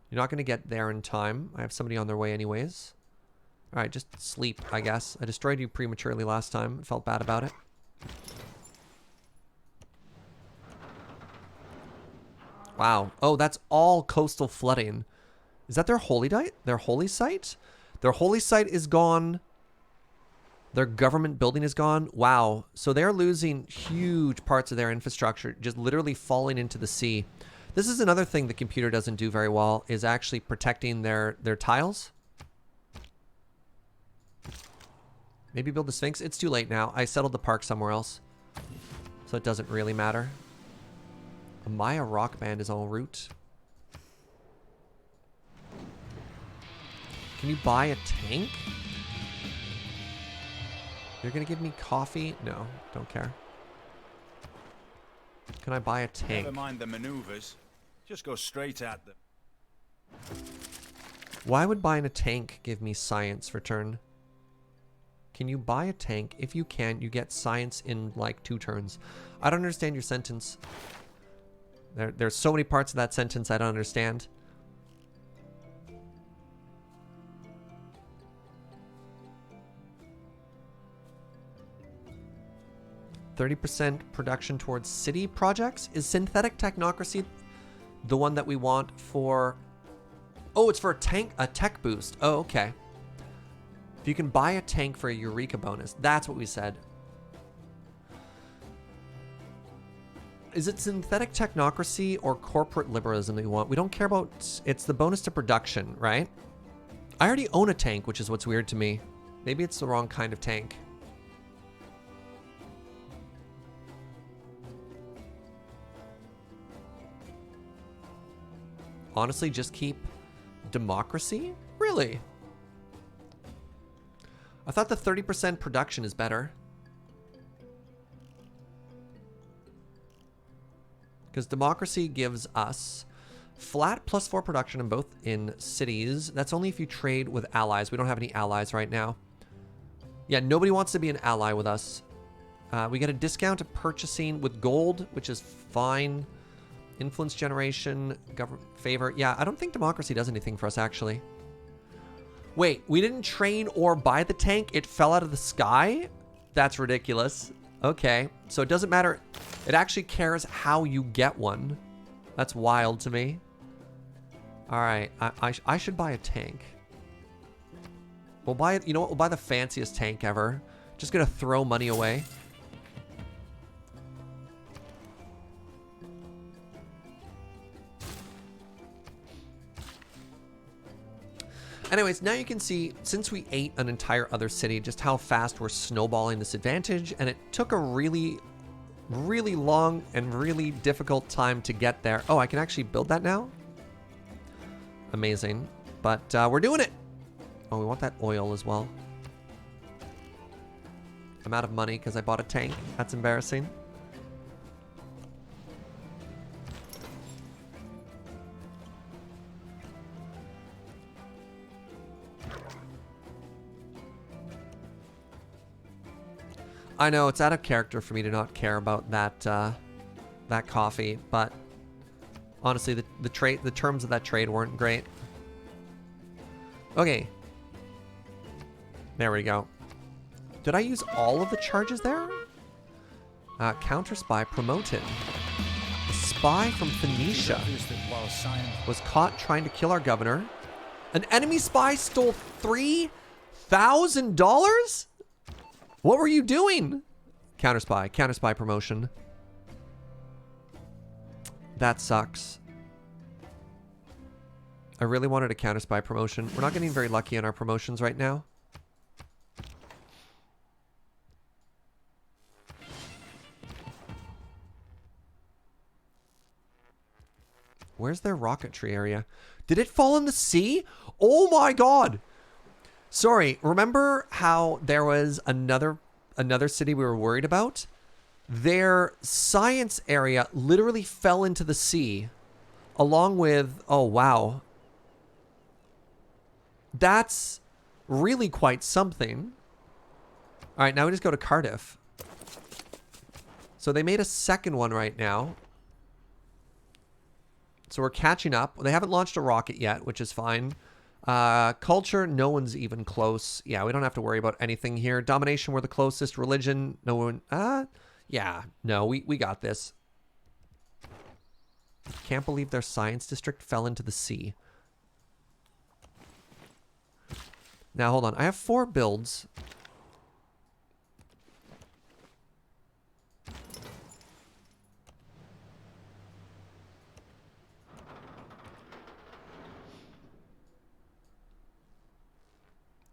You're not going to get there in time. I have somebody on their way anyways. Alright, just sleep, I guess. I destroyed you prematurely last time. I felt bad about it. Wow. Oh, that's all coastal flooding. Is that their holy site? Their holy site? Their holy site is gone Their government building is gone. Wow. So they're losing huge parts of their infrastructure, just literally falling into the sea. This is another thing the computer doesn't do very well, is actually protecting their tiles. Maybe build the Sphinx. It's too late now. I settled the park somewhere else, so it doesn't really matter. A Meier rock band is en route. Can you buy a tank? You're gonna give me coffee? No, don't care. Can I buy a tank? Never mind the maneuvers. Just go straight at them. Why would buying a tank give me science return? Can you buy a tank? If you can, you get science in like 2 turns. I don't understand your sentence. There's so many parts of that sentence I don't understand. %30 production towards city projects. Is synthetic technocracy the one that we want for... Oh, it's for a tech boost. Oh, okay. If you can buy a tank for a Eureka bonus. That's what we said. Is it synthetic technocracy or corporate liberalism that we want? We don't care about... It's the bonus to production, right? I already own a tank, which is what's weird to me. Maybe it's the wrong kind of tank. Honestly, just keep democracy? Really? I thought the 30% production is better. Because democracy gives us flat +4 production in both in cities. That's only if you trade with allies. We don't have any allies right now. Yeah, nobody wants to be an ally with us. We get a discount to purchasing with gold, which is fine. Influence generation, government favor. Yeah, I don't think democracy does anything for us, actually. Wait, we didn't train or buy the tank? It fell out of the sky? That's ridiculous. Okay, so it doesn't matter. It actually cares how you get one. That's wild to me. All right, I should buy a tank. We'll buy it. You know what? We'll buy the fanciest tank ever. Just gonna throw money away. Anyways, now you can see, since we ate an entire other city, just how fast we're snowballing this advantage, and it took a really, really long and really difficult time to get there. Oh, I can actually build that now? Amazing. But we're doing it! Oh, we want that oil as well. I'm out of money because I bought a tank. That's embarrassing. I know it's out of character for me to not care about that that coffee, but honestly, the terms of that trade weren't great. Okay, there we go. Did I use all of the charges there? Counter spy promoted. A spy from Phoenicia was caught trying to kill our governor. An enemy spy stole $3,000? What were you doing? Counter spy promotion. That sucks. I really wanted a counter spy promotion. We're not getting very lucky on our promotions right now. Where's their rocketry area? Did it fall in the sea? Oh my god! Sorry, remember how there was another city we were worried about? Their science area literally fell into the sea, along with... Oh, wow. That's really quite something. All right, now we just go to Cardiff. So they made a second one right now. So we're catching up. They haven't launched a rocket yet, which is fine. Culture, no one's even close. Yeah, we don't have to worry about anything here. Domination, we're the closest. Religion, no one... yeah, no, we got this. Can't believe their science district fell into the sea. Now, hold on. I have 4 builds.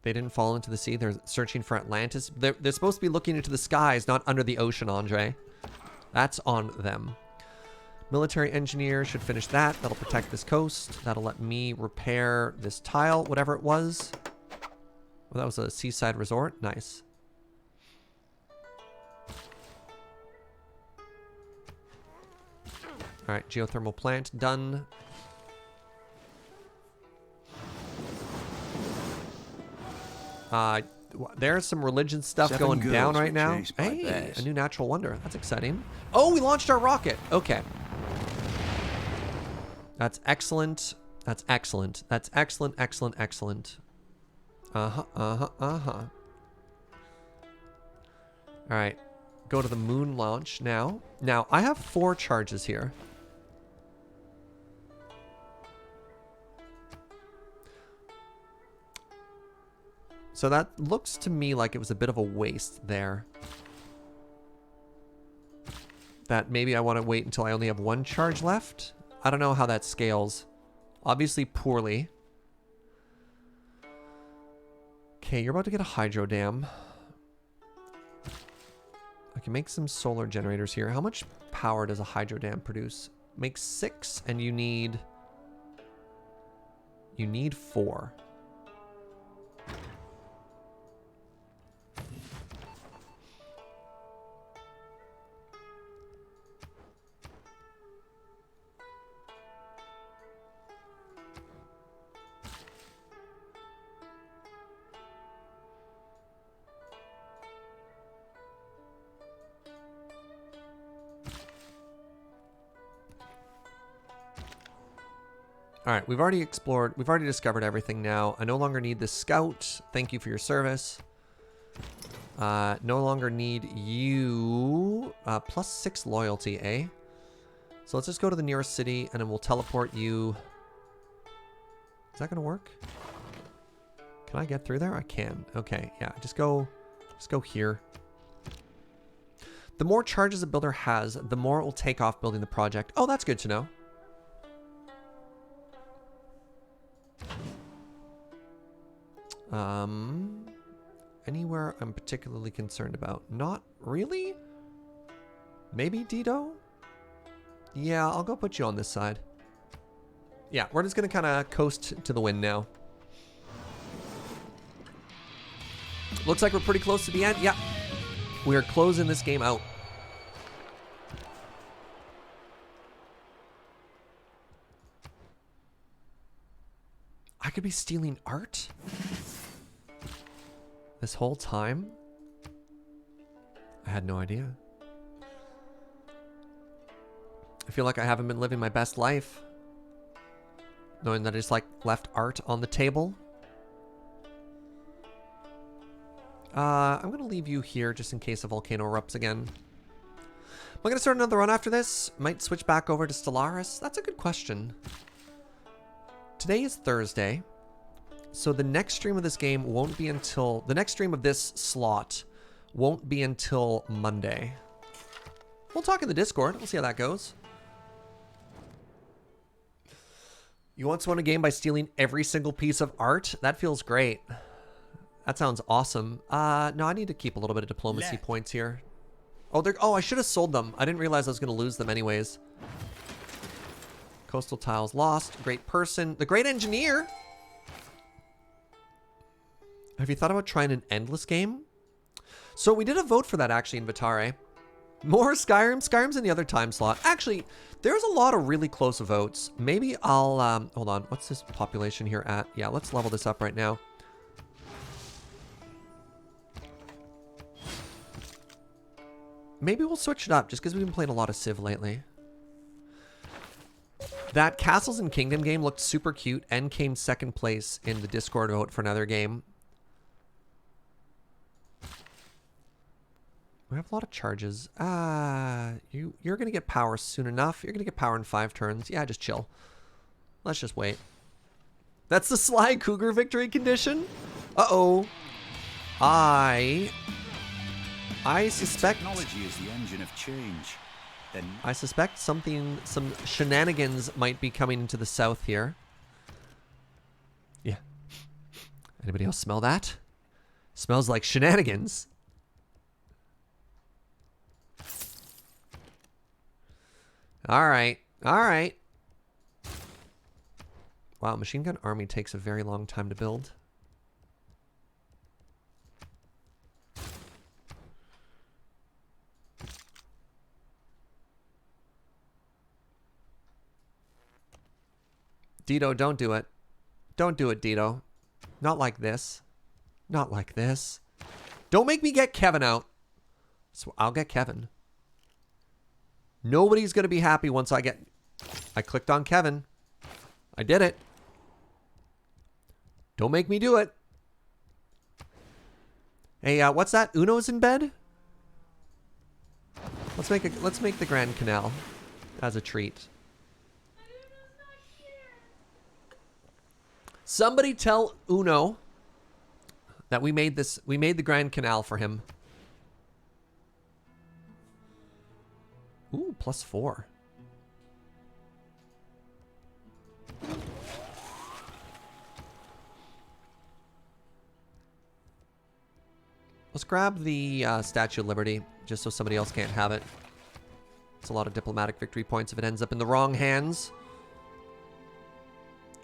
They didn't fall into the sea. They're searching for Atlantis. They're supposed to be looking into the skies, not under the ocean, Andre. That's on them. Military engineer should finish that. That'll protect this coast. That'll let me repair this tile, whatever it was. Well, that was a seaside resort. Nice. All right, geothermal plant done. There's some religion stuff going down right now. Hey, a new natural wonder. That's exciting. Oh, we launched our rocket. Okay. That's excellent. That's excellent. That's excellent, excellent, excellent. Uh-huh, uh-huh, uh-huh. All right. Go to the moon launch now. Now, I have 4 charges here. So that looks to me like it was a bit of a waste there. That maybe I want to wait until I only have 1 charge left. I don't know how that scales. Obviously poorly. Okay, you're about to get a hydro dam. I can make some solar generators here. How much power does a hydro dam produce? Makes 6 and you need 4. All right, we've already explored. We've already discovered everything now. I no longer need this scout. Thank you for your service. No longer need you. +6 loyalty, eh? So let's just go to the nearest city and then we'll teleport you. Is that going to work? Can I get through there? I can. Okay, yeah, just go here. The more charges a builder has, the more it will take off building the project. Oh, that's good to know. Anywhere I'm particularly concerned about? Not really? Maybe Dido? Yeah, I'll go put you on this side. Yeah, we're just gonna kind of coast to the wind now. Looks like we're pretty close to the end. Yeah, we're closing this game out. I could be stealing art this whole time. I had no idea. I feel like I haven't been living my best life, knowing that I just like left art on the table. I'm gonna leave you here just in case a volcano erupts again. Am I gonna start another run after this? Might switch back over to Stellaris? That's a good question. Today is Thursday, so the next stream of this game won't be until... The next stream of this slot won't be until Monday. We'll talk in the Discord. We'll see how that goes. You once won a game by stealing every single piece of art? That feels great. That sounds awesome. No, I need to keep a little bit of diplomacy points here. Oh, I should have sold them. I didn't realize I was going to lose them anyways. Coastal tiles lost. Great person. The great engineer. Have you thought about trying an endless game? So we did a vote for that actually in Vitare. More Skyrim. Skyrim's in the other time slot. Actually, there's a lot of really close votes. Maybe I'll, hold on. What's this population here at? Yeah, let's level this up right now. Maybe we'll switch it up just because we've been playing a lot of Civ lately. That Castles and Kingdom game looked super cute and came second place in the Discord vote for another game. We have a lot of charges. You're going to get power soon enough. You're going to get power in 5 turns. Yeah, just chill. Let's just wait. That's the Sly Cougar victory condition? Uh-oh. I suspect... Technology is the engine of change. Then I suspect some shenanigans might be coming into the south here. Yeah. I Anybody else smell that? Smells like shenanigans. All right. All right. Wow, machine gun army takes a very long time to build. Dito, don't do it. Don't do it, Dito. Not like this. Not like this. Don't make me get Kevin out. So I'll get Kevin. Nobody's going to be happy once I get... I clicked on Kevin. I did it. Don't make me do it. Hey, what's that? Uno's in bed? Let's make the Grand Canal as a treat. Somebody tell Uno that we made the Grand Canal for him. Ooh, +4. Let's grab the Statue of Liberty, just so somebody else can't have it. It's a lot of diplomatic victory points if it ends up in the wrong hands.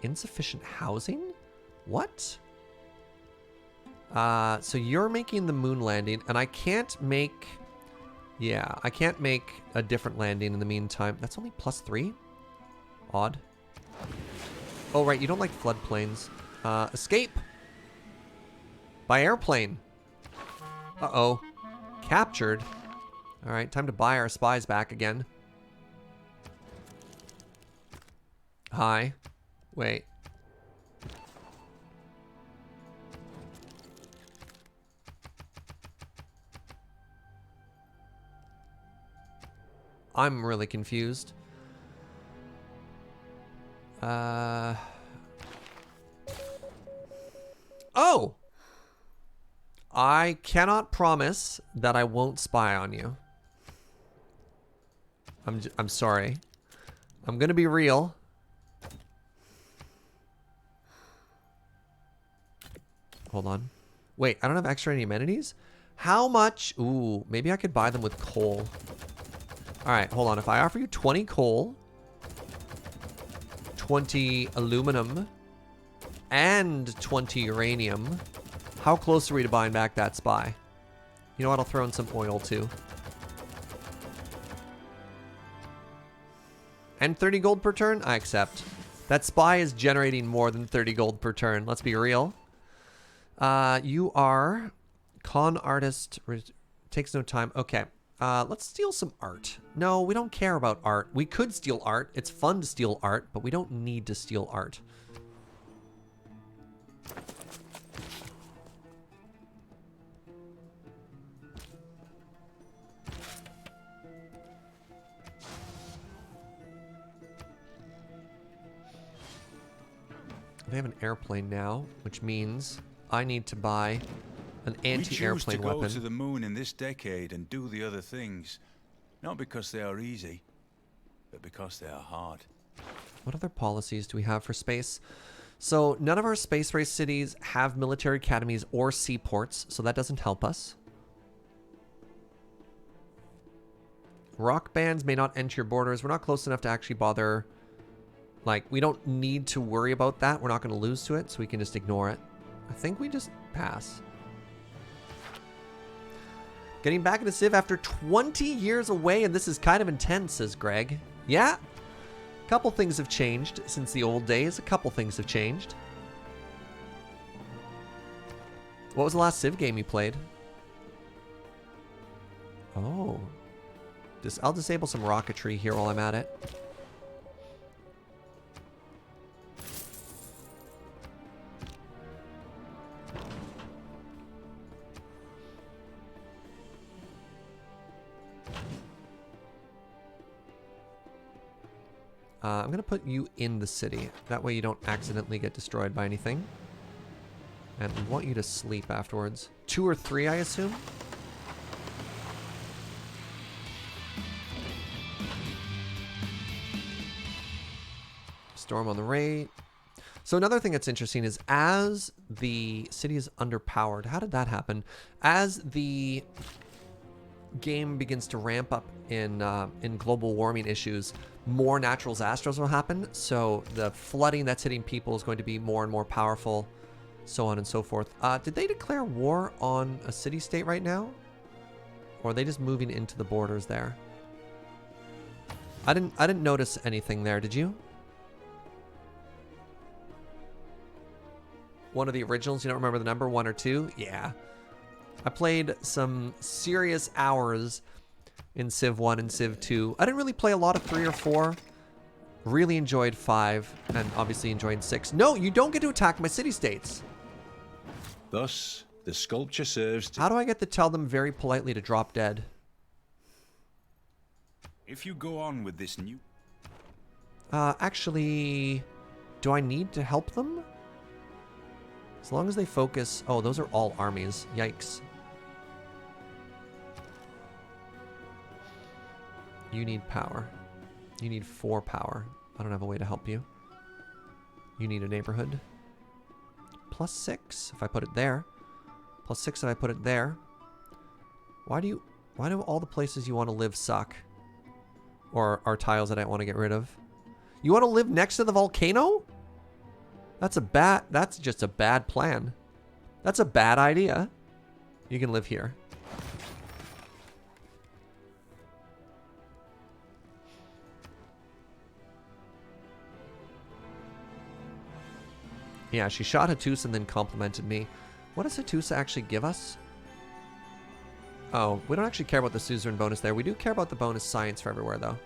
Insufficient housing? What? So you're making the moon landing, and I can't make... Yeah, I can't make a different landing in the meantime. That's only +3? Odd. Oh, right, you don't like floodplains. Escape! By airplane. Uh-oh. Captured. Alright, time to buy our spies back again. Hi. Wait. I'm really confused. Oh! I cannot promise that I won't spy on you. I'm sorry. I'm gonna be real. Hold on. Wait, I don't have extra any amenities? How much? Ooh, maybe I could buy them with coal. Alright, hold on. If I offer you 20 coal, 20 aluminum, and 20 uranium, how close are we to buying back that spy? You know what? I'll throw in some oil too. And 30 gold per turn? I accept. That spy is generating more than 30 gold per turn. Let's be real. You are con artist. Takes no time. Okay. Let's steal some art. No, we don't care about art. We could steal art. It's fun to steal art, but we don't need to steal art. They have an airplane now, which means I need to buy an anti-airplane weapon. We choose to go to the moon in this decade and do the other things, not because they are easy, but because they are hard. What other policies do we have for space? So none of our space race cities have military academies or seaports, so that doesn't help us. Rock bands may not enter your borders. We're not close enough to actually bother. Like, we don't need to worry about that. We're not going to lose to it, so we can just ignore it. I think we just pass. Getting back into Civ after 20 years away, and this is kind of intense, says Greg. Yeah, a couple things have changed since the old days. A couple things have changed. What was the last Civ game you played? Oh. I'll disable some rocketry here while I'm at it. I'm going to put you in the city. That way you don't accidentally get destroyed by anything. And we want you to sleep afterwards. 2 or 3, I assume? Storm on the raid. So another thing that's interesting is as the city is underpowered, how did that happen? As the game begins to ramp up in global warming issues, more natural disasters will happen. So the flooding that's hitting people is going to be more and more powerful, so on and so forth. Did they declare war on a city-state right now? Or are they just moving into the borders there? I didn't notice anything there, did you? One of the originals, you don't remember the number, 1 or 2? Yeah. I played some serious hours in Civ 1 and Civ 2. I didn't really play a lot of 3 or 4. Really enjoyed 5, and obviously enjoyed 6. No, you don't get to attack my city-states. Thus, the sculpture serves to... How do I get to tell them very politely to drop dead? If you go on with this new... Actually, do I need to help them? As long as they focus... Oh, those are all armies. Yikes. You need power. You need 4 power. I don't have a way to help you. You need a neighborhood. +6 if I put it there. +6 if I put it there. Why do all the places you want to live suck? Or are tiles that I want to get rid of? You want to live next to the volcano? That's just a bad plan. That's a bad idea. You can live here. Yeah, she shot Hattusa and then complimented me. What does Hattusa actually give us? Oh, we don't actually care about the suzerain bonus there. We do care about the bonus science for everywhere, though.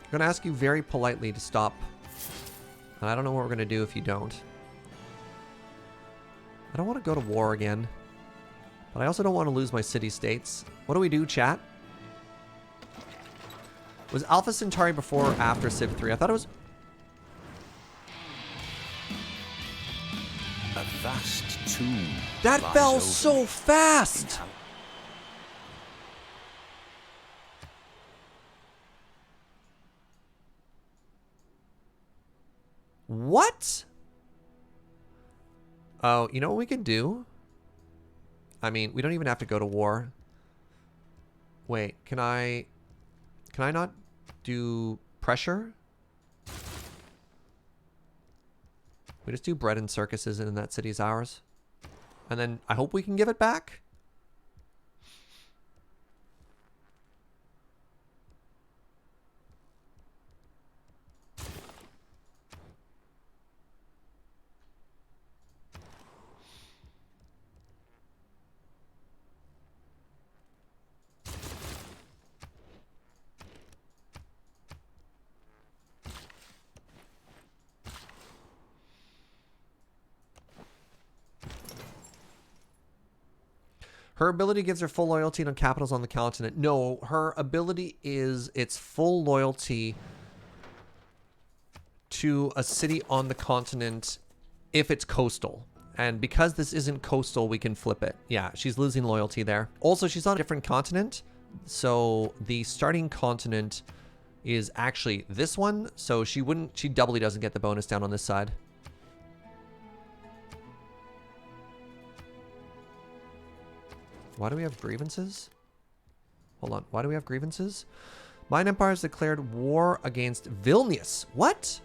I'm going to ask you very politely to stop. And I don't know what we're going to do if you don't. I don't want to go to war again. But I also don't want to lose my city-states. What do we do, chat? Was Alpha Centauri before or after Civ 3? I thought it was... A vast tomb. That lies fell over so fast! What? Oh, you know what we can do? I mean, we don't even have to go to war. Wait, can I not do pressure? We just do bread and circuses and that city's ours. And then I hope we can give it back. Her ability gives her full loyalty to capitals on the continent. No, her ability is its full loyalty to a city on the continent if it's coastal. And because this isn't coastal, we can flip it. Yeah, she's losing loyalty there. Also, she's on a different continent. So the starting continent is actually this one. So she doubly doesn't get the bonus down on this side. Why do we have grievances? Hold on. Why do we have grievances? Mine Empire has declared war against Vilnius. What?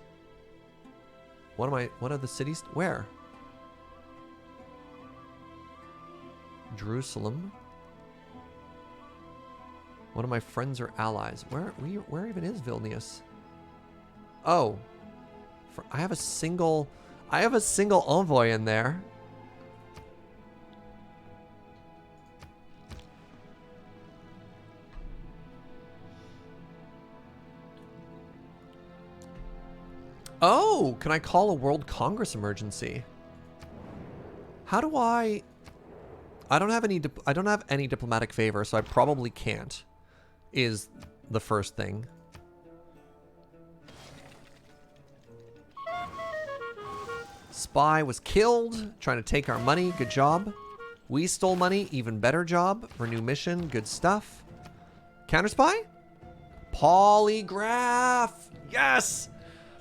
One of the cities? Where? Jerusalem. One of my friends or allies. Where even is Vilnius? Oh. I have a single envoy in there. Oh, can I call a World Congress emergency? How do I don't have any diplomatic favor, so I probably can't. Is the first thing. Spy was killed, trying to take our money. Good job. We stole money. Even better job. Renew mission. Good stuff. Counter spy? Polygraph. Yes.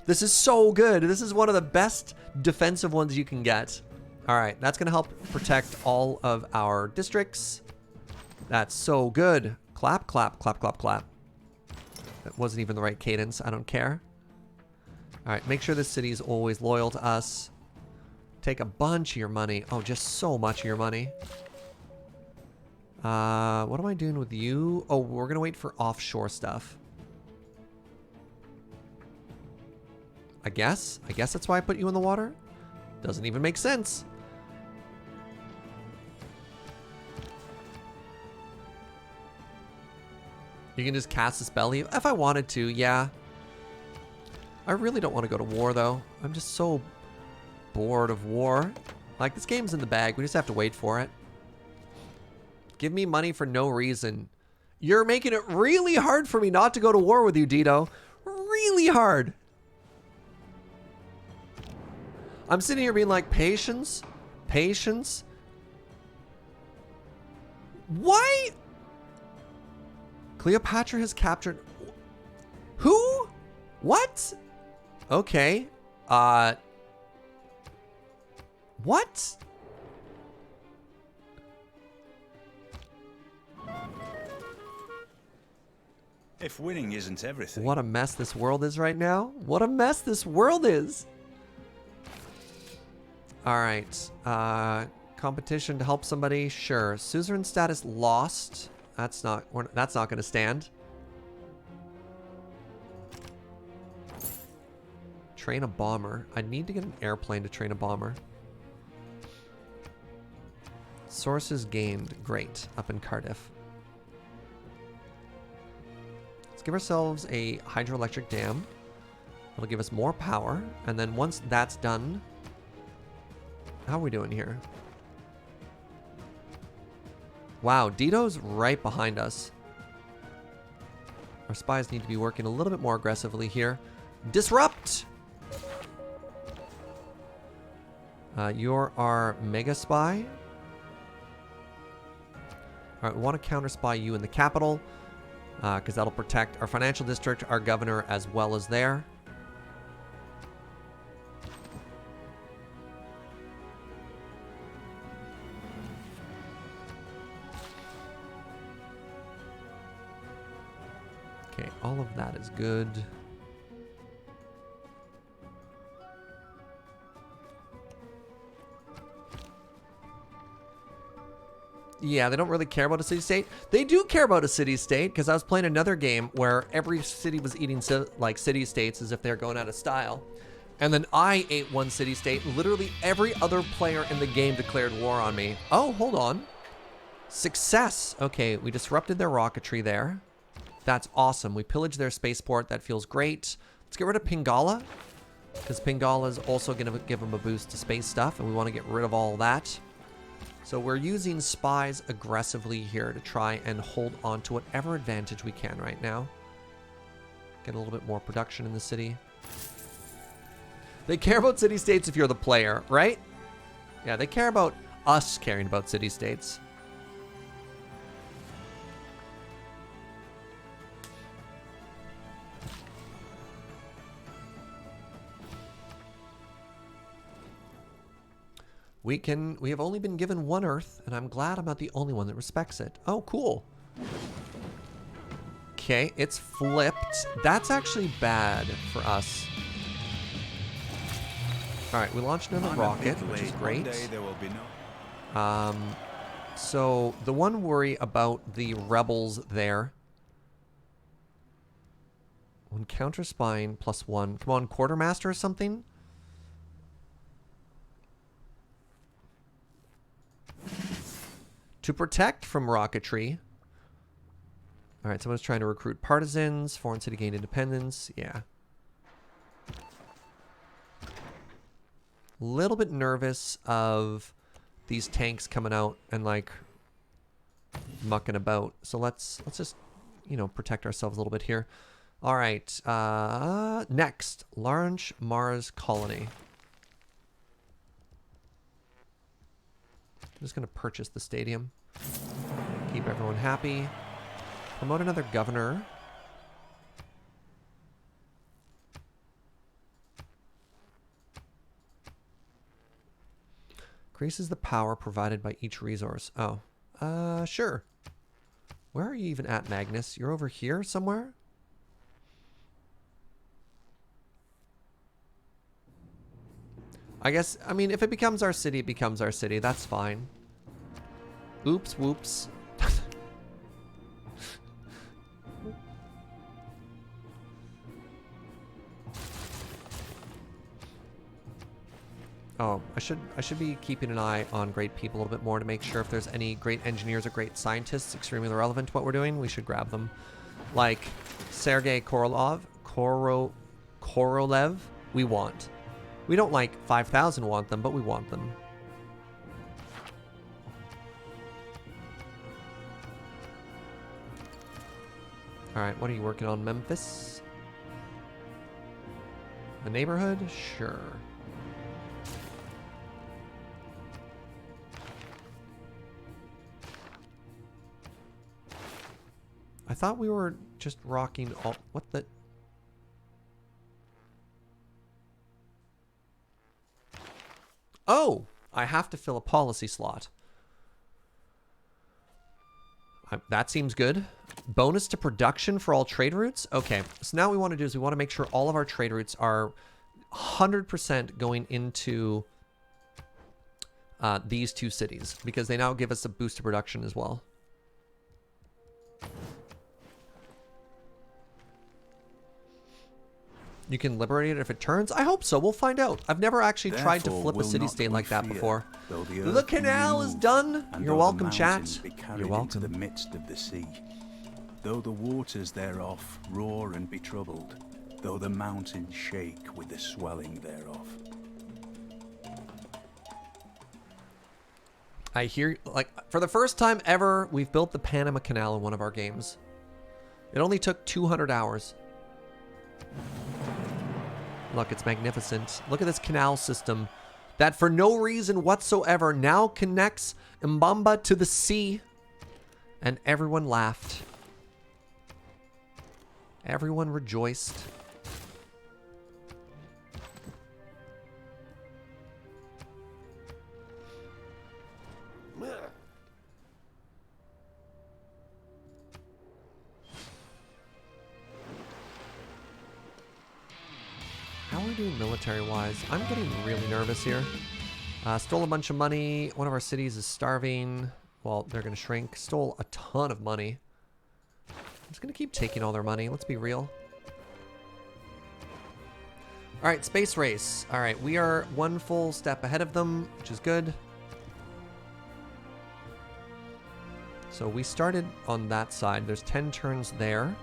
This is so good. This is one of the best defensive ones you can get. All right, that's going to help protect all of our districts. That's so good. Clap, clap, clap, clap, clap. That wasn't even the right cadence. I don't care. All right, make sure this city is always loyal to us. Take a bunch of your money. Oh, just so much of your money. What am I doing with you? Oh, we're going to wait for offshore stuff. I guess that's why I put you in the water. Doesn't even make sense. You can just cast a spell if I wanted to, yeah. I really don't want to go to war, though. I'm just so bored of war. Like, this game's in the bag. We just have to wait for it. Give me money for no reason. You're making it really hard for me not to go to war with you, Dito. Really hard. I'm sitting here being like, patience? Patience? Why? Cleopatra has captured... Who? What? Okay. What? If winning isn't everything... What a mess this world is right now. What a mess this world is. Alright. Competition to help somebody? Sure. Suzerain status lost. That's not going to stand. Train a bomber. I need to get an airplane to train a bomber. Sources gained. Great. Up in Cardiff. Let's give ourselves a hydroelectric dam. It'll give us more power. And then once that's done... How are we doing here? Wow, Dito's right behind us. Our spies need to be working a little bit more aggressively here. Disrupt! You're our mega spy. Alright, we want to counter spy you in the capital. Because that'll protect our financial district, our governor, as well as there. Okay, all of that is good. Yeah, they don't really care about a city-state. They do care about a city-state, because I was playing another game where every city was eating like city-states as if they're going out of style. And then I ate one city-state, and literally every other player in the game declared war on me. Oh, hold on. Success. Okay, we disrupted their rocketry there. That's awesome. We pillaged their spaceport. That feels great. Let's get rid of Pingala, because Pingala is also going to give them a boost to space stuff, and we want to get rid of all that. So we're using spies aggressively here to try and hold on to whatever advantage we can right now. Get a little bit more production in the city. They care about city-states if you're the player, right? Yeah, they care about us caring about city-states. We have only been given one Earth, and I'm glad I'm not the only one that respects it. Oh, cool. Okay, it's flipped. That's actually bad for us. All right, we launched another rocket, which is great. So the one worry about the rebels there. When counter spying +1. Come on, quartermaster or something? To protect from rocketry. All right, someone's trying to recruit partisans. Foreign city gained independence. Yeah. A little bit nervous of these tanks coming out and like mucking about. So let's just, you know, protect ourselves a little bit here. All right. Next, large Mars colony. I'm just going to purchase the stadium. Keep everyone happy. Promote another governor. Increases the power provided by each resource. Oh. Sure. Where are you even at, Magnus? You're over here somewhere? I guess, I mean, if it becomes our city, it becomes our city. That's fine. Oops, whoops. Oh, I should be keeping an eye on great people a little bit more to make sure if there's any great engineers or great scientists extremely relevant to what we're doing, we should grab them. Like Sergei Korolev, we want. We don't like 5,000 want them, but we want them. All right, what are you working on, Memphis? The neighborhood? Sure. I thought we were just rocking all... What the... Oh! I have to fill a policy slot. That seems good. Bonus to production for all trade routes? Okay, so now what we want to do is we want to make sure all of our trade routes are 100% going into these two cities, because they now give us a boost to production as well. You can liberate it if it turns? I hope so. We'll find out. I've never actually tried to flip a city-state like that before. The canal is done. You're welcome, chat. You're welcome. Into the midst of the sea. Though the waters thereof roar and be troubled, though the mountains shake with the swelling thereof. I hear, like, for the first time ever, we've built the Panama Canal in one of our games. It only took 200 hours. Look, it's magnificent. Look at this canal system that for no reason whatsoever now connects Mbamba to the sea. And everyone laughed. Everyone rejoiced. How are we doing military-wise? I'm getting really nervous here. Stole a bunch of money. One of our cities is starving. Well, they're going to shrink. Stole a ton of money. I'm just going to keep taking all their money. Let's be real. All right, space race. All right, we are one full step ahead of them, which is good. So we started on that side. There's 10 turns there.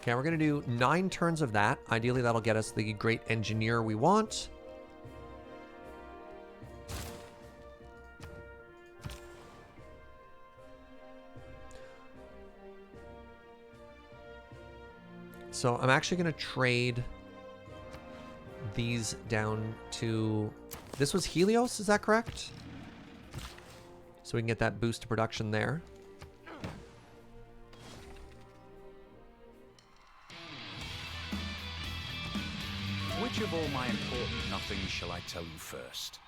Okay, we're going to do 9 turns of that. Ideally, that'll get us the great engineer we want. So I'm actually going to trade these down to... This was Helios, is that correct? So we can get that boost to production there. Which of all my important nothings shall I tell you first?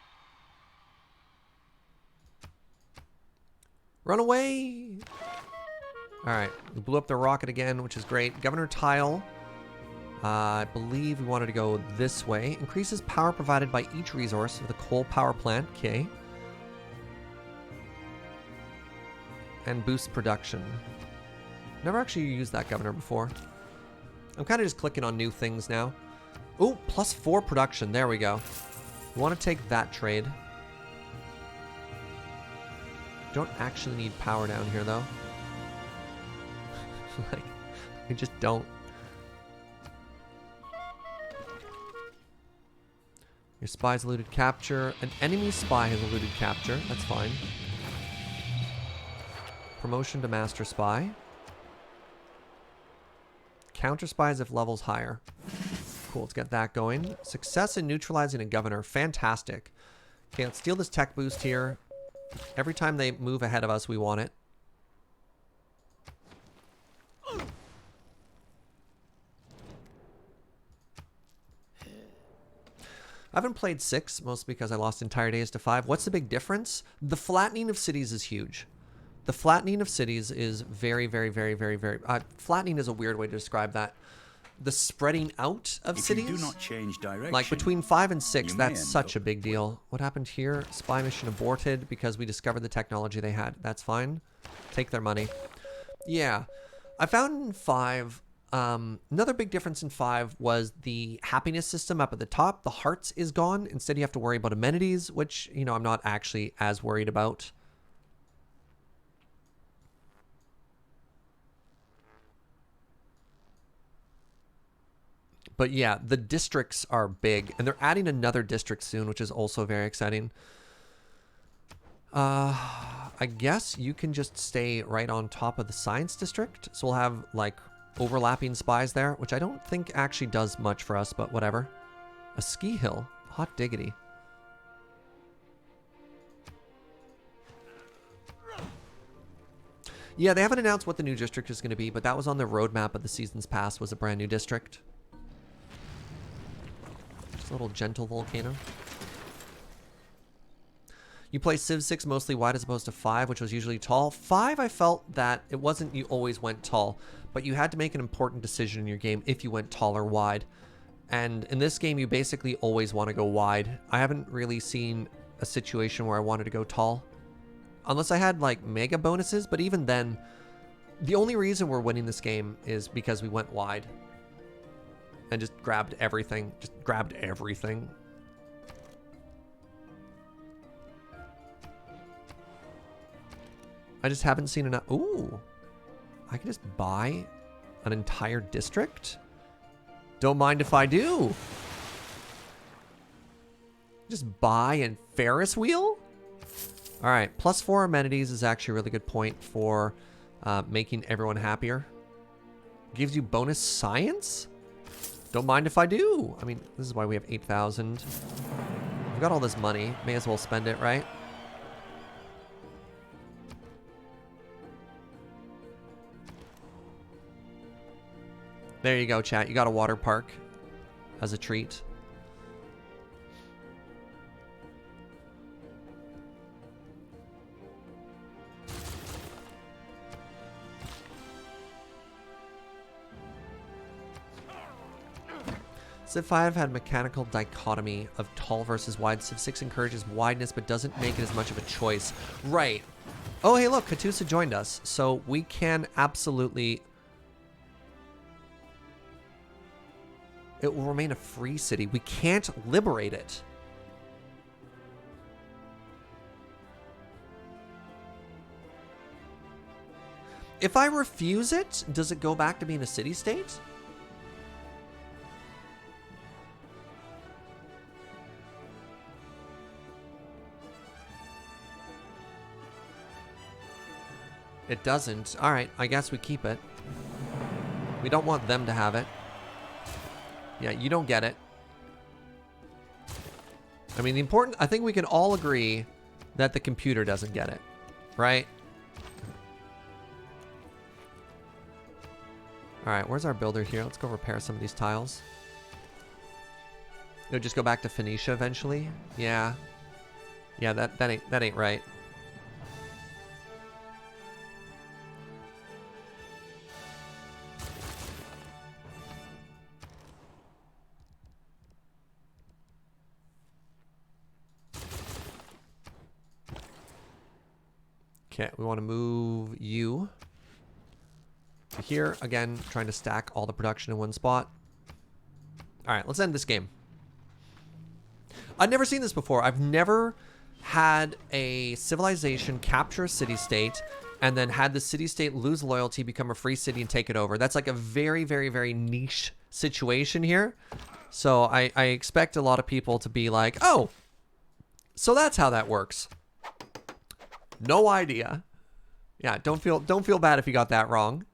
Run away! Alright, we blew up the rocket again, which is great. Governor Tile, I believe we wanted to go this way. Increases power provided by each resource of the coal power plant, okay. And boosts production. Never actually used that governor before. I'm kind of just clicking on new things now. Oh, +4 production. There we go. We want to take that trade. Don't actually need power down here, though. Like, we just don't. Your spy's eluded capture. An enemy spy has eluded capture. That's fine. Promotion to master spy. Counter spies if levels higher. Cool, let's get that going. Success in neutralizing a governor. Fantastic. Okay, let's steal this tech boost here. Every time they move ahead of us, we want it. I haven't played 6, mostly because I lost entire days to 5. What's the big difference? The flattening of cities is huge. The flattening of cities is very, very, very, very, very... flattening is a weird way to describe that. The spreading out of cities... If you do not change direction, like between 5 and 6, you may that's end such up- a big deal. What happened here? Spy mission aborted because we discovered the technology they had. That's fine. Take their money. Yeah. I found in 5... another big difference in 5 was the happiness system up at the top. The hearts is gone. Instead, you have to worry about amenities, which, you know, I'm not actually as worried about. But yeah, the districts are big, and they're adding another district soon, which is also very exciting. I guess you can just stay right on top of the science district. So we'll have, like, overlapping spies there, which I don't think actually does much for us, but whatever. A ski hill. Hot diggity. Yeah, they haven't announced what the new district is going to be, but that was on the roadmap of the seasons past, was a brand new district. Just a little gentle volcano. You play Civ 6 mostly wide as opposed to 5, which was usually tall. 5, I felt that it wasn't you always went tall, but you had to make an important decision in your game if you went tall or wide. And in this game, you basically always want to go wide. I haven't really seen a situation where I wanted to go tall. Unless I had, like, mega bonuses, but even then, the only reason we're winning this game is because we went wide. And just grabbed everything. Just grabbed everything. I just haven't seen enough. Ooh. I can just buy an entire district? Don't mind if I do. Just buy a Ferris wheel? Alright, +4 amenities is actually a really good point for making everyone happier. Gives you bonus science? Don't mind if I do. I mean, this is why we have 8,000. We've got all this money. May as well spend it, right? There you go, chat. You got a water park as a treat. Civ 5 had mechanical dichotomy of tall versus wide. Civ 6 encourages wideness but doesn't make it as much of a choice. Right. Oh, hey, look, Katusa joined us. So we can absolutely... It will remain a free city. We can't liberate it. If I refuse it, does it go back to being a city-state? It doesn't. All right, I guess we keep it. We don't want them to have it. Yeah, you don't get it. I mean, I think we can all agree that the computer doesn't get it, right? All right, where's our builder here? Let's go repair some of these tiles. You'll just go back to Phoenicia eventually. Yeah. Yeah, that ain't right. Okay, we want to move you to here. Again, trying to stack all the production in one spot. All right, let's end this game. I've never seen this before. I've never had a civilization capture a city-state and then had the city-state lose loyalty, become a free city, and take it over. That's like a very, very, very niche situation here. So I expect a lot of people to be like, oh, so that's how that works. No idea. Yeah, don't feel bad if you got that wrong.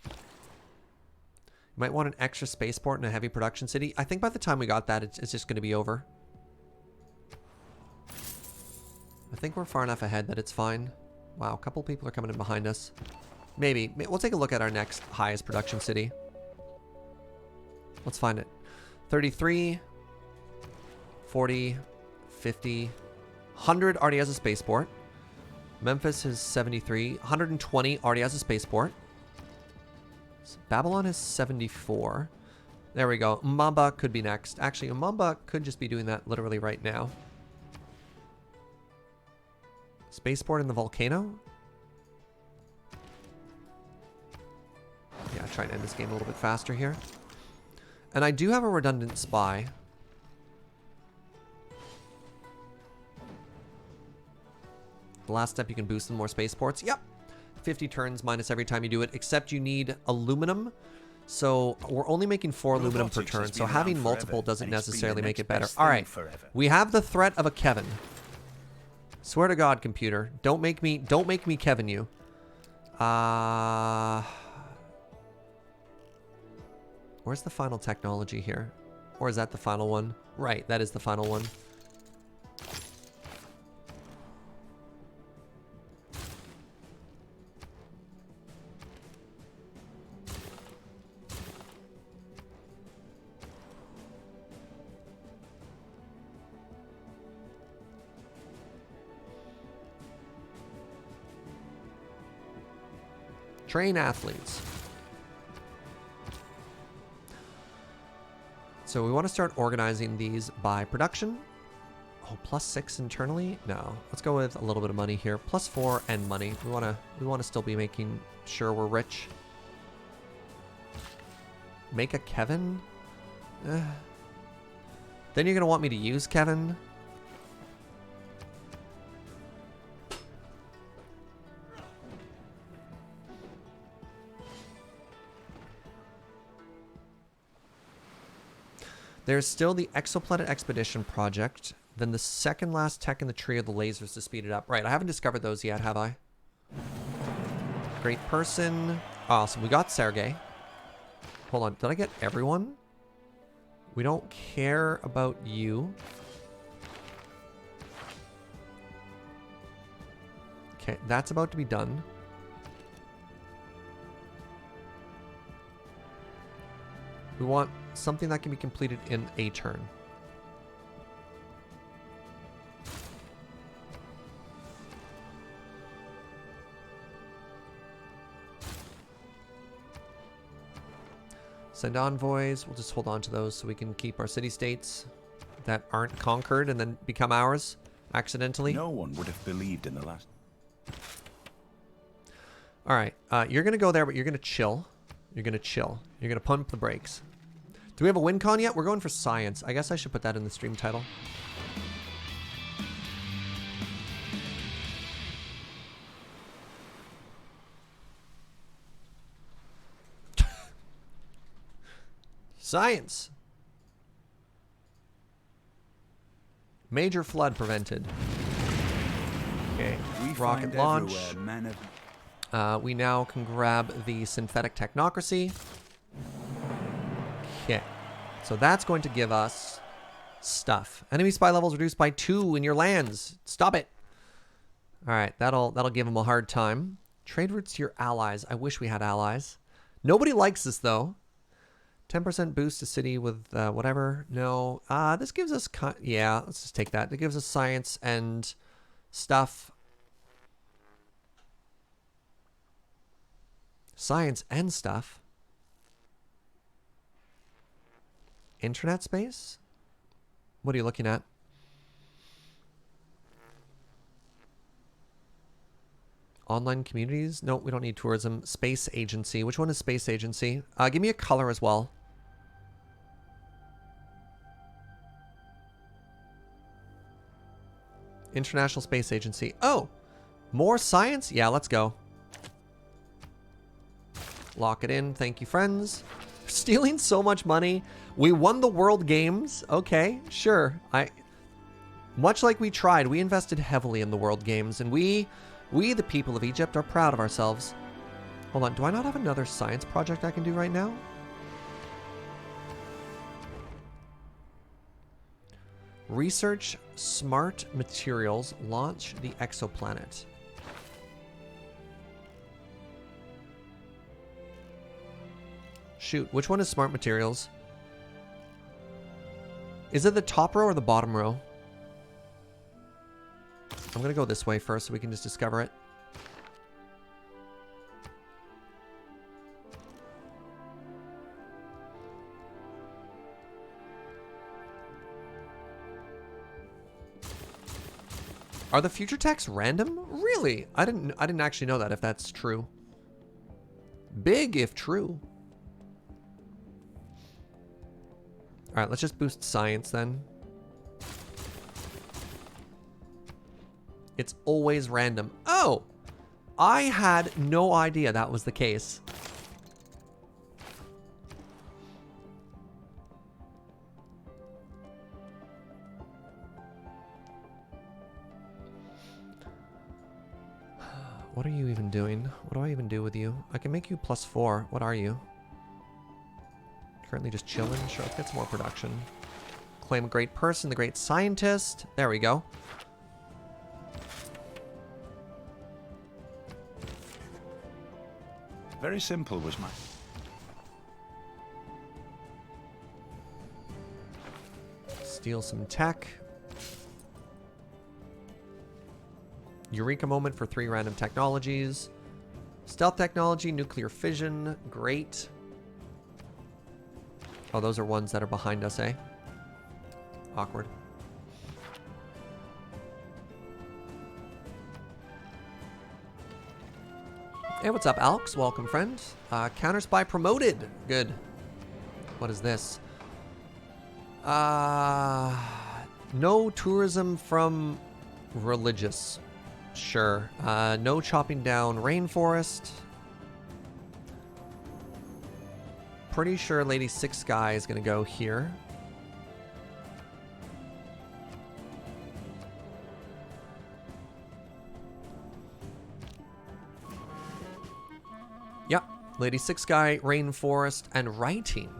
You might want an extra spaceport in a heavy production city. I think by the time we got that, it's just going to be over. I think we're far enough ahead that it's fine. Wow, a couple people are coming in behind us. Maybe. We'll take a look at our next highest production city. Let's find it. 33, 40, 50, 100 already has a spaceport. Memphis is 73, 120 already has a spaceport. Babylon is 74. There we go. Umamba could be next. Actually, Umamba could just be doing that literally right now. Spaceport in the volcano? Yeah, try and end this game a little bit faster here. And I do have a redundant spy. The last step, you can boost in more spaceports. Yep. 50 turns minus every time you do it, except you need aluminum. So we're only making 4 aluminum per turn, so having multiple doesn't necessarily make it better. All right, we have the threat of a Kevin. Swear to God, computer, don't make me Kevin you. Where's the final technology here? Or is that the final one? Right, that is the final one. Train athletes. So we want to start organizing these by production. Oh, +6 internally? No. Let's go with a little bit of money here. +4 and money. We want to still be making sure we're rich. Make a Kevin? Then you're going to want me to use Kevin? There's still the Exoplanet Expedition project. Then the second last tech in the tree of the lasers to speed it up. Right, I haven't discovered those yet, have I? Great person. Awesome, we got Sergey. Hold on, did I get everyone? We don't care about you. Okay, that's about to be done. We want something that can be completed in a turn. Send envoys. We'll just hold on to those so we can keep our city-states that aren't conquered and then become ours accidentally. No one would have believed in the last. All right. You're going to go there, but you're going to chill. You're going to chill. You're going to pump the brakes. Do we have a win con yet? We're going for science. I guess I should put that in the stream title. Science. Major flood prevented. Okay. Rocket launch. We now can grab the synthetic technocracy. Okay, so that's going to give us stuff. Enemy spy levels reduced by 2 in your lands. Stop it. All right, that'll give them a hard time. Trade routes to your allies. I wish we had allies. Nobody likes this though. 10% boost to city with whatever. No, this gives us yeah. Let's just take that. It gives us science and stuff. Science and stuff. Internet space? What are you looking at? Online communities? No, we don't need tourism. Space agency. Which one is space agency? Give me a color as well. International Space Agency. Oh! More science? Yeah, let's go. Lock it in. Thank you, friends. Stealing so much money. We won the World Games. Okay, sure. Much like we tried, we invested heavily in the World Games, and we, the people of Egypt, are proud of ourselves. Hold on, do I not have another science project I can do right now? Research smart materials. Launch the exoplanet. Shoot, which one is smart materials? Is it the top row or the bottom row? I'm gonna go this way first so we can just discover it. Are the future techs random? Really? I didn't actually know that, if that's true. Big if true. Alright, let's just boost science then. It's always random. Oh! I had no idea that was the case. What are you even doing? What do I even do with you? I can make you +4. What are you? Currently just chilling. Sure, let's get some more production. Claim a great person, the great scientist. There we go. Very simple was mine. Steal some tech. Eureka moment for 3 random technologies. Stealth technology, nuclear fission, great. Oh, those are ones that are behind us, eh? Awkward. Hey, what's up, Alex? Welcome, friend. Counter spy promoted. Good. What is this? No tourism from religious. Sure. No chopping down rainforest. Pretty sure Lady Six Sky is gonna go here. Yep. Lady Six Sky, rainforest, and writing.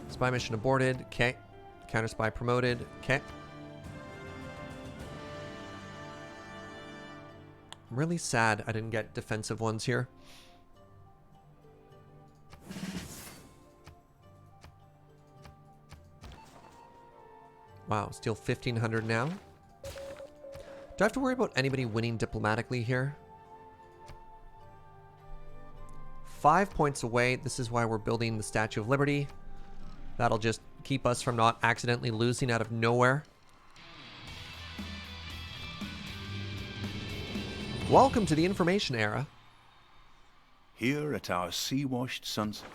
Spy mission aborted. Okay. Counter spy promoted. Okay. I'm really sad I didn't get defensive ones here. Wow, still 1,500 now. Do I have to worry about anybody winning diplomatically here? 5 points away. This is why we're building the Statue of Liberty. That'll just keep us from not accidentally losing out of nowhere. Welcome to the information era. Here at our sea-washed sunset.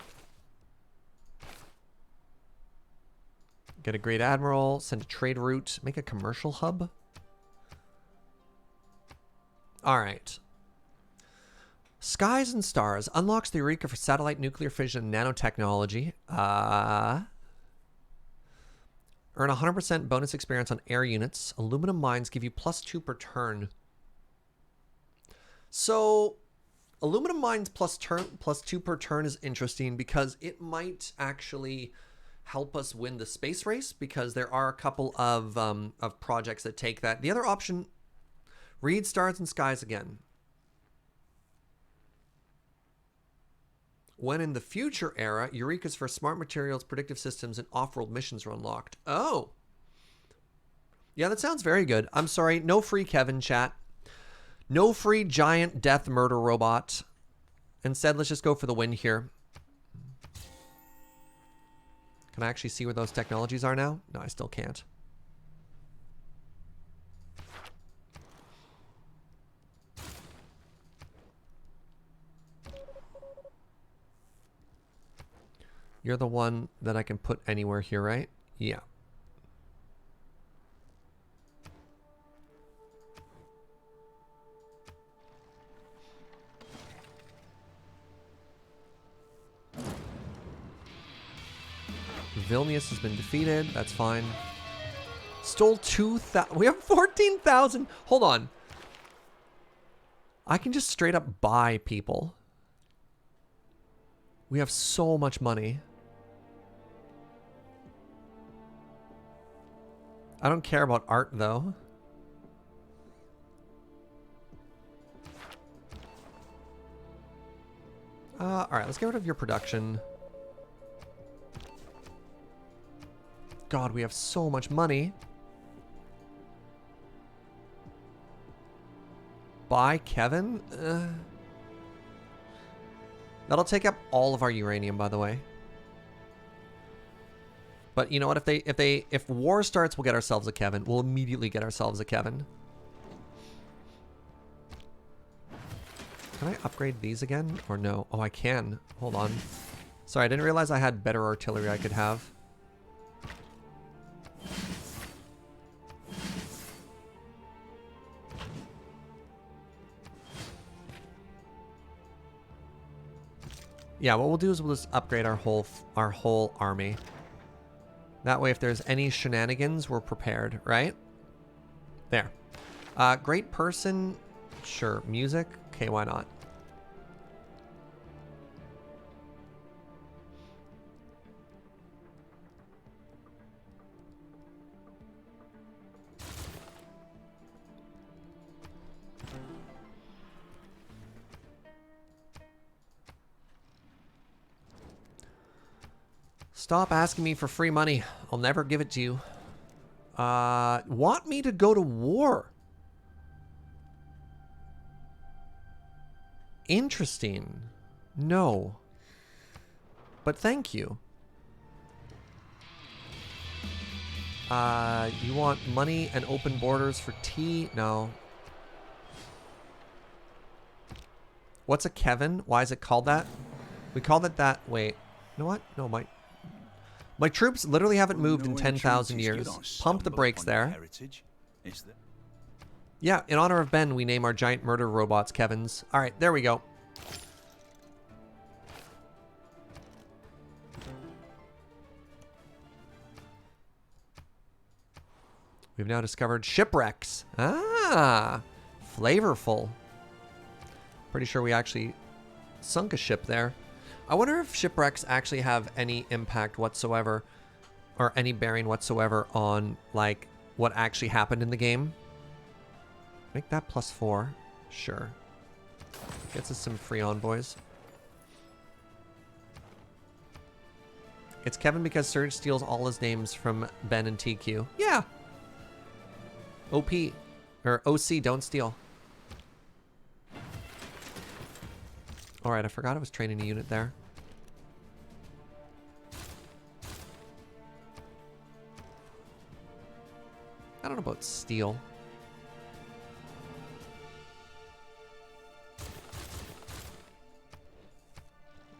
Get a great admiral, send a trade route, make a commercial hub. All right. Skies and Stars unlocks the Eureka for satellite nuclear fission and nanotechnology. Earn 100% bonus experience on air units. Aluminum mines give you +2 per turn. So, aluminum mines +2 per turn is interesting because it might actually help us win the space race, because there are a couple of projects that take that. The other option, read Stars and Skies again. When in the future era, Eurekas for smart materials, predictive systems, and off-world missions are unlocked. Oh. Yeah, that sounds very good. I'm sorry, no free Kevin chat. No free giant death murder robot. Instead, let's just go for the win here. Can I actually see where those technologies are now? No, I still can't. You're the one that I can put anywhere here, right? Yeah. Vilnius has been defeated. That's fine. Stole 2,000. We have 14,000. Hold on. I can just straight up buy people. We have so much money. I don't care about art, though. All right, let's get rid of your production. God, we have so much money. Buy Kevin? That'll take up all of our uranium, by the way. But you know what? If war starts, we'll get ourselves a Kevin. We'll immediately get ourselves a Kevin. Can I upgrade these again? Or no? Oh, I can. Hold on. Sorry, I didn't realize I had better artillery I could have. Yeah, what we'll do is we'll just upgrade our whole army. That way, if there's any shenanigans, we're prepared, right? There. Great person. Sure. Music. Okay, why not? Stop asking me for free money. I'll never give it to you. Want me to go to war? Interesting. No. But thank you. You want money and open borders for tea? No. What's a Kevin? Why is it called that? We called it that. Wait. You know what? No, my troops literally haven't moved in 10,000 years. Pump the brakes there. Yeah, in honor of Ben, we name our giant murder robots Kevins. All right, there we go. We've now discovered shipwrecks. Ah, flavorful. Pretty sure we actually sunk a ship there. I wonder if shipwrecks actually have any impact whatsoever or any bearing whatsoever on like what actually happened in the game. Make that +4. Sure. Gets us some free envoys. It's Kevin because Serge steals all his names from Ben and TQ. Yeah. OP. Or OC, don't steal. Alright, I forgot I was training a unit there. I don't know about steal.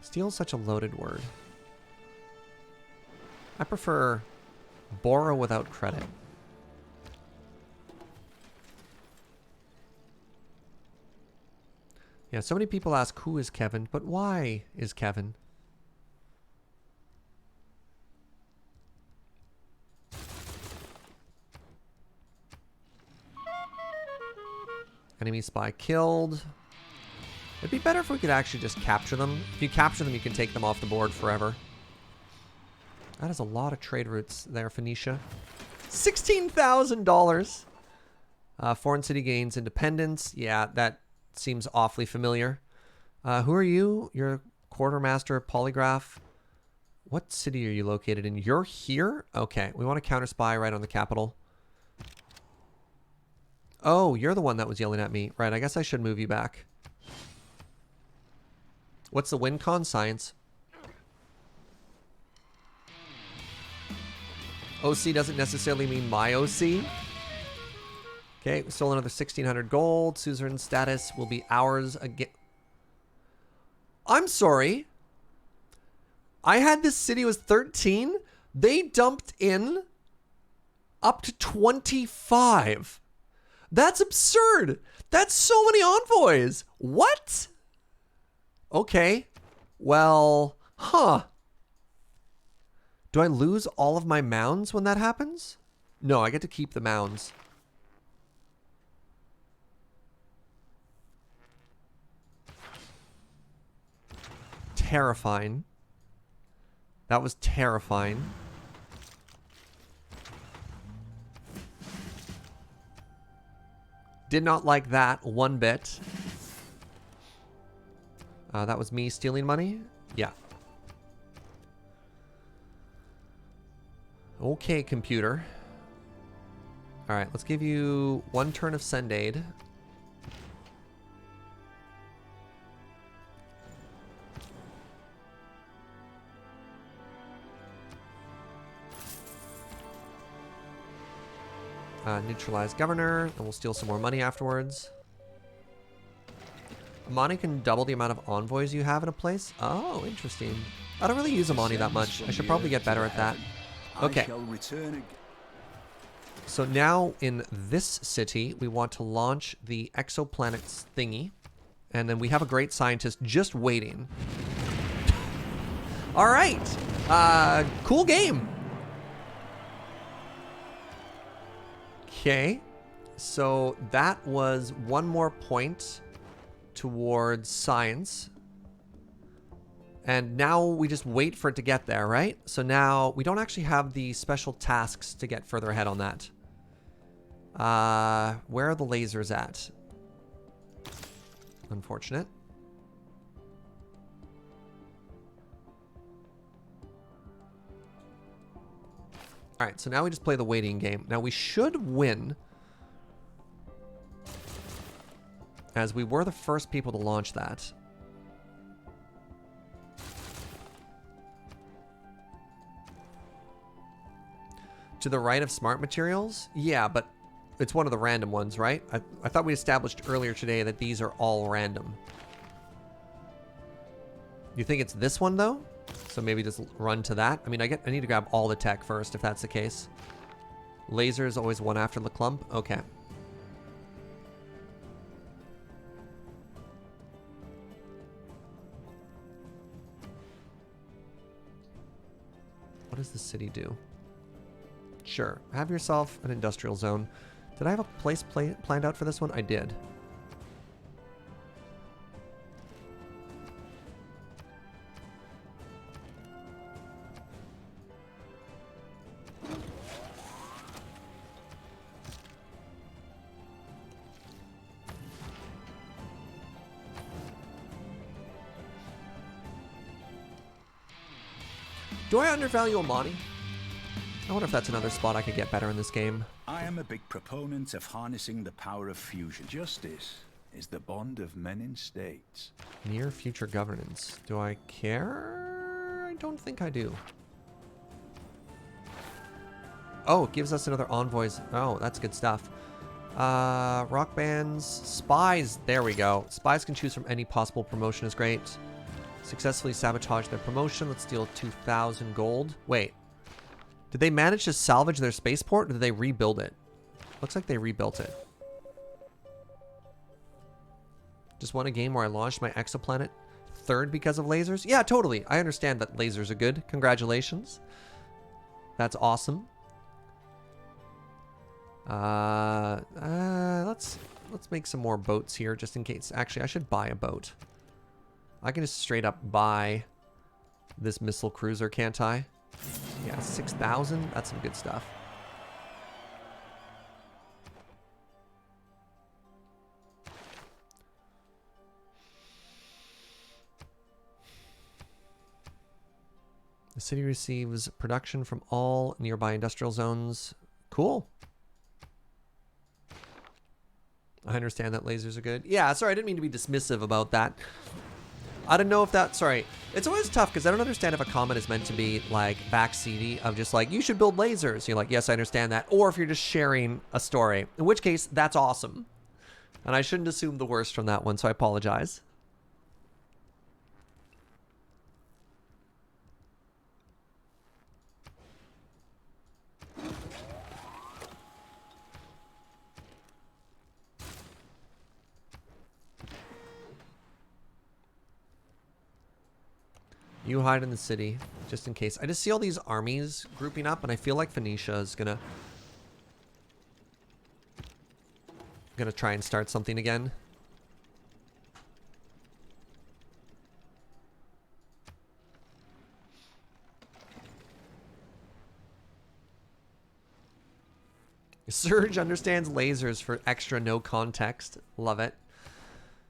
Steal is such a loaded word. I prefer borrow without credit. Yeah, so many people ask who is Kevin, but why is Kevin? Enemy spy killed. It'd be better if we could actually just capture them. If you capture them, you can take them off the board forever. That is a lot of trade routes there, Phoenicia. $16,000. Foreign city gains independence. Yeah, that seems awfully familiar. Who are you? You're quartermaster of Polygraph. What city are you located in? You're here? Okay, we want to counter spy right on the capital. Oh, you're the one that was yelling at me. Right, I guess I should move you back. What's the win con? Science. OC doesn't necessarily mean my OC. Okay, we stole another 1,600 gold. Suzerain status will be ours again. I'm sorry. I had this city was 13. They dumped in up to 25. That's absurd. That's so many envoys. What? Okay. Well, huh. Do I lose all of my mounds when that happens? No, I get to keep the mounds. Terrifying. That was terrifying. Did not like that one bit. That was me stealing money? Yeah. Okay, computer. All right, let's give you 1 turn of send aid. Neutralize governor, and we'll steal some more money afterwards. Amani can double the amount of envoys you have in a place. Oh, interesting. I don't really use Amani that much. I should probably get better at that. Okay. So now in this city, we want to launch the exoplanets thingy. And then we have a great scientist just waiting. All right. Cool game. Okay. So that was 1 more point towards science. And now we just wait for it to get there, right? So now we don't actually have the special tasks to get further ahead on that. Where are the lasers at? Unfortunate. All right, so now we just play the waiting game. Now we should win, as we were the first people to launch that. To the right of smart materials? Yeah, but it's one of the random ones, right? I thought we established earlier today that these are all random. You think it's this one, though? So maybe just run to that. I mean, I need to grab all the tech first, if that's the case. Laser is always one after the clump? Okay. What does the city do? Sure. Have yourself an industrial zone. Did I have a place planned out for this one? I did. Do I undervalue Amani? I wonder if that's another spot I could get better in this game. I am a big proponent of harnessing the power of fusion. Justice is the bond of men in states. Near future governance. Do I care? I don't think I do. Oh, it gives us another envoys. Oh, that's good stuff. Rock bands. Spies. There we go. Spies can choose from any possible promotion is great. Successfully sabotage their promotion. Let's steal 2,000 gold. Wait. Did they manage to salvage their spaceport, or did they rebuild it? Looks like they rebuilt it. Just won a game where I launched my exoplanet 3rd because of lasers? Yeah, totally. I understand that lasers are good. Congratulations. That's awesome. Let's make some more boats here just in case. Actually, I should buy a boat. I can just straight up buy this missile cruiser, can't I? Yeah, 6,000. That's some good stuff. The city receives production from all nearby industrial zones. Cool. I understand that lasers are good. Yeah, sorry, I didn't mean to be dismissive about that. I don't know if that, sorry. It's always tough because I don't understand if a comment is meant to be like backseaty of just like, you should build lasers. You're like, yes, I understand that. Or if you're just sharing a story, in which case that's awesome. And I shouldn't assume the worst from that one, so I apologize. You hide in the city, just in case. I just see all these armies grouping up, and I feel like Phoenicia is gonna try and start something again. Surge understands lasers for extra no context. Love it.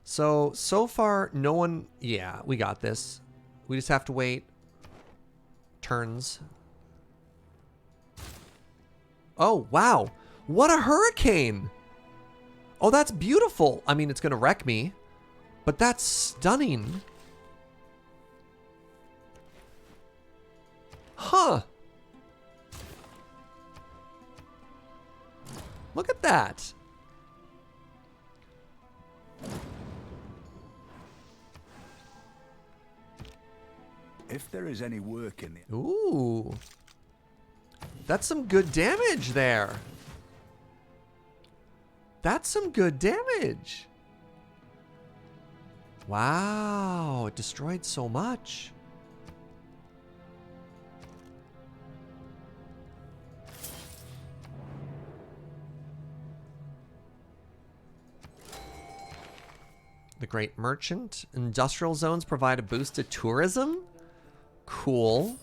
So far, no one... Yeah, we got this. We just have to wait turns. Oh, wow. What a hurricane. Oh, that's beautiful. I mean, it's going to wreck me, but that's stunning. Huh. Look at that. If there is any work in the... Ooh. That's some good damage there. That's some good damage. Wow, it destroyed so much. The Great Merchant. Industrial zones provide a boost to tourism. Cool.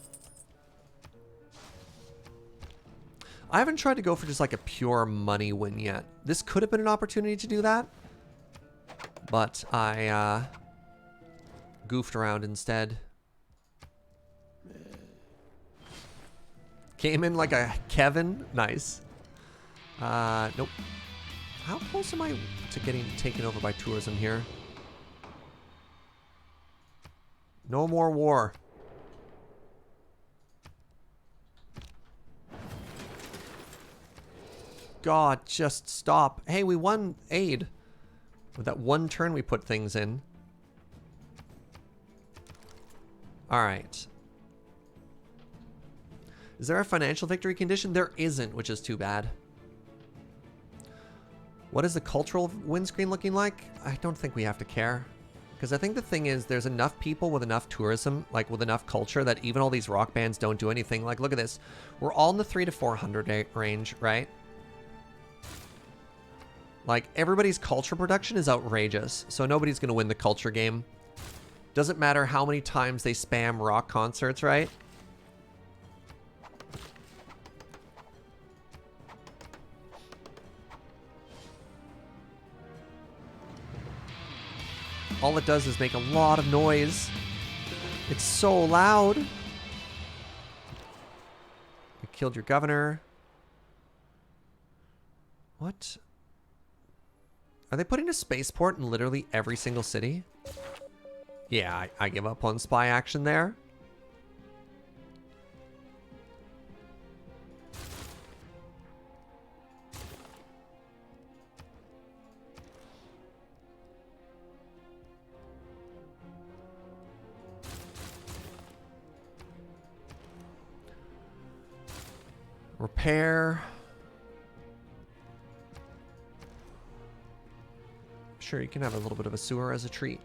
I haven't tried to go for just like a pure money win yet. This could have been an opportunity to do that, but I goofed around instead. Came in like a Kevin. Nice. Nope. How close am I to getting taken over by tourism here? No more war. God, just stop. Hey, we won aid. With that one turn we put things in. Alright. Is there a financial victory condition? There isn't, which is too bad. What is the cultural windscreen looking like? I don't think we have to care. Because I think the thing is, there's enough people with enough tourism, like with enough culture, that even all these rock bands don't do anything. Like, look at this. We're all in the 300 to 400 range, right? Like, everybody's culture production is outrageous, so nobody's going to win the culture game. Doesn't matter how many times they spam rock concerts, right? All it does is make a lot of noise. It's so loud. You killed your governor. What? Are they putting a spaceport in literally every single city? Yeah, I give up on spy action there. Repair. Sure, you can have a little bit of a sewer as a treat.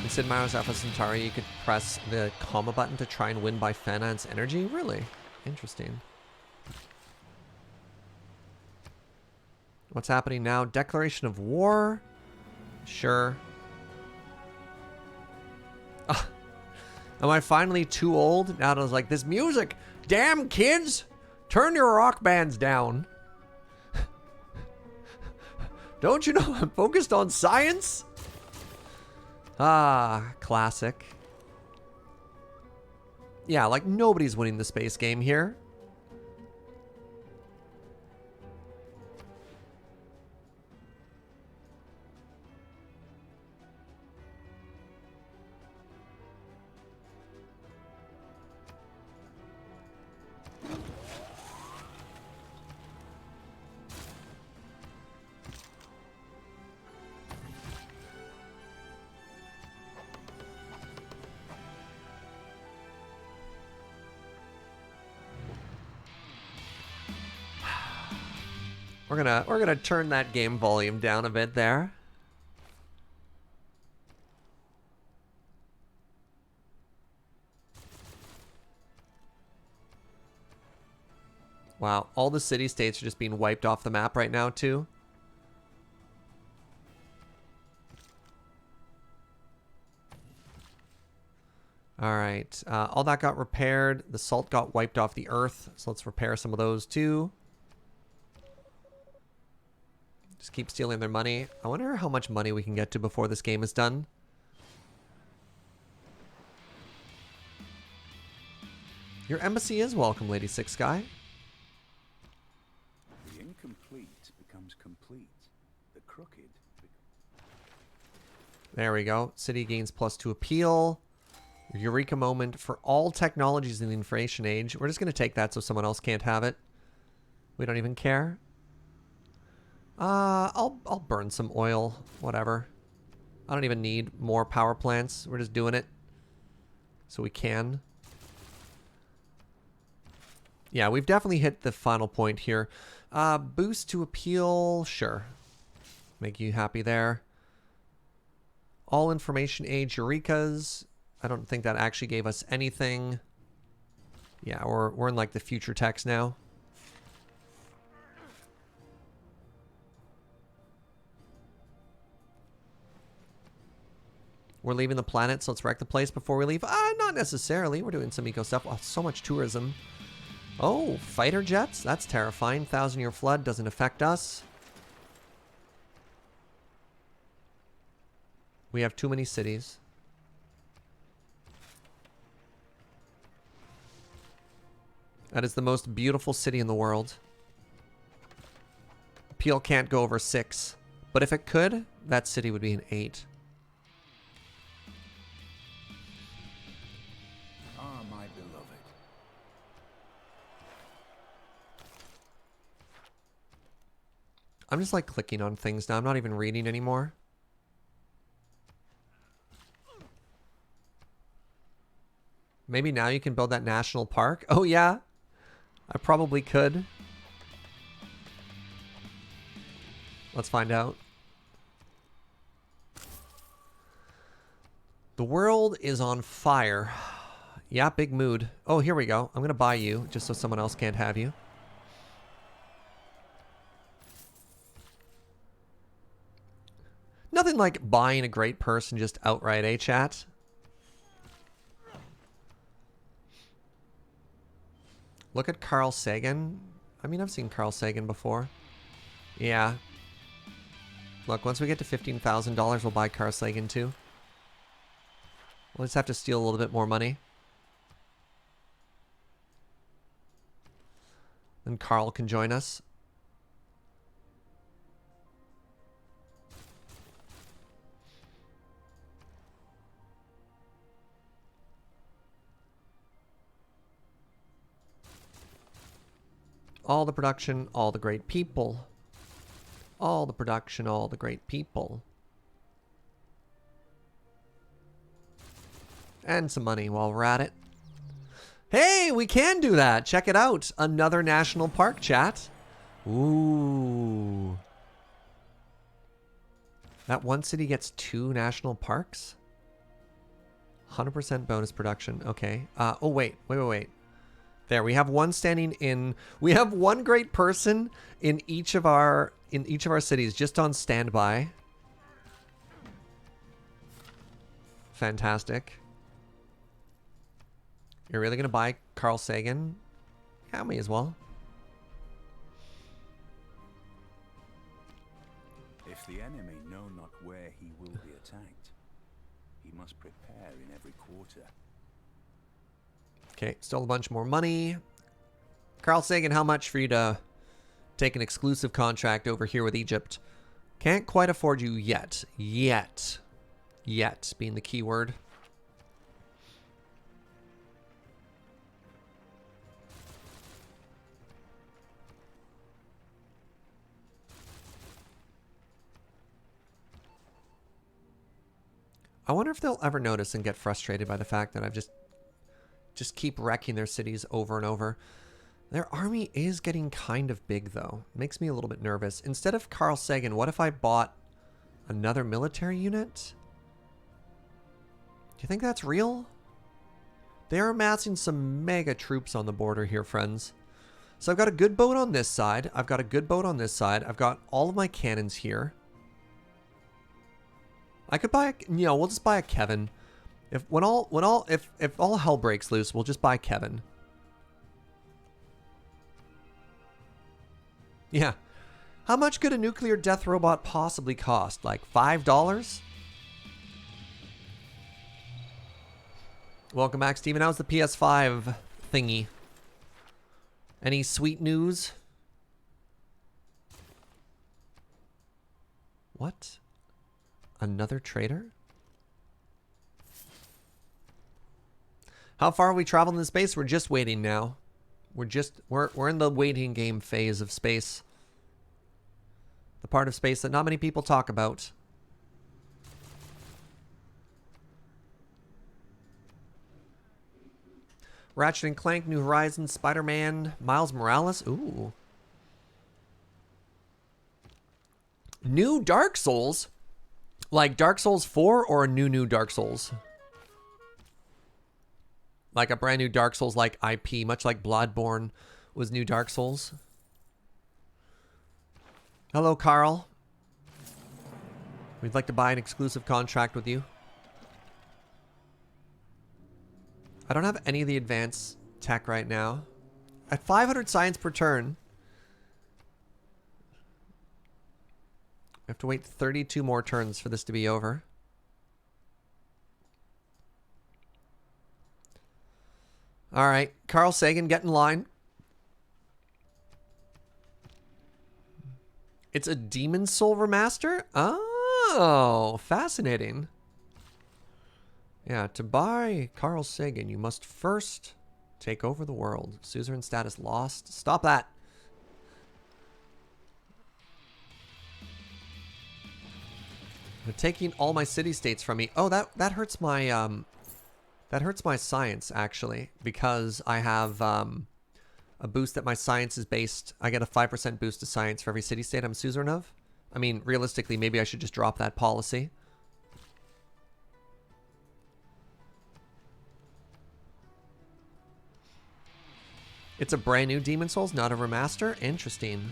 Sid Meier's Alpha Centauri, you could press the comma button to try and win by finance energy? Really? Interesting. What's happening now? Declaration of war? Sure. Am I finally too old? Now I was like, this music! Damn kids! Turn your rock bands down! Don't you know I'm focused on science? Ah, classic. Yeah, like nobody's winning the space game here. We're gonna turn that game volume down a bit there. Wow, all the city-states are just being wiped off the map right now too. All right. All that got repaired. The salt got wiped off the earth. So let's repair some of those too. Just keep stealing their money. I wonder how much money we can get to before this game is done. Your embassy is welcome, Lady Six Guy. The incomplete becomes complete. The crooked. There we go. City gains +2 appeal. Eureka moment for all technologies in the information age. We're just going to take that so someone else can't have it. We don't even care. I'll burn some oil. Whatever. I don't even need more power plants. We're just doing it so we can. Yeah, we've definitely hit the final point here. Boost to appeal. Sure. Make you happy there. All information age Eurekas. I don't think that actually gave us anything. Yeah, we're in like the future text now. We're leaving the planet, so let's wreck the place before we leave. Not necessarily. We're doing some eco stuff. Oh, so much tourism. Oh, fighter jets? That's terrifying. 1,000-year flood doesn't affect us. We have too many cities. That is the most beautiful city in the world. Appeal can't go over 6. But if it could, that city would be an 8. Ah, my beloved. I'm just like clicking on things now. I'm not even reading anymore. Maybe now you can build that national park. Oh yeah, I probably could. Let's find out. The world is on fire. Yeah, big mood. Oh, here we go. I'm gonna buy you just so someone else can't have you. Nothing like buying a great person just outright, eh, chat? Look at Carl Sagan. I mean, I've seen Carl Sagan before. Yeah. Look, once we get to $15,000, we'll buy Carl Sagan too. We'll just have to steal a little bit more money. Then Carl can join us. All the production, all the great people. All the production, all the great people. And some money while we're at it. Hey, we can do that. Check it out. Another national park, chat. Ooh. That one city gets 2 national parks? 100% bonus production. Okay. Oh, wait. There, we have one standing in. We have one great person in each of our cities, just on standby. Fantastic. You're really gonna buy Carl Sagan? Yeah, may as well. If the enemy know not where he will be attacked, he must prepare in every quarter. Okay, still a bunch more money. Carl Sagan, how much for you to take an exclusive contract over here with Egypt? Can't quite afford you yet. Yet being the key word. I wonder if they'll ever notice and get frustrated by the fact that I've just keep wrecking their cities over and over. Their army is getting kind of big, though. It makes me a little bit nervous. Instead of Carl Sagan, what if I bought another military unit? Do you think that's real? They are amassing some mega troops on the border here, friends. So I've got a good boat on this side. I've got a good boat on this side. I've got all of my cannons here. I could buy a... we'll just buy a Kevin. If all hell breaks loose, we'll just buy Kevin. Yeah. How much could a nuclear death robot possibly cost? Like $5? Welcome back, Steven. How's the PS5 thingy? Any sweet news? What? Another trader? How far are we traveled in space? We're just waiting now. We're in the waiting game phase of space. The part of space that not many people talk about. Ratchet and Clank, New Horizons, Spider-Man, Miles Morales. Ooh. New Dark Souls? Like Dark Souls 4 or a new Dark Souls? Like a brand new Dark Souls like IP, much like Bloodborne was new Dark Souls. Hello, Carl. We'd like to buy an exclusive contract with you. I don't have any of the advanced tech right now. At 500 science per turn. I have to wait 32 more turns for this to be over. All right, Carl Sagan, get in line. It's a Demon Soul remaster? Oh, fascinating. Yeah, to buy Carl Sagan, you must first take over the world. Suzerain status lost. Stop that. They're taking all my city-states from me. Oh, that hurts my science, actually, because I have a boost that my science is based. I get a 5% boost to science for every city-state I'm suzerain of. I mean, realistically, maybe I should just drop that policy. It's a brand new Demon Souls, not a remaster? Interesting.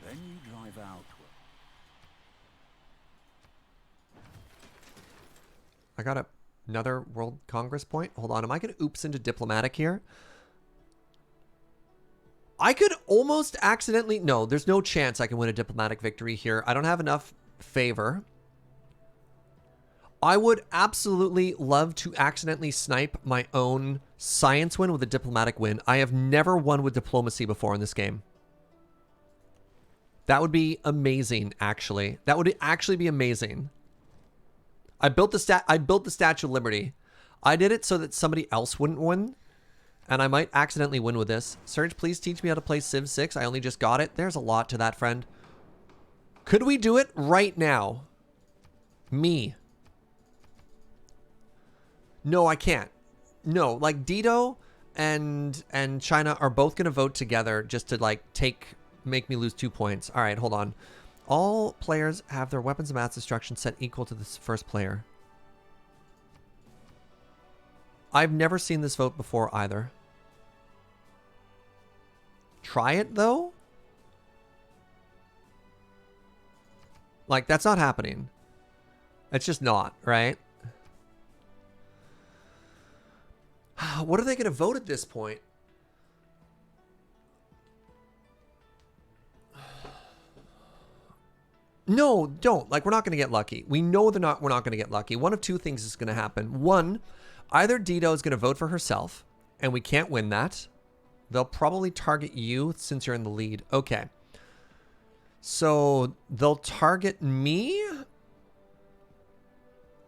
Then you drive outward. I got another World Congress point. Hold on, am I going to oops into diplomatic here? I could almost accidentally... No, there's no chance I can win a diplomatic victory here. I don't have enough favor. I would absolutely love to accidentally snipe my own science win with a diplomatic win. I have never won with diplomacy before in this game. That would be amazing, actually. That would actually be amazing. I built the Statue of Liberty. I did it so that somebody else wouldn't win. And I might accidentally win with this. Serge, please teach me how to play Civ 6. I only just got it. There's a lot to that, friend. Could we do it right now? Me. No, I can't. No, like Dito and China are both going to vote together just to like make me lose 2 points. All right, hold on. All players have their weapons of mass destruction set equal to this first player. I've never seen this vote before either. Try it though? Like, that's not happening. It's just not, right? What are they going to vote at this point? No, don't. Like, we're not going to get lucky. We know we're not going to get lucky. One of two things is going to happen. One, either Dito is going to vote for herself, and we can't win that. They'll probably target you since you're in the lead. Okay. So they'll target me,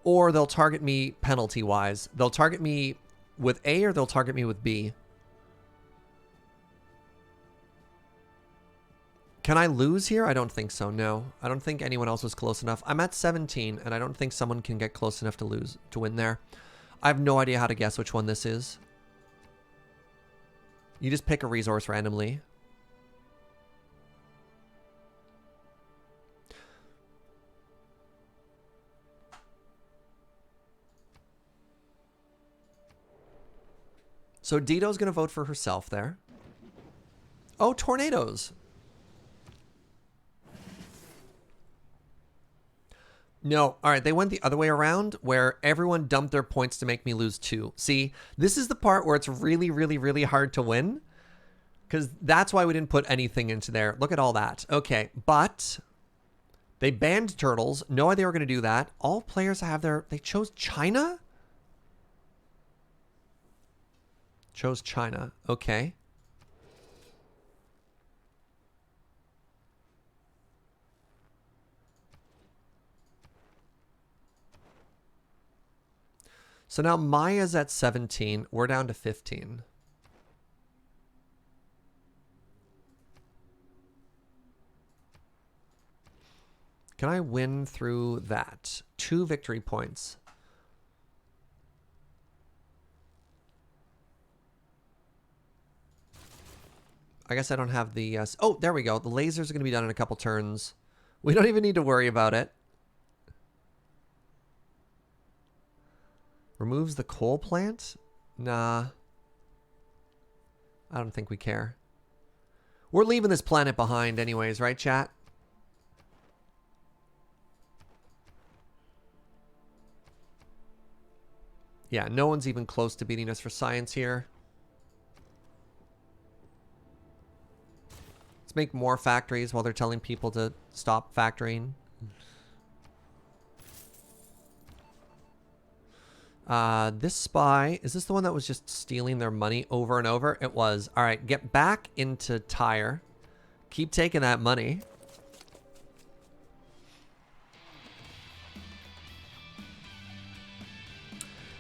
or they'll target me penalty-wise. They'll target me with A, or they'll target me with B. Can I lose here? I don't think so, no. I don't think anyone else was close enough. I'm at 17, and I don't think someone can get close enough to win there. I have no idea how to guess which one this is. You just pick a resource randomly. So Dito's going to vote for herself there. Oh, tornadoes. No. All right. They went the other way around where everyone dumped their points to make me lose 2. See, this is the part where it's really, really, really hard to win. Because that's why we didn't put anything into there. Look at all that. Okay. But they banned turtles. No idea they were going to do that. All players have their... They chose China? Chose China. Okay. So now Maya's at 17. We're down to 15. Can I win through that? 2 victory points. I guess I don't have the... oh, there we go. The lasers are going to be done in a couple turns. We don't even need to worry about it. Removes the coal plant? Nah. I don't think we care. We're leaving this planet behind anyways, right, chat? Yeah, no one's even close to beating us for science here. Let's make more factories while they're telling people to stop factoring. This spy, is this the one that was just stealing their money over and over? It was. All right, get back into Tyre. Keep taking that money.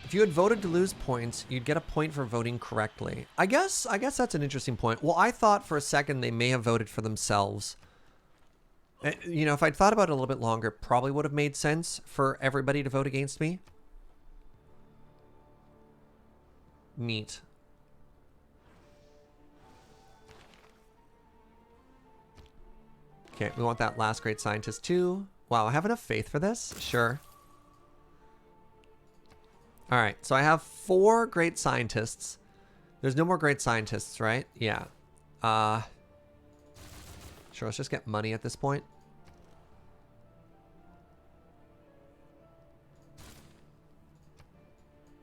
If you had voted to lose points, you'd get a point for voting correctly. I guess that's an interesting point. Well, I thought for a second they may have voted for themselves. You know, if I'd thought about it a little bit longer, it probably would have made sense for everybody to vote against me. Neat. Okay, we want that last great scientist too. Wow, I have enough faith for this? Sure. All right, so I have 4 great scientists. There's no more great scientists, right? Yeah. Sure, let's just get money at this point.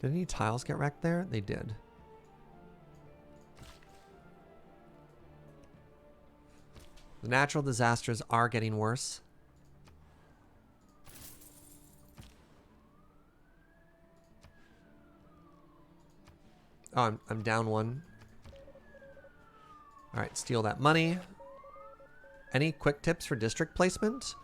Did any tiles get wrecked there? They did. The natural disasters are getting worse. Oh, I'm down 1. All right, steal that money. Any quick tips for district placement?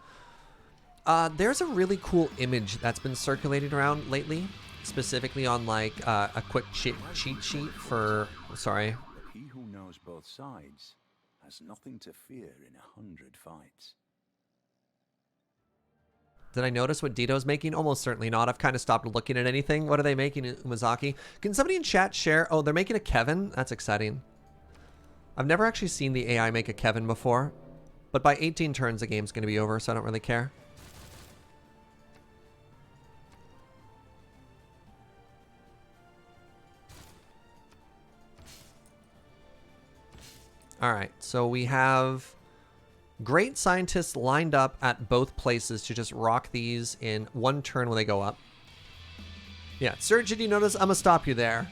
There's a really cool image that's been circulating around lately, specifically on like a quick cheat sheet for, sorry. He who knows both sides has nothing to fear in 100 fights. Did I notice what Dito's making? Almost certainly not. I've kind of stopped looking at anything. What are they making, Umazaki? Can somebody in chat share? Oh, they're making a Kevin? That's exciting. I've never actually seen the AI make a Kevin before. But by 18 turns, the game's going to be over, so I don't really care. All right, so we have great scientists lined up at both places to just rock these in 1 turn when they go up. Yeah, Sir, did you notice? I'm going to stop you there.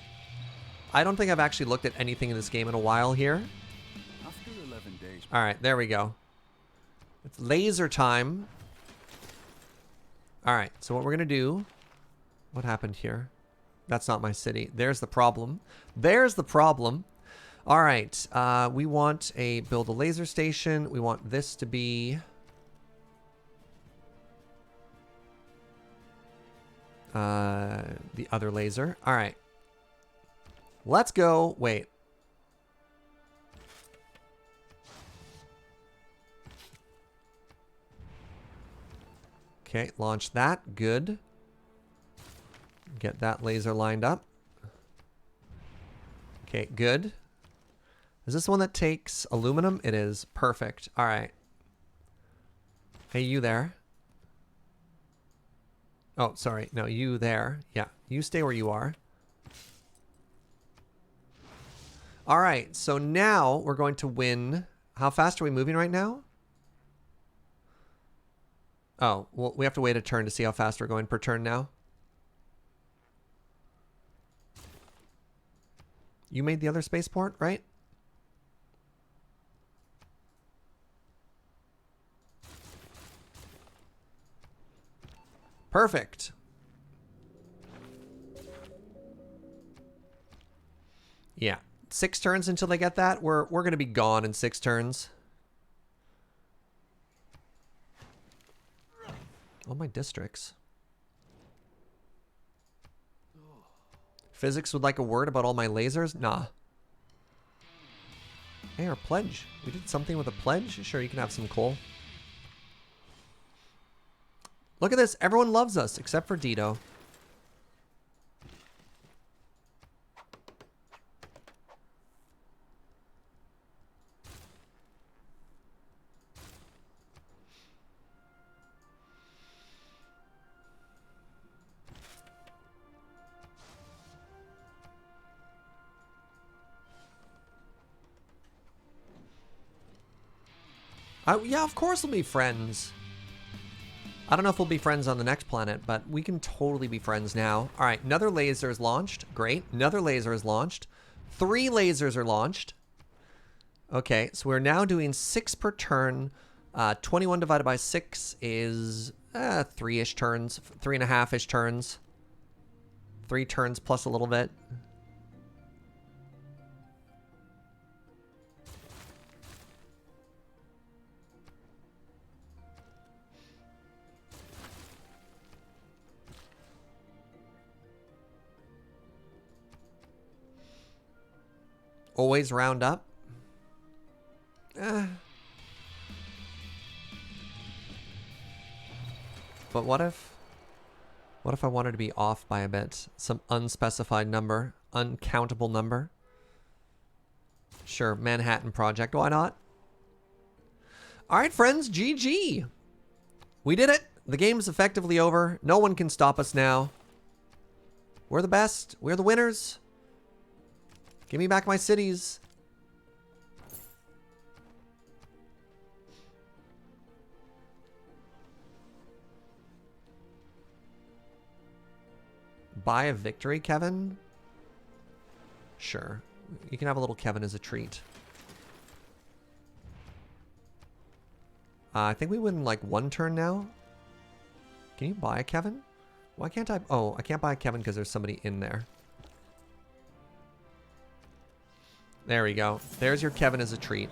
I don't think I've actually looked at anything in this game in a while here. After 11 days... All right, there we go. It's laser time. All right, so what we're going to do... What happened here? That's not my city. There's the problem. There's the problem. All right, we want build a laser station. We want this to be the other laser. All right, let's go. Wait. Okay, launch that. Good. Get that laser lined up. Okay, good. Is this the one that takes aluminum? It is. Perfect. All right. Hey, you there. Oh, sorry. No, you there. Yeah, you stay where you are. All right, so now we're going to win. How fast are we moving right now? Oh, well, we have to wait a turn to see how fast we're going per turn now. You made the other spaceport, right? Perfect. Yeah. 6 turns until they get that. We're going to be gone in 6 turns. All my districts. Physics would like a word about all my lasers? Nah. Hey, our pledge. We did something with a pledge? Sure, you can have some coal. Look at this. Everyone loves us, except for Dito. Yeah, of course we'll be friends. I don't know if we'll be friends on the next planet, but we can totally be friends now. All right, another laser is launched. Great. Another laser is launched. 3 lasers are launched. Okay, so we're now doing 6 per turn. 21 divided by 6 is 3-ish turns, 3.5-ish turns. 3 turns plus a little bit. Always round up. But what if I wanted to be off by a bit? Some unspecified number, uncountable number. Sure, Manhattan Project, why not? All right, friends, GG. We did it. The game's effectively over. No one can stop us now. We're the best. We're the winners. Give me back my cities. Buy a victory, Kevin? Sure. You can have a little Kevin as a treat. I think we win like 1 turn now. Can you buy a Kevin? Why can't I? Oh, I can't buy a Kevin because there's somebody in there. There we go. There's your Kevin as a treat.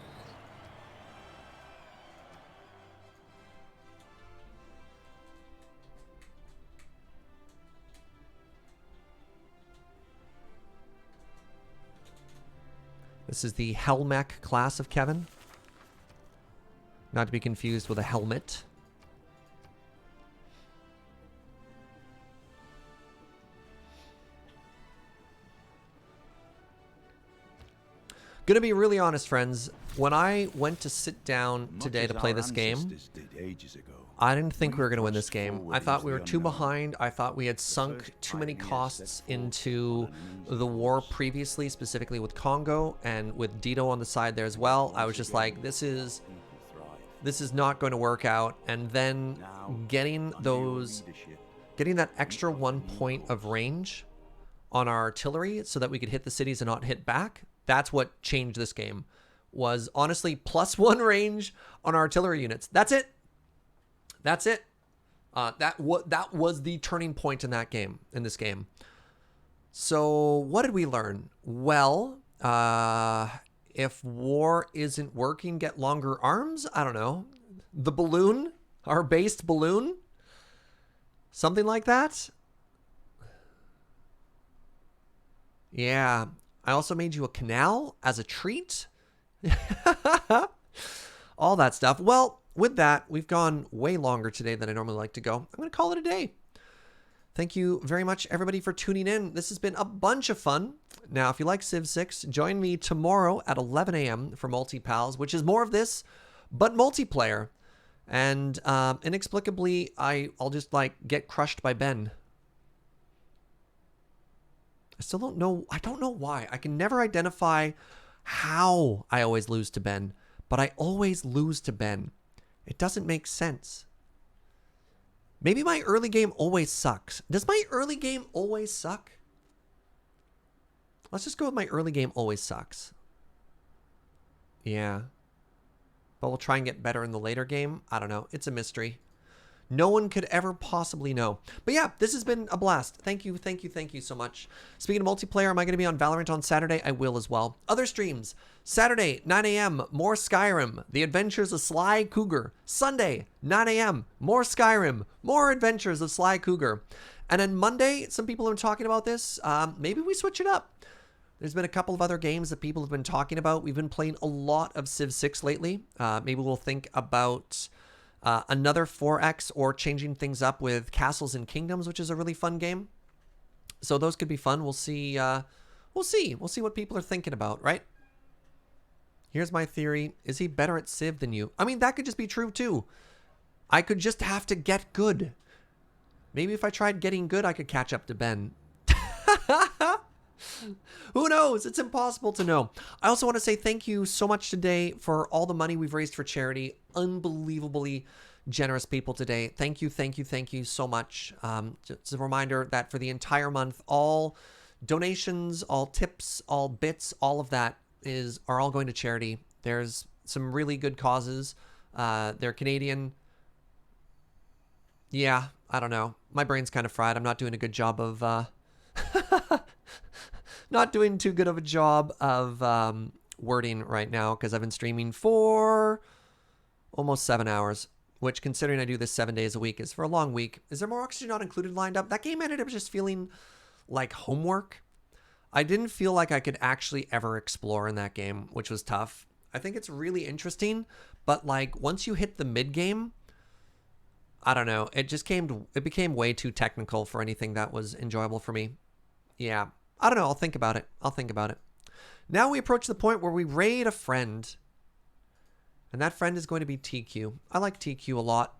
This is the Helmech class of Kevin. Not to be confused with a helmet. Gonna be really honest, friends. When I went to sit down today to play this game, I didn't think we were gonna win this game. I thought we were too behind. I thought we had sunk too many costs into the war previously, specifically with Congo and with Dito on the side there as well. I was just like, this is not going to work out. And then getting that extra 1 point of range on our artillery so that we could hit the cities and not hit back. That's what changed this game, was honestly +1 range on our artillery units. That's it. That's it. That was the turning point in that game, in this game. So what did we learn? Well, if war isn't working, get longer arms. I don't know. The balloon, our based balloon, something like that. Yeah. I also made you a canal as a treat. All that stuff. Well, with that, we've gone way longer today than I normally like to go. I'm going to call it a day. Thank you very much, everybody, for tuning in. This has been a bunch of fun. Now, if you like Civ 6, join me tomorrow at 11 a.m. for Multi-Pals, which is more of this, but multiplayer. And inexplicably, I'll just, like, get crushed by Ben. I still don't know. I don't know why. I can never identify how I always lose to Ben, but I always lose to Ben. It doesn't make sense. Maybe my early game always sucks. Does my early game always suck? Let's just go with my early game always sucks. Yeah. But we'll try and get better in the later game. I don't know. It's a mystery. No one could ever possibly know. But yeah, this has been a blast. Thank you so much. Speaking of multiplayer, am I going to be on Valorant on Saturday? I will as well. Other streams. Saturday, 9 a.m., more Skyrim. The Adventures of Sly Cougar. Sunday, 9 a.m., more Skyrim. More Adventures of Sly Cougar. And then Monday, some people are talking about this. Maybe we switch it up. There's been a couple of other games that people have been talking about. We've been playing a lot of Civ 6 lately. Maybe we'll think about another 4X or changing things up with Castles and Kingdoms, which is a really fun game. So those could be fun. We'll see. We'll see what people are thinking about, right? Here's my theory. Is he better at Civ than you? I mean, that could just be true too. I could just have to get good. Maybe if I tried getting good, I could catch up to Ben. Who knows? It's impossible to know. I also want to say thank you so much today for all the money we've raised for charity. Unbelievably generous people today. Thank you so much. Just a reminder that for the entire month, all donations, all tips, all bits, all of that are all going to charity. There's some really good causes. They're Canadian. Yeah, I don't know. My brain's kind of fried. I'm not doing a good job of... not doing too good of a job of wording right now because I've been streaming for almost 7 hours, which considering I do this 7 days a week is for a long week. Is there more Oxygen Not Included lined up? That game ended up just feeling like homework. I didn't feel like I could actually ever explore in that game, which was tough. I think it's really interesting, but like once you hit the mid game, I don't know. It became way too technical for anything that was enjoyable for me. Yeah. I don't know. I'll think about it. Now we approach the point where we raid a friend. And that friend is going to be TQ. I like TQ a lot.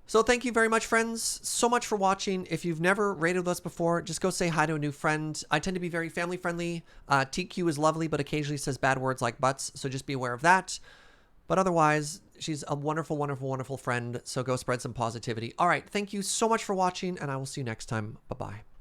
So thank you very much, friends. So much for watching. If you've never raided with us before, just go say hi to a new friend. I tend to be very family friendly. TQ is lovely, but occasionally says bad words like butts. So just be aware of that. But otherwise, she's a wonderful, wonderful, wonderful friend. So go spread some positivity. All right. Thank you so much for watching, and I will see you next time. Bye-bye.